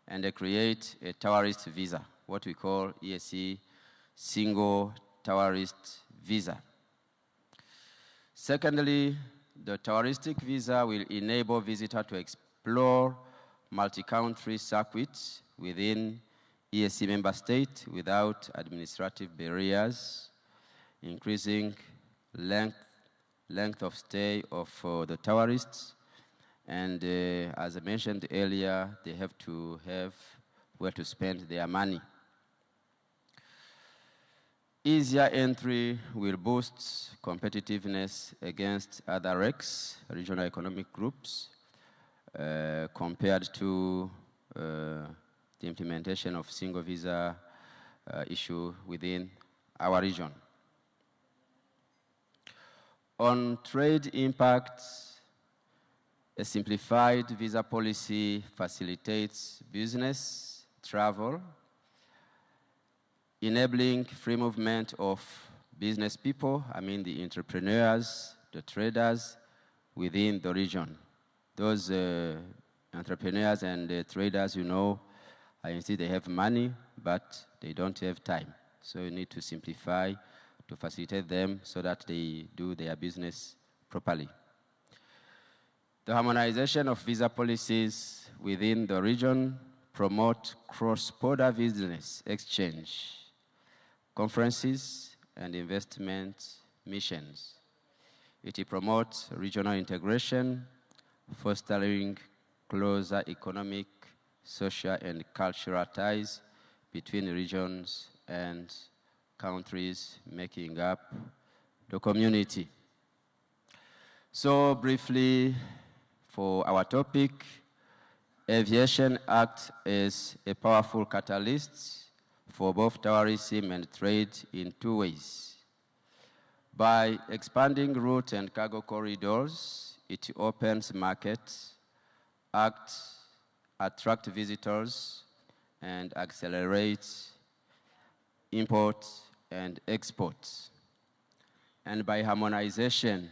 [SPEAKER 10] and they create a tourist visa, what we call EAC single tourist visa. Secondly, the touristic visa will enable visitors to explore multi-country circuits within EAC member states without administrative barriers, increasing length of stay of the tourists, and as I mentioned earlier, they have to have where to spend their money. Easier entry will boost competitiveness against other RECs, regional economic groups, compared to the implementation of single visa issue within our region. On trade impacts, a simplified visa policy facilitates business travel, enabling free movement of business people, I mean the entrepreneurs, the traders within the region. Those entrepreneurs and traders, you know, I see they have money, but they don't have time. So you need to simplify to facilitate them so that they do their business properly. The harmonization of visa policies within the region promote cross-border business exchange, conferences, and investment missions. It promotes regional integration, fostering closer economic, social, and cultural ties between regions and countries making up the community. So briefly, for our topic, aviation acts as a powerful catalyst for both tourism and trade in two ways. By expanding route and cargo corridors, it opens markets, attracts visitors, and accelerates imports and exports. And by harmonization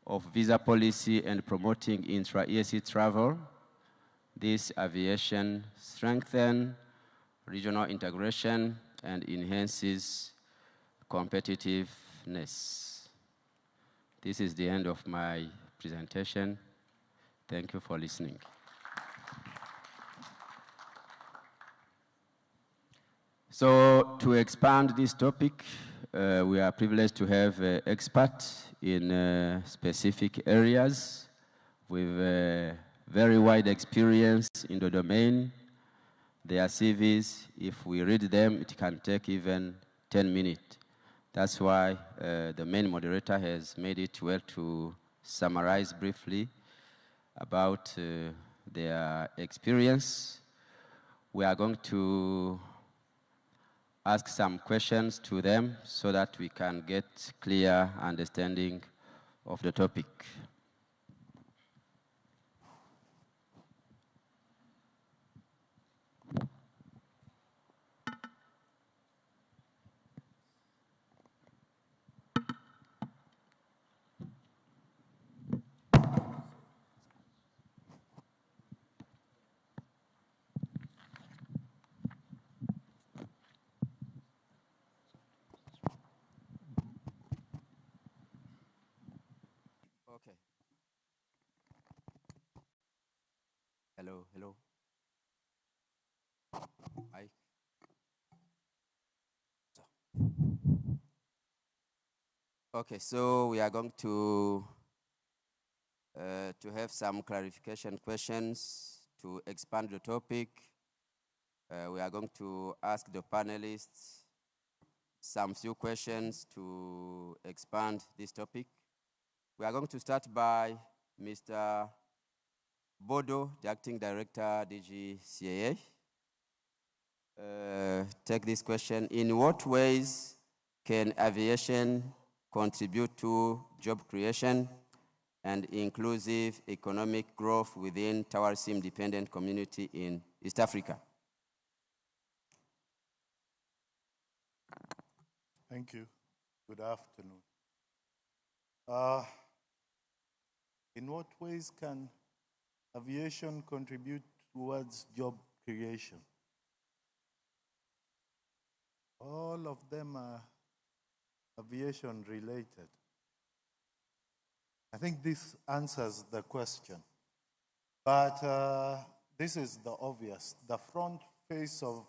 [SPEAKER 10] of visa policy and promoting intra-EAC travel, this aviation strengthens regional integration and enhances competitiveness. This is the end of my presentation. Thank you for listening. So to expand this topic, we are privileged to have experts in specific areas with very wide experience in the domain. Their CVs, if we read them, it can take even 10 minutes. That's why the main moderator has made it well to summarize briefly about their experience. We are going to ask some questions to them so that we can get clear understanding of the topic. Okay. Hello, hello. Mike. Okay, so we are going to have some clarification questions to expand the topic. We are going to ask the panelists some few questions to expand this topic. We are going to start by Mr. Bodo, the Acting Director, DG CAA. Take this question. In what ways can aviation contribute to job creation and inclusive economic growth within tourism-dependent community in East Africa?
[SPEAKER 11] Thank you. Good afternoon. In what ways can aviation contribute towards job creation? All of them are aviation related. I think this answers the question. But this is the obvious. The front face of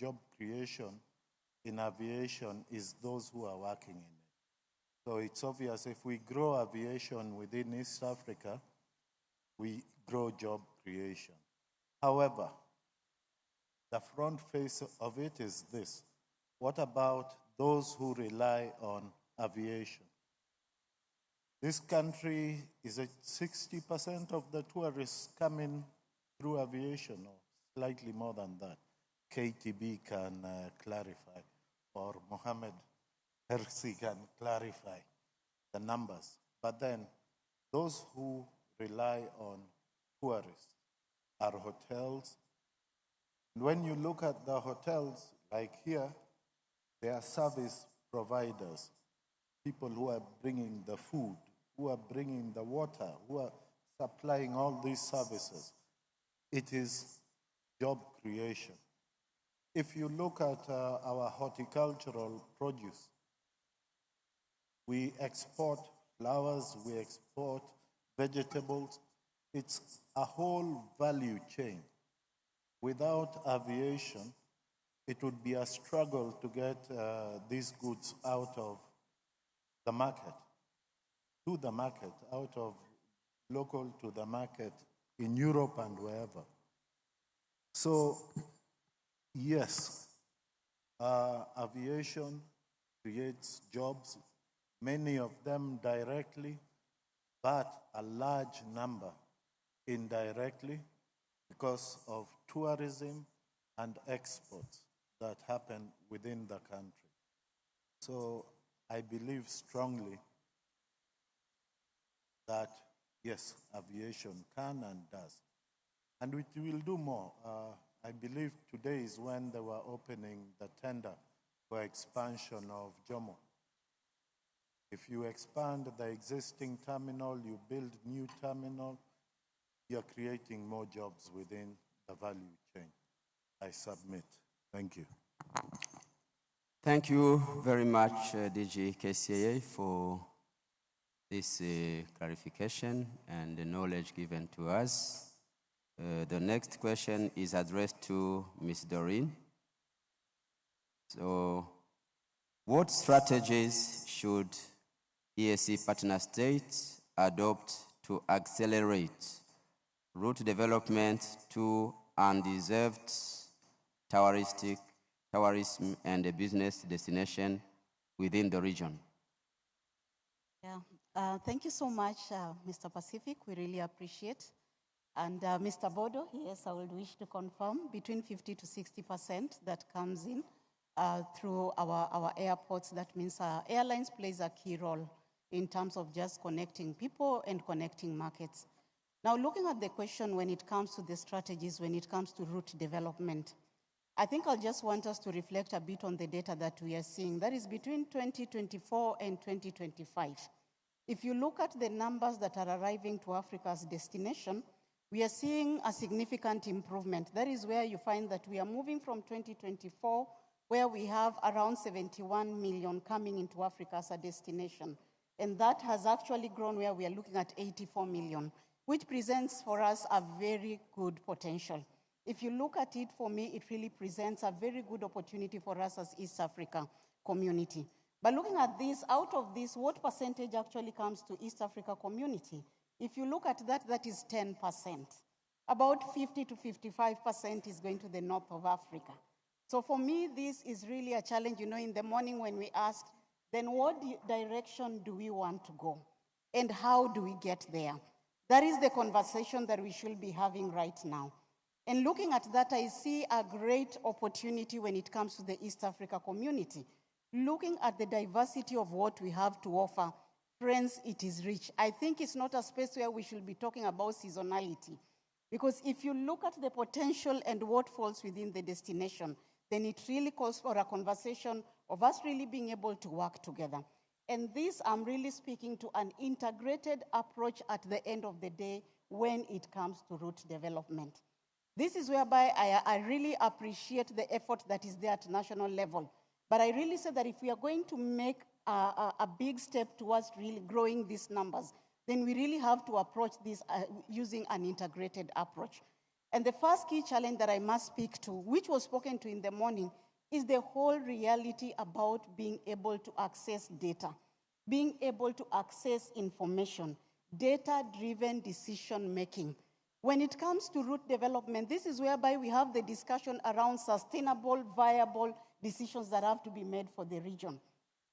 [SPEAKER 11] job creation in aviation is those who are working in it. So it's obvious if we grow aviation within East Africa, we grow job creation. However, the front face of it is this. What about those who rely on aviation? This country is at 60% of the tourists coming through aviation, or slightly more than that. KTB can clarify, or Mohammed Hersi can clarify the numbers. But then those who rely on tourists are hotels. And when you look at the hotels, like here, they are service providers, people who are bringing the food, who are bringing the water, who are supplying all these services. It is job creation. If you look at our horticultural produce, we export flowers, we export vegetables. It's a whole value chain. Without aviation, it would be a struggle to get these goods out of the market, to the market, out of local to the market in Europe and wherever. So, yes, aviation creates jobs, many of them directly, but a large number indirectly because of tourism and exports that happen within the country. So I believe strongly that, yes, aviation can and does. And it will do more. I believe today is when they were opening the tender for expansion of Jomo. If you expand the existing terminal, you build new terminal, you're creating more jobs within the value chain. I submit. Thank you.
[SPEAKER 10] Thank you very much, DG KCAA, for this clarification and the knowledge given to us. The next question is addressed to Ms. Doreen. So, what strategies should EAC partner states adopt to accelerate route development to undeserved tourism and a business destination within the region?
[SPEAKER 12] Yeah, thank you so much, Mr. Pacific. We really appreciate. And Mr. Bodo, yes, I would wish to confirm between 50 to 60% that comes in through our airports. That means airlines plays a key role in terms of just connecting people and connecting markets. Now, looking at the question when it comes to the strategies, when it comes to route development, I think I'll just want us to reflect a bit on the data that we are seeing. That is between 2024 and 2025. If you look at the numbers that are arriving to Africa's destination, we are seeing a significant improvement. That is where you find that we are moving from 2024, where we have around 71 million coming into Africa as a destination. And that has actually grown where we are looking at 84 million, which presents for us a very good potential. If you look at it, for me, it really presents a very good opportunity for us as East Africa community. But looking at this, out of this, what percentage actually comes to East Africa community? If you look at that, that is 10%. About 50 to 55% is going to the north of Africa. So for me, this is really a challenge. You know, in the morning when we asked, then what direction do we want to go? And how do we get there? That is the conversation that we should be having right now. And looking at that, I see a great opportunity when it comes to the East Africa community. Looking at the diversity of what we have to offer, friends, it is rich. I think it's not a space where we should be talking about seasonality. Because if you look at the potential and what falls within the destination, then it really calls for a conversation of us really being able to work together. And this, I'm really speaking to an integrated approach at the end of the day when it comes to route development. This is whereby I really appreciate the effort that is there at national level. But I really say that if we are going to make a big step towards really growing these numbers, then we really have to approach this using an integrated approach. And the first key challenge that I must speak to, which was spoken to in the morning, is the whole reality about being able to access data, being able to access information, data-driven decision-making. When it comes to route development, this is whereby we have the discussion around sustainable, viable decisions that have to be made for the region.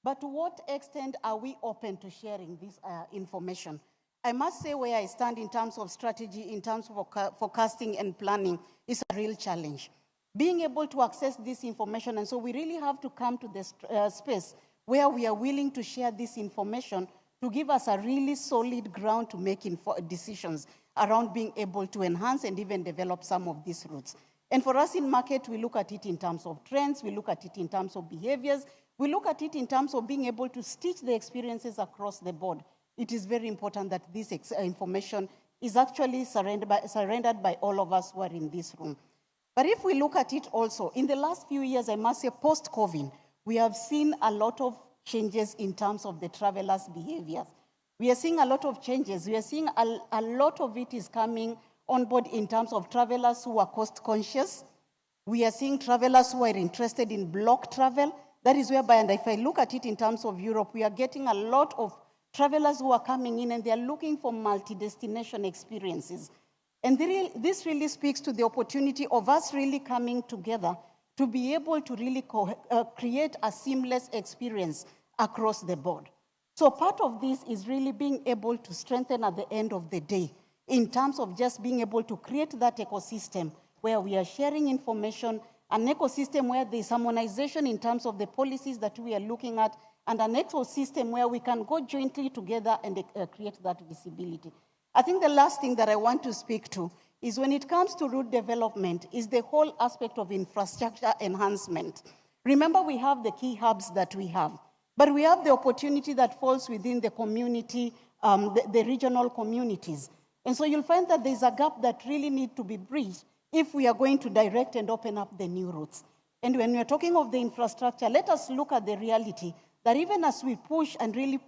[SPEAKER 12] But to what extent are we open to sharing this information? I must say where I stand in terms of strategy, in terms of forecasting and planning, is a real challenge. Being able to access this information, and so we really have to come to this space where we are willing to share this information to give us a really solid ground to make decisions around being able to enhance and even develop some of these routes. And for us in market, we look at it in terms of trends, we look at it in terms of behaviors, we look at it in terms of being able to stitch the experiences across the board. It is very important that this information is actually surrendered by all of us who are in this room. But if we look at it also, in the last few years, I must say post-COVID, we have seen a lot of changes in terms of the travelers' behaviors. We are seeing a lot of changes. We are seeing a lot of it is coming on board in terms of travelers who are cost conscious. We are seeing travelers who are interested in block travel. That is whereby, and if I look at it in terms of Europe, we are getting a lot of travelers who are coming in and they are looking for multi-destination experiences. And this really speaks to the opportunity of us really coming together to be able to really create a seamless experience across the board. So part of this is really being able to strengthen at the end of the day in terms of just being able to create that ecosystem where we are sharing information, an ecosystem where there is harmonization in terms of the policies that we are looking at, and an ecosystem where we can go jointly together and create that visibility. I think the last thing that I want to speak to is when it comes to route development is the whole aspect of infrastructure enhancement. Remember, we have the key hubs that we have, but we have the opportunity that falls within the community, the regional communities. And so you'll find that there's a gap that really needs to be bridged if we are going to direct and open up the new routes. And when we're talking of the infrastructure, let us look at the reality that even as we push and really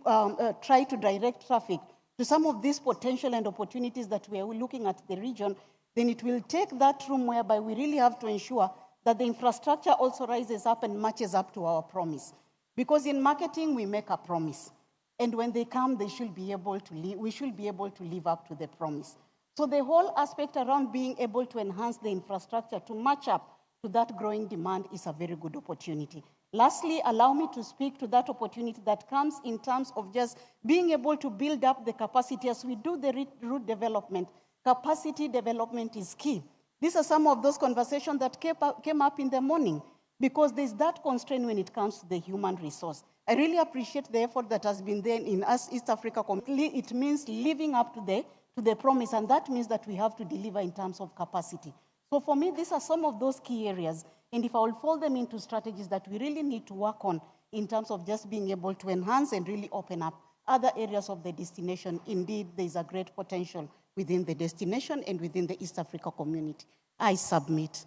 [SPEAKER 12] try to direct traffic to some of these potential and opportunities that we are looking at the region, then it will take that room whereby we really have to ensure that the infrastructure also rises up and matches up to our promise. Because in marketing, we make a promise. And when they come, they should be able to we should be able to live up to the promise. So the whole aspect around being able to enhance the infrastructure to match up to that growing demand is a very good opportunity. Lastly, allow me to speak to that opportunity that comes in terms of just being able to build up the capacity as we do the route development. Capacity development is key. These are some of those conversations that came up in the morning because there's that constraint when it comes to the human resource. I really appreciate the effort that has been there in us East Africa. It means living up to the promise, and that means that we have to deliver in terms of capacity. So for me, these are some of those key areas. And if I will fold them into strategies that we really need to work on in terms of just being able to enhance and really open up other areas of the destination, indeed, there is a great potential within the destination and within the East Africa community. I submit.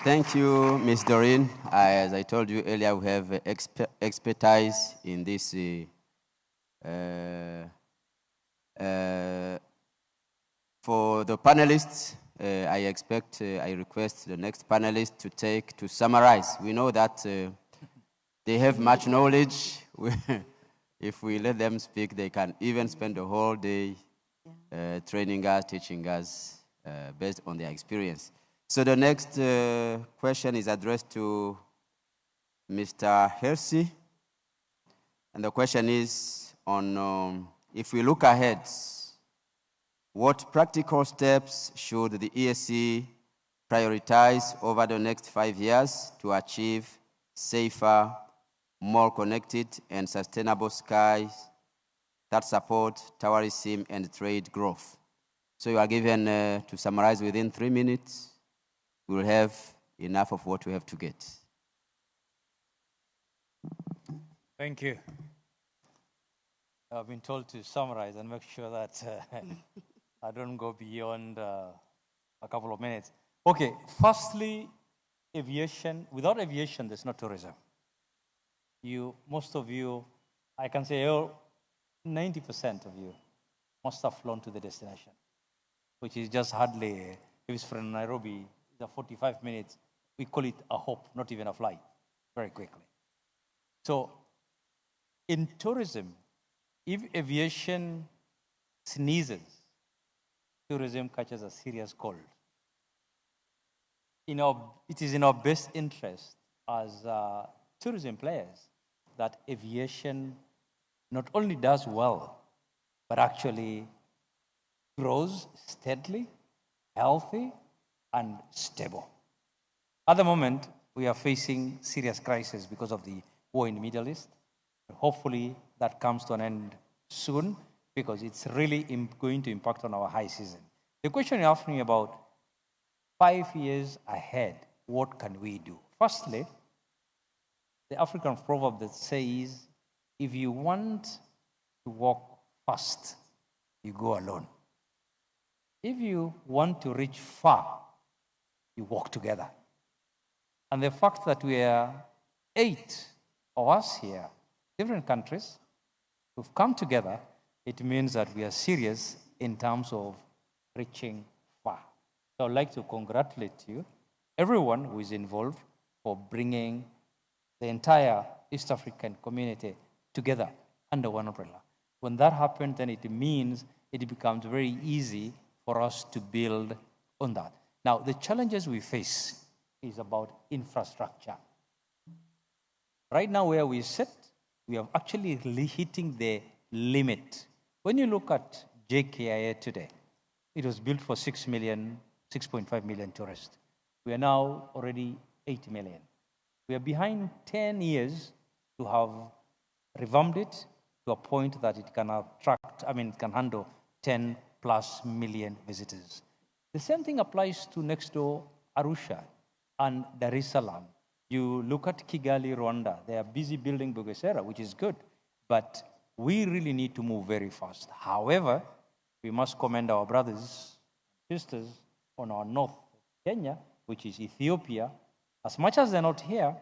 [SPEAKER 10] Thank you, Ms. Doreen. As I told you earlier, we have expertise in this. For the panelists, I request the next panelist to summarize. We know that they have much knowledge. If we let them speak, they can even spend the whole day training us, teaching us based on their experience. So the next question is addressed to Mr. Hersey. And the question is on, if we look ahead, what practical steps should the EAC prioritize over the next 5 years to achieve safer, more connected and sustainable skies that support tourism and trade growth? So you are given to summarize within 3 minutes. We will have enough of what we have to get.
[SPEAKER 13] Thank you. I've been told to summarize and make sure that I don't go beyond a couple of minutes. Okay, firstly, aviation. Without aviation, there's no tourism. Most of you, I can say 90% of you must have flown to the destination, which is just hardly, if it's from Nairobi, it's a 45 minutes. We call it a hop, not even a flight, very quickly. So in tourism, if aviation sneezes, tourism catches a serious cold. It is in our best interest as tourism players that aviation not only does well, but actually grows steadily, healthy, and stable. At the moment, we are facing serious crisis because of the war in the Middle East. Hopefully, that comes to an end soon because it's really going to impact on our high season. The question you're asking about 5 years ahead, what can we do? Firstly, the African proverb that says, if you want to walk fast, you go alone. If you want to reach far, you walk together. And the fact that we are 8 of us here, different countries, who've come together, it means that we are serious in terms of reaching far. So I'd like to congratulate you, everyone who is involved, for bringing the entire East African community together under one umbrella. When that happens, then it means it becomes very easy for us to build on that. Now, the challenges we face is about infrastructure. Right now, where we sit, we are actually hitting the limit. When you look at JKIA today, it was built for 6.5 million tourists. We are now already 80 million. We are behind 10 years to have revamped it to a point that it can it can handle 10+ million visitors. The same thing applies to next door Arusha and Dar es Salaam. You look at Kigali, Rwanda, they are busy building Bugesera, which is good, but we really need to move very fast. However, we must commend our brothers and sisters on our north Kenya, which is Ethiopia. As much as they're not here,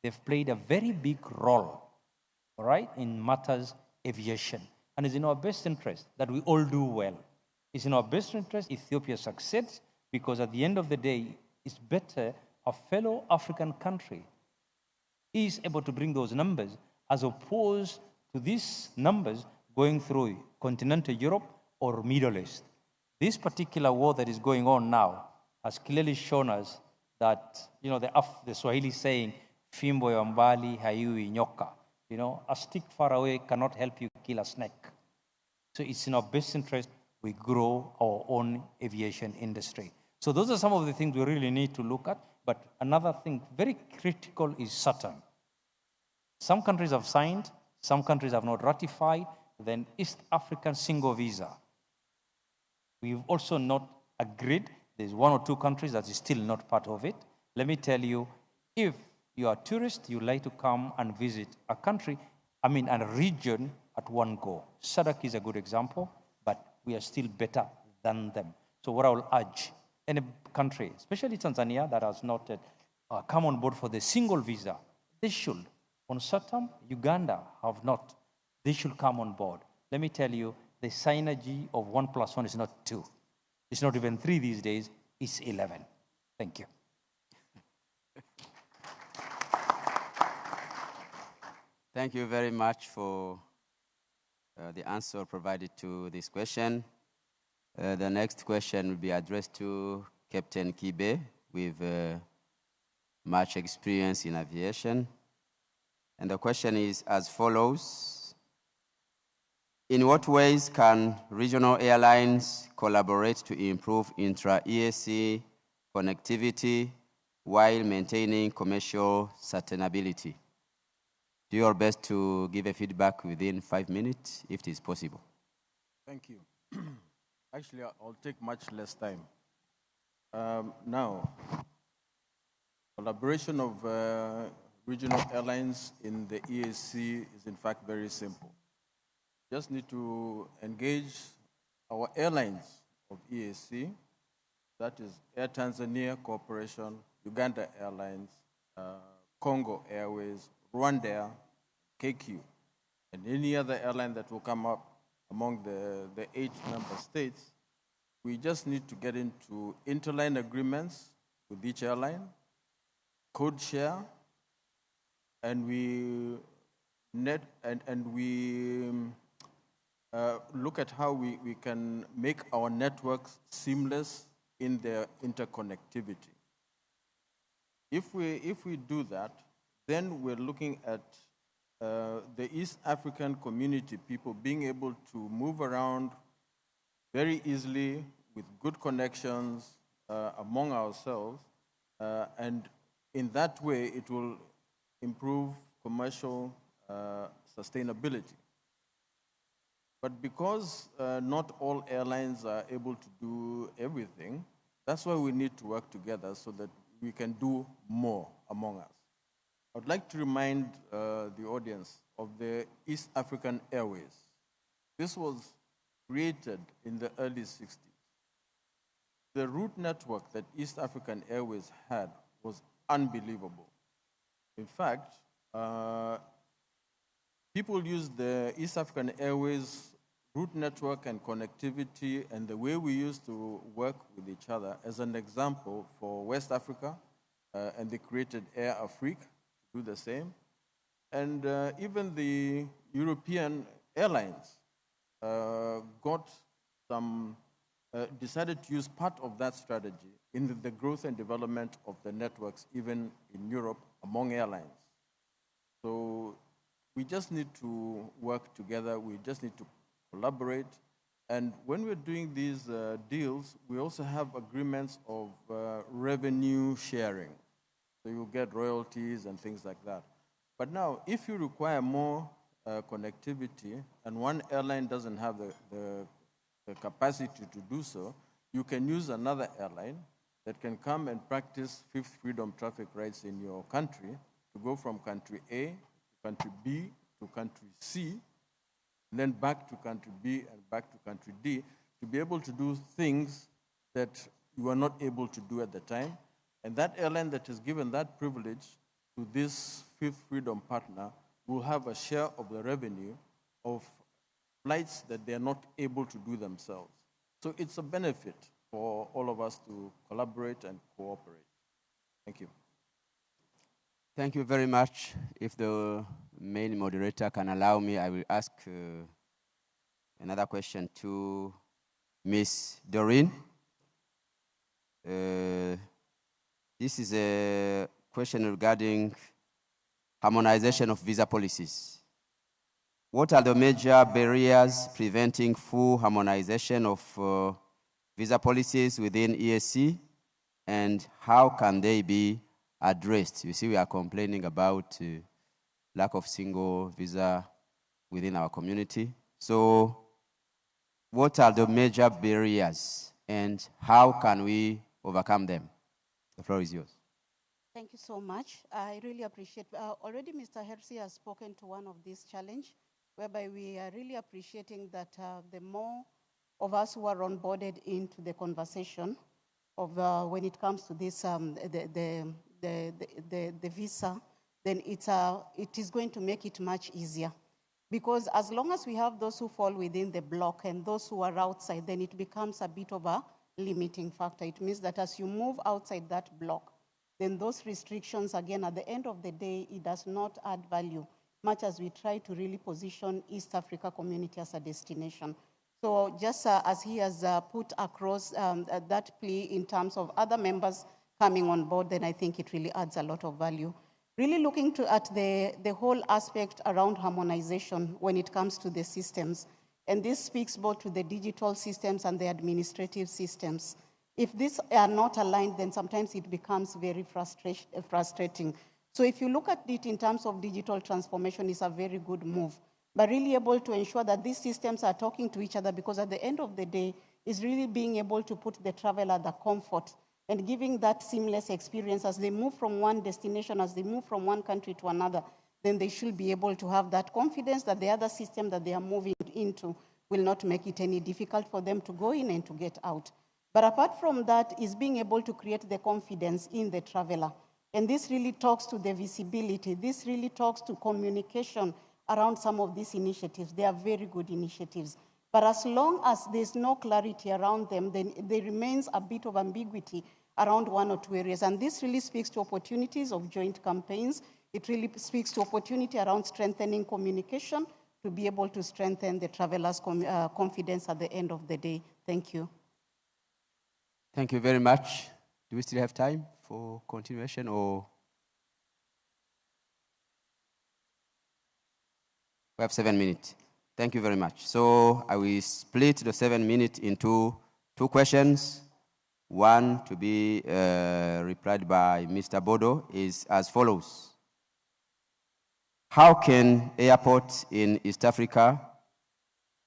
[SPEAKER 13] they've played a very big role, all right, in matters aviation. And it's in our best interest that we all do well. It's in our best interest Ethiopia succeeds, because at the end of the day, it's better a fellow African country is able to bring those numbers as opposed to these numbers going through continental Europe or Middle East. This particular war that is going on now has clearly shown us that, the Swahili saying, fimbo ya mbali haiui nyoka. A stick far away cannot help you kill a snake. So it's in our best interest we grow our own aviation industry. So those are some of the things we really need to look at. But another thing very critical is Saturn. Some countries have signed, some countries have not ratified. Then East African single visa. We've also not agreed. There's 1 or 2 countries that is still not part of it. Let me tell you, if you are a tourist, you like to come and visit a country, a region at one go. SADC is a good example, but we are still better than them. So what I will urge, any country, especially Tanzania, that has not come on board for the single visa. They should. On Satam, Uganda have not. They should come on board. Let me tell you, the synergy of 1 + 1 is not 2. It's not even 3 these days, it's 11. Thank you.
[SPEAKER 10] Thank you very much for the answer provided to this question. The next question will be addressed to Captain Kibe with much experience in aviation. And the question is as follows. In what ways can regional airlines collaborate to improve intra-EAC connectivity while maintaining commercial sustainability? Do your best to give a feedback within 5 minutes, if it is possible.
[SPEAKER 1] Thank you. Actually, I'll take much less time. Now, collaboration of regional airlines in the EAC is in fact very simple. Just need to engage our airlines of EAC, that is Air Tanzania Corporation, Uganda Airlines, Congo Airways, Rwanda, KQ, and any other airline that will come up among the 8 member states. We just need to get into interline agreements with each airline, code share, and we look at how we can make our networks seamless in their interconnectivity. If we do that, then we're looking at the East African community people being able to move around very easily with good connections among ourselves, and in that way it will improve commercial sustainability. But because not all airlines are able to do everything, that's why we need to work together so that we can do more among us. I'd like to remind the audience of the East African Airways. This was created in the early 60s. The route network that East African Airways had was unbelievable. In fact, people use the East African Airways route network and connectivity and the way we used to work with each other as an example for West Africa, and they created Air Afrique to do the same. And even the European airlines decided to use part of that strategy in the growth and development of the networks, even in Europe, among airlines. So we just need to work together. We just need to collaborate. And when we're doing these deals, we also have agreements of revenue sharing. So you'll get royalties and things like that. But now, if you require more connectivity and one airline doesn't have the capacity to do so, you can use another airline that can come and practice fifth freedom traffic rights in your country to go from country A to country B to country C, and then back to country B and back to country D, to be able to do things that you were not able to do at the time. And that airline that is given that privilege to this fifth freedom partner will have a share of the revenue of flights that they are not able to do themselves. So it's a benefit for all of us to collaborate and cooperate. Thank you.
[SPEAKER 10] Thank you very much. If the main moderator can allow me, I will ask another question to Ms. Doreen. This is a question regarding harmonization of visa policies. What are the major barriers preventing full harmonization of visa policies within EAC, and how can they be addressed? You see, we are complaining about lack of single visa within our community. So what are the major barriers and how can we overcome them? The floor is yours.
[SPEAKER 12] Thank you so much. I really appreciate, already Mr. Hersi has spoken to one of these challenges, whereby we are really appreciating that the more of us who are onboarded into the conversation of when it comes to this, the the visa, then it is going to make it much easier. Because as long as we have those who fall within the block and those who are outside, then it becomes a bit of a limiting factor. It means that as you move outside that block, then those restrictions, again, at the end of the day, it does not add value, much as we try to really position East Africa community as a destination. So just as he has put across that plea in terms of other members coming on board, then I think it really adds a lot of value. Really looking at the whole aspect around harmonization when it comes to the systems. And this speaks both to the digital systems and the administrative systems. If these are not aligned, then sometimes it becomes very frustrating. So if you look at it in terms of digital transformation, it's a very good move. But really able to ensure that these systems are talking to each other, because at the end of the day, is really being able to put the traveler the comfort and giving that seamless experience as they move from one destination, as they move from one country to another, then they should be able to have that confidence that the other system that they are moving into will not make it any difficult for them to go in and to get out. But apart from that is being able to create the confidence in the traveler. And this really talks to the visibility. This really talks to communication around some of these initiatives. They are very good initiatives. But as long as there's no clarity around them, then there remains a bit of ambiguity around one or two areas. And this really speaks to opportunities of joint campaigns. It really speaks to opportunity around strengthening communication to be able to strengthen the travelers' confidence at the end of the day. Thank you.
[SPEAKER 10] Thank you very much. Do we still have time for continuation or? We have 7 minutes. Thank you very much. So I will split the 7 minutes into 2 questions. One to be replied by Mr. Bodo is as follows. How can airports in East Africa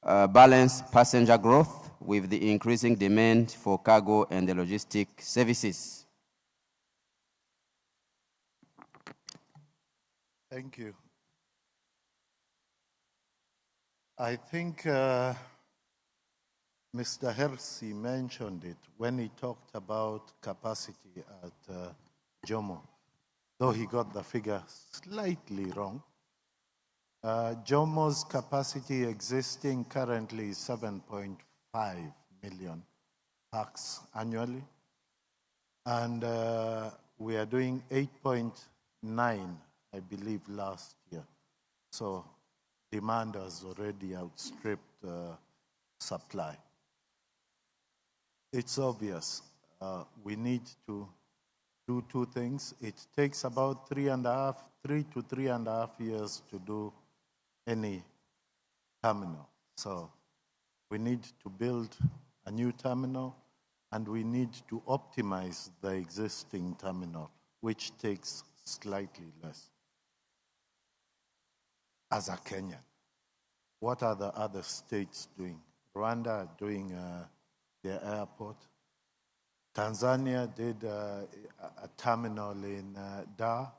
[SPEAKER 10] balance passenger growth with the increasing demand for cargo and the logistic services?
[SPEAKER 11] Thank you. I think Mr. Hersey mentioned it when he talked about capacity at Jomo, though he got the figure slightly wrong. Jomo's capacity existing currently is 7.5 million pax annually, and we are doing 8.9, I believe, last year. So demand has already outstripped supply. It's obvious we need to do 2 things. It takes about 3 to 3.5 years to do any terminal. So we need to build a new terminal, and we need to optimize the existing terminal, which takes slightly less. As a Kenyan, what are the other states doing? Rwanda are doing their airport. Tanzania did a terminal in Dar.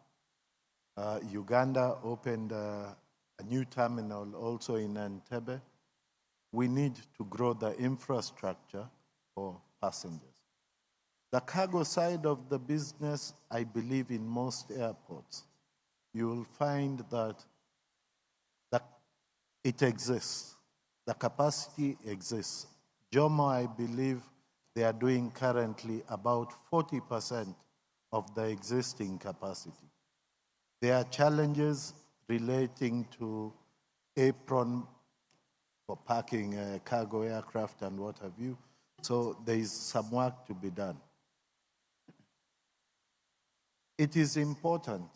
[SPEAKER 11] Uganda opened a new terminal also in Entebbe. We need to grow the infrastructure for passengers. The cargo side of the business, I believe in most airports, you will find that it exists. The capacity exists. Jomo, I believe, they are doing currently about 40% of the existing capacity. There are challenges relating to apron for parking cargo aircraft and what have you. So there is some work to be done. It is important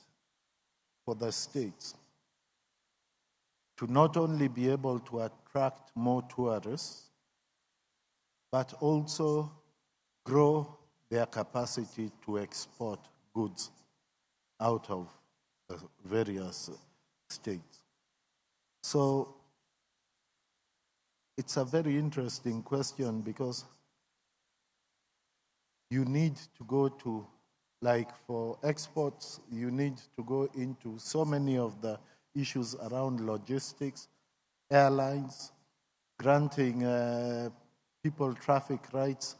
[SPEAKER 11] for the states to not only be able to attract more tourists, but also grow their capacity to export goods out of the various states. So it's a very interesting question, because you need to go to, like for exports, you need to go into so many of the issues around logistics, airlines, granting people traffic rights.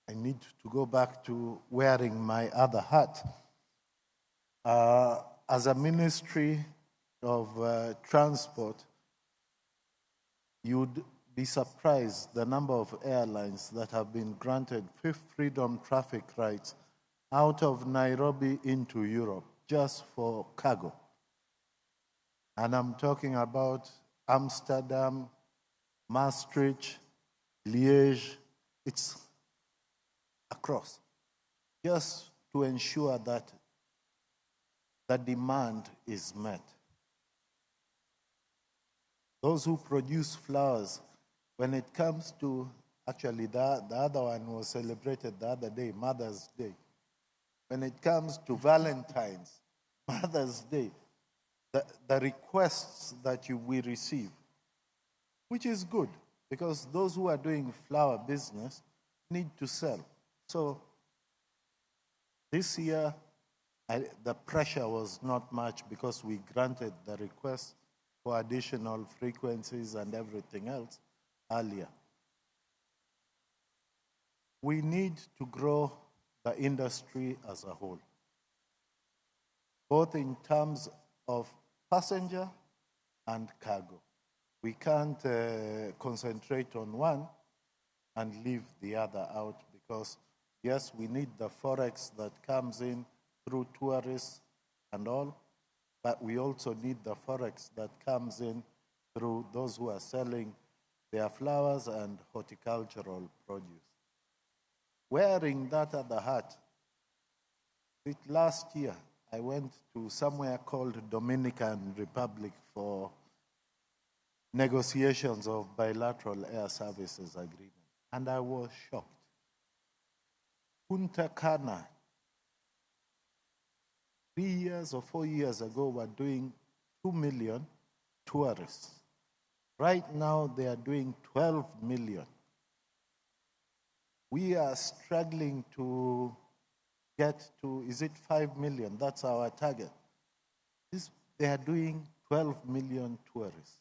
[SPEAKER 11] I need to go back to wearing my other hat. As a Ministry of Transport, you'd be surprised the number of airlines that have been granted fifth freedom traffic rights out of Nairobi into Europe just for cargo. And I'm talking about Amsterdam, Maastricht, Liège, it's across, just to ensure that the demand is met. Those who produce flowers, when it comes to, actually the other one was celebrated the other day, Mother's Day. When it comes to Valentine's, Mother's Day, the requests that we receive, which is good, because those who are doing flower business need to sell. So this year, the pressure was not much because we granted the request for additional frequencies and everything else earlier. We need to grow the industry as a whole, both in terms of passenger and cargo. We can't concentrate on one and leave the other out, because yes, we need the forex that comes in through tourists and all, but we also need the forex that comes in through those who are selling their flowers and horticultural produce. Wearing that other hat, last year I went to somewhere called Dominican Republic for negotiations of bilateral air services agreement, and I was shocked. Punta Cana, 3 years or 4 years ago, were doing 2 million tourists. Right now, they are doing 12 million. We are struggling to get to, is it 5 million? That's our target. They are doing 12 million tourists.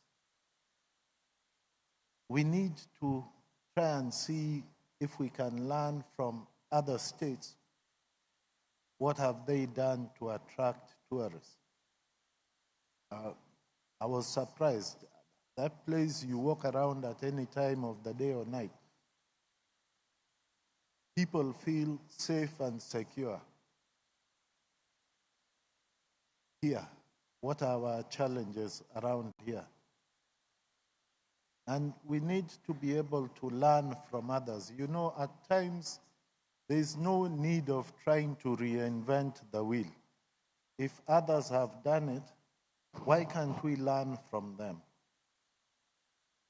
[SPEAKER 11] We need to try and see if we can learn from other states. What have they done to attract tourists? I was surprised. That place you walk around at any time of the day or night, people feel safe and secure. Here, what are our challenges around here? And we need to be able to learn from others. You know, at times, there's no need of trying to reinvent the wheel. If others have done it, why can't we learn from them?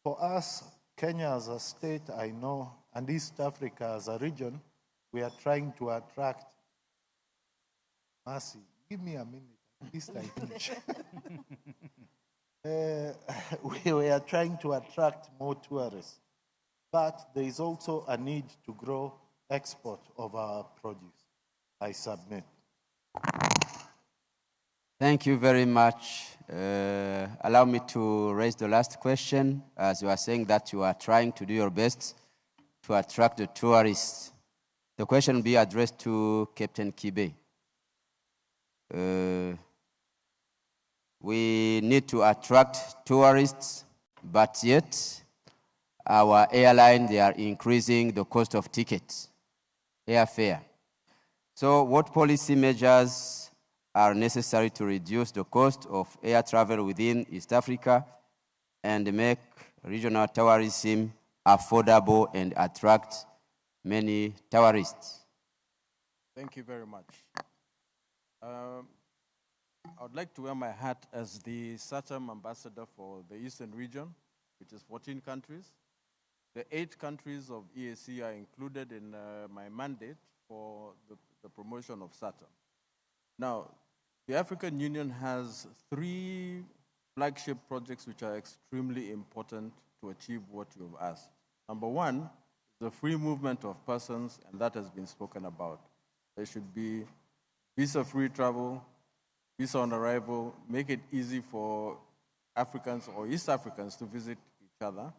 [SPEAKER 11] For us, Kenya as a state, I know, and East Africa as a region, we are trying to attract, Mercy, give me a minute, at least I finish. We are trying to attract more tourists, but there is also a need to grow export of our produce. I submit.
[SPEAKER 10] Thank you very much. Allow me to raise the last question. As you are saying that you are trying to do your best to attract the tourists. The question will be addressed to Captain Kibe. We need to attract tourists, but yet our airline, they are increasing the cost of tickets, airfare. So what policy measures are necessary to reduce the cost of air travel within East Africa and make regional tourism affordable and attract many tourists?
[SPEAKER 1] Thank you very much. I would like to wear my hat as the SATAM ambassador for the Eastern region, which is 14 countries. The 8 countries of EAC are included in my mandate for the promotion of SATAM. Now, the African Union has 3 flagship projects which are extremely important to achieve what you've asked. Number 1 is the free movement of persons, and that has been spoken about. There should be visa-free travel, visa on arrival, make it easy for Africans or East Africans to visit each other.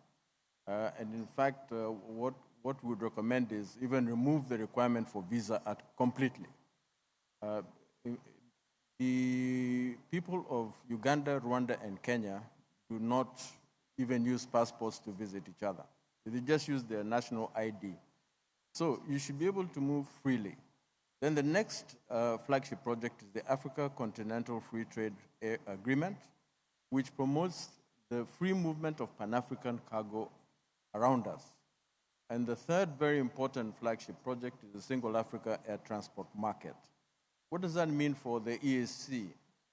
[SPEAKER 1] And in fact, what what we would recommend is even remove the requirement for visa completely. The people of Uganda, Rwanda, and Kenya do not even use passports to visit each other. They just use their national ID. So you should be able to move freely. Then the next flagship project is the Africa Continental Free Trade Agreement, which promotes the free movement of Pan-African cargo around us. And the third very important flagship project is the Single Africa Air Transport Market. What does that mean for the EAC?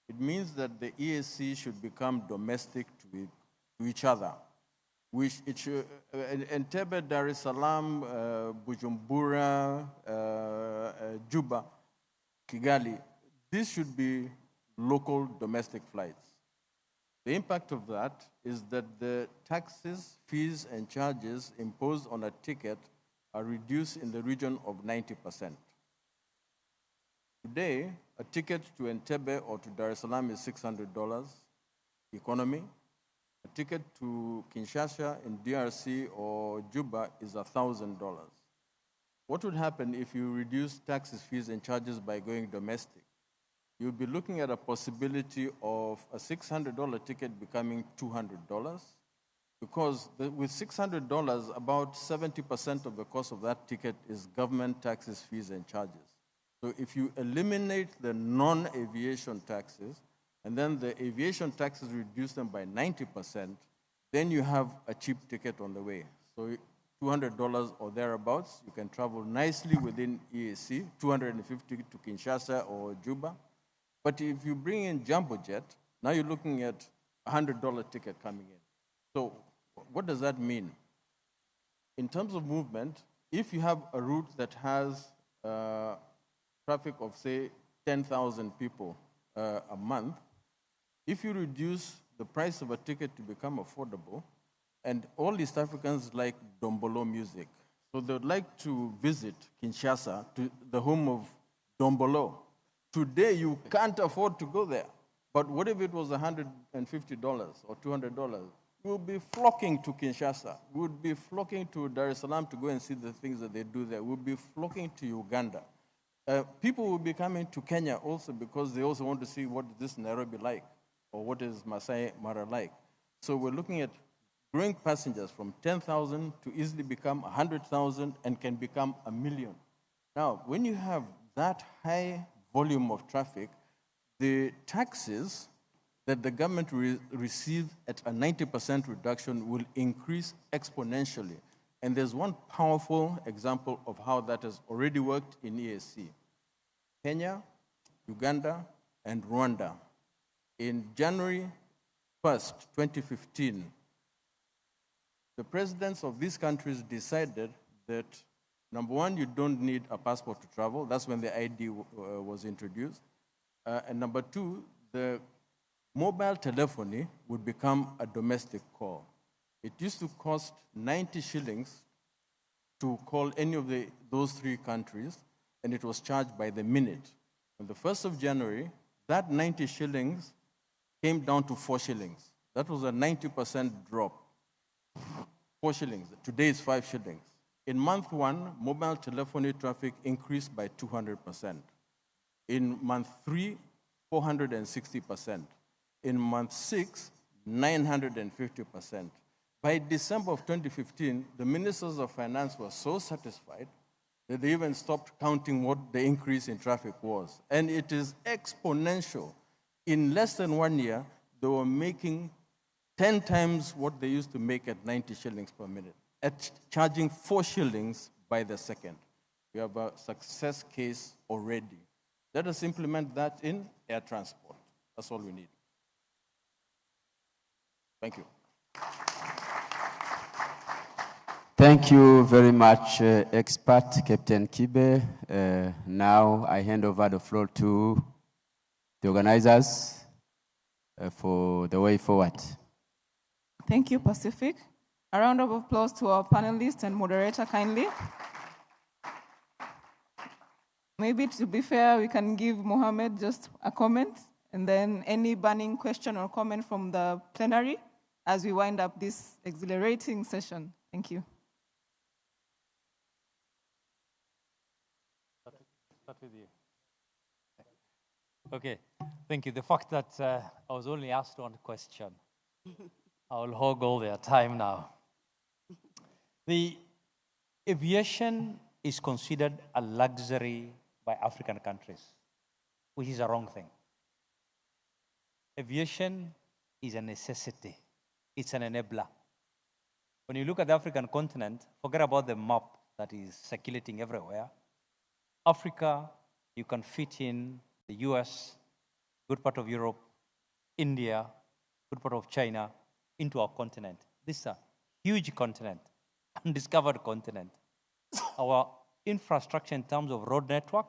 [SPEAKER 1] It means that the EAC should become domestic to each other. Entebbe, Dar es Salaam, Bujumbura, Juba, Kigali, these should be local domestic flights. The impact of that is that the taxes, fees, and charges imposed on a ticket are reduced in the region of 90%. Today, a ticket to Entebbe or to Dar es Salaam is $600 economy. A ticket to Kinshasa in DRC or Juba is $1,000. What would happen if you reduce taxes, fees, and charges by going domestic? You'll be looking at a possibility of a $600 ticket becoming $200, because with $600, about 70% of the cost of that ticket is government taxes, fees, and charges. So if you eliminate the non-aviation taxes, and then the aviation taxes reduce them by 90%, then you have a cheap ticket on the way. So $200 or thereabouts, you can travel nicely within EAC, $250 to Kinshasa or Juba. But if you bring in Jumbo Jet, now you're looking at a $100 ticket coming in. So what does that mean? In terms of movement, if you have a route that has traffic of, say, 10,000 people a month, if you reduce the price of a ticket to become affordable, and all East Africans like Dombolo music, so they would like to visit Kinshasa, to the home of Dombolo. Today, you can't afford to go there. But what if it was $150 or $200? You would be flocking to Kinshasa. We would be flocking to Dar es Salaam to go and see the things that they do there. We would be flocking to Uganda. People will be coming to Kenya also because they also want to see what is this Nairobi like or what is Masai Mara like. So we're looking at growing passengers from 10,000 to easily become 100,000 and can become 1 million. Now, when you have that high volume of traffic, the taxes that the government receives at a 90% reduction will increase exponentially. And there's one powerful example of how that has already worked in EAC. Kenya, Uganda, and Rwanda. In January 1st, 2015, the presidents of these countries decided that, number one, you don't need a passport to travel. That's when the ID was introduced. And number two, the mobile telephony would become a domestic call. It used to cost 90 shillings to call any of those three countries, and it was charged by the minute. On the 1st of January, that 90 shillings came down to 4 shillings. That was a 90% drop. 4 shillings. Today it's 5 shillings. In month one, mobile telephony traffic increased by 200%. In month 3, 460%. In month 6, 950%. By December of 2015, the ministers of finance were so satisfied that they even stopped counting what the increase in traffic was. And it is exponential. In less than 1 year, they were making 10 times what they used to make at 90 shillings per minute, at charging 4 shillings by the second. We have a success case already. Let us implement that in air transport. That's all we need. Thank you.
[SPEAKER 10] Thank you very much, expert Captain Kibe. Now I hand over the floor to the organizers for the way forward.
[SPEAKER 3] Thank you, Pacific. A round of applause to our panelists and moderator, kindly. Maybe to be fair, we can give Mohammed just a comment, and then any burning question or comment from the plenary as we wind up this exhilarating session. Thank you.
[SPEAKER 13] start with you. Okay, thank you. The fact that I was only asked one question, I will hog all their time now. The aviation is considered a luxury by African countries, which is a wrong thing. Aviation is a necessity. It's an enabler. When you look at the African continent, forget about the map that is circulating everywhere. Africa, you can fit in the US, good part of Europe, India, good part of China, into our continent. This is a huge continent, undiscovered continent. Our infrastructure in terms of road network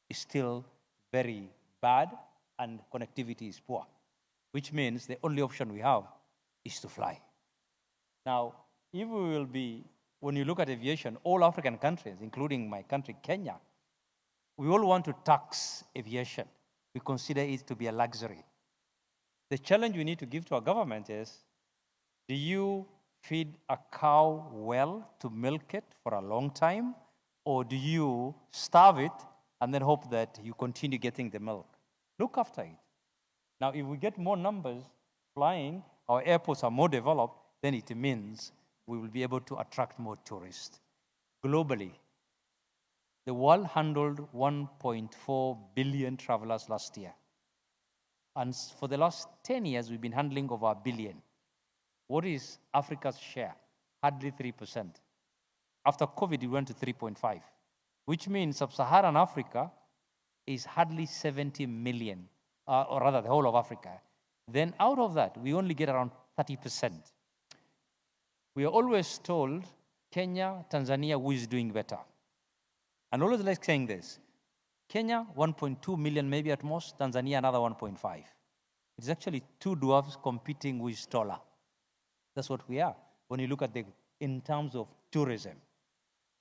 [SPEAKER 13] is still very bad and connectivity is poor, which means the only option we have is to fly. Now, if we will be, when you look at aviation, all African countries, including my country, Kenya, we all want to tax aviation. We consider it to be a luxury. The challenge we need to give to our government is, do you feed a cow well to milk it for a long time, or do you starve it and then hope that you continue getting the milk? Look after it. Now, if we get more numbers flying, our airports are more developed, then it means we will be able to attract more tourists. Globally, the world handled 1.4 billion travelers last year. And for the last 10 years, we've been handling over 1 billion. What is Africa's share? Hardly 3%. After COVID, it went to 3.5, which means sub-Saharan Africa is hardly 70 million, or rather the whole of Africa. Then out of that, we only get around 30%. We are always told Kenya, Tanzania, who is doing better. And always like saying this, Kenya, 1.2 million maybe at most, Tanzania, another 1.5. It's actually two dwarfs competing who is taller. That's what we are when you look at in terms of tourism.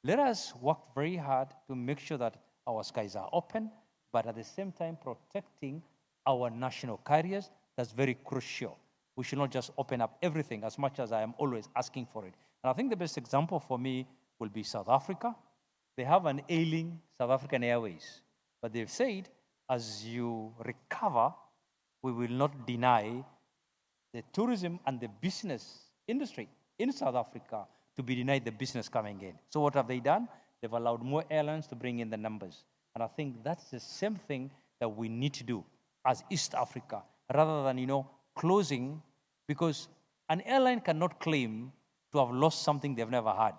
[SPEAKER 13] Let us work very hard to make sure that our skies are open, but at the same time protecting our national carriers. That's very crucial. We should not just open up everything as much as I am always asking for it. And I think the best example for me will be South Africa. They have an ailing South African Airways, but they've said, as you recover, we will not deny the tourism and the business industry in South Africa to be denied the business coming in. So what have they done? They've allowed more airlines to bring in the numbers. And I think that's the same thing that we need to do as East Africa, rather than, closing, because an airline cannot claim to have lost something they've never had.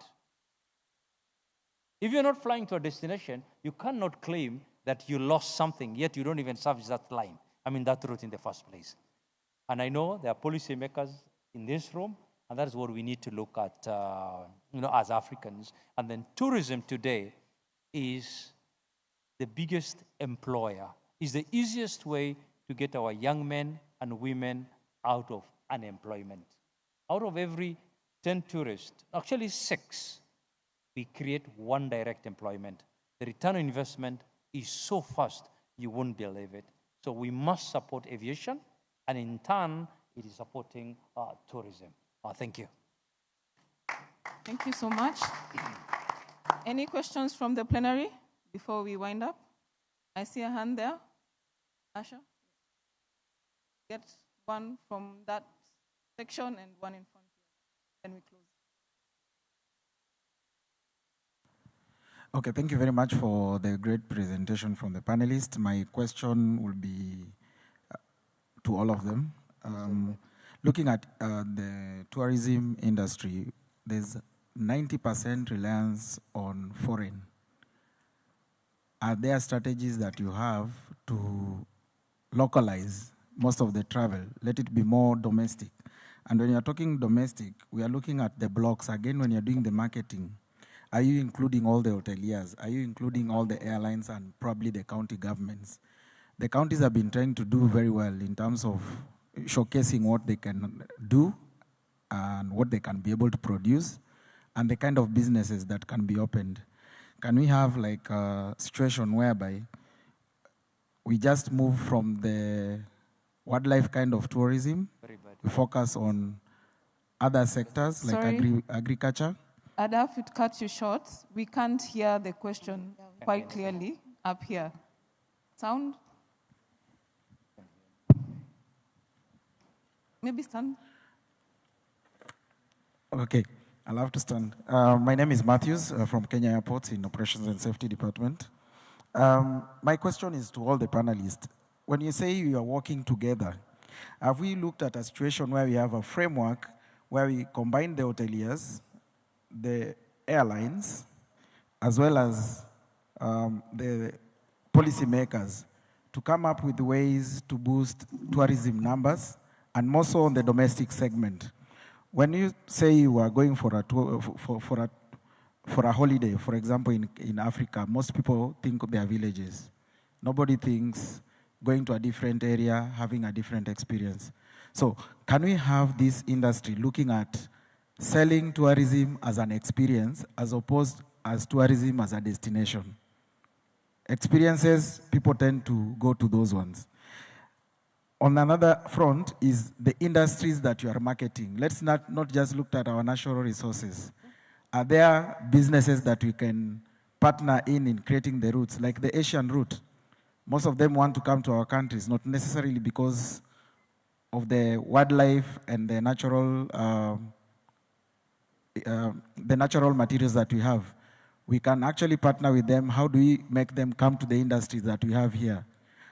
[SPEAKER 13] If you're not flying to a destination, you cannot claim that you lost something, yet you don't even service that line, that route in the first place. And I know there are policymakers in this room, and that is what we need to look at, as Africans. And then tourism today is the biggest employer, is the easiest way to get our young men and women out of unemployment. Out of every 10 tourists, actually 6, we create 1 direct employment. The return on investment is so fast, you won't believe it. So we must support aviation, and in turn, it is supporting tourism. Thank you.
[SPEAKER 3] Thank you so much. Any questions from the plenary before we wind up? I see a hand there. Asha? Get one from that section and one in front here. Then we close.
[SPEAKER 14] Okay, thank you very much for the great presentation from the panelists. My question will be to all of them. Looking at the tourism industry, there's 90% reliance on foreign. Are there strategies that you have to localize most of the travel, let it be more domestic? And when you're talking domestic, we are looking at the blocks. Again, when you're doing the marketing, are you including all the hoteliers? Are you including all the airlines and probably the county governments? The counties have been trying to do very well in terms of showcasing what they can do and what they can be able to produce and the kind of businesses that can be opened. Can we have like a situation whereby we just move from the wildlife kind of tourism, we focus on other sectors like agriculture?
[SPEAKER 3] Adaf, it cuts you short. We can't hear the question quite clearly. up here. Sound? Maybe stand.
[SPEAKER 14] Okay, I'll have to stand. My name is Matthews from Kenya Airports in Operations and Safety Department. My question is to all the panelists. When you say you are working together, have we looked at a situation where we have a framework where we combine the hoteliers, the airlines, as well as the policymakers to come up with ways to boost tourism numbers, and more so on the domestic segment? When you say you are going for a tour, for a holiday, for example, in Africa, most people think they are villages. Nobody thinks going to a different area, having a different experience. So can we have this industry looking at selling tourism as an experience as opposed as tourism as a destination? Experiences, people tend to go to those ones. On another front is the industries that you are marketing. Let's not just look at our natural resources. Are there businesses that we can partner in creating the routes, like the Asian route? Most of them want to come to our countries, not necessarily because of the wildlife and the natural materials that we have. We can actually partner with them. How do we make them come to the industries that we have here?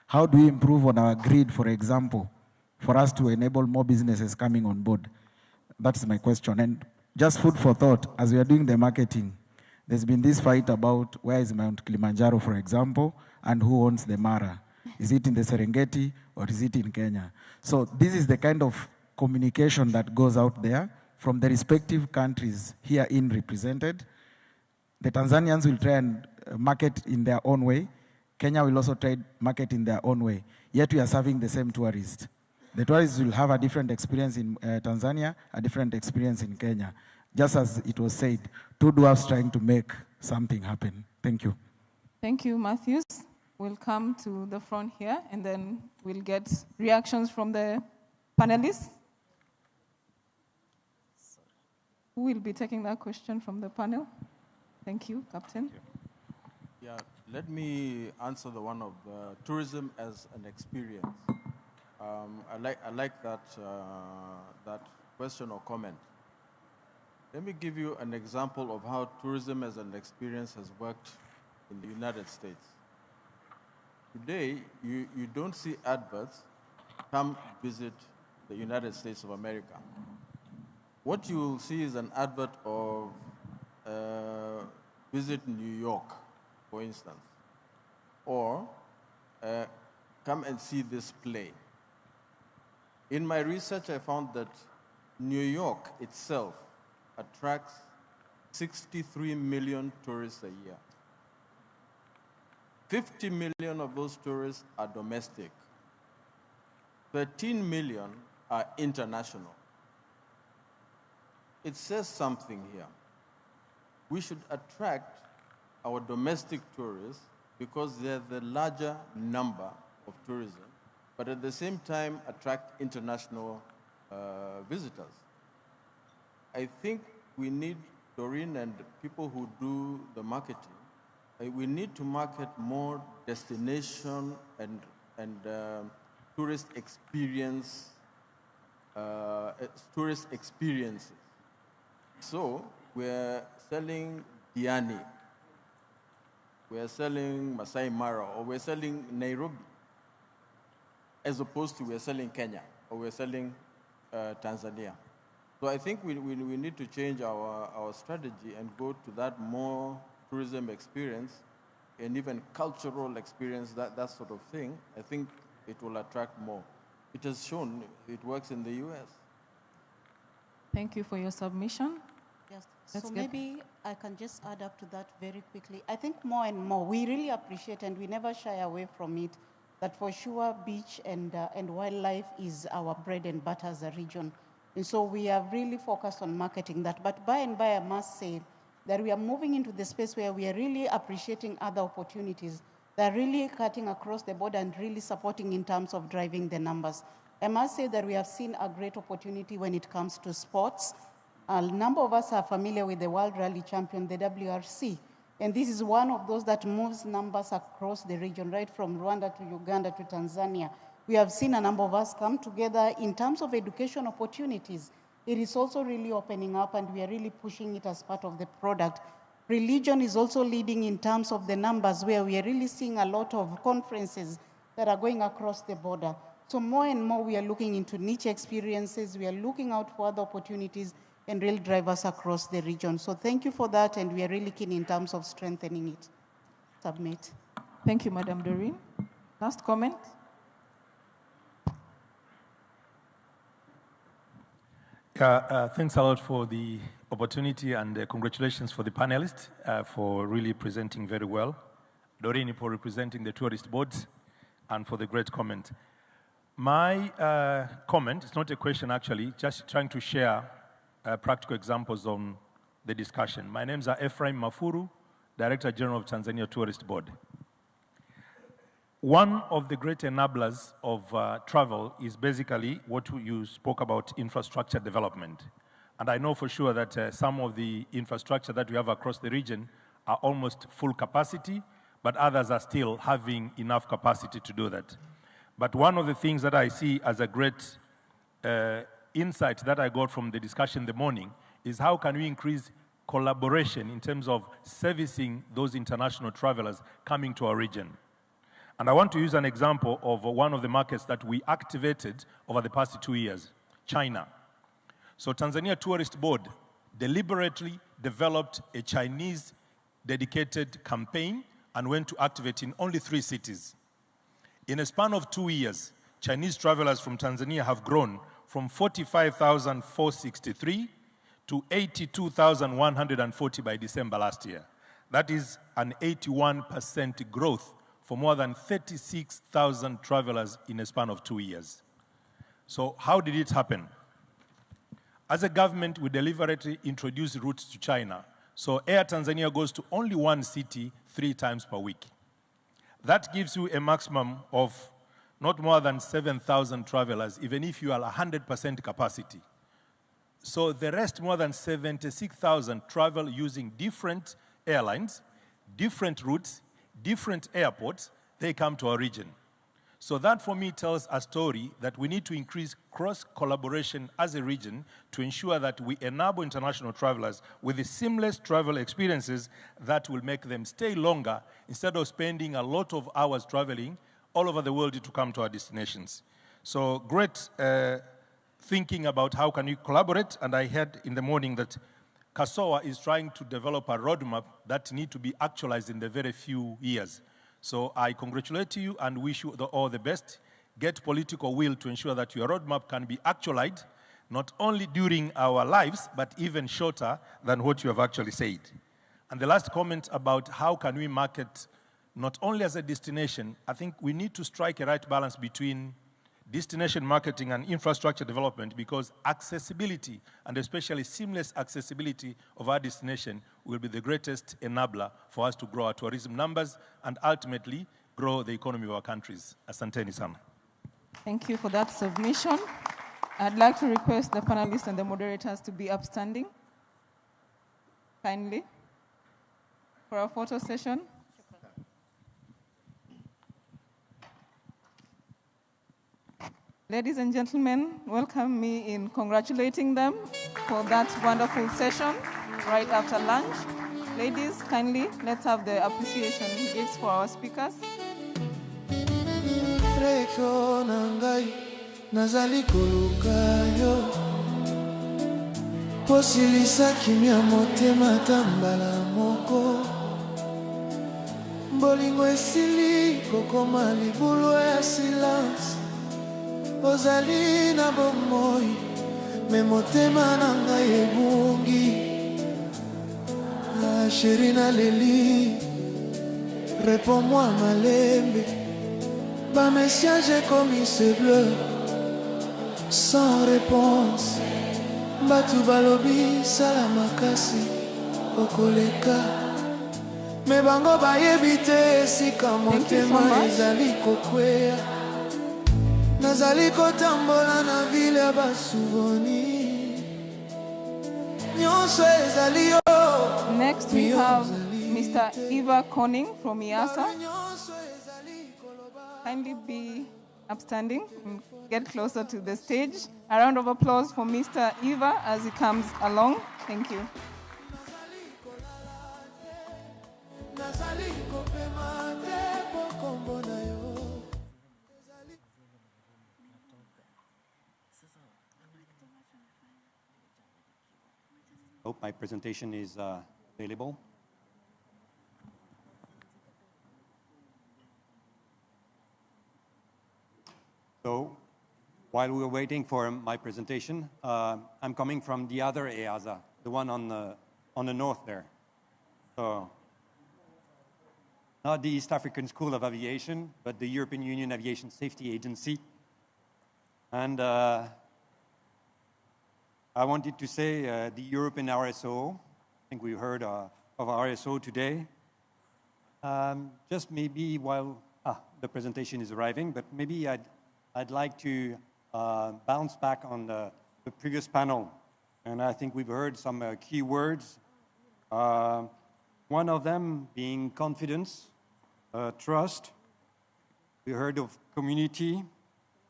[SPEAKER 14] How do we improve on our grid, for example, for us to enable more businesses coming on board? That's my question. And just food for thought, as we are doing the marketing, there's been this fight about where is Mount Kilimanjaro, for example, and who owns the Mara. Is it in the Serengeti or is it in Kenya? So this is the kind of communication that goes out there from the respective countries herein represented. The Tanzanians will try and market in their own way. Kenya will also try market in their own way. Yet we are serving the same tourists. The tourists will have a different experience in Tanzania, a different experience in Kenya. Just as it was said, two dwarfs trying to make something happen. Thank you.
[SPEAKER 3] Thank you, Matthews. We'll come to the front here, and then we'll get reactions from the panelists. Who will be taking that question from the panel? Thank you, Captain.
[SPEAKER 1] Yeah, let me answer the one of tourism as an experience. I like that question or comment. Let me give you an example of how tourism as an experience has worked in the United States. Today, you don't see adverts, come visit the United States of America. What you will see is an advert of visit New York, for instance, or come and see this play. In my research, I found that New York itself attracts 63 million tourists a year. 50 million of those tourists are domestic. 13 million are international. It says something here. We should attract our domestic tourists because they're the larger number of tourism, but at the same time attract international visitors. I think we need, Doreen and people who do the marketing, we need to market more destination and tourist experiences. So we're selling Diani, we're selling Masai Mara, or we're selling Nairobi, as opposed to we're selling Kenya, or we're selling Tanzania. So I think we need to change our strategy and go to that more tourism experience and even cultural experience, that sort of thing. I think it will attract more. It has shown it works in the US.
[SPEAKER 3] Thank you for your submission.
[SPEAKER 12] Yes. So maybe I can just add up to that very quickly. I think more and more, we really appreciate and we never shy away from it, that for sure beach and wildlife is our bread and butter as a region. And so we are really focused on marketing that. But by and by, I must say that we are moving into the space where we are really appreciating other opportunities that are really cutting across the board and really supporting in terms of driving the numbers. I must say that we have seen a great opportunity when it comes to sports. A number of us are familiar with the World Rally Champion, the WRC. And this is one of those that moves numbers across the region, right from Rwanda to Uganda to Tanzania. We have seen a number of us come together in terms of education opportunities. It is also really opening up, and we are really pushing it as part of the product. Religion is also leading in terms of the numbers, where we are really seeing a lot of conferences that are going across the border. So more and more we are looking into niche experiences, we are looking out for other opportunities and real drivers across the region. So thank you for that, and we are really keen in terms of strengthening it. Submit.
[SPEAKER 3] Thank you, Madam Doreen. Last comment?
[SPEAKER 15] Thanks a lot for the opportunity, and congratulations for the panelists for really presenting very well. Doreen for representing the tourist boards, and for the great comment. My comment, it's not a question actually, just trying to share practical examples on the discussion. My names are Ephraim Mafuru, Director General of Tanzania Tourist Board. One of the great enablers of travel is basically what you spoke about, infrastructure development. And I know for sure that some of the infrastructure that we have across the region are almost full capacity, but others are still having enough capacity to do that. But one of the things that I see as a great insight that I got from the discussion in the morning is how can we increase collaboration in terms of servicing those international travelers coming to our region. And I want to use an example of one of the markets that we activated over the past 2 years, China. So Tanzania Tourist Board deliberately developed a Chinese dedicated campaign and went to activate in only 3 cities. In a span of 2 years, Chinese travelers from Tanzania have grown from 45,463 to 82,140 by December last year. That is an 81% growth for more than 36,000 travelers in a span of 2 years. So how did it happen? As a government, we deliberately introduced routes to China. So Air Tanzania goes to only 1 city 3 times per week. That gives you a maximum of not more than 7,000 travelers, even if you are 100% capacity. So the rest, more than 76,000, travel using different airlines, different routes, different airports. They come to our region. So that for me tells a story that we need to increase cross-collaboration as a region to ensure that we enable international travelers with the seamless travel experiences that will make them stay longer instead of spending a lot of hours traveling all over the world to come to our destinations. So great thinking about how can we collaborate, and I heard in the morning that KCAA is trying to develop a roadmap that need to be actualized in the very few years. So I congratulate you and wish you all the best. Get political will to ensure that your roadmap can be actualized, not only during our lives, but even shorter than what you have actually said. And the last comment about how can we market not only as a destination, I think we need to strike a right balance between destination marketing and infrastructure development, because accessibility, and especially seamless accessibility of our destination, will be the greatest enabler for us to grow our tourism numbers and ultimately grow the economy of our countries. Asanteni sana.
[SPEAKER 3] Thank you for that submission. I'd like to request the panelists and the moderators to be upstanding, kindly, for our photo session. Ladies and gentlemen, welcome me in congratulating them for that wonderful session right after lunch. Ladies, kindly, let's have the appreciation gifts for our speakers.
[SPEAKER 16] Nazali koluka yo posilisa kimia motema tambala moko bolingo esili kokoma libulu ya silence ozali na bomoi me motema na ngai ebungi chérie na leli réponds-moi malembe ba message comme c'est bleu sans réponse batu balobi sala makasi okoleka me bango bayebi te esika motema ezali kokwea nazali kotambola na ville ya basouvenir nyonso ezali yo.
[SPEAKER 3] Next we have Mr. Eva Koning from EASA. Kindly be upstanding and get closer to the stage. A round of applause for Mr. Eva as he comes along. Thank you.
[SPEAKER 18] Hope my presentation is available. So, while we were waiting for my presentation, I'm coming from the other EASA, the one on the north there. So, not the East African School of Aviation, but the European Union Aviation Safety Agency. And I wanted to say the European RSO. I think we heard of RSO today. Just maybe while the presentation is arriving, but maybe I'd like to bounce back on the previous panel. And I think we've heard some key words. One of them being confidence, trust. We heard of community,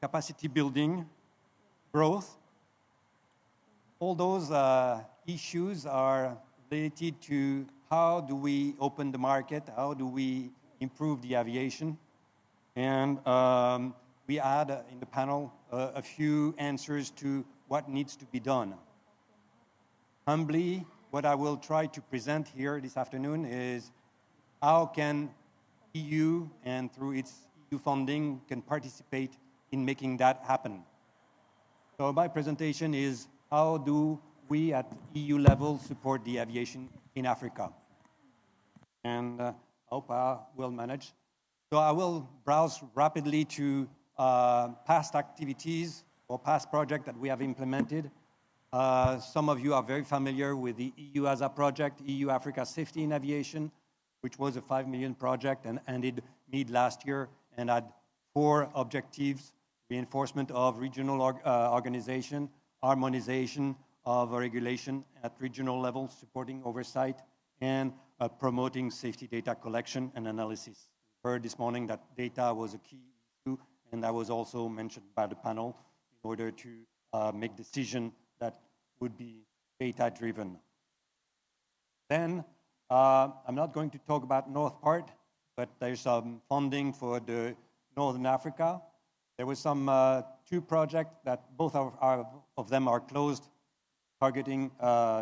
[SPEAKER 18] capacity building, growth. All those issues are related to how do we open the market, how do we improve the aviation. And we had in the panel a few answers to what needs to be done. Humbly, what I will try to present here this afternoon is how can EU and through its EU funding can participate in making that happen. So my presentation is how do we at EU level support the aviation in Africa? And I hope I will manage. So I will browse rapidly to past activities or past projects that we have implemented. Some of you are very familiar with the EU ASA project, EU Africa Safety in Aviation, which was a 5 million project and ended mid last year and had 4 objectives: reinforcement of regional organization, harmonization of regulation at regional level, supporting oversight, and promoting safety data collection and analysis. We heard this morning that data was a key issue, and that was also mentioned by the panel in order to make decisions that would be data-driven. Then, I'm not going to talk about North part, but there's some funding for the Northern Africa. There was some 2 projects that both of them are closed, targeting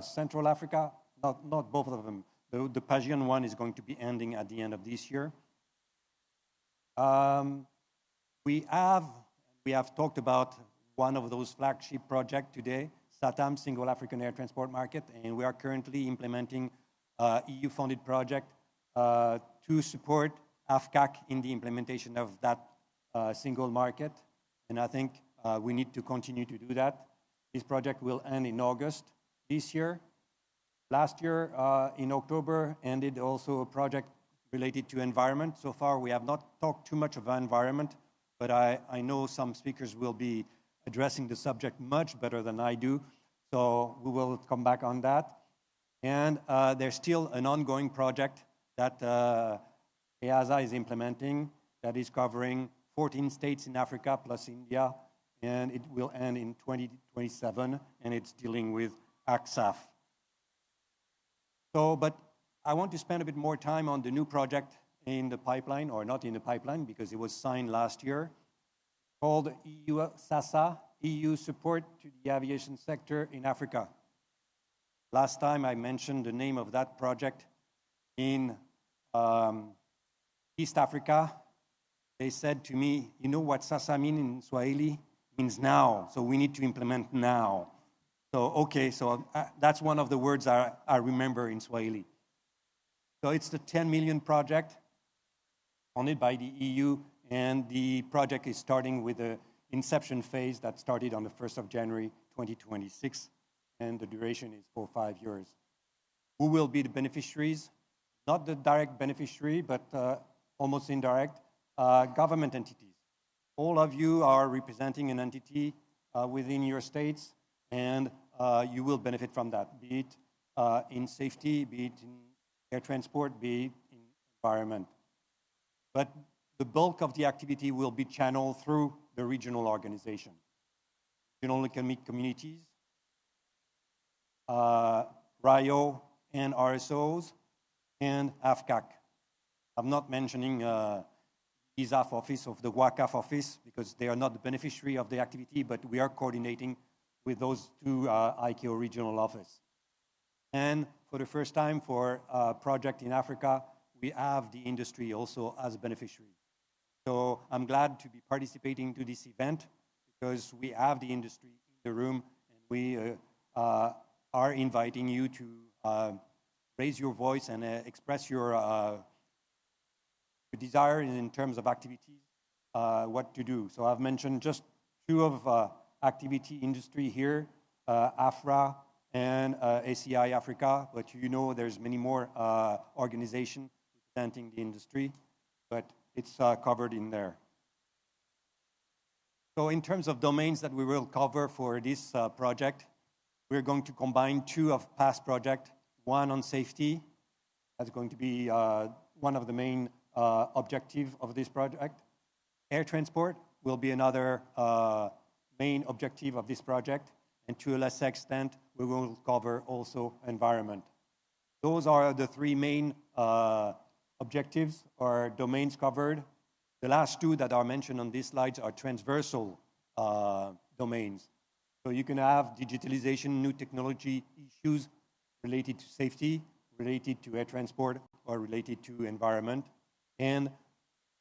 [SPEAKER 18] Central Africa. Not both of them. The Pagian one is going to be ending at the end of this year. We have talked about one of those flagship projects today, SATAM, Single African Air Transport Market, and we are currently implementing EU-funded project to support AFCAC in the implementation of that single market, and I think we need to continue to do that. This project will end in August this year. Last year, in October, ended also a project related to environment. So far, we have not talked too much about environment, but I know some speakers will be addressing the subject much better than I do, so we will come back on that. And there's still an ongoing project that EASA is implementing that is covering 14 states in Africa plus India, and it will end in 2027, and it's dealing with ACSAF. So, but I want to spend a bit more time on the new project in the pipeline, or not in the pipeline, because it was signed last year, called EU-CASSOA, EU Support to the Aviation Sector in Africa. Last time I mentioned the name of that project in East Africa. They said to me, you know what SASA means in Swahili? It means now, so we need to implement now. So, okay, so that's one of the words I remember in Swahili. So it's the 10 million project funded by the EU, and the project is starting with the inception phase that started on the 1st of January 2026, and the duration is for 5 years. Who will be the beneficiaries? Not the direct beneficiary, but almost indirect, government entities. All of you are representing an entity within your states, and you will benefit from that, be it in safety, be it in air transport, be it in environment. But the bulk of the activity will be channeled through the regional organization. Regional economic communities, RIO and RSOs, and AFCAC. I'm not mentioning ISAF office of the WACAF office because they are not the beneficiary of the activity, but we are coordinating with those two ICAO regional office. And for the first time for a project in Africa, we have the industry also as a beneficiary. So I'm glad to be participating to this event because we have the industry in the room and we are inviting you to raise your voice and express your desire in terms of activities, what to do. So I've mentioned just two of activity industry here, AFRA and ACI Africa, but you know there's many more organizations representing the industry, but it's covered in there. So in terms of domains that we will cover for this project, we're going to combine two of past projects, one on safety, that's going to be one of the main objectives of this project. Air transport will be another main objective of this project, and to a lesser extent, we will cover also environment. Those are the three main objectives or domains covered. The last two that are mentioned on these slides are transversal domains. So you can have digitalization, new technology issues related to safety, related to air transport, or related to environment. And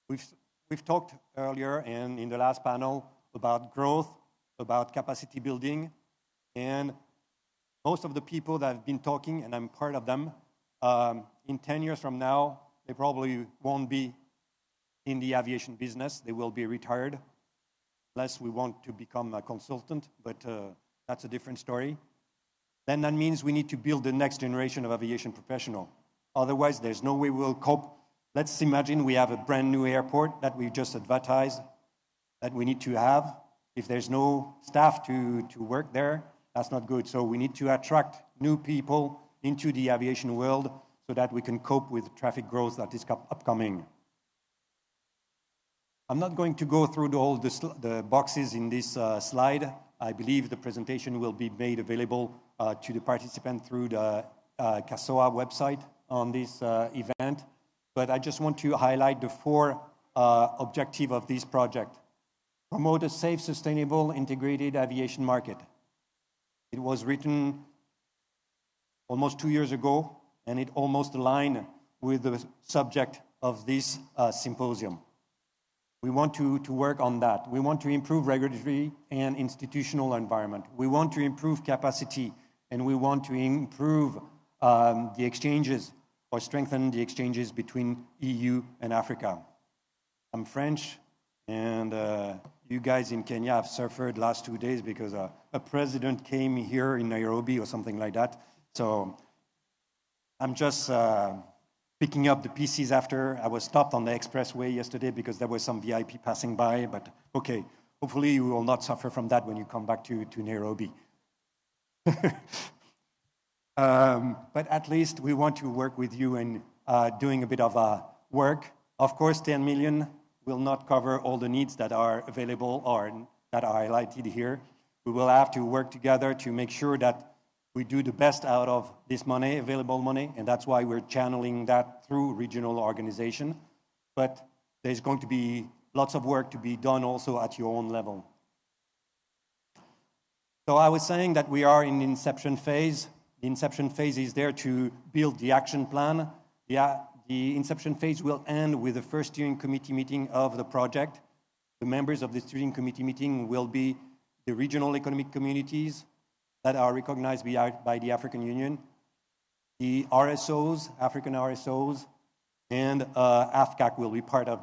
[SPEAKER 18] we've talked earlier and in the last panel about growth, about capacity building, and most of the people that have been talking, and I'm part of them, in 10 years from now, they probably won't be in the aviation business. They will be retired, unless we want to become a consultant, but that's a different story. Then that means we need to build the next generation of aviation professional. Otherwise, there's no way we'll cope. Let's imagine we have a brand new airport that we just advertised that we need to have. If there's no staff to work there, that's not good. So we need to attract new people into the aviation world so that we can cope with traffic growth that is upcoming. I'm not going to go through all the boxes in this slide. I believe the presentation will be made available to the participant through the CASSOA website on this event. But I just want to highlight the four objectives of this project. Promote a safe, sustainable, integrated aviation market. It was written almost 2 years ago, and it almost aligned with the subject of this symposium. We want to work on that. We want to improve regulatory and institutional environment. We want to improve capacity, and we want to improve the exchanges or strengthen the exchanges between EU and Africa. I'm French, and you guys in Kenya have suffered last 2 days because a president came here in Nairobi or something like that. So I'm just picking up the pieces after. I was stopped on the expressway yesterday because there was some VIP passing by, but okay, hopefully you will not suffer from that when you come back to Nairobi. But at least we want to work with you in doing a bit of work. Of course, 10 million will not cover all the needs that are available or that are highlighted here. We will have to work together to make sure that we do the best out of this money, available money, and that's why we're channeling that through regional organization. But there's going to be lots of work to be done also at your own level. So I was saying that we are in the inception phase. The inception phase is there to build the action plan. The inception phase will end with the first steering committee meeting of the project. The members of the steering committee meeting will be the regional economic communities that are recognized by the African Union, the RSOs, African RSOs, and AFCAC will be part of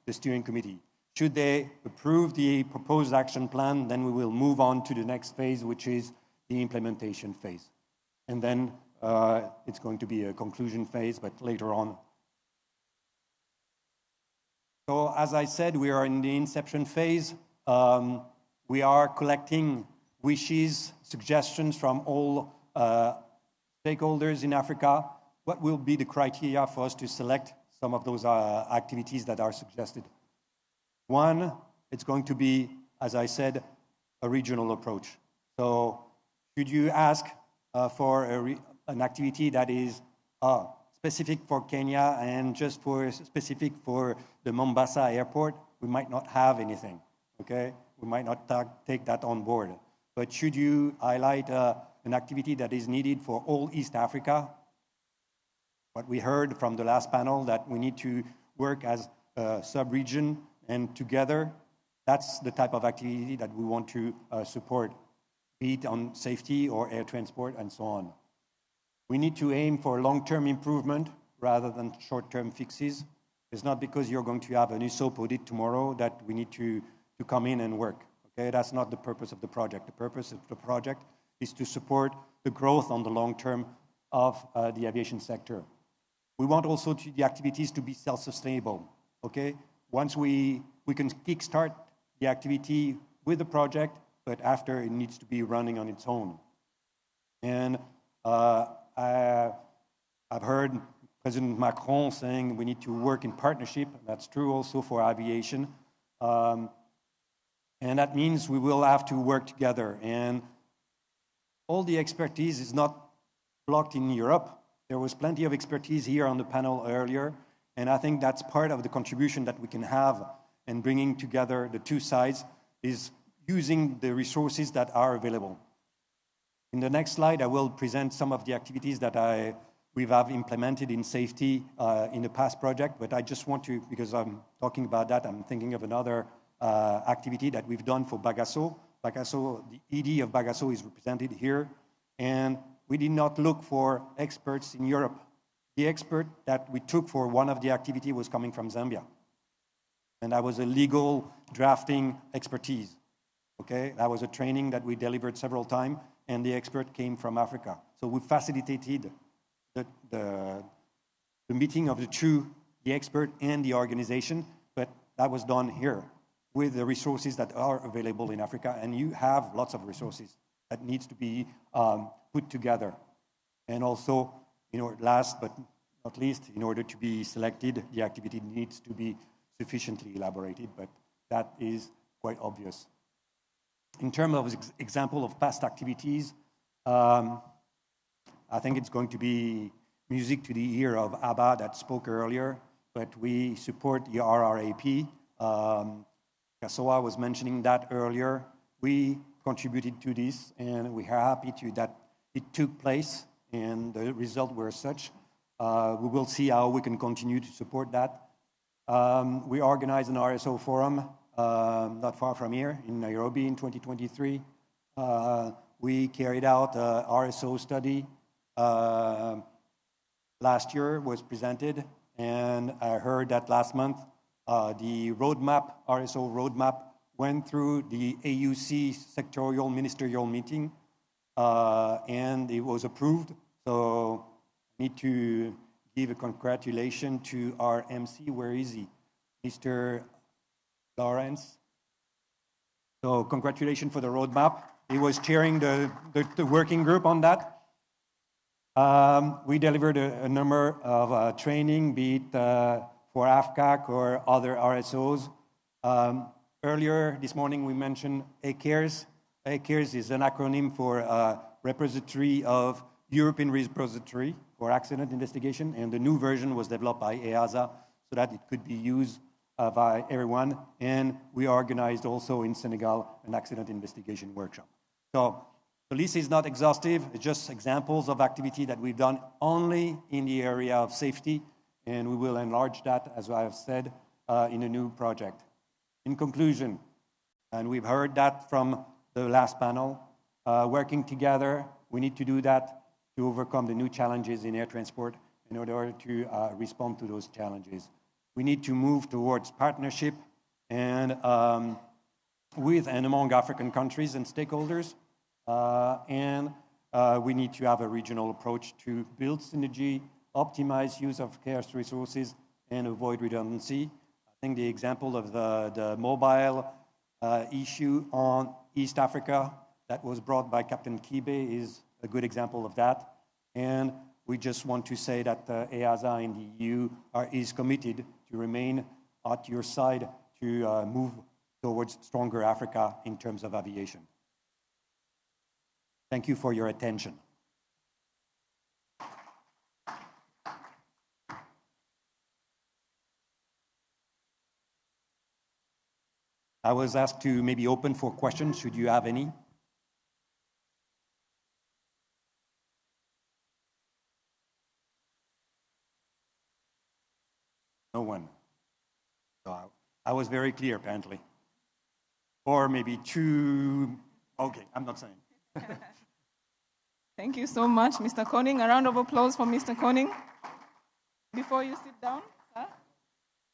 [SPEAKER 18] the steering committee. Should they approve the proposed action plan, then we will move on to the next phase, which is the implementation phase. And then it's going to be a conclusion phase, but later on. So as I said, we are in the inception phase. We are collecting wishes, suggestions from all stakeholders in Africa what will be the criteria for us to select some of those activities that are suggested? One, it's going to be, as I said, a regional approach. So should you ask for an activity that is specific for Kenya and just specific for the Mombasa airport, we might not have anything, okay? We might not take that on board. But should you highlight an activity that is needed for all East Africa, what we heard from the last panel, that we need to work as a sub-region and together, that's the type of activity that we want to support, be it on safety or air transport and so on. We need to aim for long-term improvement rather than short-term fixes. It's not because you're going to have a new soap audit tomorrow that we need to come in and work. Okay, that's not the purpose of the project. The purpose of the project is to support the growth on the long term of the aviation sector. We want also the activities to be self-sustainable. Okay, once we can kickstart the activity with the project, but after it needs to be running on its own. And I've heard President Macron saying we need to work in partnership. That's true also for aviation. And that means we will have to work together. And all the expertise is not blocked in Europe. There was plenty of expertise here on the panel earlier. And I think that's part of the contribution that we can have in bringing together the two sides, is using the resources that are available. In the next slide, I will present some of the activities that we have implemented in safety in the past project, but I just want to, because I'm talking about that, I'm thinking of another activity that we've done for Bagasso. Bagasso, the ED of Bagasso is represented here, and we did not look for experts in Europe. The expert that we took for one of the activity was coming from Zambia. And that was a legal drafting expertise, okay? That was a training that we delivered several times, and the expert came from Africa. So we facilitated the meeting of the expert and the organization, but that was done here with the resources that are available in Africa, and you have lots of resources that needs to be put together. And also, last but not least, in order to be selected, the activity needs to be sufficiently elaborated, but that is quite obvious. In terms of example of past activities, I think it's going to be music to the ear of ABBA that spoke earlier, but we support the RRAP. CASSOA was mentioning that earlier. We contributed to this, and we are happy that it took place, and the results were such. We will see how we can continue to support that. We organized an RSO forum not far from here in Nairobi in 2023. We carried out a RSO study last year, was presented, and I heard that last month the roadmap, RSO roadmap, went through the AUC sectorial ministerial meeting, and it was approved. So I need to give a congratulation to our MC. Where is he? Mr. Lawrence. So congratulations for the roadmap. He was chairing the working group on that. We delivered a number of training, be it for AFCAC or other RSOs. Earlier this morning, we mentioned EAC. EAC is an acronym for Repository of European Repository for Accident Investigation, and the new version was developed by EASA so that it could be used by everyone. And we organized also in Senegal an accident investigation workshop. So the list is not exhaustive, it's just examples of activity that we've done only in the area of safety, and we will enlarge that, as I have said, in a new project. In conclusion, and we've heard that from the last panel, working together, we need to do that to overcome the new challenges in air transport in order to respond to those challenges. We need to move towards partnership and with and among African countries and stakeholders, and we need to have a regional approach to build synergy, optimize use of scarce resources, and avoid redundancy. I think the example of the mobile issue on East Africa that was brought by Captain Kibe is a good example of that. And We just want to say that EASA and the EU is committed to remain at your side to move towards stronger Africa in terms of aviation. Thank you for your attention. I was asked to maybe open for questions. Should you have any? No one. So I was very clear, apparently. Or maybe two. Okay, I'm not saying.
[SPEAKER 3] Thank you so much, Mr. Koning. A round of applause for Mr. Koning. Before you sit down, sir,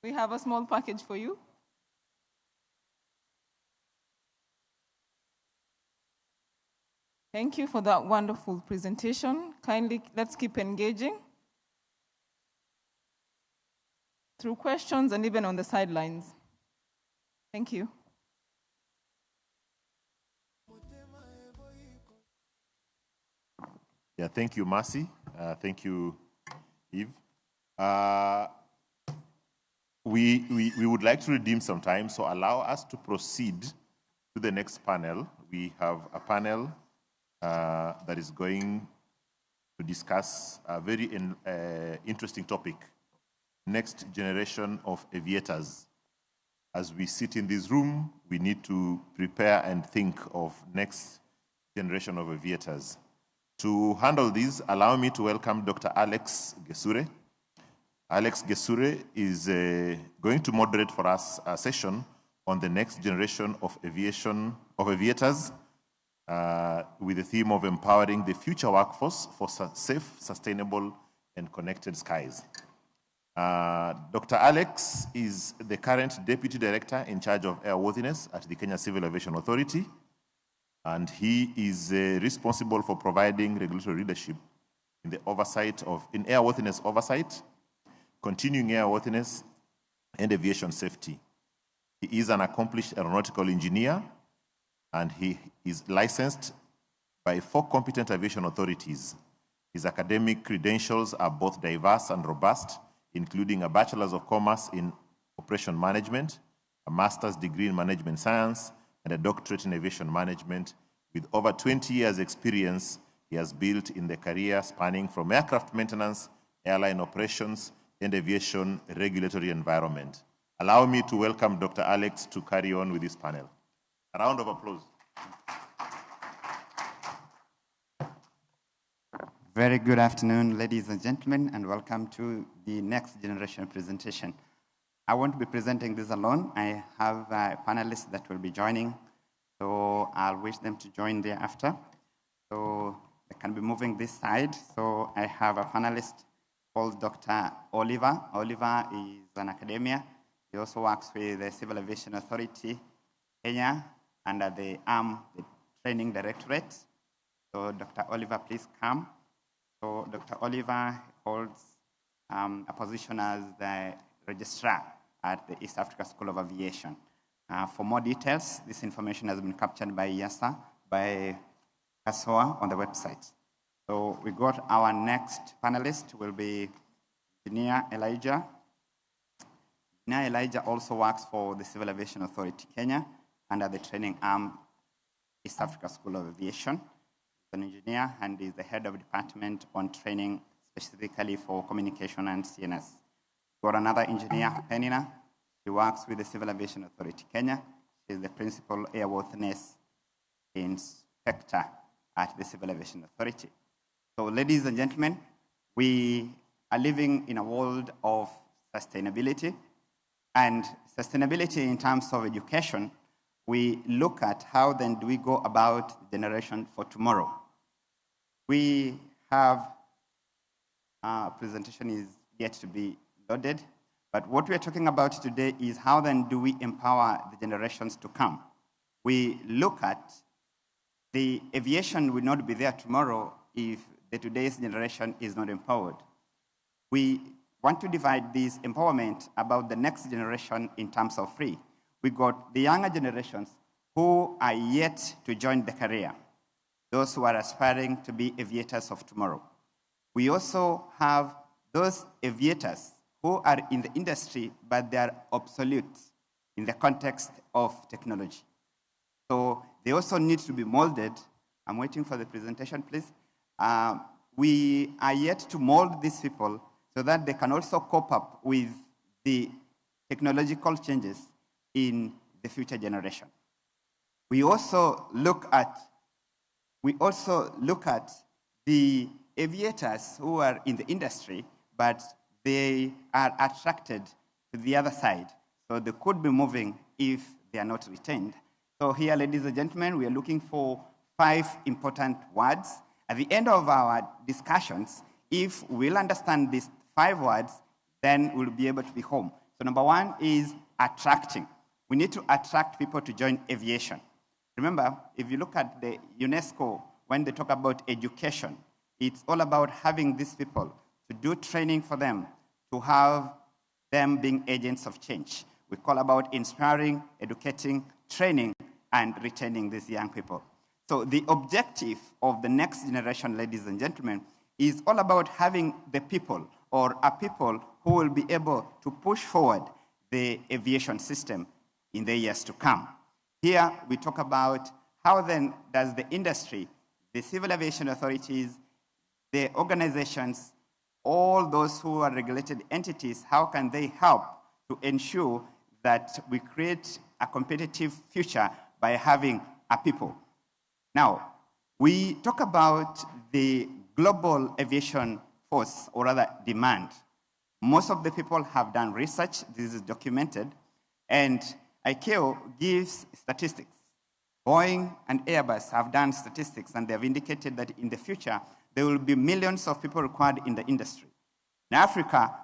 [SPEAKER 3] we have a small package for you. Thank you for that wonderful presentation. Kindly, let's keep engaging through questions and even on the sidelines. Thank you.
[SPEAKER 5] Yeah, thank you, Mercy. Thank you, Eve. We would like to redeem some time, so allow us to proceed to the next panel. We have a panel that is going to discuss a very interesting topic, next generation of aviators. As we sit in this room, we need to prepare and think of next generation of aviators. To handle this, allow me to welcome Dr. Alex Gesure. Alex Gesure is going to moderate for us a session on the next generation of aviators with the theme of empowering the future workforce for safe, sustainable, and connected skies. Dr. Alex is the current Deputy Director in charge of airworthiness at the Kenya Civil Aviation Authority, and he is responsible for providing regulatory leadership in the oversight of airworthiness oversight, continuing airworthiness, and aviation safety. He is an accomplished aeronautical engineer, and he is licensed by 4 competent aviation authorities. His academic credentials are both diverse and robust, including a Bachelor's of Commerce in Operation Management, a Master's degree in Management Science, and a doctorate in aviation management. With over 20 years experience, he has built in the career spanning from aircraft maintenance, airline operations, and aviation regulatory environment. Allow me to welcome Dr. Alex to carry on with this panel. A round of applause.
[SPEAKER 19] Very good afternoon, ladies and gentlemen, and welcome to the next generation presentation. I won't be presenting this alone. I have panelists that will be joining, so I'll wish them to join thereafter. So they can be moving this side. So I have a panelist called Dr. Oliver. Oliver is an academia. He also works with the Civil Aviation Authority, Kenya, under the the Training Directorate. So Dr. Oliver, please come. So Dr. Oliver holds a position as the registrar at the East Africa School of Aviation. For more details, this information has been captured by EASA, by CASSOA on the website. So we got our next panelist will be Engineer Elijah. Engineer Elijah also works for the Civil Aviation Authority Kenya under the training arm East Africa School of Aviation. He's an engineer and is the head of department on training specifically for communication and CNS. Got another engineer, Penina. She works with the Civil Aviation Authority Kenya. She is the principal airworthiness inspector at the Civil Aviation Authority. So ladies and gentlemen, we are living in a world of sustainability, and sustainability in terms of education, we look at how then do we go about the generation for tomorrow. We have, our presentation is yet to be loaded, but what we're talking about today is how then do we empower the generations to come. We look at the aviation will not be there tomorrow if the today's generation is not empowered. We want to divide this empowerment about the next generation in terms of free. We got the younger generations who are yet to join the career, those who are aspiring to be aviators of tomorrow. We also have those aviators who are in the industry, but they are obsolete in the context of technology. So they also need to be molded. I'm waiting for the presentation, please. We are yet to mold these people so that they can also cope up with the technological changes in the future generation. We also look at the aviators who are in the industry, but they are attracted to the other side. So they could be moving if they are not retained. So here, ladies and gentlemen, we are looking for 5 important words. At the end of our discussions, if we'll understand these 5 words, then we'll be able to be home. So number 1 is attracting. We need to attract people to join aviation. Remember, if you look at the UNESCO, when they talk about education, it's all about having these people to do training for them, to have them being agents of change. We call about inspiring, educating, training, and retaining these young people. So the objective of the next generation, ladies and gentlemen, is all about having the people or a people who will be able to push forward the aviation system in the years to come. Here we talk about how then does the industry, the civil aviation authorities, the organizations, all those who are regulated entities, how can they help to ensure that we create a competitive future by having a people? Now, we talk about the global aviation force, or rather demand. Most of the people have done research, this is documented, and ICAO gives statistics. Boeing and Airbus have done statistics, and they have indicated that in the future, there will be millions of people required in the industry. In Africa,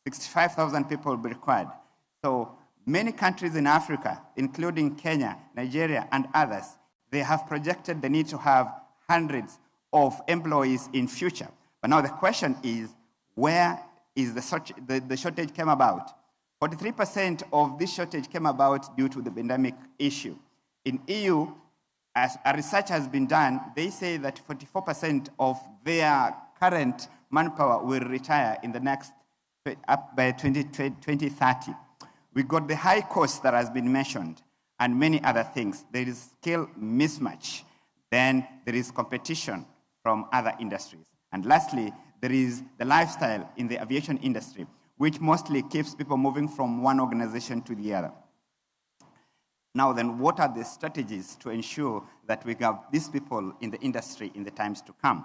[SPEAKER 19] 65,000 people will be required. So many countries in Africa, including Kenya, Nigeria, and others, they have projected the need to have hundreds of employees in future. But now the question is, where is the shortage came about? 43% of this shortage came about due to the pandemic issue. In EU, as a research has been done, they say that 44% of their current manpower will retire in the next, up by 2030. We got the high cost that has been mentioned and many other things. There is skill mismatch. Then there is competition from other industries. And lastly, there is the lifestyle in the aviation industry, which mostly keeps people moving from one organization to the other. Now then, what are the strategies to ensure that we have these people in the industry in the times to come?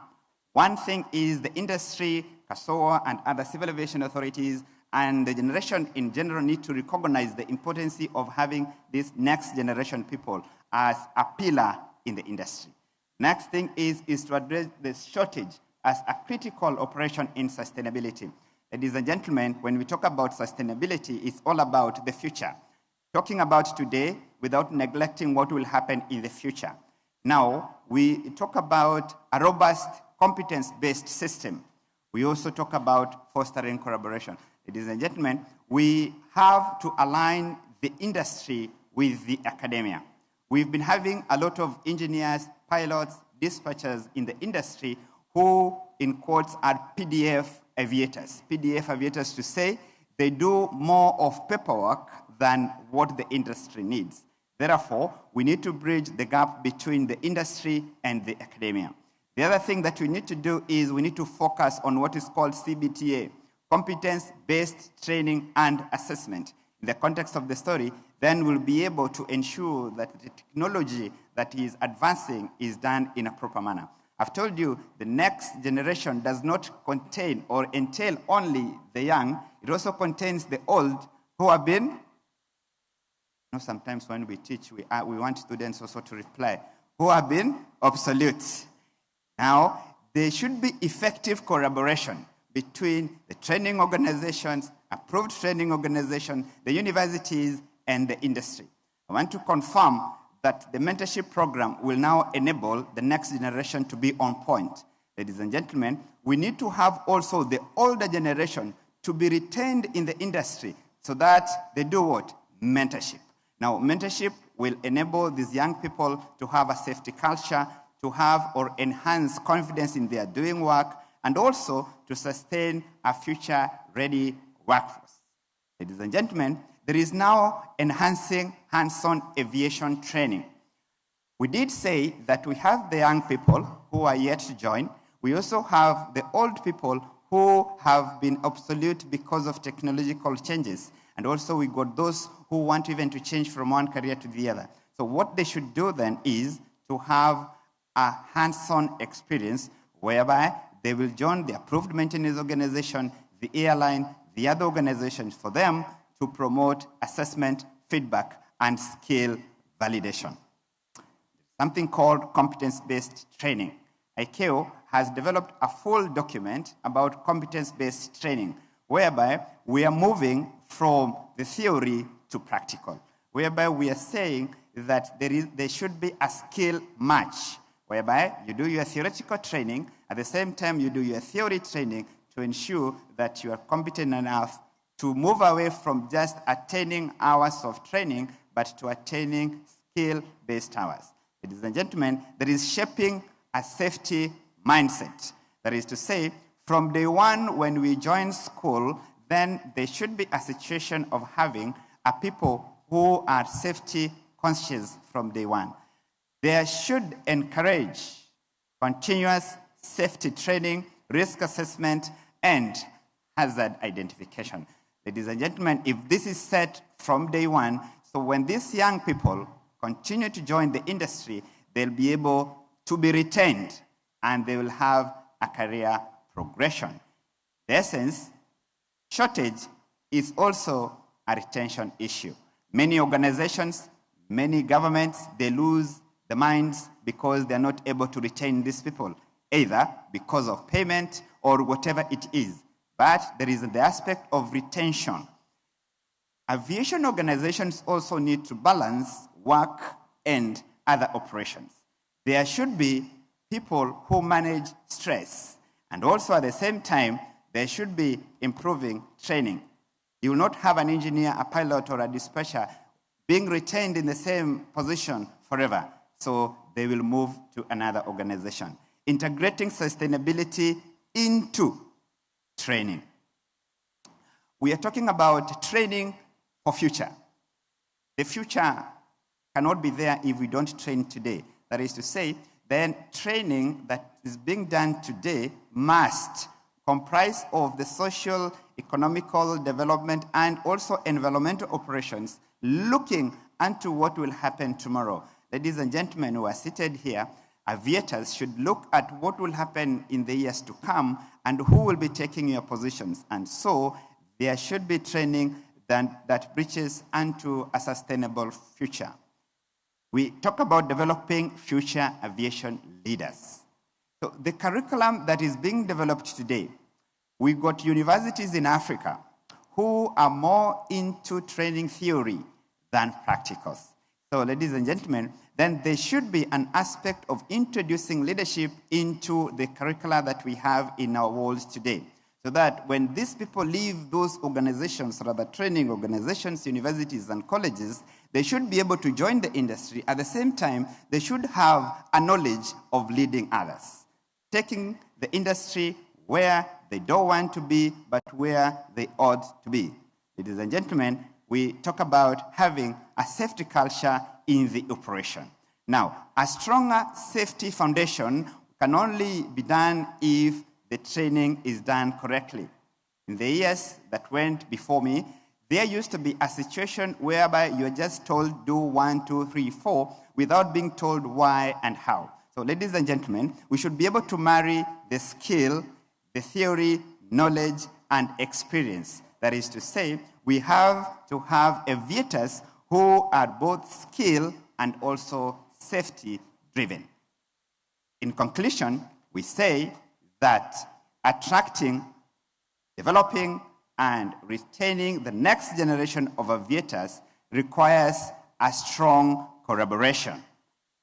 [SPEAKER 19] One thing is the industry, CASSOA, and other civil aviation authorities, and the generation in general need to recognize the importance of having these next generation people as a pillar in the industry. Next thing is to address the shortage as a critical operation in sustainability. Ladies and gentlemen, when we talk about sustainability, it's all about the future. Talking about today without neglecting what will happen in the future. Now, we talk about a robust, competence-based system. We also talk about fostering collaboration. Ladies and gentlemen, we have to align the industry with the academia. We've been having a lot of engineers, pilots, dispatchers in the industry who, in quotes, are PDF aviators. PDF aviators to say they do more of paperwork than what the industry needs. Therefore, we need to bridge the gap between the industry and the academia. The other thing that we need to do is we need to focus on what is called CBTA, competence-based training and assessment. In the context of the story, then we'll be able to ensure that the technology that is advancing is done in a proper manner. I've told you the next generation does not contain or entail only the young, it also contains the old who have been, you know, sometimes when we teach, we want students also to reply, who have been obsolete. Now, there should be effective collaboration between the training organizations, approved training organizations, the universities, and the industry. I want to confirm that the mentorship program will now enable the next generation to be on point. Ladies and gentlemen, we need to have also the older generation to be retained in the industry so that they do what? Mentorship. Now, mentorship will enable these young people to have a safety culture, to have or enhance confidence in their doing work, and also to sustain a future-ready workforce. Ladies and gentlemen, there is now enhancing hands-on aviation training. We did say that we have the young people who are yet to join. We also have the old people who have been obsolete because of technological changes. And also we got those who want even to change from one career to the other. So what they should do then is to have a hands-on experience whereby they will join the approved maintenance organization, the airline, the other organizations for them to promote assessment, feedback, and skill validation. Something called competence-based training. ICAO has developed a full document about competence-based training, whereby we are moving from the theory to practical, whereby we are saying that there should be a skill match, whereby you do your theoretical training, at the same time you do your theory training to ensure that you are competent enough to move away from just attaining hours of training, but to attaining skill-based hours. Ladies and gentlemen, there is shaping a safety mindset. That is to say, from day one when we join school, then there should be a situation of having a people who are safety conscious from day one. They should encourage continuous safety training, risk assessment, and hazard identification. Ladies and gentlemen, if this is set from day one, so when these young people continue to join the industry, they'll be able to be retained and they will have a career progression. In essence, shortage is also a retention issue. Many organizations, many governments, they lose the minds because they're not able to retain these people, either because of payment or whatever it is. But there is the aspect of retention. Aviation organizations also need to balance work and other operations. There should be people who manage stress, and also at the same time, there should be improving training. You will not have an engineer, a pilot, or a dispatcher being retained in the same position forever, so they will move to another organization. Integrating sustainability into training. We are talking about training for future. The future cannot be there if we don't train today. That is to say, then training that is being done today must comprise of the social, economical development, and also environmental operations, looking into what will happen tomorrow. Ladies and gentlemen who are seated here, aviators should look at what will happen in the years to come and who will be taking your positions. And so there should be training that reaches into a sustainable future. We talk about developing future aviation leaders. So the curriculum that is being developed today, we've got universities in Africa who are more into training theory than practicals. So ladies and gentlemen, then there should be an aspect of introducing leadership into the curricula that we have in our world today. So that when these people leave those organizations, rather training organizations, universities, and colleges, they should be able to join the industry. At the same time, they should have a knowledge of leading others, taking the industry where they don't want to be, but where they ought to be. Ladies and gentlemen, we talk about having a safety culture in the operation. Now, a stronger safety foundation can only be done if the training is done correctly. In the years that went before me, there used to be a situation whereby you're just told do 1, 2, 3, 4 without being told why and how. So ladies and gentlemen, we should be able to marry the skill, the theory, knowledge, and experience. That is to say, we have to have aviators who are both skill and also safety driven. In conclusion, we say that attracting, developing, and retaining the next generation of aviators requires a strong collaboration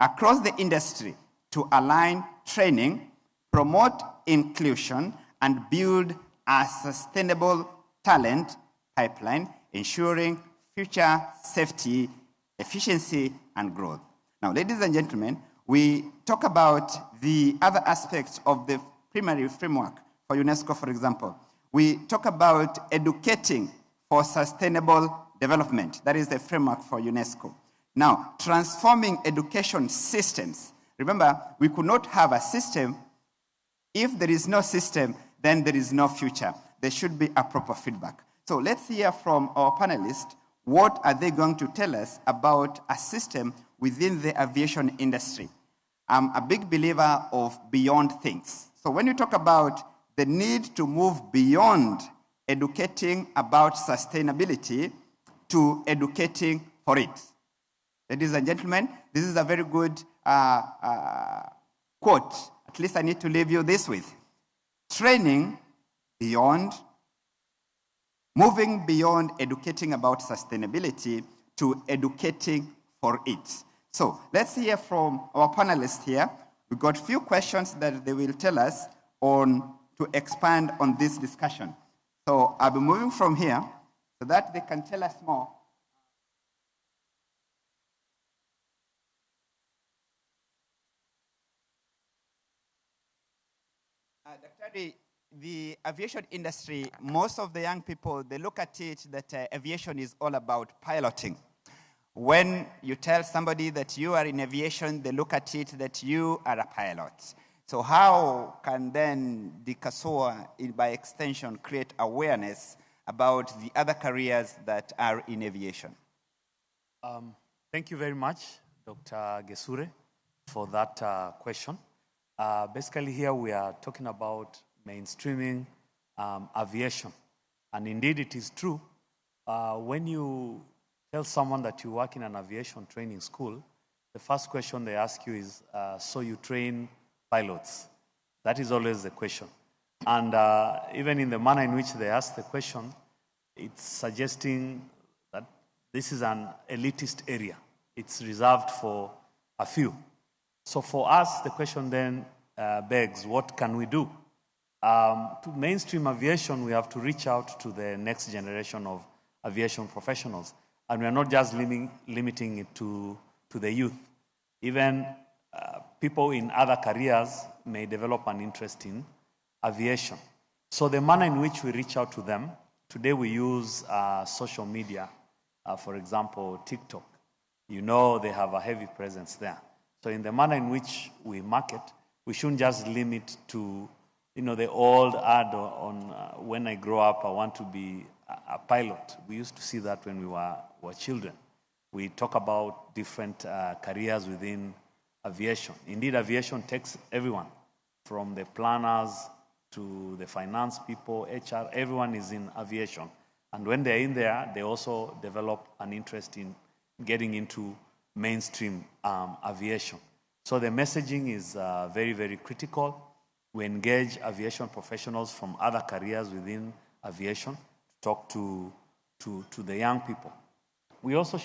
[SPEAKER 19] across the industry to align training, promote inclusion, and build a sustainable talent pipeline, ensuring future safety, efficiency, and growth. Now, ladies and gentlemen, we talk about the other aspects of the primary framework for UNESCO, for example, we talk about educating for sustainable development. That is the framework for UNESCO. Now, transforming education systems. Remember, we could not have a system. If there is no system, then there is no future. There should be a proper feedback. So let's hear from our panelists. What are they going to tell us about a system within the aviation industry? I'm a big believer of beyond things. So when you talk about the need to move beyond educating about sustainability to educating for it. Ladies and gentlemen, this is a very good quote. At least I need to leave you this with. Training beyond, moving beyond educating about sustainability to educating for it. So let's hear from our panelists here. We've got a few questions that they will tell us on to expand on this discussion. So I'll be moving from here so that they can tell us more. Dr. The aviation industry, most of the young people, they look at it that aviation is all about piloting. When you tell somebody that you are in aviation, they look at it that you are a pilot. So how can then the KCAA, by extension, create awareness about the other careers that are in aviation?
[SPEAKER 20] Thank you very much, Dr. Gesure, for that question. Basically here we are talking about mainstreaming aviation. And indeed it is true. When you tell someone that you work in an aviation training school, the first question they ask you is, so you train pilots? That is always the question. And even in the manner in which they ask the question, it's suggesting that this is an elitist area. It's reserved for a few. So for us, the question then begs, what can we do? To mainstream aviation, we have to reach out to the next generation of aviation professionals. And we are not just limiting it to the youth. Even people in other careers may develop an interest in aviation. So the manner in which we reach out to them, today we use social media, for example, TikTok. You know they have a heavy presence there. So in the manner in which we market, we shouldn't just limit to, the old ad on when I grow up, I want to be a pilot. We used to see that when we were children. We talk about different careers within aviation. Indeed, aviation takes everyone, from the planners to the finance people, HR, everyone is in aviation. And when they're in there, they also develop an interest in getting into mainstream aviation. So the messaging is very, very critical. We engage aviation professionals from other careers within aviation to talk to the young people. We also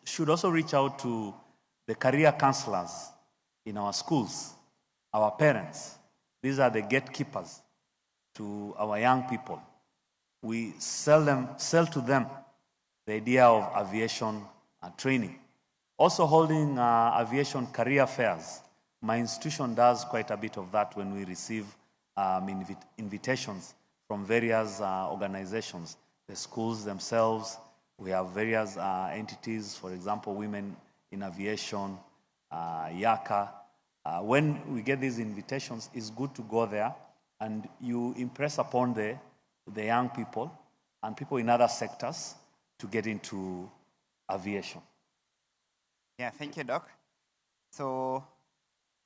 [SPEAKER 20] should also reach out to the career counselors in our schools, our parents. These are the gatekeepers to our young people. We sell to them the idea of aviation training. Also holding aviation career fairs. My institution does quite a bit of that when we receive invitations from various organizations, the schools themselves. We have various entities, for example, Women in Aviation, YACA. When we get these invitations, it's good to go there and you impress upon the young people and people in other sectors to get into aviation.
[SPEAKER 19] Yeah, thank you, Doc. So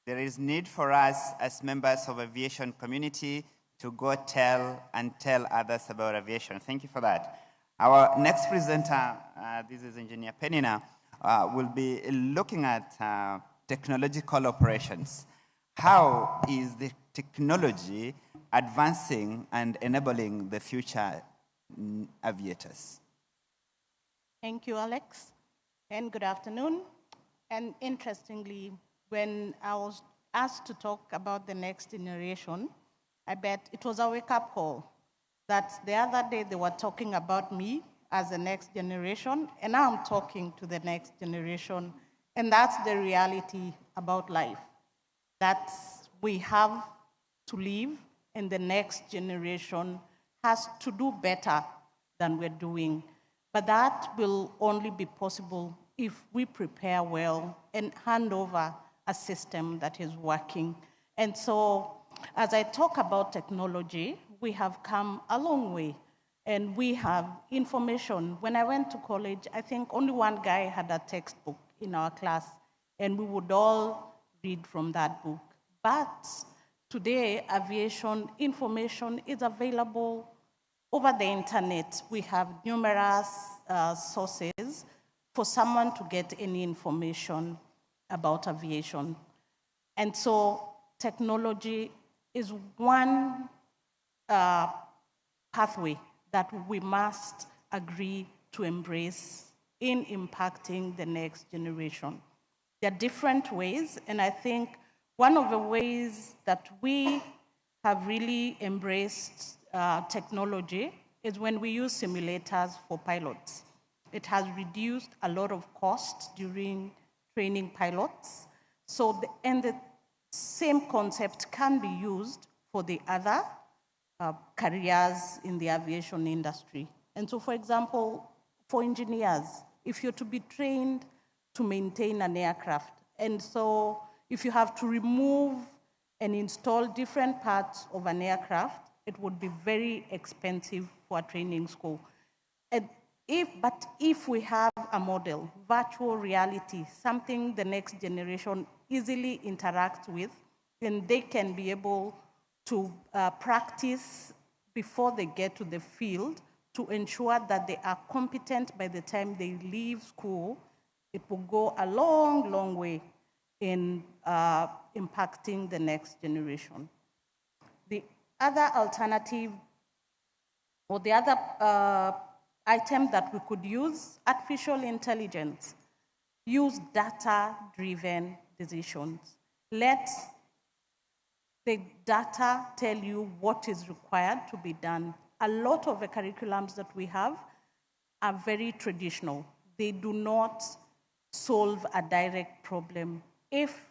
[SPEAKER 19] there is need for us as members of aviation community to go tell others about aviation. Thank you for that. Our next presenter, this is Engineer Penina, will be looking at technological operations. How is the technology advancing and enabling the future aviators?
[SPEAKER 21] Thank you, Alex, and good afternoon. And interestingly, when I was asked to talk about the next generation, I bet it was a wake-up call that the other day they were talking about me as the next generation, and now I'm talking to the next generation, and that's the reality about life, that we have to live and the next generation has to do better than we're doing. But that will only be possible if we prepare well and hand over a system that is working. And so, as I talk about technology, we have come a long way. And we have information. When I went to college, I think only one guy had a textbook in our class, and we would all read from that book. But today, aviation information is available over the internet. We have numerous sources for someone to get any information about aviation. And so technology is one pathway that we must agree to embrace in impacting the next generation. There are different ways, and I think one of the ways that we have really embraced technology is when we use simulators for pilots. It has reduced a lot of costs during training pilots. So, the same concept can be used for the other careers in the aviation industry. And so, for example, for engineers, if you're to be trained to maintain an aircraft, and so if you have to remove and install different parts of an aircraft, it would be very expensive for a training school. But if we have a model, virtual reality, something the next generation easily interacts with, then they can be able to practice before they get to the field to ensure that they are competent by the time they leave school. It will go a long, long way in impacting the next generation. The other alternative, or the other item that we could use, artificial intelligence. Use data-driven decisions. Let the data tell you what is required to be done. A lot of the curriculums that we have are very traditional. They do not solve a direct problem. If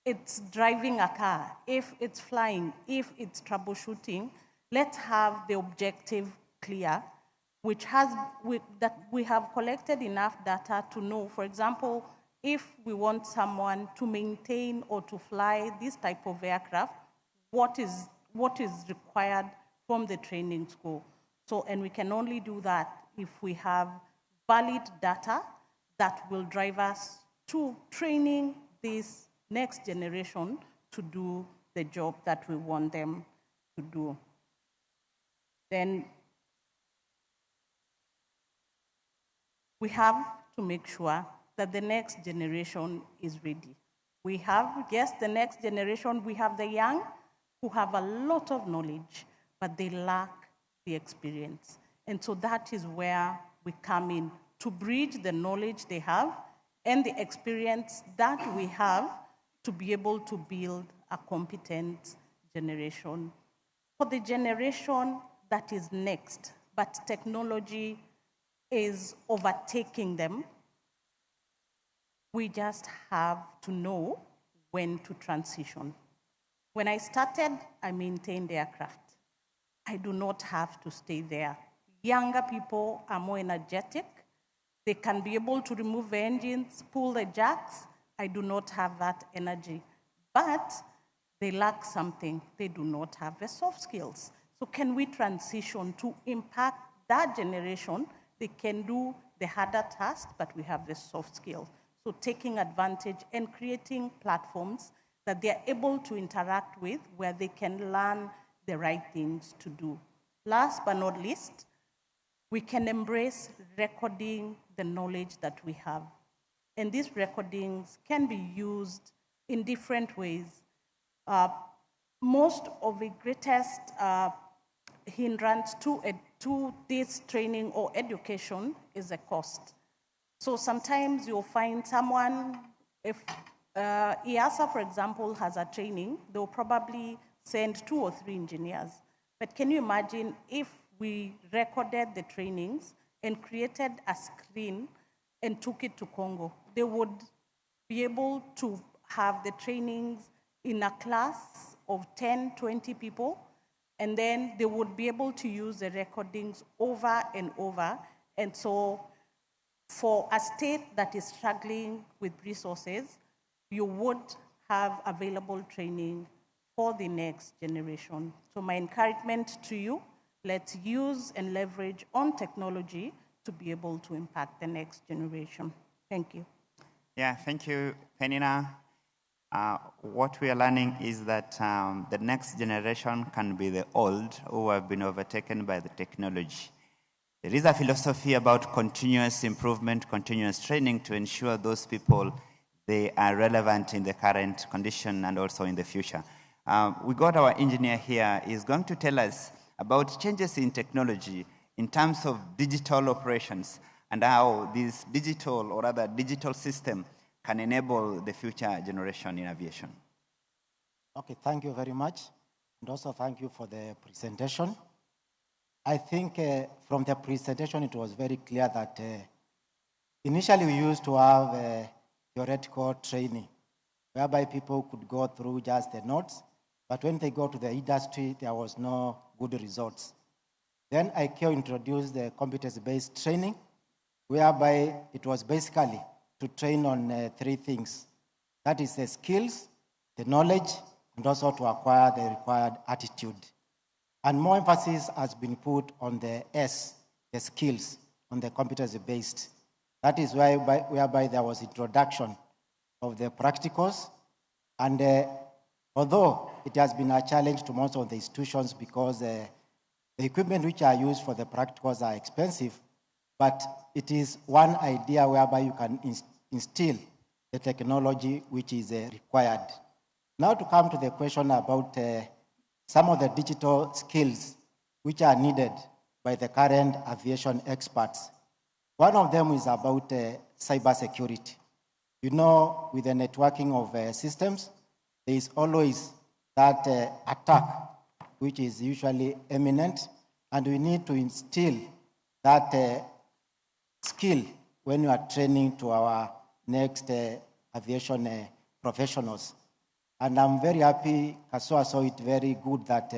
[SPEAKER 21] it's driving a car, if it's flying, if it's troubleshooting, let's have the objective clear, that we have collected enough data to know, for example, if we want someone to maintain or to fly this type of aircraft, what is required from the training school. So, and we can only do that if we have valid data that will drive us to training this next generation to do the job that we want them to do. Then we have to make sure that the next generation is ready. We have, yes, the next generation, we have the young who have a lot of knowledge, but they lack the experience. And so that is where we come in, to bridge the knowledge they have and the experience that we have to be able to build a competent generation. For the generation that is next, but technology is overtaking them, we just have to know when to transition. When I started, I maintained aircraft. I do not have to stay there. Younger people are more energetic. They can be able to remove the engines, pull the jacks. I do not have that energy. But they lack something. They do not have the soft skills. So can we transition to impact that generation? They can do the harder task, but we have the soft skills. So taking advantage and creating platforms that they're able to interact with, where they can learn the right things to do. Last but not least, we can embrace recording the knowledge that we have. And these recordings can be used in different ways. Most of the greatest hindrance to this training or education is the cost. So sometimes you'll find someone, if EASA, for example, has a training, they'll probably send 2 or 3 engineers. But can you imagine if we recorded the trainings and created a screen and took it to Congo? They would be able to have the trainings in a class of 10, 20 people, And then they would be able to use the recordings over and over. And so for a state that is struggling with resources, you would have available training for the next generation. So my encouragement to you, let's use and leverage on technology to be able to impact the next generation. Thank you.
[SPEAKER 19] Yeah, thank you, Penina. What we are learning is that the next generation can be the old who have been overtaken by the technology. There is a philosophy about continuous improvement, continuous training to ensure those people, they are relevant in the current condition and also in the future. We got our engineer here. He's going to tell us about changes in technology in terms of digital operations and how this digital or rather digital system can enable the future generation in aviation.
[SPEAKER 2] Okay, thank you very much. And also thank you for the presentation. I think from the presentation, it was very clear that initially we used to have theoretical training, whereby people could go through just the notes, but when they go to the industry, there was no good results. Then ICAO introduced the competence-based training, whereby it was basically to train on three things. That is the skills, the knowledge, and also to acquire the required attitude. And more emphasis has been put on the S, the skills, on the competence-based. That is whereby there was introduction of the practicals. And although it has been a challenge to most of the institutions because the equipment which are used for the practicals are expensive, but it is one idea whereby you can instill the technology which is required. Now to come to the question about some of the digital skills which are needed by the current aviation experts. One of them is about cybersecurity. You know, with the networking of systems, there is always that attack, which is usually imminent, and we need to instill that skill when you are training to our next aviation professionals. And I'm very happy, KCAA saw it very good that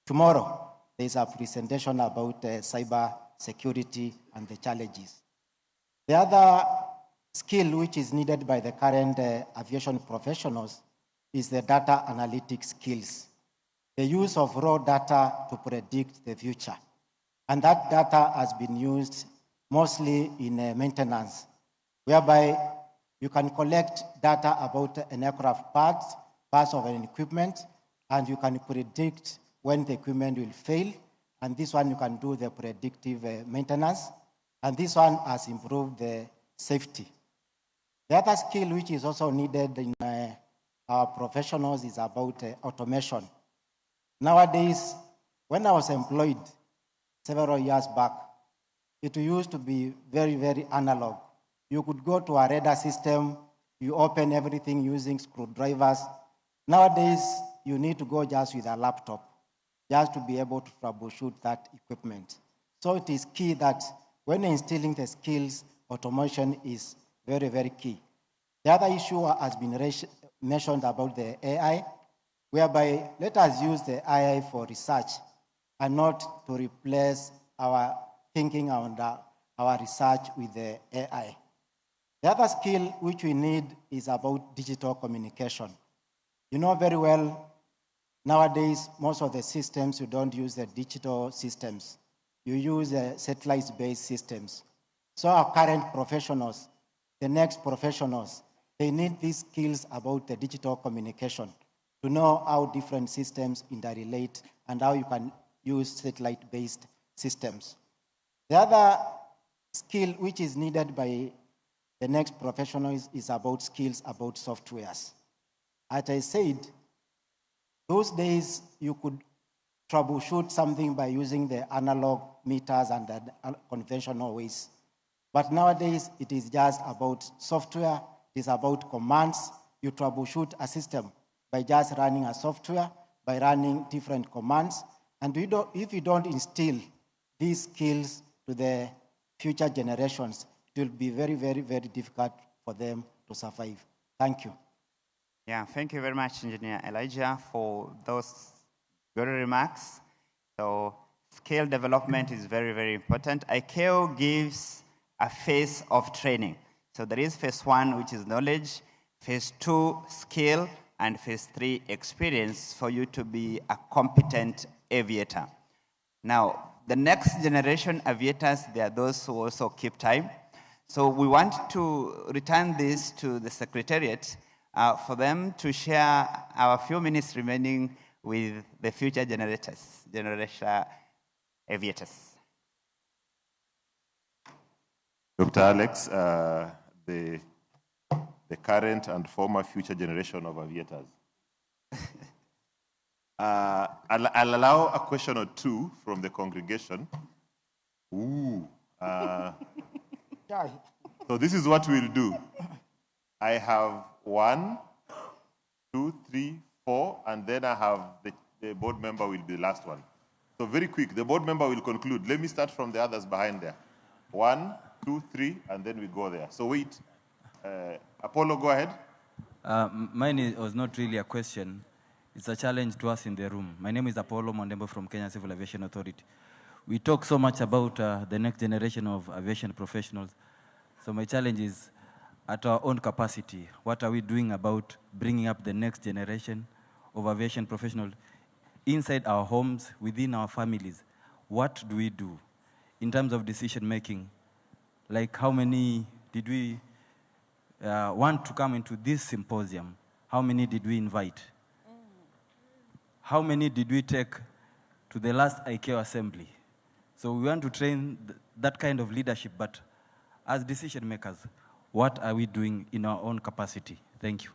[SPEAKER 2] tomorrow there's a presentation about cyber security and the challenges. The other skill which is needed by the current aviation professionals is the data analytics skills. The use of raw data to predict the future. And that data has been used mostly in maintenance, whereby you can collect data about an aircraft parts of an equipment, and you can predict when the equipment will fail. And this one you can do the predictive maintenance. And this one has improved the safety. The other skill which is also needed in our professionals is about automation. Nowadays, when I was employed several years back, it used to be very, very analog. You could go to a radar system, you open everything using screwdrivers. Nowadays, you need to go just with a laptop, just to be able to troubleshoot that equipment. So it is key that when instilling the skills, automation is very, very key. The other issue has been mentioned about the AI, whereby let us use the AI for research and not to replace our thinking and our research with the AI. The other skill which we need is about digital communication. You know very well, nowadays, most of the systems, you don't use the digital systems. You use the satellite-based systems. So our current professionals, the next professionals, they need these skills about the digital communication to know how different systems interrelate and how you can use satellite-based systems. The other skill which is needed by the next professionals is about skills about softwares. As I said, those days you could troubleshoot something by using the analog meters and the conventional ways. But nowadays, it is just about software, it is about commands. You troubleshoot a system by just running a software, by running different commands. And if you don't instill these skills to the future generations, it will be very, very, very difficult for them to survive. Thank you.
[SPEAKER 19] Yeah, thank you very much, Engineer Elijah, for those good remarks. So skill development is very, very important. ICAO gives a phase of training. So there is phase 1, which is knowledge, phase 2, skill, and phase 3, experience for you to be a competent aviator. Now, the next generation aviators, they are those who also keep time. So we want to return this to the Secretariat for them to share our few minutes remaining with the future generation aviators.
[SPEAKER 5] Dr. Alex, the current and former future generation of aviators. I'll allow a question or two from the congregation. Ooh. So this is what we'll do. I have 1, 2, 3, 4, and then I have the board member will be the last one. So very quick, the board member will conclude. Let me start from the others behind there. 1, 2, 3, and then we go there. So wait. Apollo, go ahead.
[SPEAKER 4] Mine was not really a question. It's a challenge to us in the room. My name is Apollo Mondembo from Kenya Civil Aviation Authority. We talk so much about the next generation of aviation professionals. So my challenge is, at our own capacity, what are we doing about bringing up the next generation of aviation professionals inside our homes, within our families? What do we do in terms of decision making? Like, how many did we want to come into this symposium? How many did we invite? How many did we take to the last ICAO assembly? So we want to train that kind of leadership, but as decision makers, what are we doing in our own capacity? Thank you.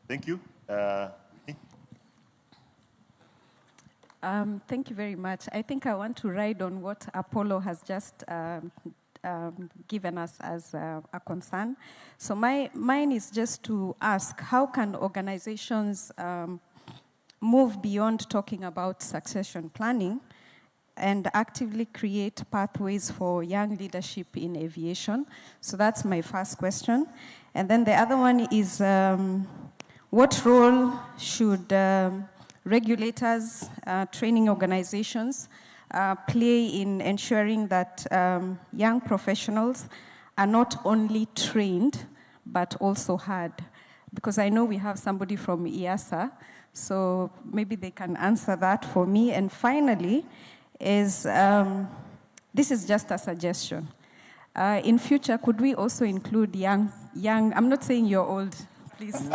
[SPEAKER 5] Thank you.
[SPEAKER 17] Thank you very much. I think I want to ride on what Apollo has just given us as a concern. So mine is just to ask, how can organizations move beyond talking about succession planning and actively create pathways for young leadership in aviation? So that's my first question. And then the other one is, what role should regulators, training organizations play in ensuring that young professionals are not only trained, but also heard? Because I know we have somebody from EASA, so maybe they can answer that for me. And finally, is this is just a suggestion. In future, could we also include young, I'm not saying you're old, please.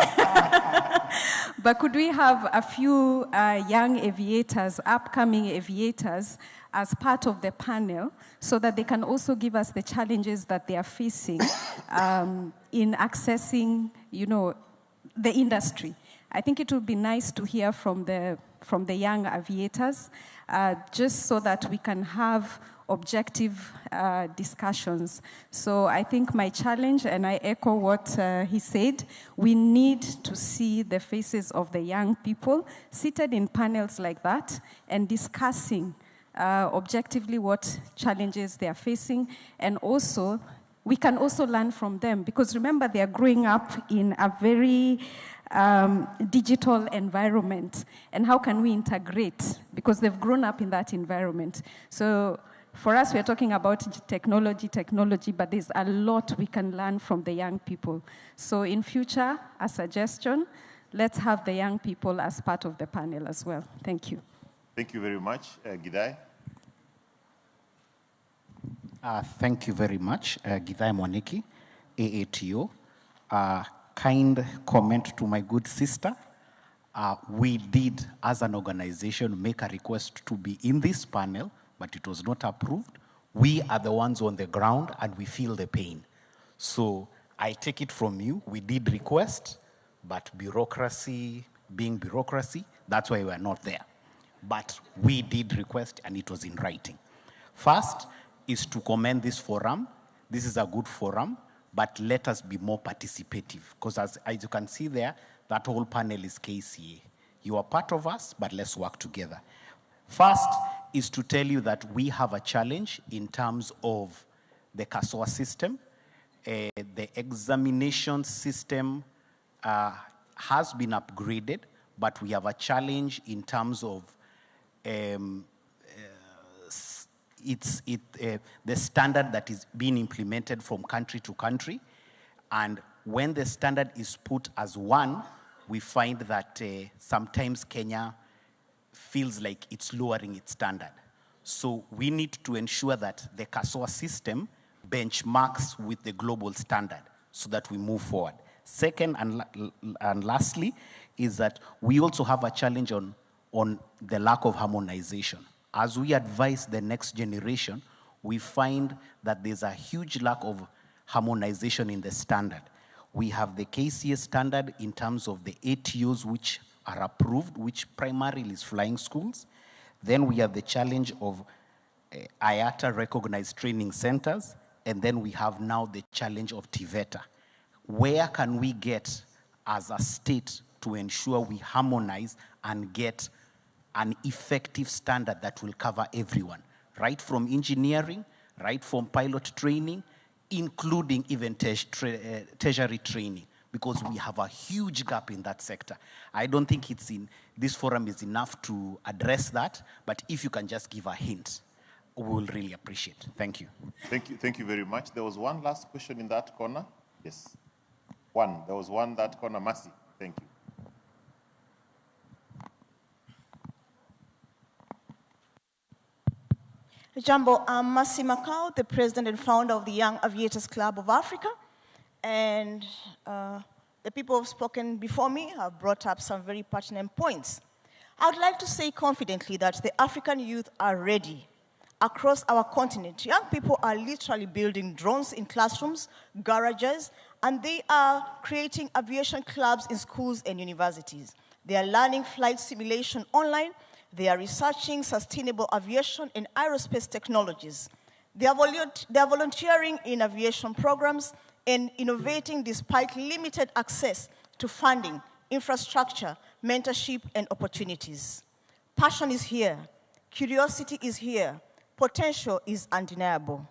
[SPEAKER 17] But could we have a few young aviators, upcoming aviators, as part of the panel so that they can also give us the challenges that they are facing in accessing, the industry? I think it would be nice to hear from the young aviators, just so that we can have objective discussions. So I think my challenge, and I echo what he said, we need to see the faces of the young people seated in panels like that and discussing objectively what challenges they are facing, and also we can also learn from them, because remember, they are growing up in a very digital environment, and how can we integrate, because they've grown up in that environment. So for us, we're talking about technology, but there's a lot we can learn from the young people. So in future, a suggestion, let's have the young people as part of the panel as well. Thank you.
[SPEAKER 5] Thank you very much. Gidai?
[SPEAKER 22] Thank you very much. Gidai Mwaniki, AATO. Kind comment to my good sister. We did, as an organization, make a request to be in this panel, but it was not approved. We are the ones on the ground, and we feel the pain. So I take it from you. We did request, but bureaucracy, being bureaucracy, that's why we are not there. But we did request, and it was in writing. First is to commend this forum. This is a good forum, but let us be more participative, because as you can see there, that whole panel is KCAA. You are part of us, but let's work together. First is to tell you that we have a challenge in terms of the CASSOA system. The examination system has been upgraded, but we have a challenge in terms of the standard that is being implemented from country to country. And when the standard is put as one, we find that sometimes Kenya feels like it's lowering its standard. So we need to ensure that the CASSOA system benchmarks with the global standard so that we move forward. Second and lastly is that we also have a challenge on the lack of harmonization. As we advise the next generation, we find that there's a huge lack of harmonization in the standard. We have the KCAA standard in terms of the ATOs which are approved, which primarily is flying schools. Then we have the challenge of IATA recognized training centers, and then we have now the challenge of TVETA. Where can we get as a state to ensure we harmonize and get an effective standard that will cover everyone, right from engineering, right from pilot training, including even tertiary training, because we have a huge gap in that sector. I don't think this forum is enough to address that, but if you can just give a hint, we will really appreciate it. Thank you.
[SPEAKER 5] Thank you very much. There was one last question in that corner. Yes. There was one that corner. Mercy. Thank you.
[SPEAKER 6] Jambo, I'm Mercy Macau, the president and founder of the Young Aviators Club of Africa. And the people who have spoken before me have brought up some very pertinent points. I would like to say confidently that the African youth are ready. Across our continent, young people are literally building drones in classrooms, garages, and they are creating aviation clubs in schools and universities. They are learning flight simulation online. They are researching sustainable aviation and aerospace technologies. They are volunteering in aviation programs and innovating despite limited access to funding, infrastructure, mentorship, and opportunities. Passion is here. Curiosity is here. Potential is undeniable.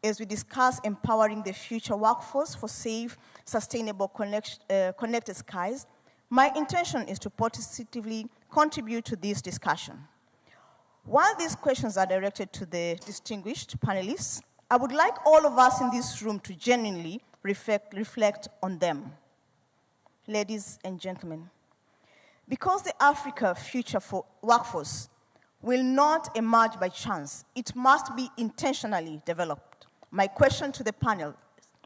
[SPEAKER 6] As we discuss empowering the future workforce for safe, sustainable, connected skies, my intention is to positively contribute to this discussion. While these questions are directed to the distinguished panelists, I would like all of us in this room to genuinely reflect on them. Ladies and gentlemen, because the Africa future for workforce will not emerge by chance, it must be intentionally developed. My question to the panel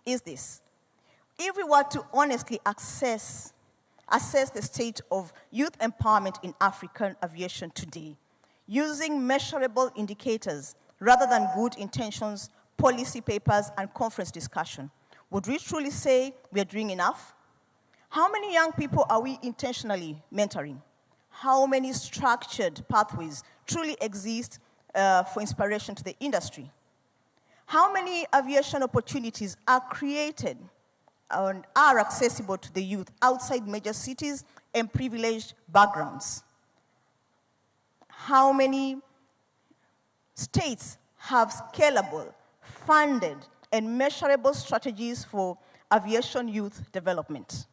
[SPEAKER 6] is this: if we were to honestly assess the state of youth empowerment in African aviation today, using measurable indicators rather than good intentions, policy papers, and conference discussion, would we truly say we are doing enough? How many young people are we intentionally mentoring? How many structured pathways truly exist for inspiration to the industry? How many aviation opportunities are created and are accessible to the youth outside major cities and privileged backgrounds? How many states have scalable, funded, and measurable strategies for aviation youth development?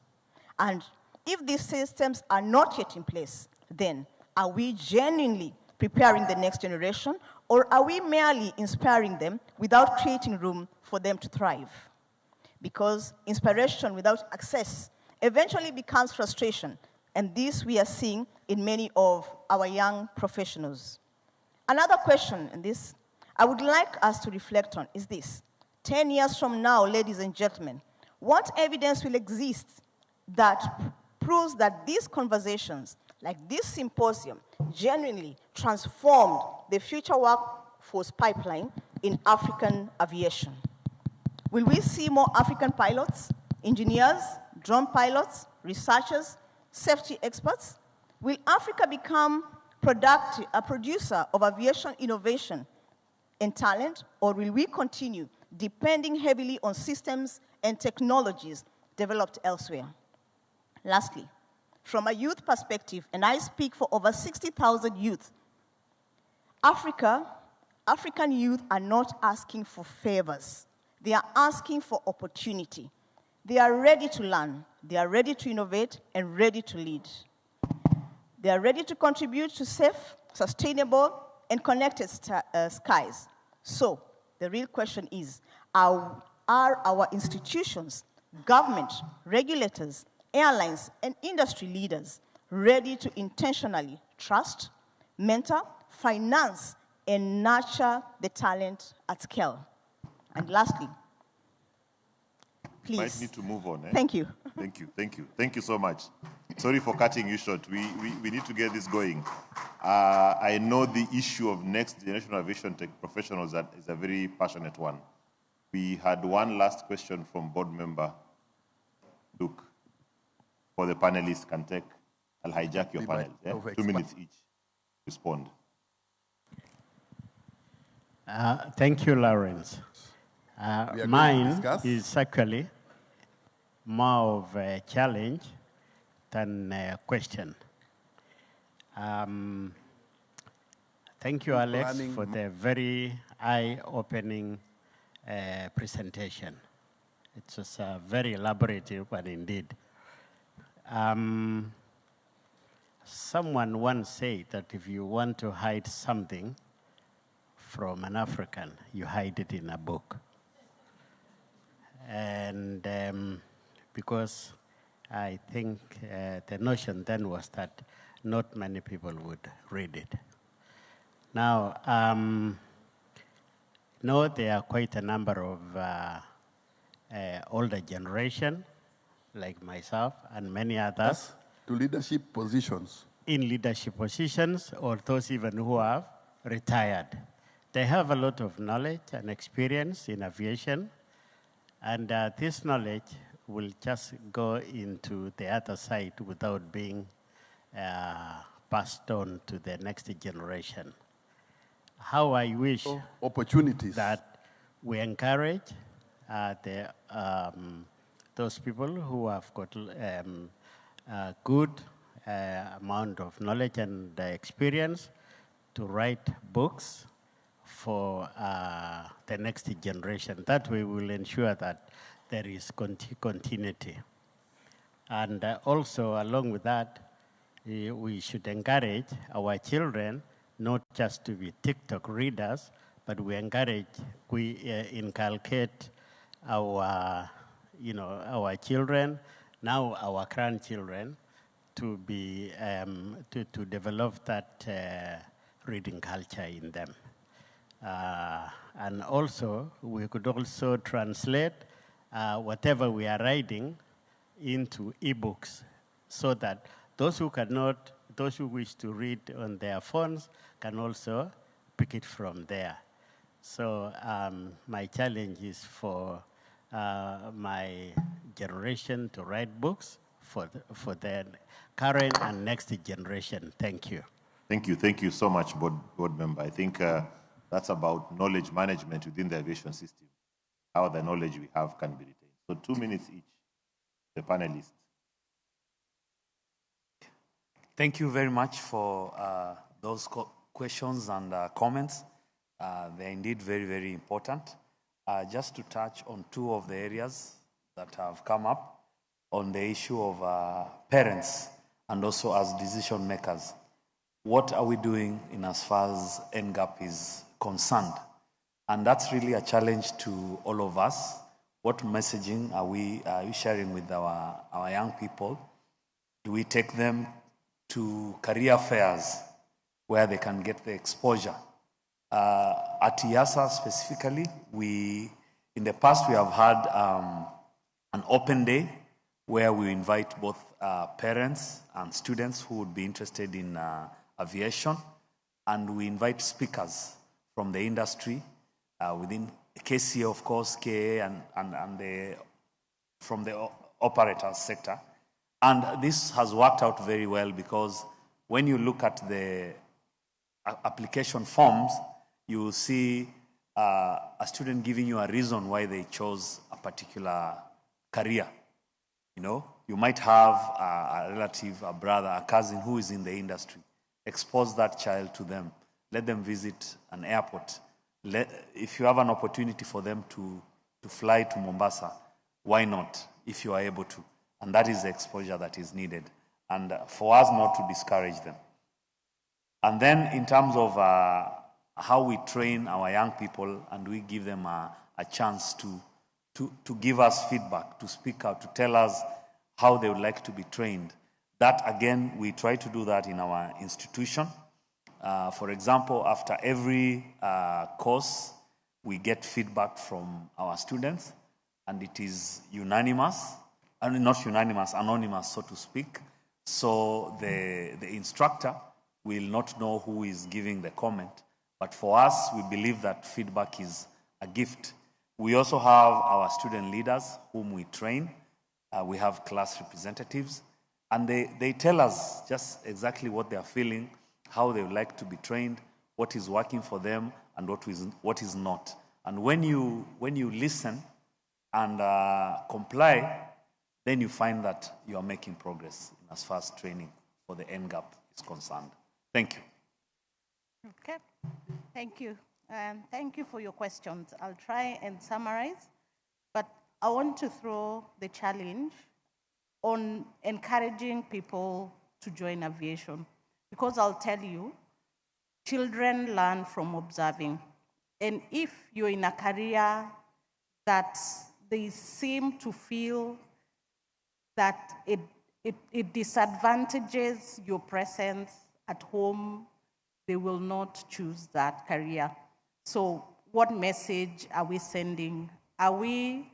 [SPEAKER 6] And if these systems are not yet in place, then are we genuinely preparing the next generation, or are we merely inspiring them without creating room for them to thrive? Because inspiration without access eventually becomes frustration, and this we are seeing in many of our young professionals. Another question, and this I would like us to reflect on, is this: 10 years from now, ladies and gentlemen, what evidence will exist that proves that these conversations, like this symposium, genuinely transformed the future workforce pipeline in African aviation? Will we see more African pilots, engineers, drone pilots, researchers, safety experts? Will Africa become a producer of aviation innovation and talent, or will we continue depending heavily on systems and technologies developed elsewhere? Lastly, from a youth perspective, and I speak for over 60,000 youth, African youth are not asking for favors. They are asking for opportunity. They are ready to learn. They are ready to innovate and ready to lead. They are ready to contribute to safe, sustainable, and connected skies. So the real question is, are our institutions, government, regulators, airlines, and industry leaders ready to intentionally trust, mentor, finance, and nurture the talent at scale? And lastly, please.
[SPEAKER 5] Might need to move on.
[SPEAKER 6] Thank you.
[SPEAKER 5] Thank you, thank you. Thank you so much. Sorry for cutting you short. We need to get this going. I know the issue of next generation aviation tech professionals is a very passionate one. We had one last question from board member Luke for the panelists can take. I'll hijack your panel. Yeah? 2 minutes each. Respond.
[SPEAKER 7] Thank you, Lawrence. Mine is actually more of a challenge than a question. Thank you, Alex, for the very eye-opening presentation. It was a very elaborative one indeed. Someone once said that if you want to hide something from an African, you hide it in a book. And because I think the notion then was that not many people would read it. Now, no, there are quite a number of older generation, like myself and many others.
[SPEAKER 9] To leadership positions.
[SPEAKER 7] In leadership positions, or those even who have retired. They have a lot of knowledge and experience in aviation, and this knowledge will just go into the other side without being passed on to the next generation. How I wish
[SPEAKER 9] opportunities
[SPEAKER 7] that we encourage those people who have got good amount of knowledge and experience to write books for the next generation. That way we will ensure that there is continuity. And also along with that, we should encourage our children not just to be TikTok readers, but we inculcate our, our children, now our grandchildren, to be to develop that reading culture in them. And also, we could also translate whatever we are writing into ebooks, so that those who wish to read on their phones can also pick it from there. So my challenge is for my generation to write books for the current and next generation. Thank you.
[SPEAKER 5] Thank you so much, board member. I think that's about knowledge management within the aviation system, how the knowledge we have can be retained. So 2 minutes each, the panelists.
[SPEAKER 20] Thank you very much for those questions and comments. They're indeed very, very important. Just to touch on two of the areas that have come up on the issue of parents and also as decision makers. What are we doing in as far as NGAP is concerned? And that's really a challenge to all of us. What messaging are we sharing with our young people? Do we take them to career fairs where they can get the exposure? At EASA specifically, in the past we have had an open day where we invite both parents and students who would be interested in aviation, and we invite speakers from the industry within KCAA, of course, KCAA, and from the operators sector. And this has worked out very well, because when you look at the application forms, you will see a student giving you a reason why they chose a particular career. You might have a relative, a brother, a cousin who is in the industry. Expose that child to them. Let them visit an airport. If you have an opportunity for them to fly to Mombasa, why not, if you are able to? And that is the exposure that is needed. And for us not to discourage them. And then in terms of how we train our young people and we give them a chance to give us feedback, to speak out, to tell us how they would like to be trained. That, again, we try to do that in our institution. For example, after every course, we get feedback from our students, and it is unanimous, and not unanimous, anonymous, so to speak. So the instructor will not know who is giving the comment. But for us, we believe that feedback is a gift. We also have our student leaders whom we train. We have class representatives, and they tell us just exactly what they are feeling, how they would like to be trained, what is working for them, and what is not. And when you listen and comply, then you find that you are making progress as far as training for the NGAP is concerned. Thank you.
[SPEAKER 21] Okay, thank you. Thank you for your questions. I'll try and summarize, but I want to throw the challenge on encouraging people to join aviation, because I'll tell you, children learn from observing. And if you're in a career that they seem to feel that it disadvantages your presence at home, they will not choose that career. So what message are we sending? Are we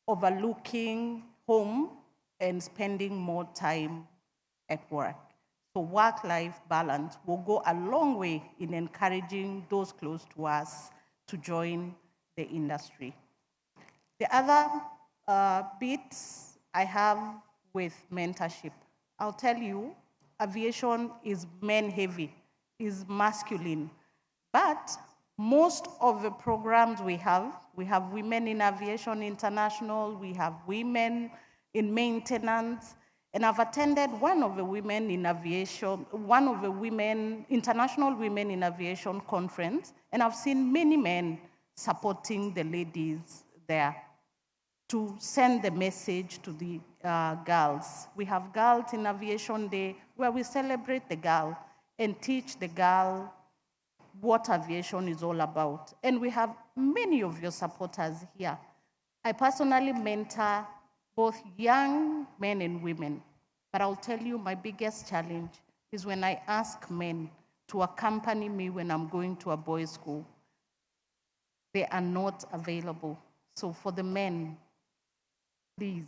[SPEAKER 21] overlooking home and spending more time at work? So work-life balance will go a long way in encouraging those close to us to join the industry. The other bits I have with mentorship. I'll tell you, aviation is men-heavy, is masculine. But most of the programs we have Women in Aviation International, we have women in maintenance, and I've attended one of the Women in Aviation, International Women in Aviation conference, and I've seen many men supporting the ladies there to send the message to the girls. We have Girls in Aviation Day, where we celebrate the girl and teach the girl what aviation is all about. And we have many of your supporters here. I personally mentor both young men and women, but I'll tell you my biggest challenge is when I ask men to accompany me when I'm going to a boys' school. They are not available. So for the men, please,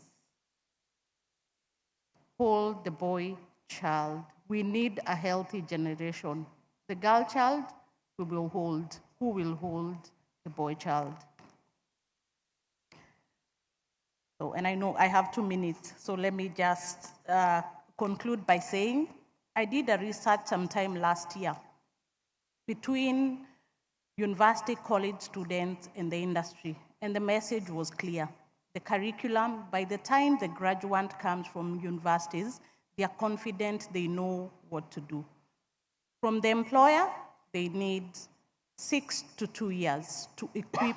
[SPEAKER 21] hold the boy child. We need a healthy generation. The girl child, we will hold. Who will hold the boy child? So, and I know I have 2 minutes, so let me just conclude by saying, I did a research sometime last year between university college students and the industry, and the message was clear. The curriculum, by the time the graduate comes from universities, they are confident they know what to do. From the employer, they need 6 to 2 years to equip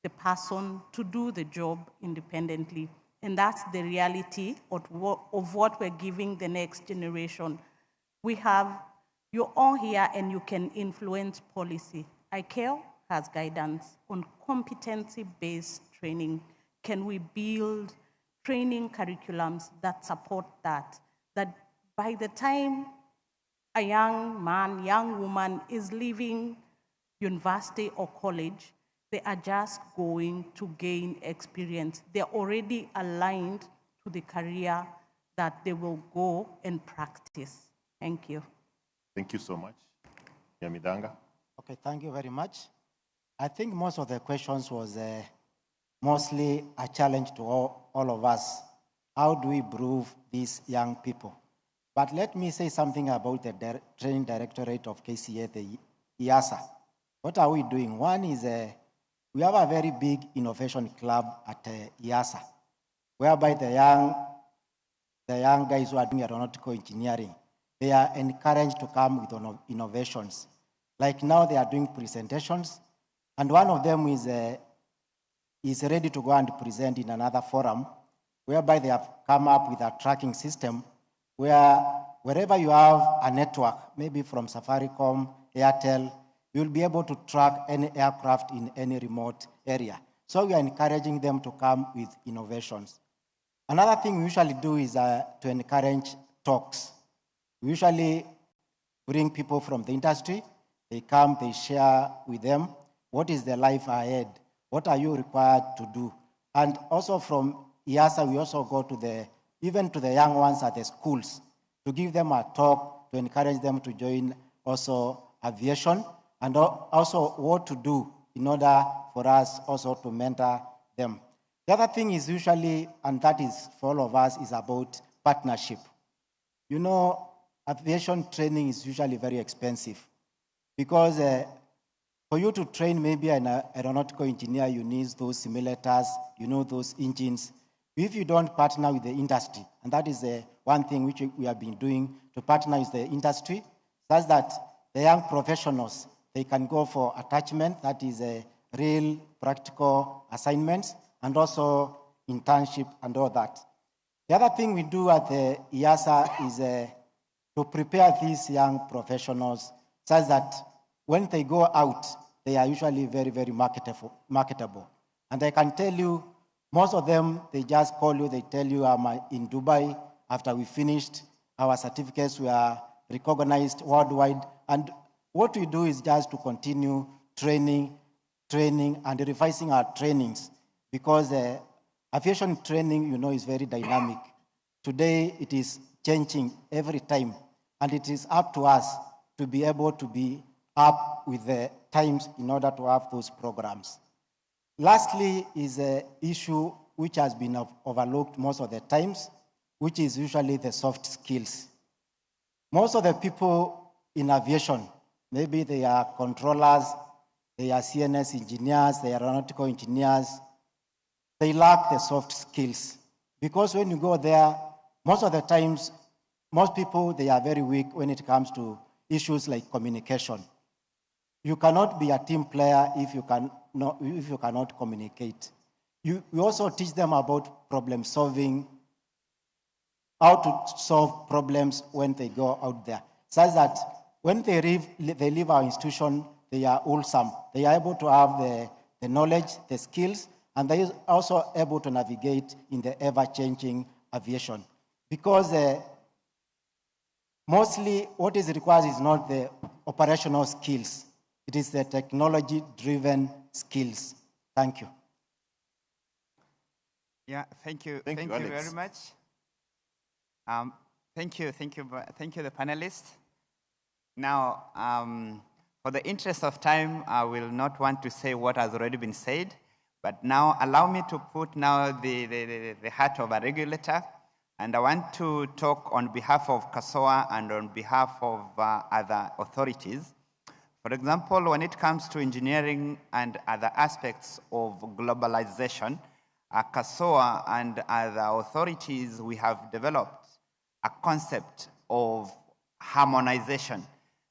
[SPEAKER 21] the person to do the job independently. And that's the reality of what we're giving the next generation. You're all here and you can influence policy. ICAO has guidance on competency-based training. Can we build training curriculums that support that? That by the time a young man, young woman is leaving university or college, they are just going to gain experience. They're already aligned to the career that they will go and practice. Thank you.
[SPEAKER 5] Thank you so much. Yamidanga.
[SPEAKER 2] Okay, thank you very much. I think most of the questions was mostly a challenge to all of us. How do we improve these young people? But let me say something about the Training Directorate of KCAA, the EASA. What are we doing? One is we have a very big innovation club at EASA, whereby the young guys who are doing aeronautical engineering, they are encouraged to come with innovations. Like now they are doing presentations, and one of them is ready to go and present in another forum, whereby they have come up with a tracking system where wherever you have a network, maybe from Safaricom, Airtel, you'll be able to track any aircraft in any remote area. So we are encouraging them to come with innovations. Another thing we usually do is to encourage talks. We usually bring people from the industry. They come, they share with them what is the life ahead, what are you required to do. And also from EASA, we also go to even to the young ones at the schools to give them a talk, to encourage them to join also aviation, and also what to do in order for us also to mentor them. The other thing is usually, and that is for all of us, is about partnership. You know, aviation training is usually very expensive because for you to train maybe an aeronautical engineer, you need those simulators, you know, those engines. If you don't partner with the industry, and that is one thing which we have been doing to partner with the industry, such that the young professionals, they can go for attachment, that is a real practical assignments, and also internship and all that. The other thing we do at the EASA is to prepare these young professionals such that when they go out, they are usually very, very marketable. And I can tell you, most of them, they just call you, they tell you, I'm in Dubai. After we finished, our certificates were recognized worldwide. And what we do is just to continue training and revising our trainings, because aviation training, you know, is very dynamic. Today, it is changing every time, and it is up to us to be able to be up with the times in order to have those programs. Lastly is an issue which has been overlooked most of the times, which is usually the soft skills. Most of the people in aviation, maybe they are controllers, they are CNS engineers, they are aeronautical engineers, they lack the soft skills. Because when you go there, most of the times, most people, they are very weak when it comes to issues like communication. You cannot be a team player if you cannot communicate. We also teach them about problem solving, how to solve problems when they go out there, such that when they leave our institution, they are wholesome. They are able to have the knowledge, the skills, and they are also able to navigate in the ever-changing aviation. Because mostly what is required is not the operational skills. It is the technology-driven skills. Thank you.
[SPEAKER 19] Yeah, thank you. Thank you very much. Thank you, the panelists. Now, for the interest of time, I will not want to say what has already been said, but now allow me to put now the hat of a regulator, and I want to talk on behalf of KCASSOA and on behalf of other authorities. For example, when it comes to engineering and other aspects of globalization, KCASSOA and other authorities, we have developed a concept of harmonization.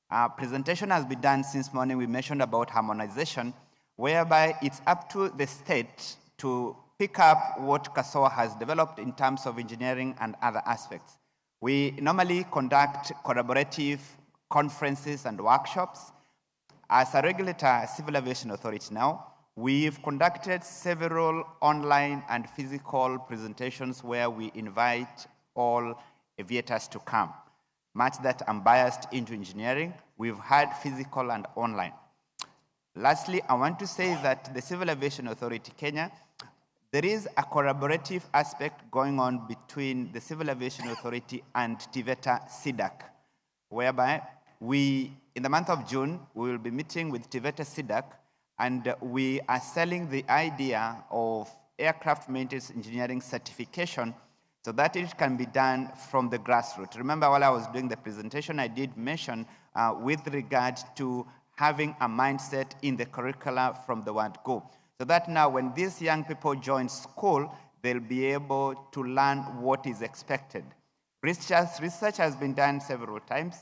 [SPEAKER 19] Our presentation has been done since morning. We mentioned about harmonization, whereby it's up to the state to pick up what KCASSOA has developed in terms of engineering and other aspects. We normally conduct collaborative conferences and workshops. As a regulator, Civil Aviation Authority now, we've conducted several online and physical presentations where we invite all aviators to come. Much that I'm biased into engineering, we've had physical and online. Lastly, I want to say that the Civil Aviation Authority Kenya, there is a collaborative aspect going on between the Civil Aviation Authority and TVETA SIDAC, whereby in the month of June, we will be meeting with TVETA SIDAC, and we are selling the idea of aircraft maintenance engineering certification so that it can be done from the grassroots. Remember, while I was doing the presentation, I did mention with regard to having a mindset in the curricula from the word go. So that now when these young people join school, they'll be able to learn what is expected. Research has been done several times.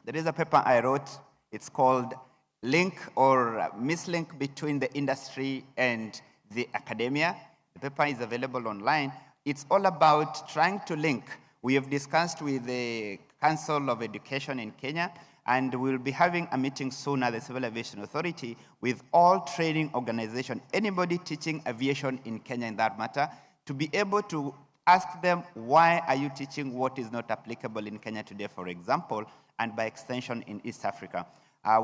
[SPEAKER 19] There is a paper I wrote, it's called Link or Mislink Between the Industry and the Academia. The paper is available online. It's all about trying to link We have discussed with the Council of Education in Kenya, and we'll be having a meeting soon at the Civil Aviation Authority with all training organizations, anybody teaching aviation in Kenya in that matter, to be able to ask them, why are you teaching what is not applicable in Kenya today, for example, and by extension in East Africa.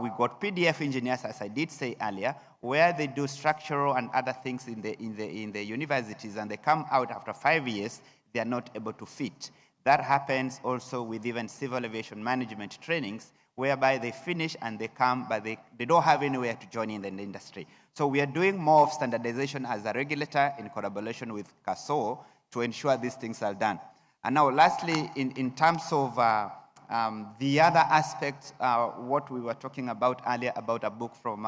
[SPEAKER 19] We got PDF engineers, as I did say earlier, where they do structural and other things in the universities, and they come out after 5 years, they are not able to fit. That happens also with even civil aviation management trainings, whereby they finish and they come, but they don't have anywhere to join in the industry. So we are doing more of standardization as a regulator in collaboration with KCAA to ensure these things are done. And now lastly, in terms of the other aspect, what we were talking about earlier about a book from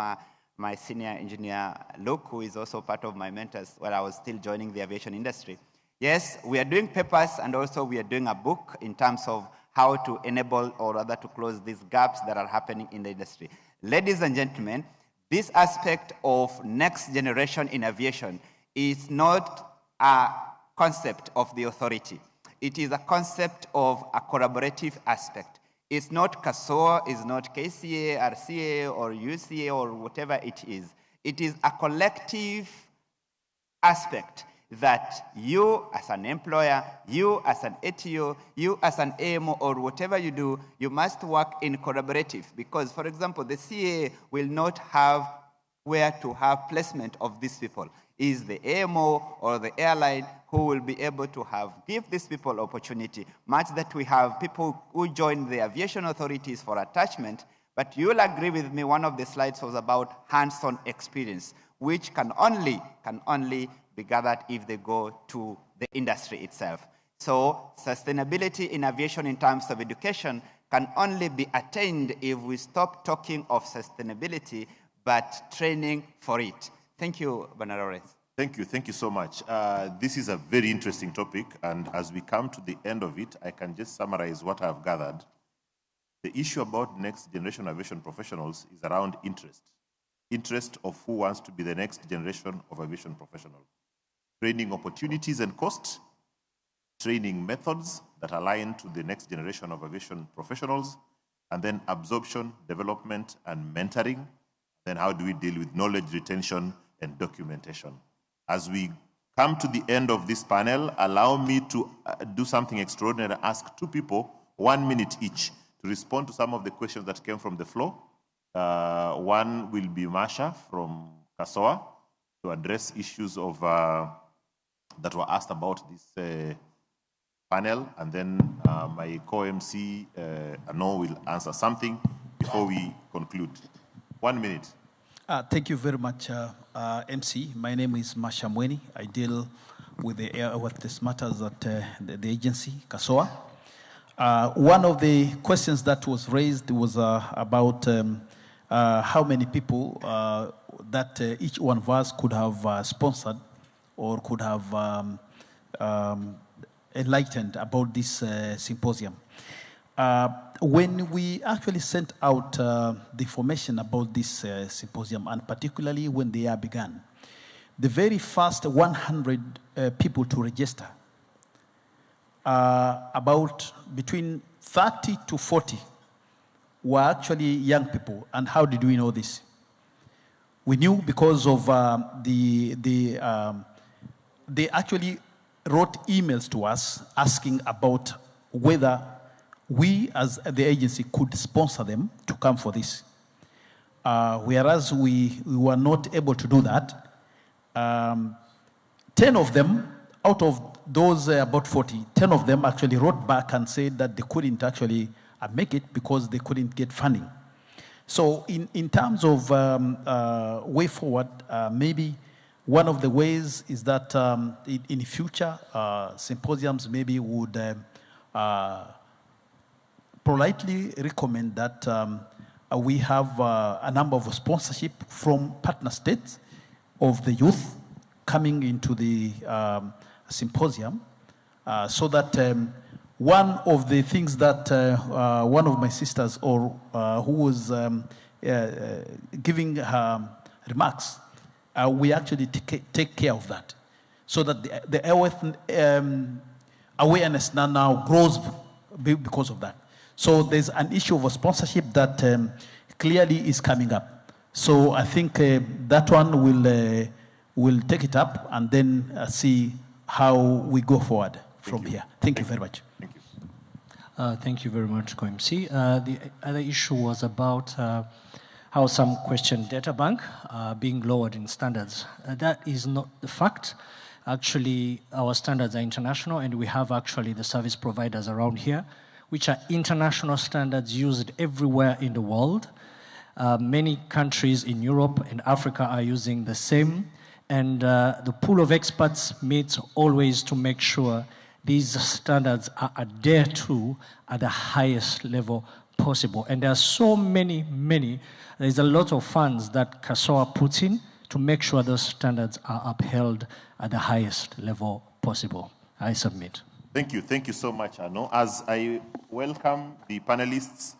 [SPEAKER 19] my senior engineer, Luke, who is also part of my mentors while I was still joining the aviation industry. Yes, we are doing papers, and also we are doing a book in terms of how to enable or rather to close these gaps that are happening in the industry. Ladies and gentlemen, this aspect of next generation in aviation is not a concept of the authority. It is a concept of a collaborative aspect. It's not KASSOA, it's not KCAA, RCA, or UCA, or whatever it is. It is a collective aspect that you as an employer, you as an ATO, you as an AMO, or whatever you do, you must work in collaborative. Because, for example, the CAA will not have where to have placement of these people. Is the AMO or the airline who will be able to give these people opportunity. Much that we have people who join the aviation authorities for attachment, but you'll agree with me, one of the slides was about hands-on experience, which can only be gathered if they go to the industry itself. So sustainability in aviation in terms of education can only be attained if we stop talking of sustainability, but training for it. Thank you, Banarores.
[SPEAKER 5] Thank you so much. This is a very interesting topic, and as we come to the end of it, I can just summarize what I've gathered. The issue about next generation aviation professionals is around interest. Interest of who wants to be the next generation of aviation professionals. Training opportunities and costs, training methods that align to the next generation of aviation professionals, and then absorption, development, and mentoring. Then how do we deal with knowledge retention and documentation? As we come to the end of this panel, allow me to do something extraordinary, ask two people, 1 minute each, to respond to some of the questions that came from the floor. One will be Masha from KASSOA to address issues of that were asked about this panel, and then my co-MC, Ano, will answer something before we conclude. 1 minute.
[SPEAKER 8] Thank you very much, MC. My name is Masha Mweni. I deal with the airworthiness matters at the agency, KASSOA. One of the questions that was raised was about how many people that each one of us could have sponsored or could have enlightened about this symposium. When we actually sent out the information about this symposium, and particularly when the year began, the very first 100 people to register, about between 30 to 40 were actually young people. And how did we know this? We knew because of they actually wrote emails to us asking about whether we as the agency could sponsor them to come for this. Whereas we were not able to do that. 10 of them, out of those about 40, 10 of them actually wrote back and said that they couldn't actually make it because they couldn't get funding. So in terms of way forward, maybe one of the ways is that in future symposiums maybe would politely recommend that we have a number of sponsorship from partner states of the youth coming into the symposium, so that one of the things that one of my sisters or who was giving her remarks, we actually take care of that, so that the airworthiness awareness now grows because of that. So there's an issue of a sponsorship that clearly is coming up. So I think that one will take it up and then see how we go forward from here. Thank you very much.
[SPEAKER 10] Thank you very much, COMC. The other issue was about how some question data bank being lowered in standards. That is not the fact. Actually, our standards are international, and we have actually the service providers around here, which are international standards used everywhere in the world. Many countries in Europe and Africa are using the same, and the pool of experts meets always to make sure these standards are adhered to at the highest level possible. And there are so many, there's a lot of funds that CASSOA puts in to make sure those standards are upheld at the highest level possible. I submit.
[SPEAKER 5] Thank you so much, Arno. As I welcome the panelists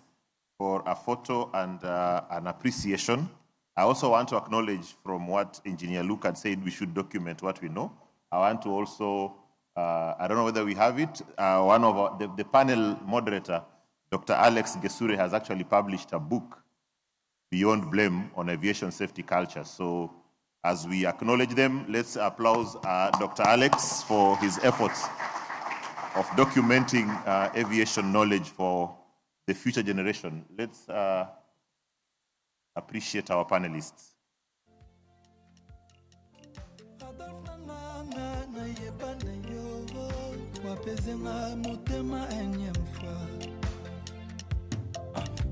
[SPEAKER 5] for a photo and an appreciation, I also want to acknowledge from what Engineer Luke had said, we should document what we know. I want to also, I don't know whether we have it, one of the panel moderator, Dr. Alex Gesure, has actually published a book, Beyond Blame, on aviation safety culture. So as we acknowledge them, let's applaud Dr. Alex for his efforts of documenting aviation knowledge for the future generation. Let's appreciate our panelists.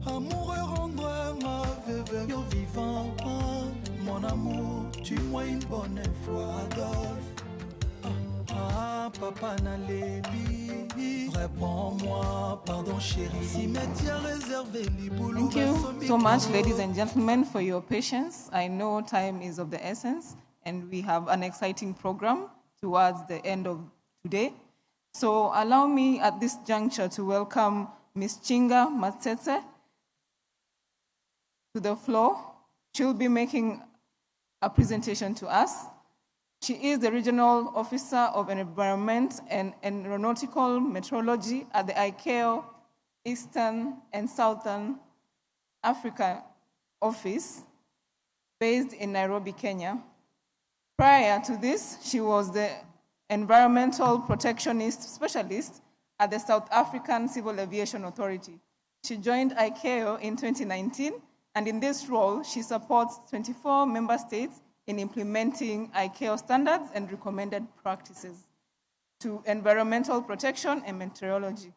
[SPEAKER 16] Amoureux, rends-moi vivant, vivant. Mon amour, tue-moi une bonne fois, Adolphe. Papa Nalébi, réponds-moi, pardon chérie. Cimetière réservé, Liboulou.
[SPEAKER 3] Thank you so much, ladies and gentlemen, for your patience. I know time is of the essence, and we have an exciting program towards the end of today. So allow me at this juncture to welcome Ms. Chinga Matsetse to the floor. She'll be making a presentation to us. She is the Regional Officer of Environment and Aeronautical Meteorology at the ICAO Eastern and Southern Africa Office, based in Nairobi, Kenya. Prior to this, she was the Environmental Protectionist Specialist at the South African Civil Aviation Authority. She joined ICAO in 2019, and in this role, she supports 24 member states in implementing ICAO standards and recommended practices to environmental protection and meteorology.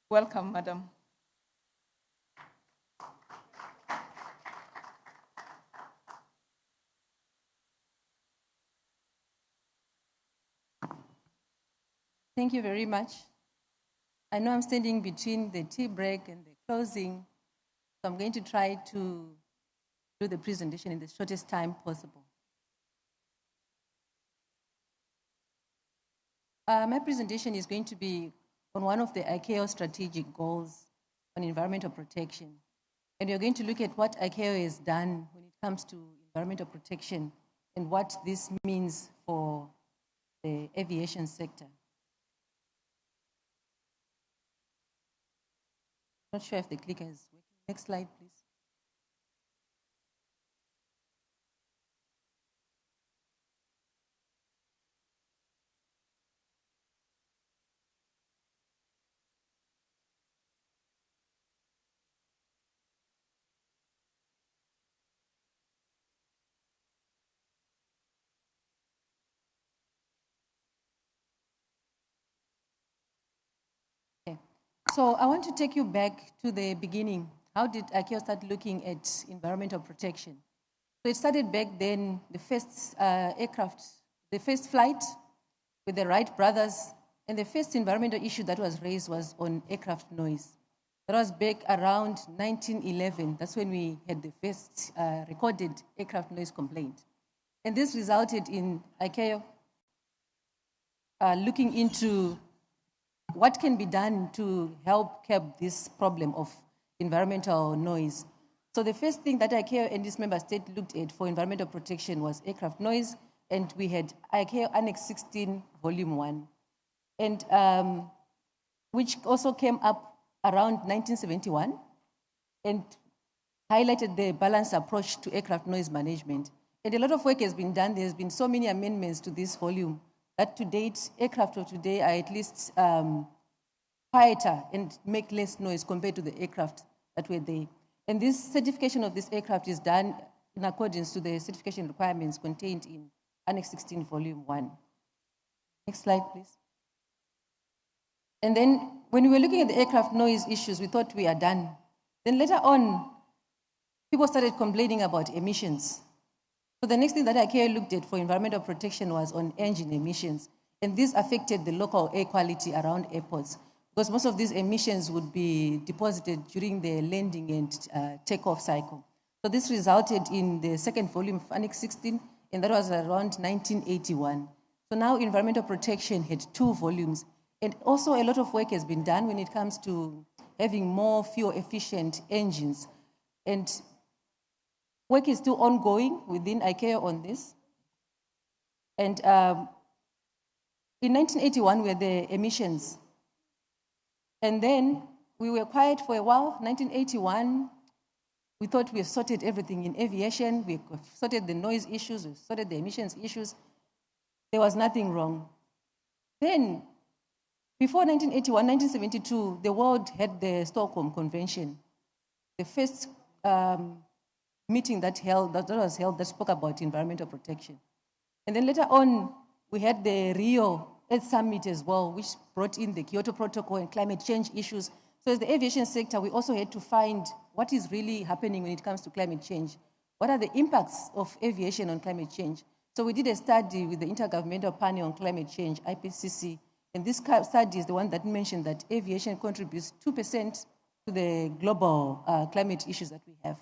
[SPEAKER 3] Welcome, Madam.
[SPEAKER 11] Thank you very much. I know I'm standing between the tea break and the closing, so I'm going to try to do the presentation in the shortest time possible. My presentation is going to be on one of the ICAO strategic goals on environmental protection. And we're going to look at what ICAO has done when it comes to environmental protection and what this means for the aviation sector. Not sure if the clicker is working. Next slide, please. So I want to take you back to the beginning. How did ICAO start looking at environmental protection? So it started back then, the first aircraft, the first flight with the Wright brothers, and the first environmental issue that was raised was on aircraft noise. That was back around 1911. That's when we had the first recorded aircraft noise complaint. And this resulted in ICAO looking into what can be done to help curb this problem of environmental noise. So the first thing that ICAO and this member state looked at for environmental protection was aircraft noise, and we had ICAO Annex 16, Volume 1. and which also came up around 1971 and highlighted the balanced approach to aircraft noise management. And a lot of work has been done. There's been so many amendments to this volume that to date, aircraft of today are at least quieter and make less noise compared to the aircraft that were there. And this certification of this aircraft is done in accordance to the certification requirements contained in Annex 16, Volume 1. Next slide, please. And then when we were looking at the aircraft noise issues, we thought we are done. Then later on, people started complaining about emissions. So the next thing that ICAO looked at for environmental protection was on engine emissions. And this affected the local air quality around airports, because most of these emissions would be deposited during the landing and takeoff cycle. So this resulted in the second volume of Annex 16, and that was around 1981. So now environmental protection had 2 volumes. And also a lot of work has been done when it comes to having more fuel-efficient engines. And work is still ongoing within ICAO on this. And in 1981 were the emissions. And then we were quiet for a while. 1981, we thought we have sorted everything in aviation. We sorted the noise issues, we sorted the emissions issues. There was nothing wrong. Then, before 1981, 1972, the world had the Stockholm Convention, the first meeting that was held that spoke about environmental protection. And then later on, we had the Rio Earth Summit as well, which brought in the Kyoto Protocol and climate change issues. So as the aviation sector, we also had to find what is really happening when it comes to climate change. What are the impacts of aviation on climate change? So we did a study with the Intergovernmental Panel on Climate Change, IPCC, and this study is the one that mentioned that aviation contributes 2% to the global climate issues that we have.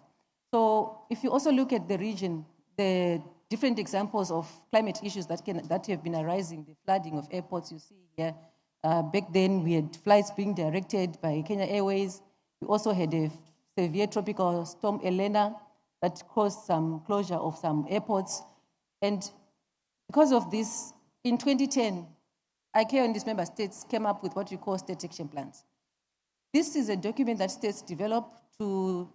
[SPEAKER 11] So if you also look at the region, the different examples of climate issues that have been arising, the flooding of airports you see here. Back then, we had flights being directed by Kenya Airways. We also had a severe tropical storm Elena that caused some closure of some airports. And because of this, in 2010, ICAO and its member states came up with what we call state action plans. This is a document that states develop to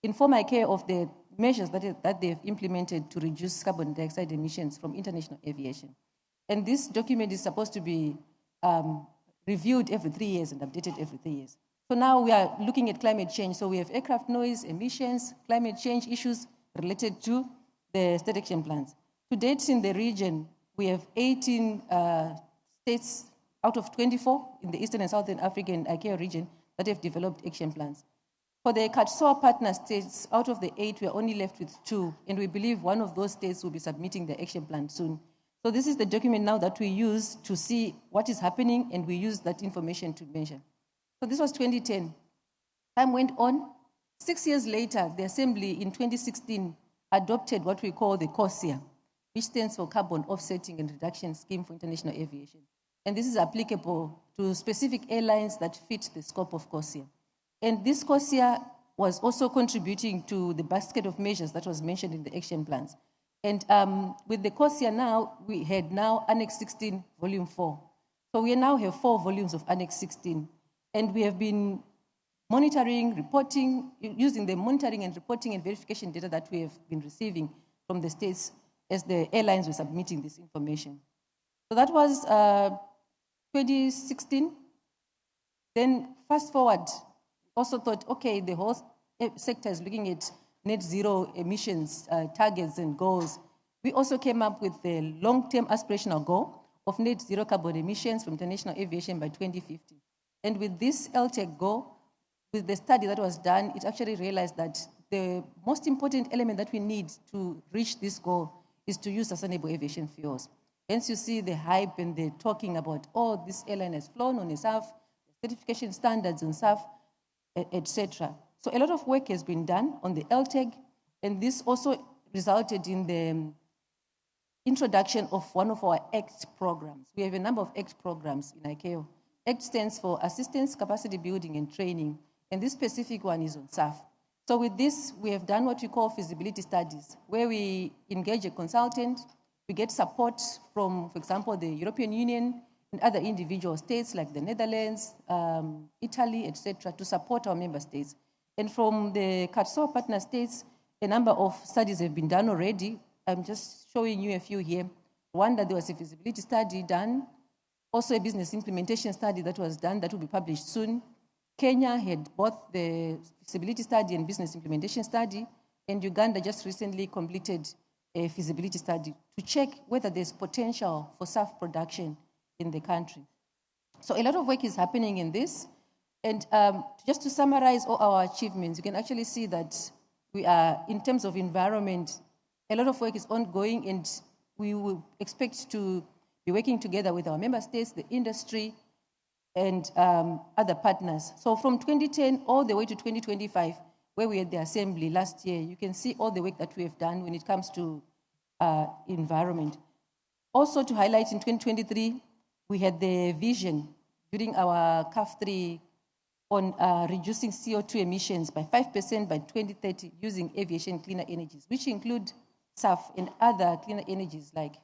[SPEAKER 11] inform ICAO of the measures that they have implemented to reduce carbon dioxide emissions from international aviation. And this document is supposed to be reviewed every 3 years and updated every 3 years. So now we are looking at climate change. So we have aircraft noise, emissions, climate change issues related to the state action plans. To date in the region, we have 18 states out of 24 in the Eastern and Southern African ICAO region that have developed action plans. For the KCAA partner states, out of the 8, we are only left with 2, and we believe one of those states will be submitting the action plan soon. So this is the document now that we use to see what is happening, and we use that information to measure. So this was 2010. Time went on. 6 years later, the Assembly in 2016 adopted what we call the CASSOA, which stands for Carbon Offsetting and Reduction Scheme for International Aviation. And this is applicable to specific airlines that fit the scope of CASSOA. And this CASSOA was also contributing to the basket of measures that was mentioned in the action plans. And with the CASSOA now, we had now Annex 16, Volume 4. So we now have 4 volumes of Annex 16. And we have been monitoring, reporting, using the monitoring and reporting and verification data that we have been receiving from the states as the airlines were submitting this information. So that was 2016. Then fast forward, also thought, okay, the whole sector is looking at net zero emissions targets and goals. We also came up with the long-term aspirational goal of net zero carbon emissions from international aviation by 2050. And with this LTEC goal, with the study that was done, it actually realized that the most important element that we need to reach this goal is to use sustainable aviation fuels. Hence you see the hype and the talking about, oh, this airline has flown on a SAF, certification standards on SAF, etc. So a lot of work has been done on the LTEC, and this also resulted in the introduction of one of our ACT programs. We have a number of ACT programs in ICAO. ACT stands for Assistance, Capacity Building and Training, and this specific one is on SAF. So with this, we have done what we call feasibility studies, where we engage a consultant, we get support from, for example, the European Union and other individual states like the Netherlands, Italy, etc., to support our member states. And from the CASSOA partner states, a number of studies have been done already. I'm just showing you a few here. Rwanda, there was a feasibility study done, also a business implementation study that was done that will be published soon. Kenya had both the feasibility study and business implementation study, and Uganda just recently completed a feasibility study to check whether there's potential for SAF production in the country. So a lot of work is happening in this. And just to summarize all our achievements, you can actually see that we are, in terms of environment, a lot of work is ongoing, and we will expect to be working together with our member states, the industry, and other partners. So from 2010 all the way to 2025, where we had the assembly last year, you can see all the work that we have done when it comes to environment. Also to highlight, in 2023, we had the vision during our CAF3 on reducing CO2 emissions by 5% by 2030 using aviation cleaner energies, which include SAF and other cleaner energies like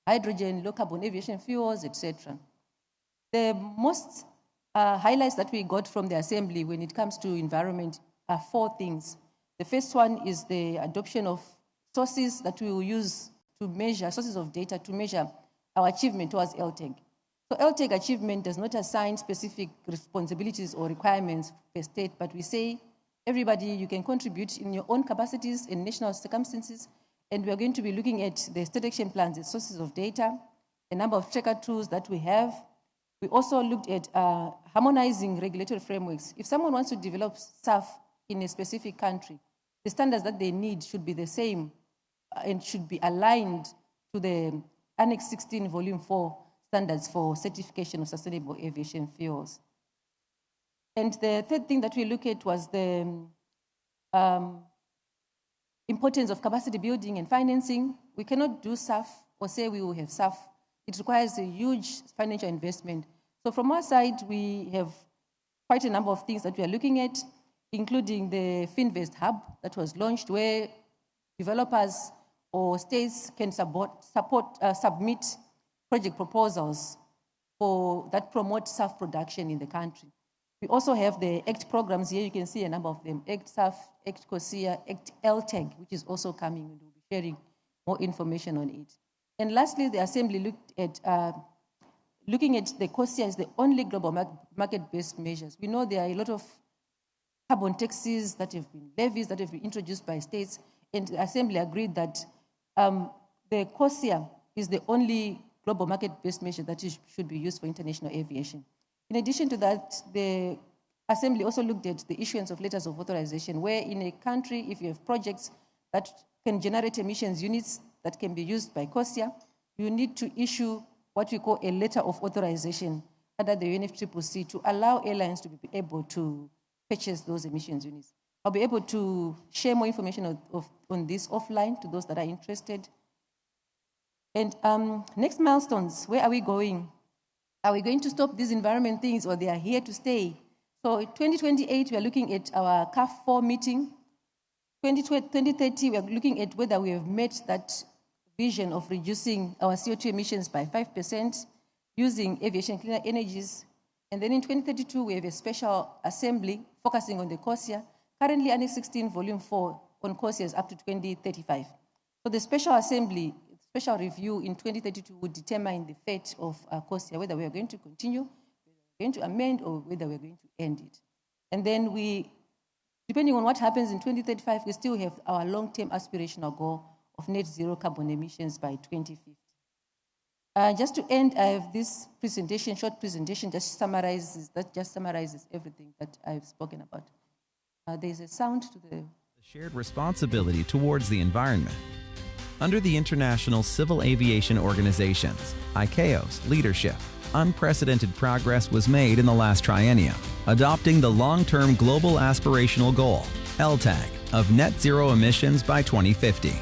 [SPEAKER 11] hydrogen, low carbon aviation fuels, etc. The most highlights that we got from the assembly when it comes to environment are 4 things. The first one is the adoption of sources that we will use to measure, sources of data to measure our achievement towards LTEG. So LTEG achievement does not assign specific responsibilities or requirements per state, but we say, everybody, you can contribute in your own capacities in national circumstances, and we are going to be looking at the state action plans, the sources of data, a number of tracker tools that we have. We also looked at harmonizing regulatory frameworks. If someone wants to develop SAF in a specific country, the standards that they need should be the same and should be aligned to the Annex 16, Volume 4 standards for certification of sustainable aviation fuels. And the third thing that we look at was the importance of capacity building and financing. We cannot do SAF or say we will have SAF. It requires a huge financial investment. So from our side, we have quite a number of things that we are looking at, including the Finvest Hub that was launched, where developers or states can submit project proposals that promote SAF production in the country. We also have the ACT programs here. You can see a number of them: ACT SAF, ACT COSIA, ACT LTEG, which is also coming. We'll be sharing more information on it. And lastly, the Assembly looked at looking at the COSIA as the only global market-based measures. We know there are a lot of carbon taxes that have been levies that have been introduced by states, and the Assembly agreed that the COSIA is the only global market-based measure that should be used for international aviation. In addition to that, the Assembly also looked at the issuance of letters of authorization, where in a country, if you have projects that can generate emissions units that can be used by COSIA, you need to issue what we call a letter of authorization under the UNFCCC to allow airlines to be able to purchase those emissions units. I'll be able to share more information on this offline to those that are interested. And next milestones, where are we going? Are we going to stop these environment things, or they are here to stay? So in 2028, we are looking at our CAF4 meeting. 2030, we are looking at whether we have met that vision of reducing our CO2 emissions by 5% using aviation cleaner energies. And then in 2032, we have a special assembly focusing on the COSIA. Currently, Annex 16, Volume 4 on COSIA is up to 2035. So the special assembly, special review in 2032 would determine the fate of COSIA, whether we are going to continue, whether we are going to amend, or whether we are going to end it. And then depending on what happens in 2035, we still have our long-term aspirational goal of net zero carbon emissions by 2050. Just to end, I have this presentation, short presentation, that just summarizes everything that I've spoken about. There's a sound to the
[SPEAKER 13] shared responsibility towards the environment. Under the International Civil Aviation Organization's, ICAO's, leadership, unprecedented progress was made in the last triennium, adopting the long-term global aspirational goal, LTAG, of net zero emissions by 2050,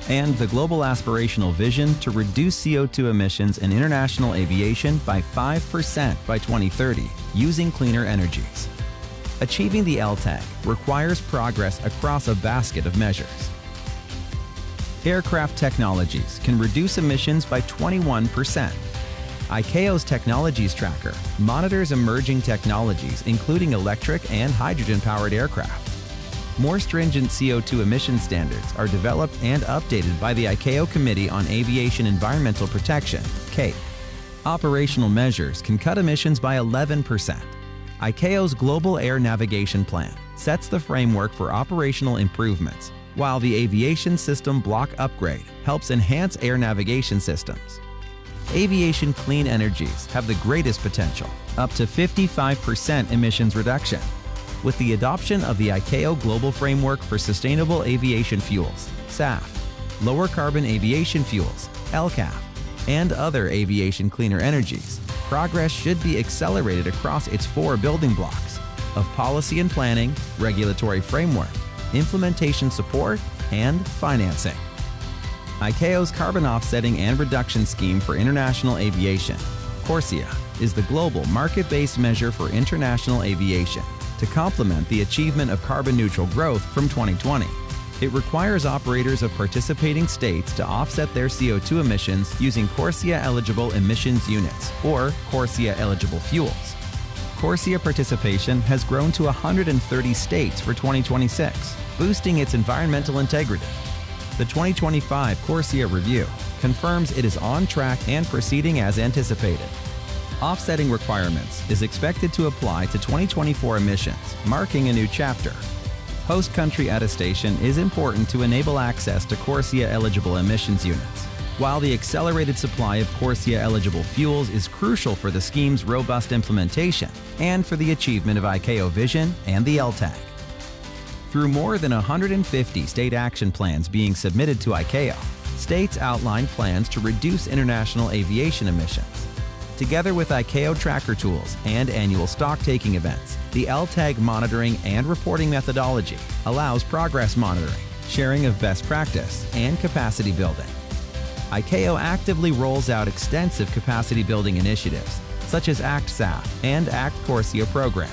[SPEAKER 13] and the global aspirational vision to reduce CO2 emissions in international aviation by 5% by 2030 using cleaner energies. Achieving the LTAG requires progress across a basket of measures. Aircraft technologies can reduce emissions by 21%. ICAO's Technologies Tracker monitors emerging technologies, including electric and hydrogen-powered aircraft. More stringent CO2 emission standards are developed and updated by the ICAO Committee on Aviation Environmental Protection, CAPE. Operational measures can cut emissions by 11%. ICAO's Global Air Navigation Plan sets the framework for operational improvements, while the Aviation System Block Upgrade helps enhance air navigation systems. Aviation clean energies have the greatest potential, up to 55% emissions reduction. With the adoption of the ICAO Global Framework for Sustainable Aviation Fuels, SAF, Lower Carbon Aviation Fuels, LCAF, and other aviation cleaner energies, progress should be accelerated across its 4 building blocks of policy and planning, regulatory framework, implementation support, and financing. ICAO's Carbon Offsetting and Reduction Scheme for International Aviation, CORSIA, is the global market-based measure for international aviation to complement the achievement of carbon-neutral growth from 2020. It requires operators of participating states to offset their CO2 emissions using CORSIA-eligible emissions units, or CORSIA-eligible fuels. CORSIA participation has grown to 130 states for 2026, boosting its environmental integrity. The 2025 CORSIA review confirms it is on track and proceeding as anticipated. Offsetting requirements is expected to apply to 2024 emissions, marking a new chapter. Host country attestation is important to enable access to CORSIA-eligible emissions units, while the accelerated supply of CORSIA-eligible fuels is crucial for the scheme's robust implementation and for the achievement of ICAO vision and the LTAG. Through more than 150 state action plans being submitted to ICAO, states outline plans to reduce international aviation emissions. Together with ICAO tracker tools and annual stock-taking events, the LTAG monitoring and reporting methodology allows progress monitoring, sharing of best practice, and capacity building. ICAO actively rolls out extensive capacity building initiatives, such as ACT-SAF and ACT-CORSIA programs.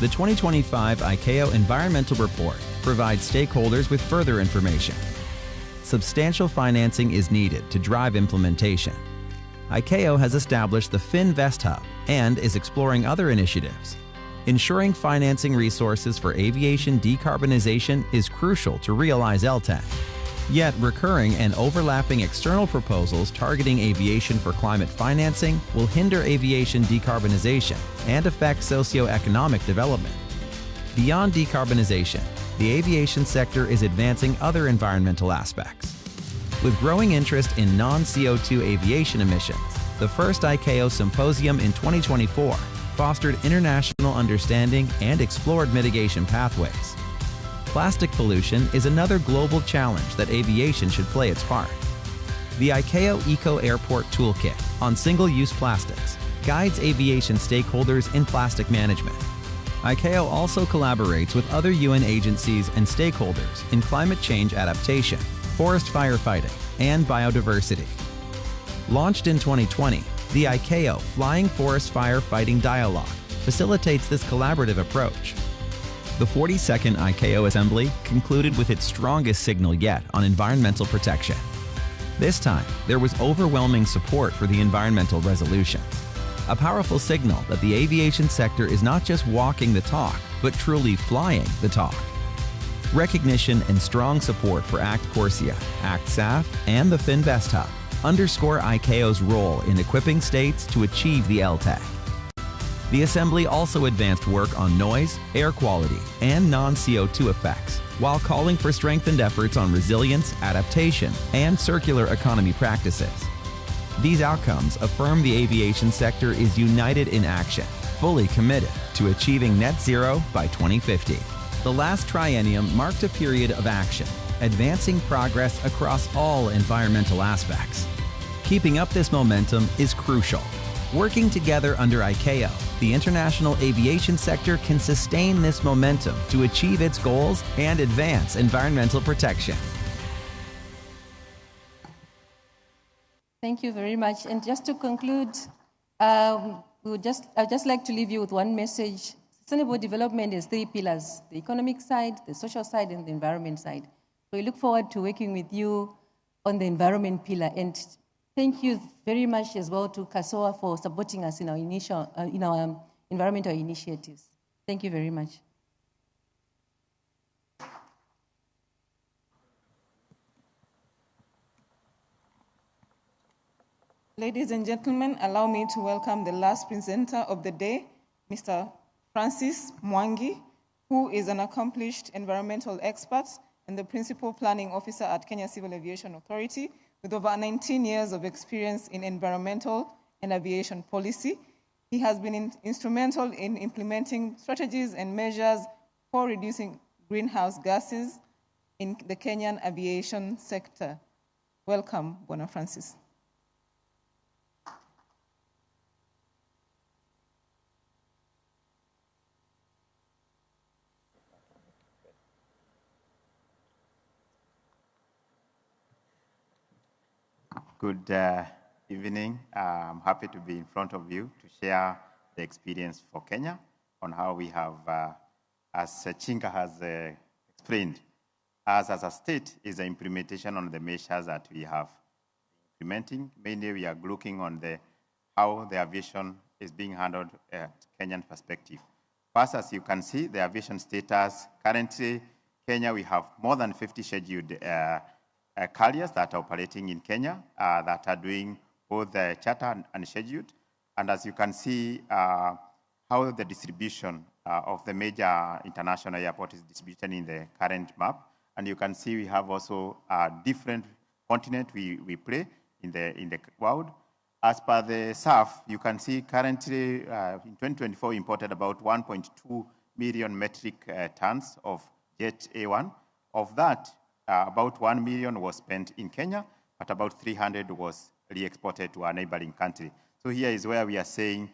[SPEAKER 13] The 2025 ICAO Environmental Report provides stakeholders with further information. Substantial financing is needed to drive implementation. ICAO has established the Finvest Hub and is exploring other initiatives. Ensuring financing resources for aviation decarbonization is crucial to realize LTAG. Yet recurring and overlapping external proposals targeting aviation for climate financing will hinder aviation decarbonization and affect socioeconomic development. Beyond decarbonization, the aviation sector is advancing other environmental aspects. With growing interest in non-CO2 aviation emissions, the first ICAO Symposium in 2024 fostered international understanding and explored mitigation pathways. Plastic pollution is another global challenge that aviation should play its part. The ICAO Eco Airport Toolkit on single-use plastics guides aviation stakeholders in plastic management. ICAO also collaborates with other UN agencies and stakeholders in climate change adaptation, forest firefighting, and biodiversity. Launched in 2020, the ICAO Flying Forest Firefighting Dialogue facilitates this collaborative approach. The 42nd ICAO Assembly concluded with its strongest signal yet on environmental protection. This time, there was overwhelming support for the environmental resolutions, a powerful signal that the aviation sector is not just walking the talk, but truly flying the talk. Recognition and strong support for ACT-CORSIA, ACT-SAF, and the Finvest Hub underscore ICAO's role in equipping states to achieve the LTAG. The Assembly also advanced work on noise, air quality, and non-CO2 effects, while calling for strengthened efforts on resilience, adaptation, and circular economy practices. These outcomes affirm the aviation sector is united in action, fully committed to achieving net zero by 2050. The last triennium marked a period of action, advancing progress across all environmental aspects. Keeping up this momentum is crucial. Working together under ICAO, the international aviation sector can sustain this momentum to achieve its goals and advance environmental protection.
[SPEAKER 11] Thank you very much. And just to conclude, I'd just like to leave you with one message. Sustainable development is 3 pillars: the economic side, the social side, and the environment side. So we look forward to working with you on the environment pillar. And Thank you very much as well to CASSOA for supporting us in our environmental initiatives. Thank you very much.
[SPEAKER 3] Ladies and gentlemen, allow me to welcome the last presenter of the day, Mr. Francis Mwangi, who is an accomplished environmental expert and the Principal Planning Officer at Kenya Civil Aviation Authority with over 19 years of experience in environmental and aviation policy. He has been instrumental in implementing strategies and measures for reducing greenhouse gases in the Kenyan aviation sector. Welcome, Bwana Francis.
[SPEAKER 19] Good evening. I'm happy to be in front of you to share the experience for Kenya on how we have, as Chinga has explained, as a state is the implementation on the measures that we have implementing. Mainly we are looking on how the aviation is being handled at Kenyan perspective. First, as you can see, the aviation status, currently Kenya, we have more than 50 scheduled carriers that are operating in Kenya that are doing both the charter and scheduled. And as you can see, how the distribution of the major international airport is distributed in the current map. And you can see we have also different continent we play in the world. As per the SAF, you can see currently in 2024 imported about 1.2 million metric tons of Jet A1. Of that, about 1 million was spent in Kenya, but about 300 was re-exported to a neighboring country. So here is where we are saying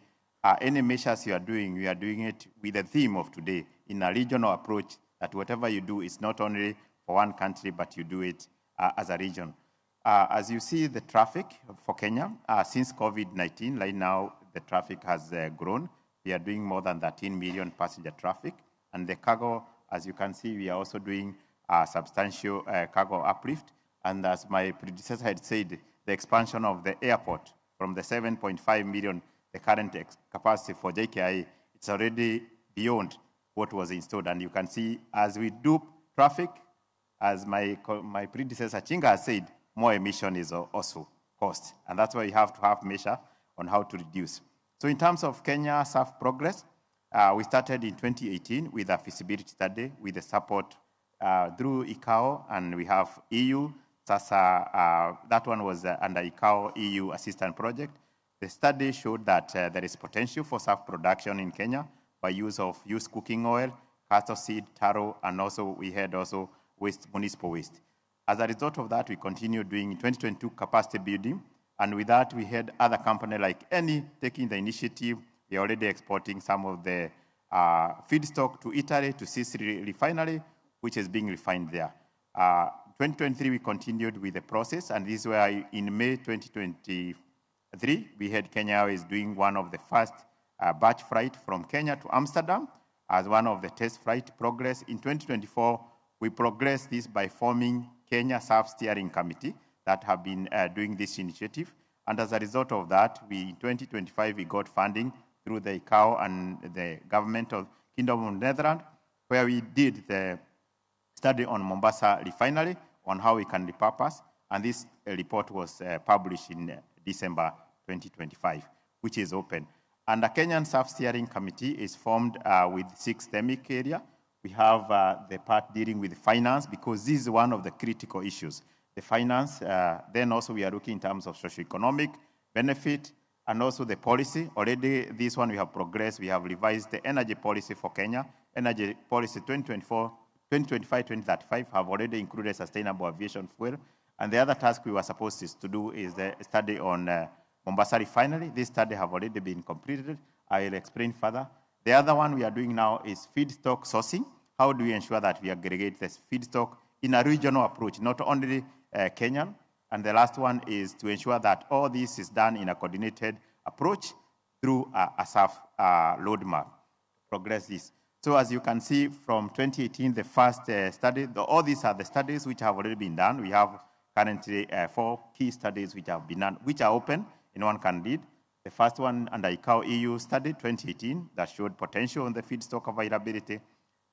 [SPEAKER 19] any measures you are doing, we are doing it with the theme of today in a regional approach, that whatever you do is not only for one country, but you do it as a region. As you see the traffic for Kenya, since COVID-19, right now the traffic has grown. We are doing more than 13 million passenger traffic. And the cargo, as you can see, we are also doing substantial cargo uplift. And as my predecessor had said, the expansion of the airport from the 7.5 million, the current capacity for JKIA, it's already beyond what was installed. And you can see as we do traffic, as my predecessor Chinga has said, more emission is also cost. And that's why you have to have measure on how to reduce. So in terms of Kenya SAF progress, we started in 2018 with a feasibility study with the support through ICAO, and we have EU. Sasa, that one was under ICAO EU assistance project. The study showed that there is potential for SAF production in Kenya by use of used cooking oil, castor seed, taro, and also we had also waste, municipal waste. As a result of that, we continued doing 2022 capacity building, and with that, we had other companies like Eni taking the initiative. They're already exporting some of the feedstock to Italy, to Sicily refinery, which is being refined there. 2023, we continued with the process, and this is where in May 2023, we had Kenya Airways doing one of the first batch flight from Kenya to Amsterdam as one of the test flight progress. In 2024, we progressed this by forming Kenya SAF Steering Committee that have been doing this initiative. And as a result of that, in 2025, we got funding through the ICAO and the government of Kingdom of Netherlands, where we did the study on Mombasa refinery on how we can repurpose. And this report was published in December 2025, which is open. And the Kenyan SAF Steering Committee is formed with 6 thematic areas. We have the part dealing with finance, because this is one of the critical issues. The finance, then also we are looking in terms of socioeconomic benefit, and also the policy. Already this one we have progressed. We have revised the energy policy for Kenya. Energy policy 2025-2035 have already included sustainable aviation fuel. And the other task we were supposed to do is the study on Mombasa refinery. This study have already been completed. I will explain further. The other one we are doing now is feedstock sourcing. How do we ensure that we aggregate this feedstock in a regional approach, not only Kenyan? And the last one is to ensure that all this is done in a coordinated approach through a SAF roadmap to progress this. So as you can see from 2018, the first study, all these are the studies which have already been done. We have
[SPEAKER 5] currently 4 key studies which have been done, which are open, anyone can read. The first one under ICAO EU study 2018 that showed potential on the feedstock availability.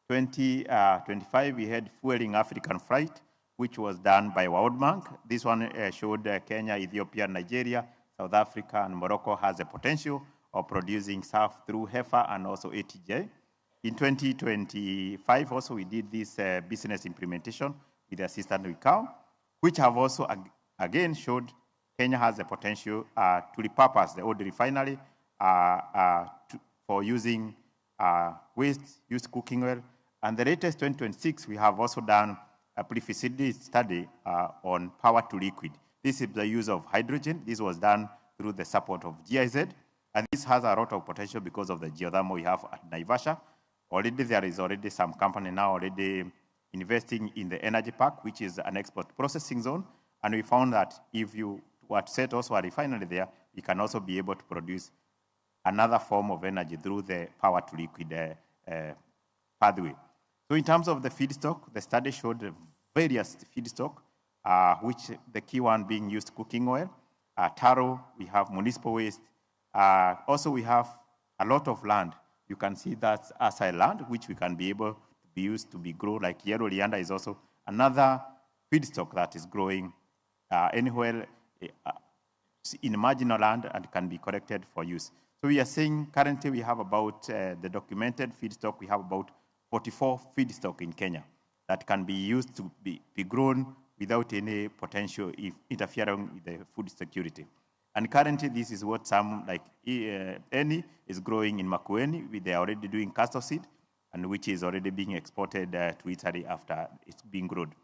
[SPEAKER 5] 2025 we had Fueling African Flight, which was done by World Bank. This one showed Kenya, Ethiopia, Nigeria, South Africa, and Morocco has a potential of producing SAF through HEFA and also ATJ. In 2025 also we did this business implementation with the assistant ICAO, which have also again showed Kenya has the potential to repurpose the old refinery for using waste used cooking oil. And the latest 2026, we have also done a pre-feasibility study on power to liquid. This is the use of hydrogen. This was done through the support of GIZ. And this has a lot of potential because of the geothermal we have at Naivasha. Already there is already some company now already investing in the energy park, which is an export processing zone. And we found that if you were to set also a refinery there, you can also be able to produce another form of energy through the power to liquid pathway. So in terms of the feedstock, the study showed various feedstock, which the key one being used cooking oil, taro, we have municipal waste. Also we have a lot of land. You can see that's aside land, which we can be able to be used to be grown, like yellow lianda is also another feedstock that is growing anywhere in marginal land and can be collected for use. So we are saying currently we have about the documented feedstock, we have about 44 feedstock in Kenya that can be used to be grown without any potential interfering with the food security. And currently this is what some like Eni is growing in Makueni, they are already doing castor seed, and which is already being exported to Italy after it's being grown.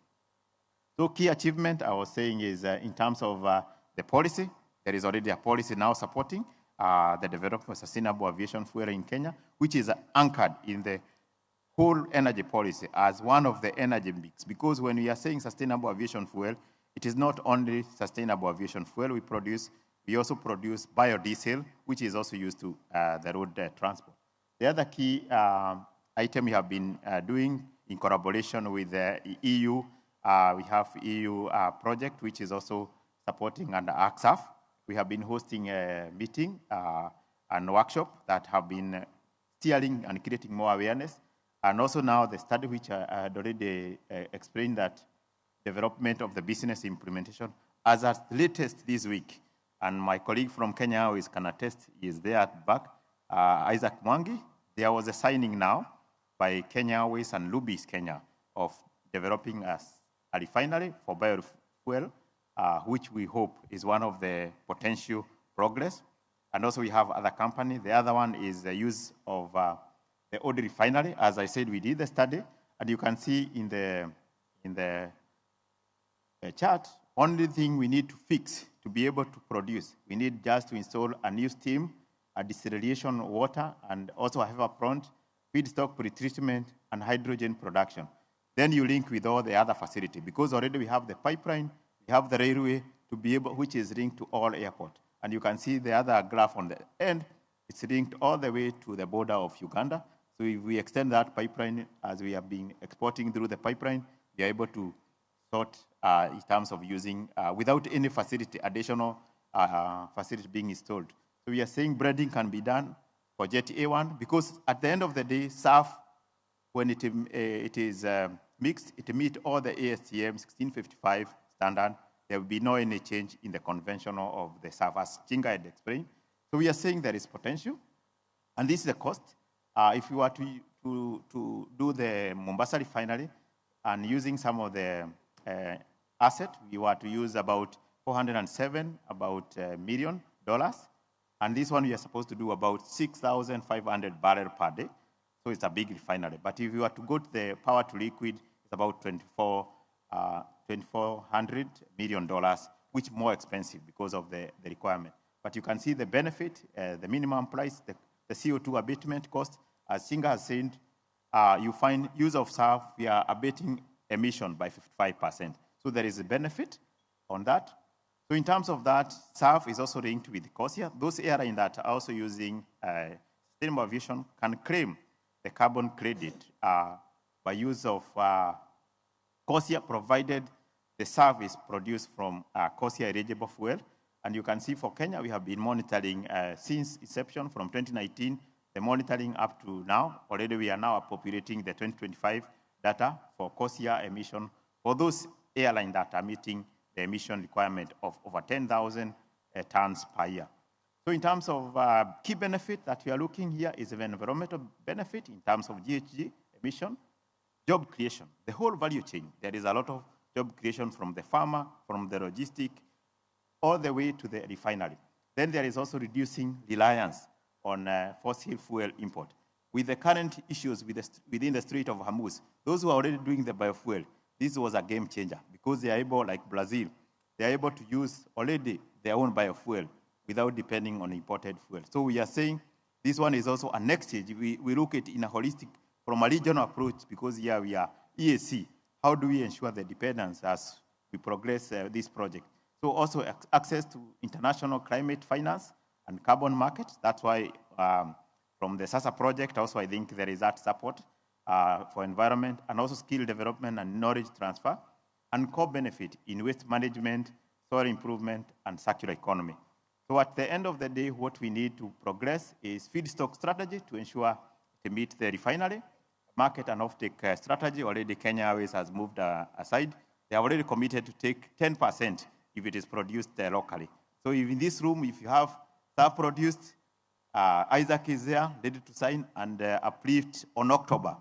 [SPEAKER 5] So key achievement I was saying is in terms of the policy, there is already a policy now supporting the development of sustainable aviation fuel in Kenya, which is anchored in the whole energy policy as one of the energy mix. Because when we are saying sustainable aviation fuel, it is not only sustainable aviation fuel we also produce biodiesel, which is also used to the road transport. The other key item we have been doing in collaboration with the EU, we have EU project, which is also supporting under ACSAF. We have been hosting a meeting and workshop that have been steering and creating more awareness. And also now the study which I had already explained that development of the business implementation as at latest this week. And my colleague from Kenya Airways can attest, he is there at the back, Isaac Mwangi. There was a signing now by Kenya Airways and Lubis Kenya of developing a refinery for biofuel, which we hope is one of the potential progress. And also we have other companies. The other one is the use of the old refinery. As I said, we did the study, and you can see in the chart, only thing we need to fix to be able to produce, we need just to install a new steam, a distillation water, and also have a front feedstock pretreatment and hydrogen production. Then you link with all the other facility, because already we have the pipeline, we have the railway to be able, which is linked to all airport. And you can see the other graph on the end, it's linked all the way to the border of Uganda. So if we extend that pipeline, as we have been exporting through the pipeline, we are able to sort in terms of using, without any facility, additional facility being installed. So we are saying breading can be done for Jet A1, because at the end of the day, SAF, when it is mixed, it meets all the ASTM 1655 standard. There will be no any change in the conventional of the SAF, as Chinga had explained. So we are saying there is potential, and this is the cost. If you were to do the Mombasa refinery and using some of the asset, we were to use about $407 million. And this one, we are supposed to do about 6,500 barrels per day. So it's a big refinery. But if you were to go to the power to liquid, it's about $2,400 million, which is more expensive because of the requirement. But you can see the benefit, the minimum price, the CO2 abatement cost. As Chinga has said, you find use of SAF, we are abating emission by 55%. So there is a benefit on that. So in terms of that, SAF is also linked with COSIA. Those airlines that are also using sustainable aviation can claim the carbon credit by use of COSIA, provided
[SPEAKER 1] the SAF is produced from COSIA eligible fuel. And you can see for Kenya, we have been monitoring since inception from 2019, the monitoring up to now. Already we are now populating the 2025 data for COSIA emission for those airlines that are meeting the emission requirement of over 10,000 tons per year. So in terms of key benefit that we are looking here is an environmental benefit in terms of GHG emission, job creation, the whole value chain. There is a lot of job creation from the farmer, from the logistic, all the way to the refinery. Then there is also reducing reliance on fossil fuel import. With the current issues within the Strait of Hormuz, those who are already doing the biofuel, this was a game changer because they are able, like Brazil, they are able to use already their own biofuel without depending on imported fuel. So we are saying this one is also a next stage. We look at it in a holistic, from a regional approach, because here we are EAC. How do we ensure the dependence as we progress this project? So also access to international climate finance and carbon markets. That's why from the SASA project, also I think there is that support for environment and also skill development and knowledge transfer and co-benefit in waste management, soil improvement, and circular economy. So at the end of the day, what we need to progress is feedstock strategy to ensure to meet the refinery, market and offtake strategy. Already Kenya Airways has moved aside. They have already committed to take 10% if it is produced locally. So if in this room, if you have self-produced, Isaac is there, ready to sign and uplift on October.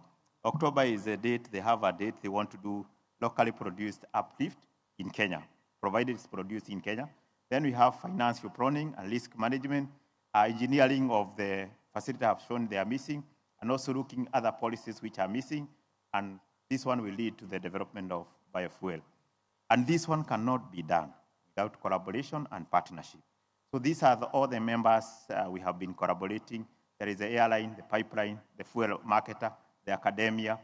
[SPEAKER 1] October is a date, they have a date they want to do locally produced uplift in Kenya, provided it's produced in Kenya. Then we have financial planning and risk management, engineering of the facility have shown they are missing, and also looking at other policies which are missing, and this one will lead to the development of biofuel. And this one cannot be done without collaboration and partnership. So these are all the members we have been collaborating. There is the airline, the pipeline, the fuel marketer, the academia.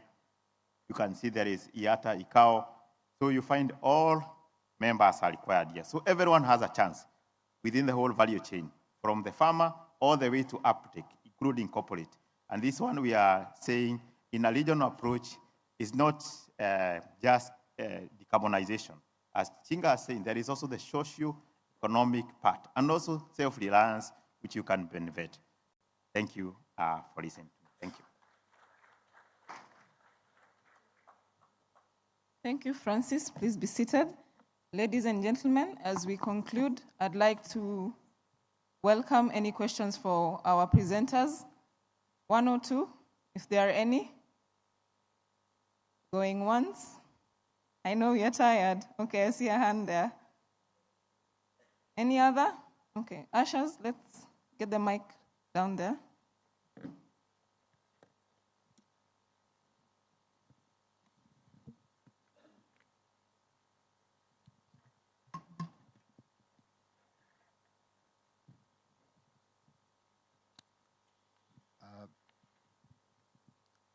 [SPEAKER 1] You can see there is IATA, ICAO. So you find all members are required here. So everyone has a chance within the whole value chain, from the farmer all the way to uptake, including corporate. And this one we are saying in a regional approach is not just decarbonization. As Chinga is saying, there is also the socio-economic part and also self-reliance, which you can benefit. Thank you for listening. Thank you.
[SPEAKER 3] Thank you, Francis. Please be seated. Ladies and gentlemen, as we conclude, I'd like to welcome any questions for our presenters. 1 or 2, if there are any. Going once. I know you're tired. Okay, I see a hand there. Any other? Okay, ushers, let's get the mic down there.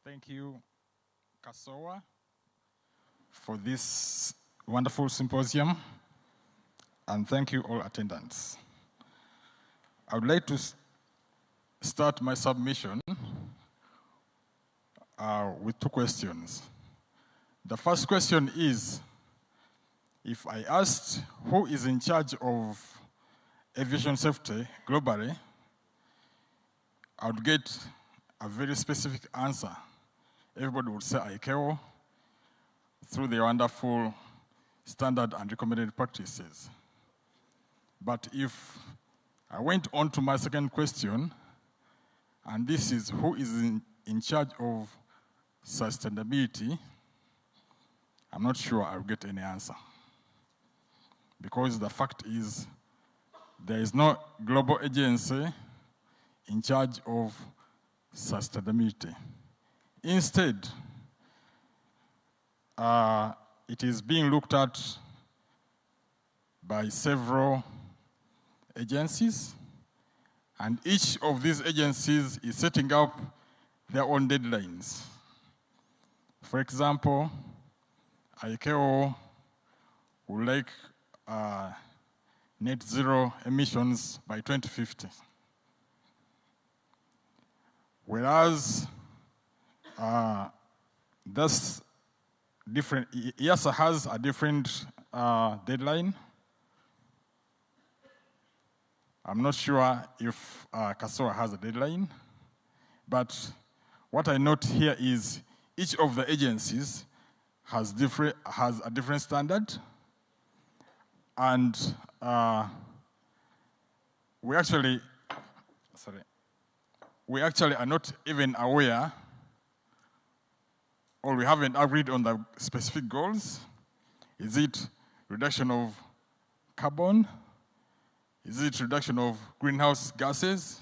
[SPEAKER 14] Thank you, CASSOA, for this wonderful symposium, and thank you all attendants. I would like to start my submission with 2 questions. The first question is, if I asked who is in charge of aviation safety globally, I would get a very specific answer. Everybody would say ICAO through the wonderful standard and recommended practices. But if I went on to my second question, and this is who is in charge of sustainability, I'm not sure I'll get any answer. Because the fact is, there is no global agency in charge of sustainability. Instead, it is being looked at by several agencies, and each of these agencies is setting up their own deadlines. For example, ICAO would like net zero emissions by 2050. Whereas that's different. EASA has a different deadline. I'm not sure if CASSOA has a deadline, but what I note here is each of the agencies has a different standard, and we actually are not even aware, or we haven't agreed on the specific goals. Is it reduction of carbon? Is it reduction of greenhouse gases?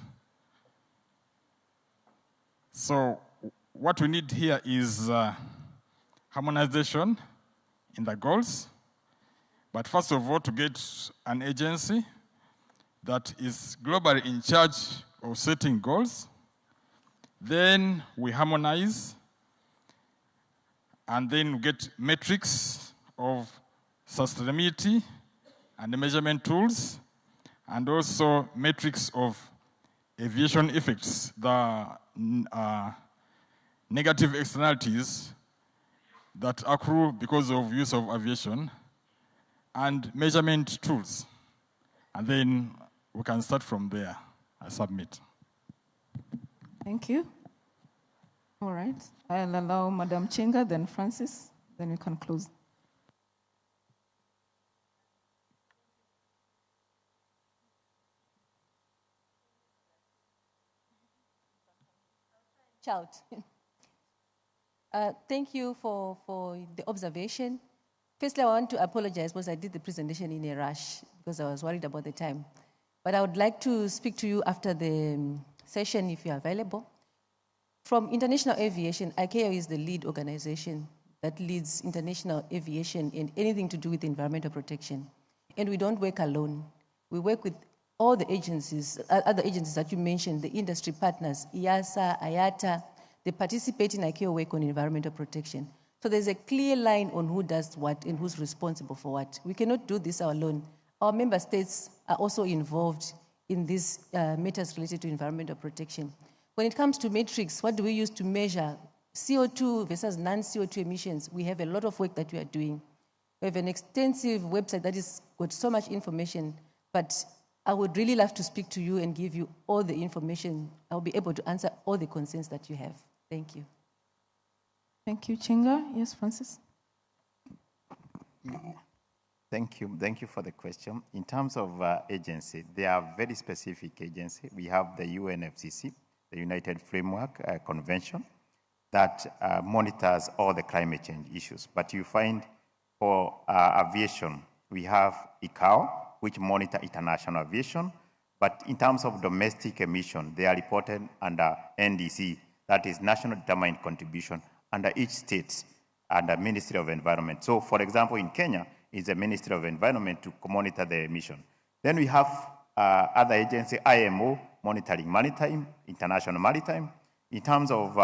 [SPEAKER 14] So what we need here is harmonization in the goals. But first of all, to get an agency that is globally in charge of setting goals, then we harmonize, and then we get metrics of sustainability and the measurement tools, and also metrics of aviation effects, the negative externalities that accrue because of use of aviation, and measurement tools. And then we can start from there. I submit.
[SPEAKER 3] Thank you. All right. I'll allow Madam Chinga, then Francis, then we can close.
[SPEAKER 11] Shout. Thank you for the observation. Firstly, I want to apologize because I did the presentation in a rush because I was worried about the time. But I would like to speak to you after the session if you're available. From international aviation, ICAO is the lead organization that leads international aviation and anything to do with environmental protection. And we don't work alone. We work with all the agencies, other agencies that you mentioned, the industry partners, EASA, IATA, they participate in ICAO work on environmental protection. So there's a clear line on who does what and who's responsible for what. We cannot do this alone. Our member states are also involved in these matters related to environmental protection. When it comes to metrics, what do we use to measure CO2 versus non-CO2 emissions? We have a lot of work that we are doing. We have an extensive website that has got so much information, but I would really love to speak to you and give you all the information. I'll be able to answer all the concerns that you have. Thank you.
[SPEAKER 3] Thank you, Chinga. Yes, Francis?
[SPEAKER 1] Thank you. Thank you for the question. In terms of agency, they are very specific agency. We have the UNFCCC, the United Framework Convention, that monitors all the climate change issues. But you find for aviation, we have ICAO, which monitor international aviation. But in terms of domestic emission, they are reported under NDC, that is National Determined Contribution, under each state, under Ministry of Environment. So, for example, in Kenya, it's the Ministry of Environment to monitor the emission. Then we have other agency, IMO, monitoring maritime, international maritime. In terms of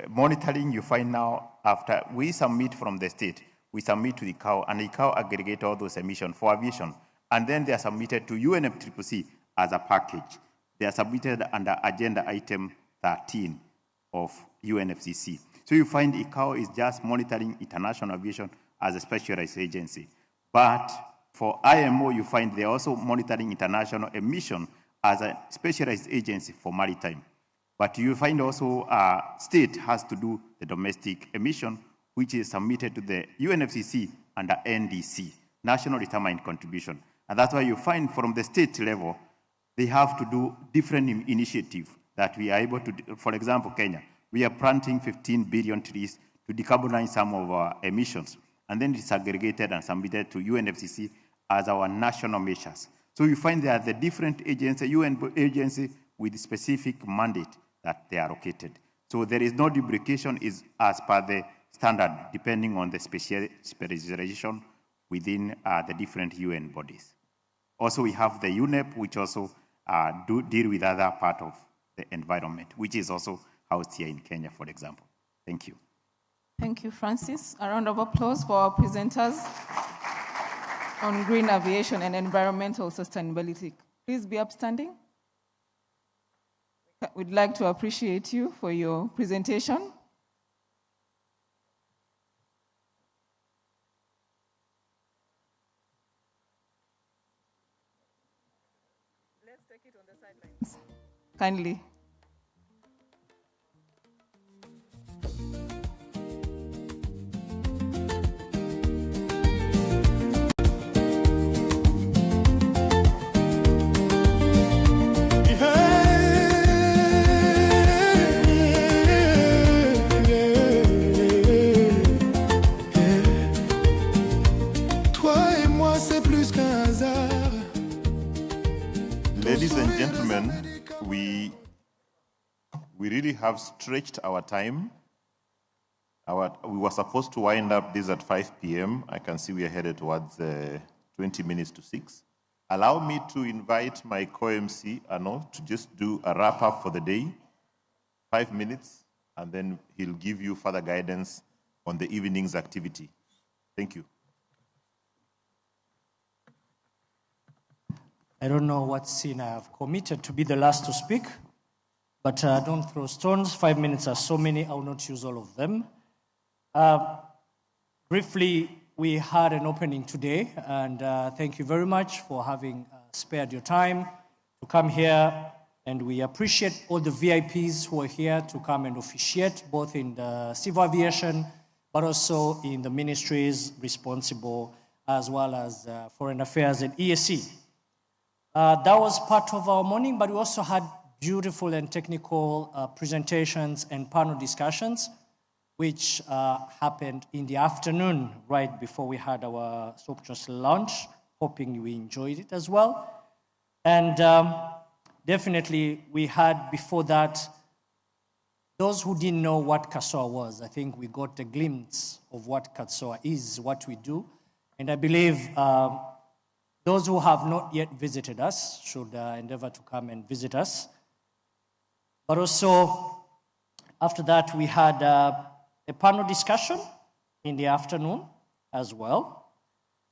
[SPEAKER 1] monitoring, you find now after we submit from the state, we submit to the ICAO, and the ICAO aggregate all those emissions for aviation. And then they are submitted to UNFCCC as a package. They are submitted under agenda item 13 of UNFCCC. So you find ICAO is just monitoring international aviation as a specialized agency. But for IMO, you find they're also monitoring international emission as a specialized agency for maritime. But you find also state has to do the domestic emission, which is submitted to the UNFCCC under NDC, National Determined Contribution. And that's why you find from the state level, they have to do different initiatives that we are able to do. For example, Kenya, we are planting 15 billion trees to decarbonize some of our emissions. And then it's aggregated and submitted to UNFCCC as our national measures. So you find there are the different agencies, UN agency with specific mandate that they are located. So there is no duplication is as per the standard, depending on the specialization within the different UN bodies. Also, we have the UNEP, which also deal with other part of the environment, which is also housed here in Kenya, for example. Thank you.
[SPEAKER 3] Thank you, Francis. A round of applause for our presenters on green aviation and environmental sustainability. Please be upstanding. We'd like to appreciate you for your presentation. Kindly.
[SPEAKER 5] Ladies and gentlemen, we really have stretched our time. We were supposed to wind up this at 5 p.m. I can see we are headed towards 20 minutes to 6. Allow me to invite my co-MC, Arno, to just do a wrap-up for the day, 5 minutes, and then he'll give you further guidance on the evening's activity. Thank you.
[SPEAKER 10] I don't know what sin I have committed to be the last to speak, but don't throw stones. 5 minutes are so many, I will not use all of them. Briefly, we had an opening today, and thank you very much for having spared your time to come here. And we appreciate all the VIPs who are here to come and officiate, both in the civil aviation, but also in the ministries responsible, as well as foreign affairs and EAC. That was part of our morning, but we also had beautiful and technical presentations and panel discussions, which happened in the afternoon, right before we had our sumptuous lunch, hoping we enjoyed it as well. And definitely, we had before that, those who didn't know what CASSOA was, I think we got a glimpse of what CASSOA is, what we do. And I believe those who have not yet visited us should endeavor to come and visit us. But also, after that, we had a panel discussion in the afternoon as well,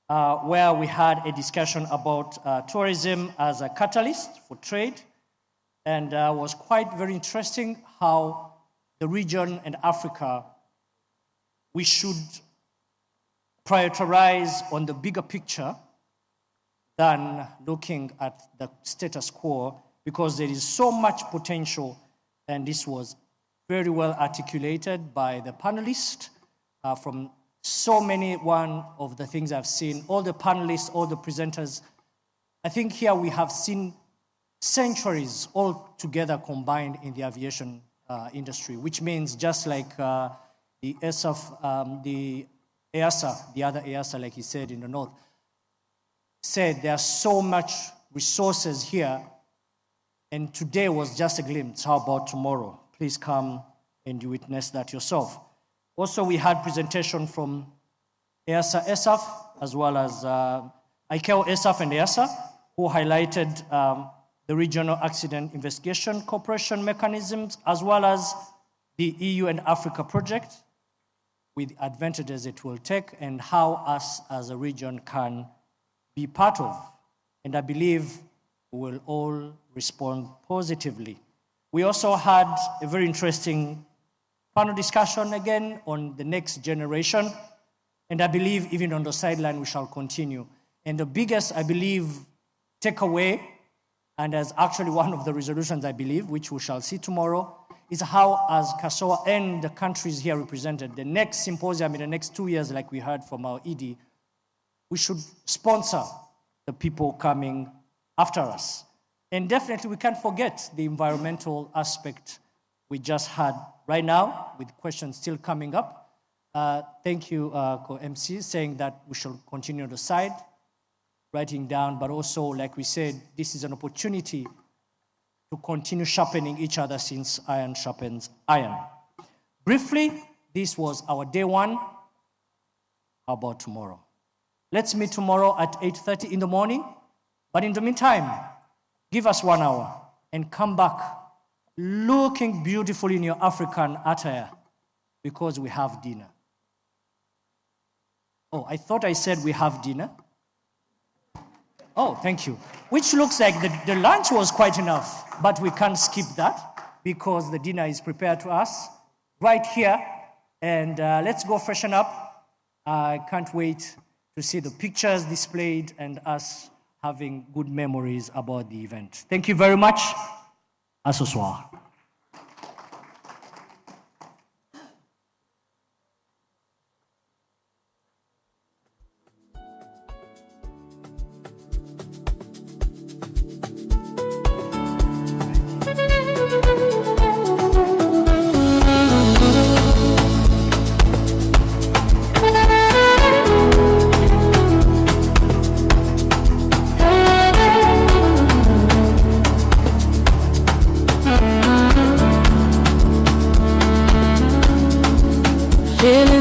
[SPEAKER 10] where we had a discussion about tourism as a catalyst for trade. And it was quite very interesting how the region and Africa, we should prioritize on the bigger picture than looking at the status quo, because there is so much potential, and this was very well articulated by the panelists from so many one of the things I've seen, all the panelists, all the presenters. I think here we have seen centuries all together combined in the aviation industry, which means just like the ESAF, the EASA, the other EASA, like he said in the north, said there's so much resources here, and today was just a glimpse. How about tomorrow? Please come and you witness that yourself. Also, we had presentation from EASA, ESAF, as well as ICAO, ESAF, and EASA, who highlighted the regional accident investigation cooperation mechanisms, as well as the EU and Africa project, with the advantages it will take, and how us as a region can be part of. And I believe we will all respond positively. We also had a very interesting panel discussion again on the next generation. And I believe even on the sideline, we shall continue. And the biggest, I believe, takeaway, and as actually one of the resolutions, I believe, which we shall see tomorrow, is how, as CASSOA and the countries here represented, the next symposium in the next 2 years, like we heard from our ED, we should sponsor the people coming after us. And definitely we can't forget the environmental aspect we just had right now, with questions still coming up. Thank you, co-MC, saying that we should continue on the side, writing down, but also, like we said, this is an opportunity to continue sharpening each other, since iron sharpens iron. Briefly, this was our day one. How about tomorrow? Let's meet tomorrow at 8:30 in the morning. But in the meantime, give us 1 hour and come back looking beautiful in your African attire, because we have dinner. Oh, I thought I said we have dinner. Oh, thank you. Which looks like the lunch was quite enough, but we can't skip that because the dinner is prepared to us right here. And let's go freshen up. I can't wait to see the pictures displayed and us having good memories about the event. Thank you very much. À ce soir.
[SPEAKER 12] Feeling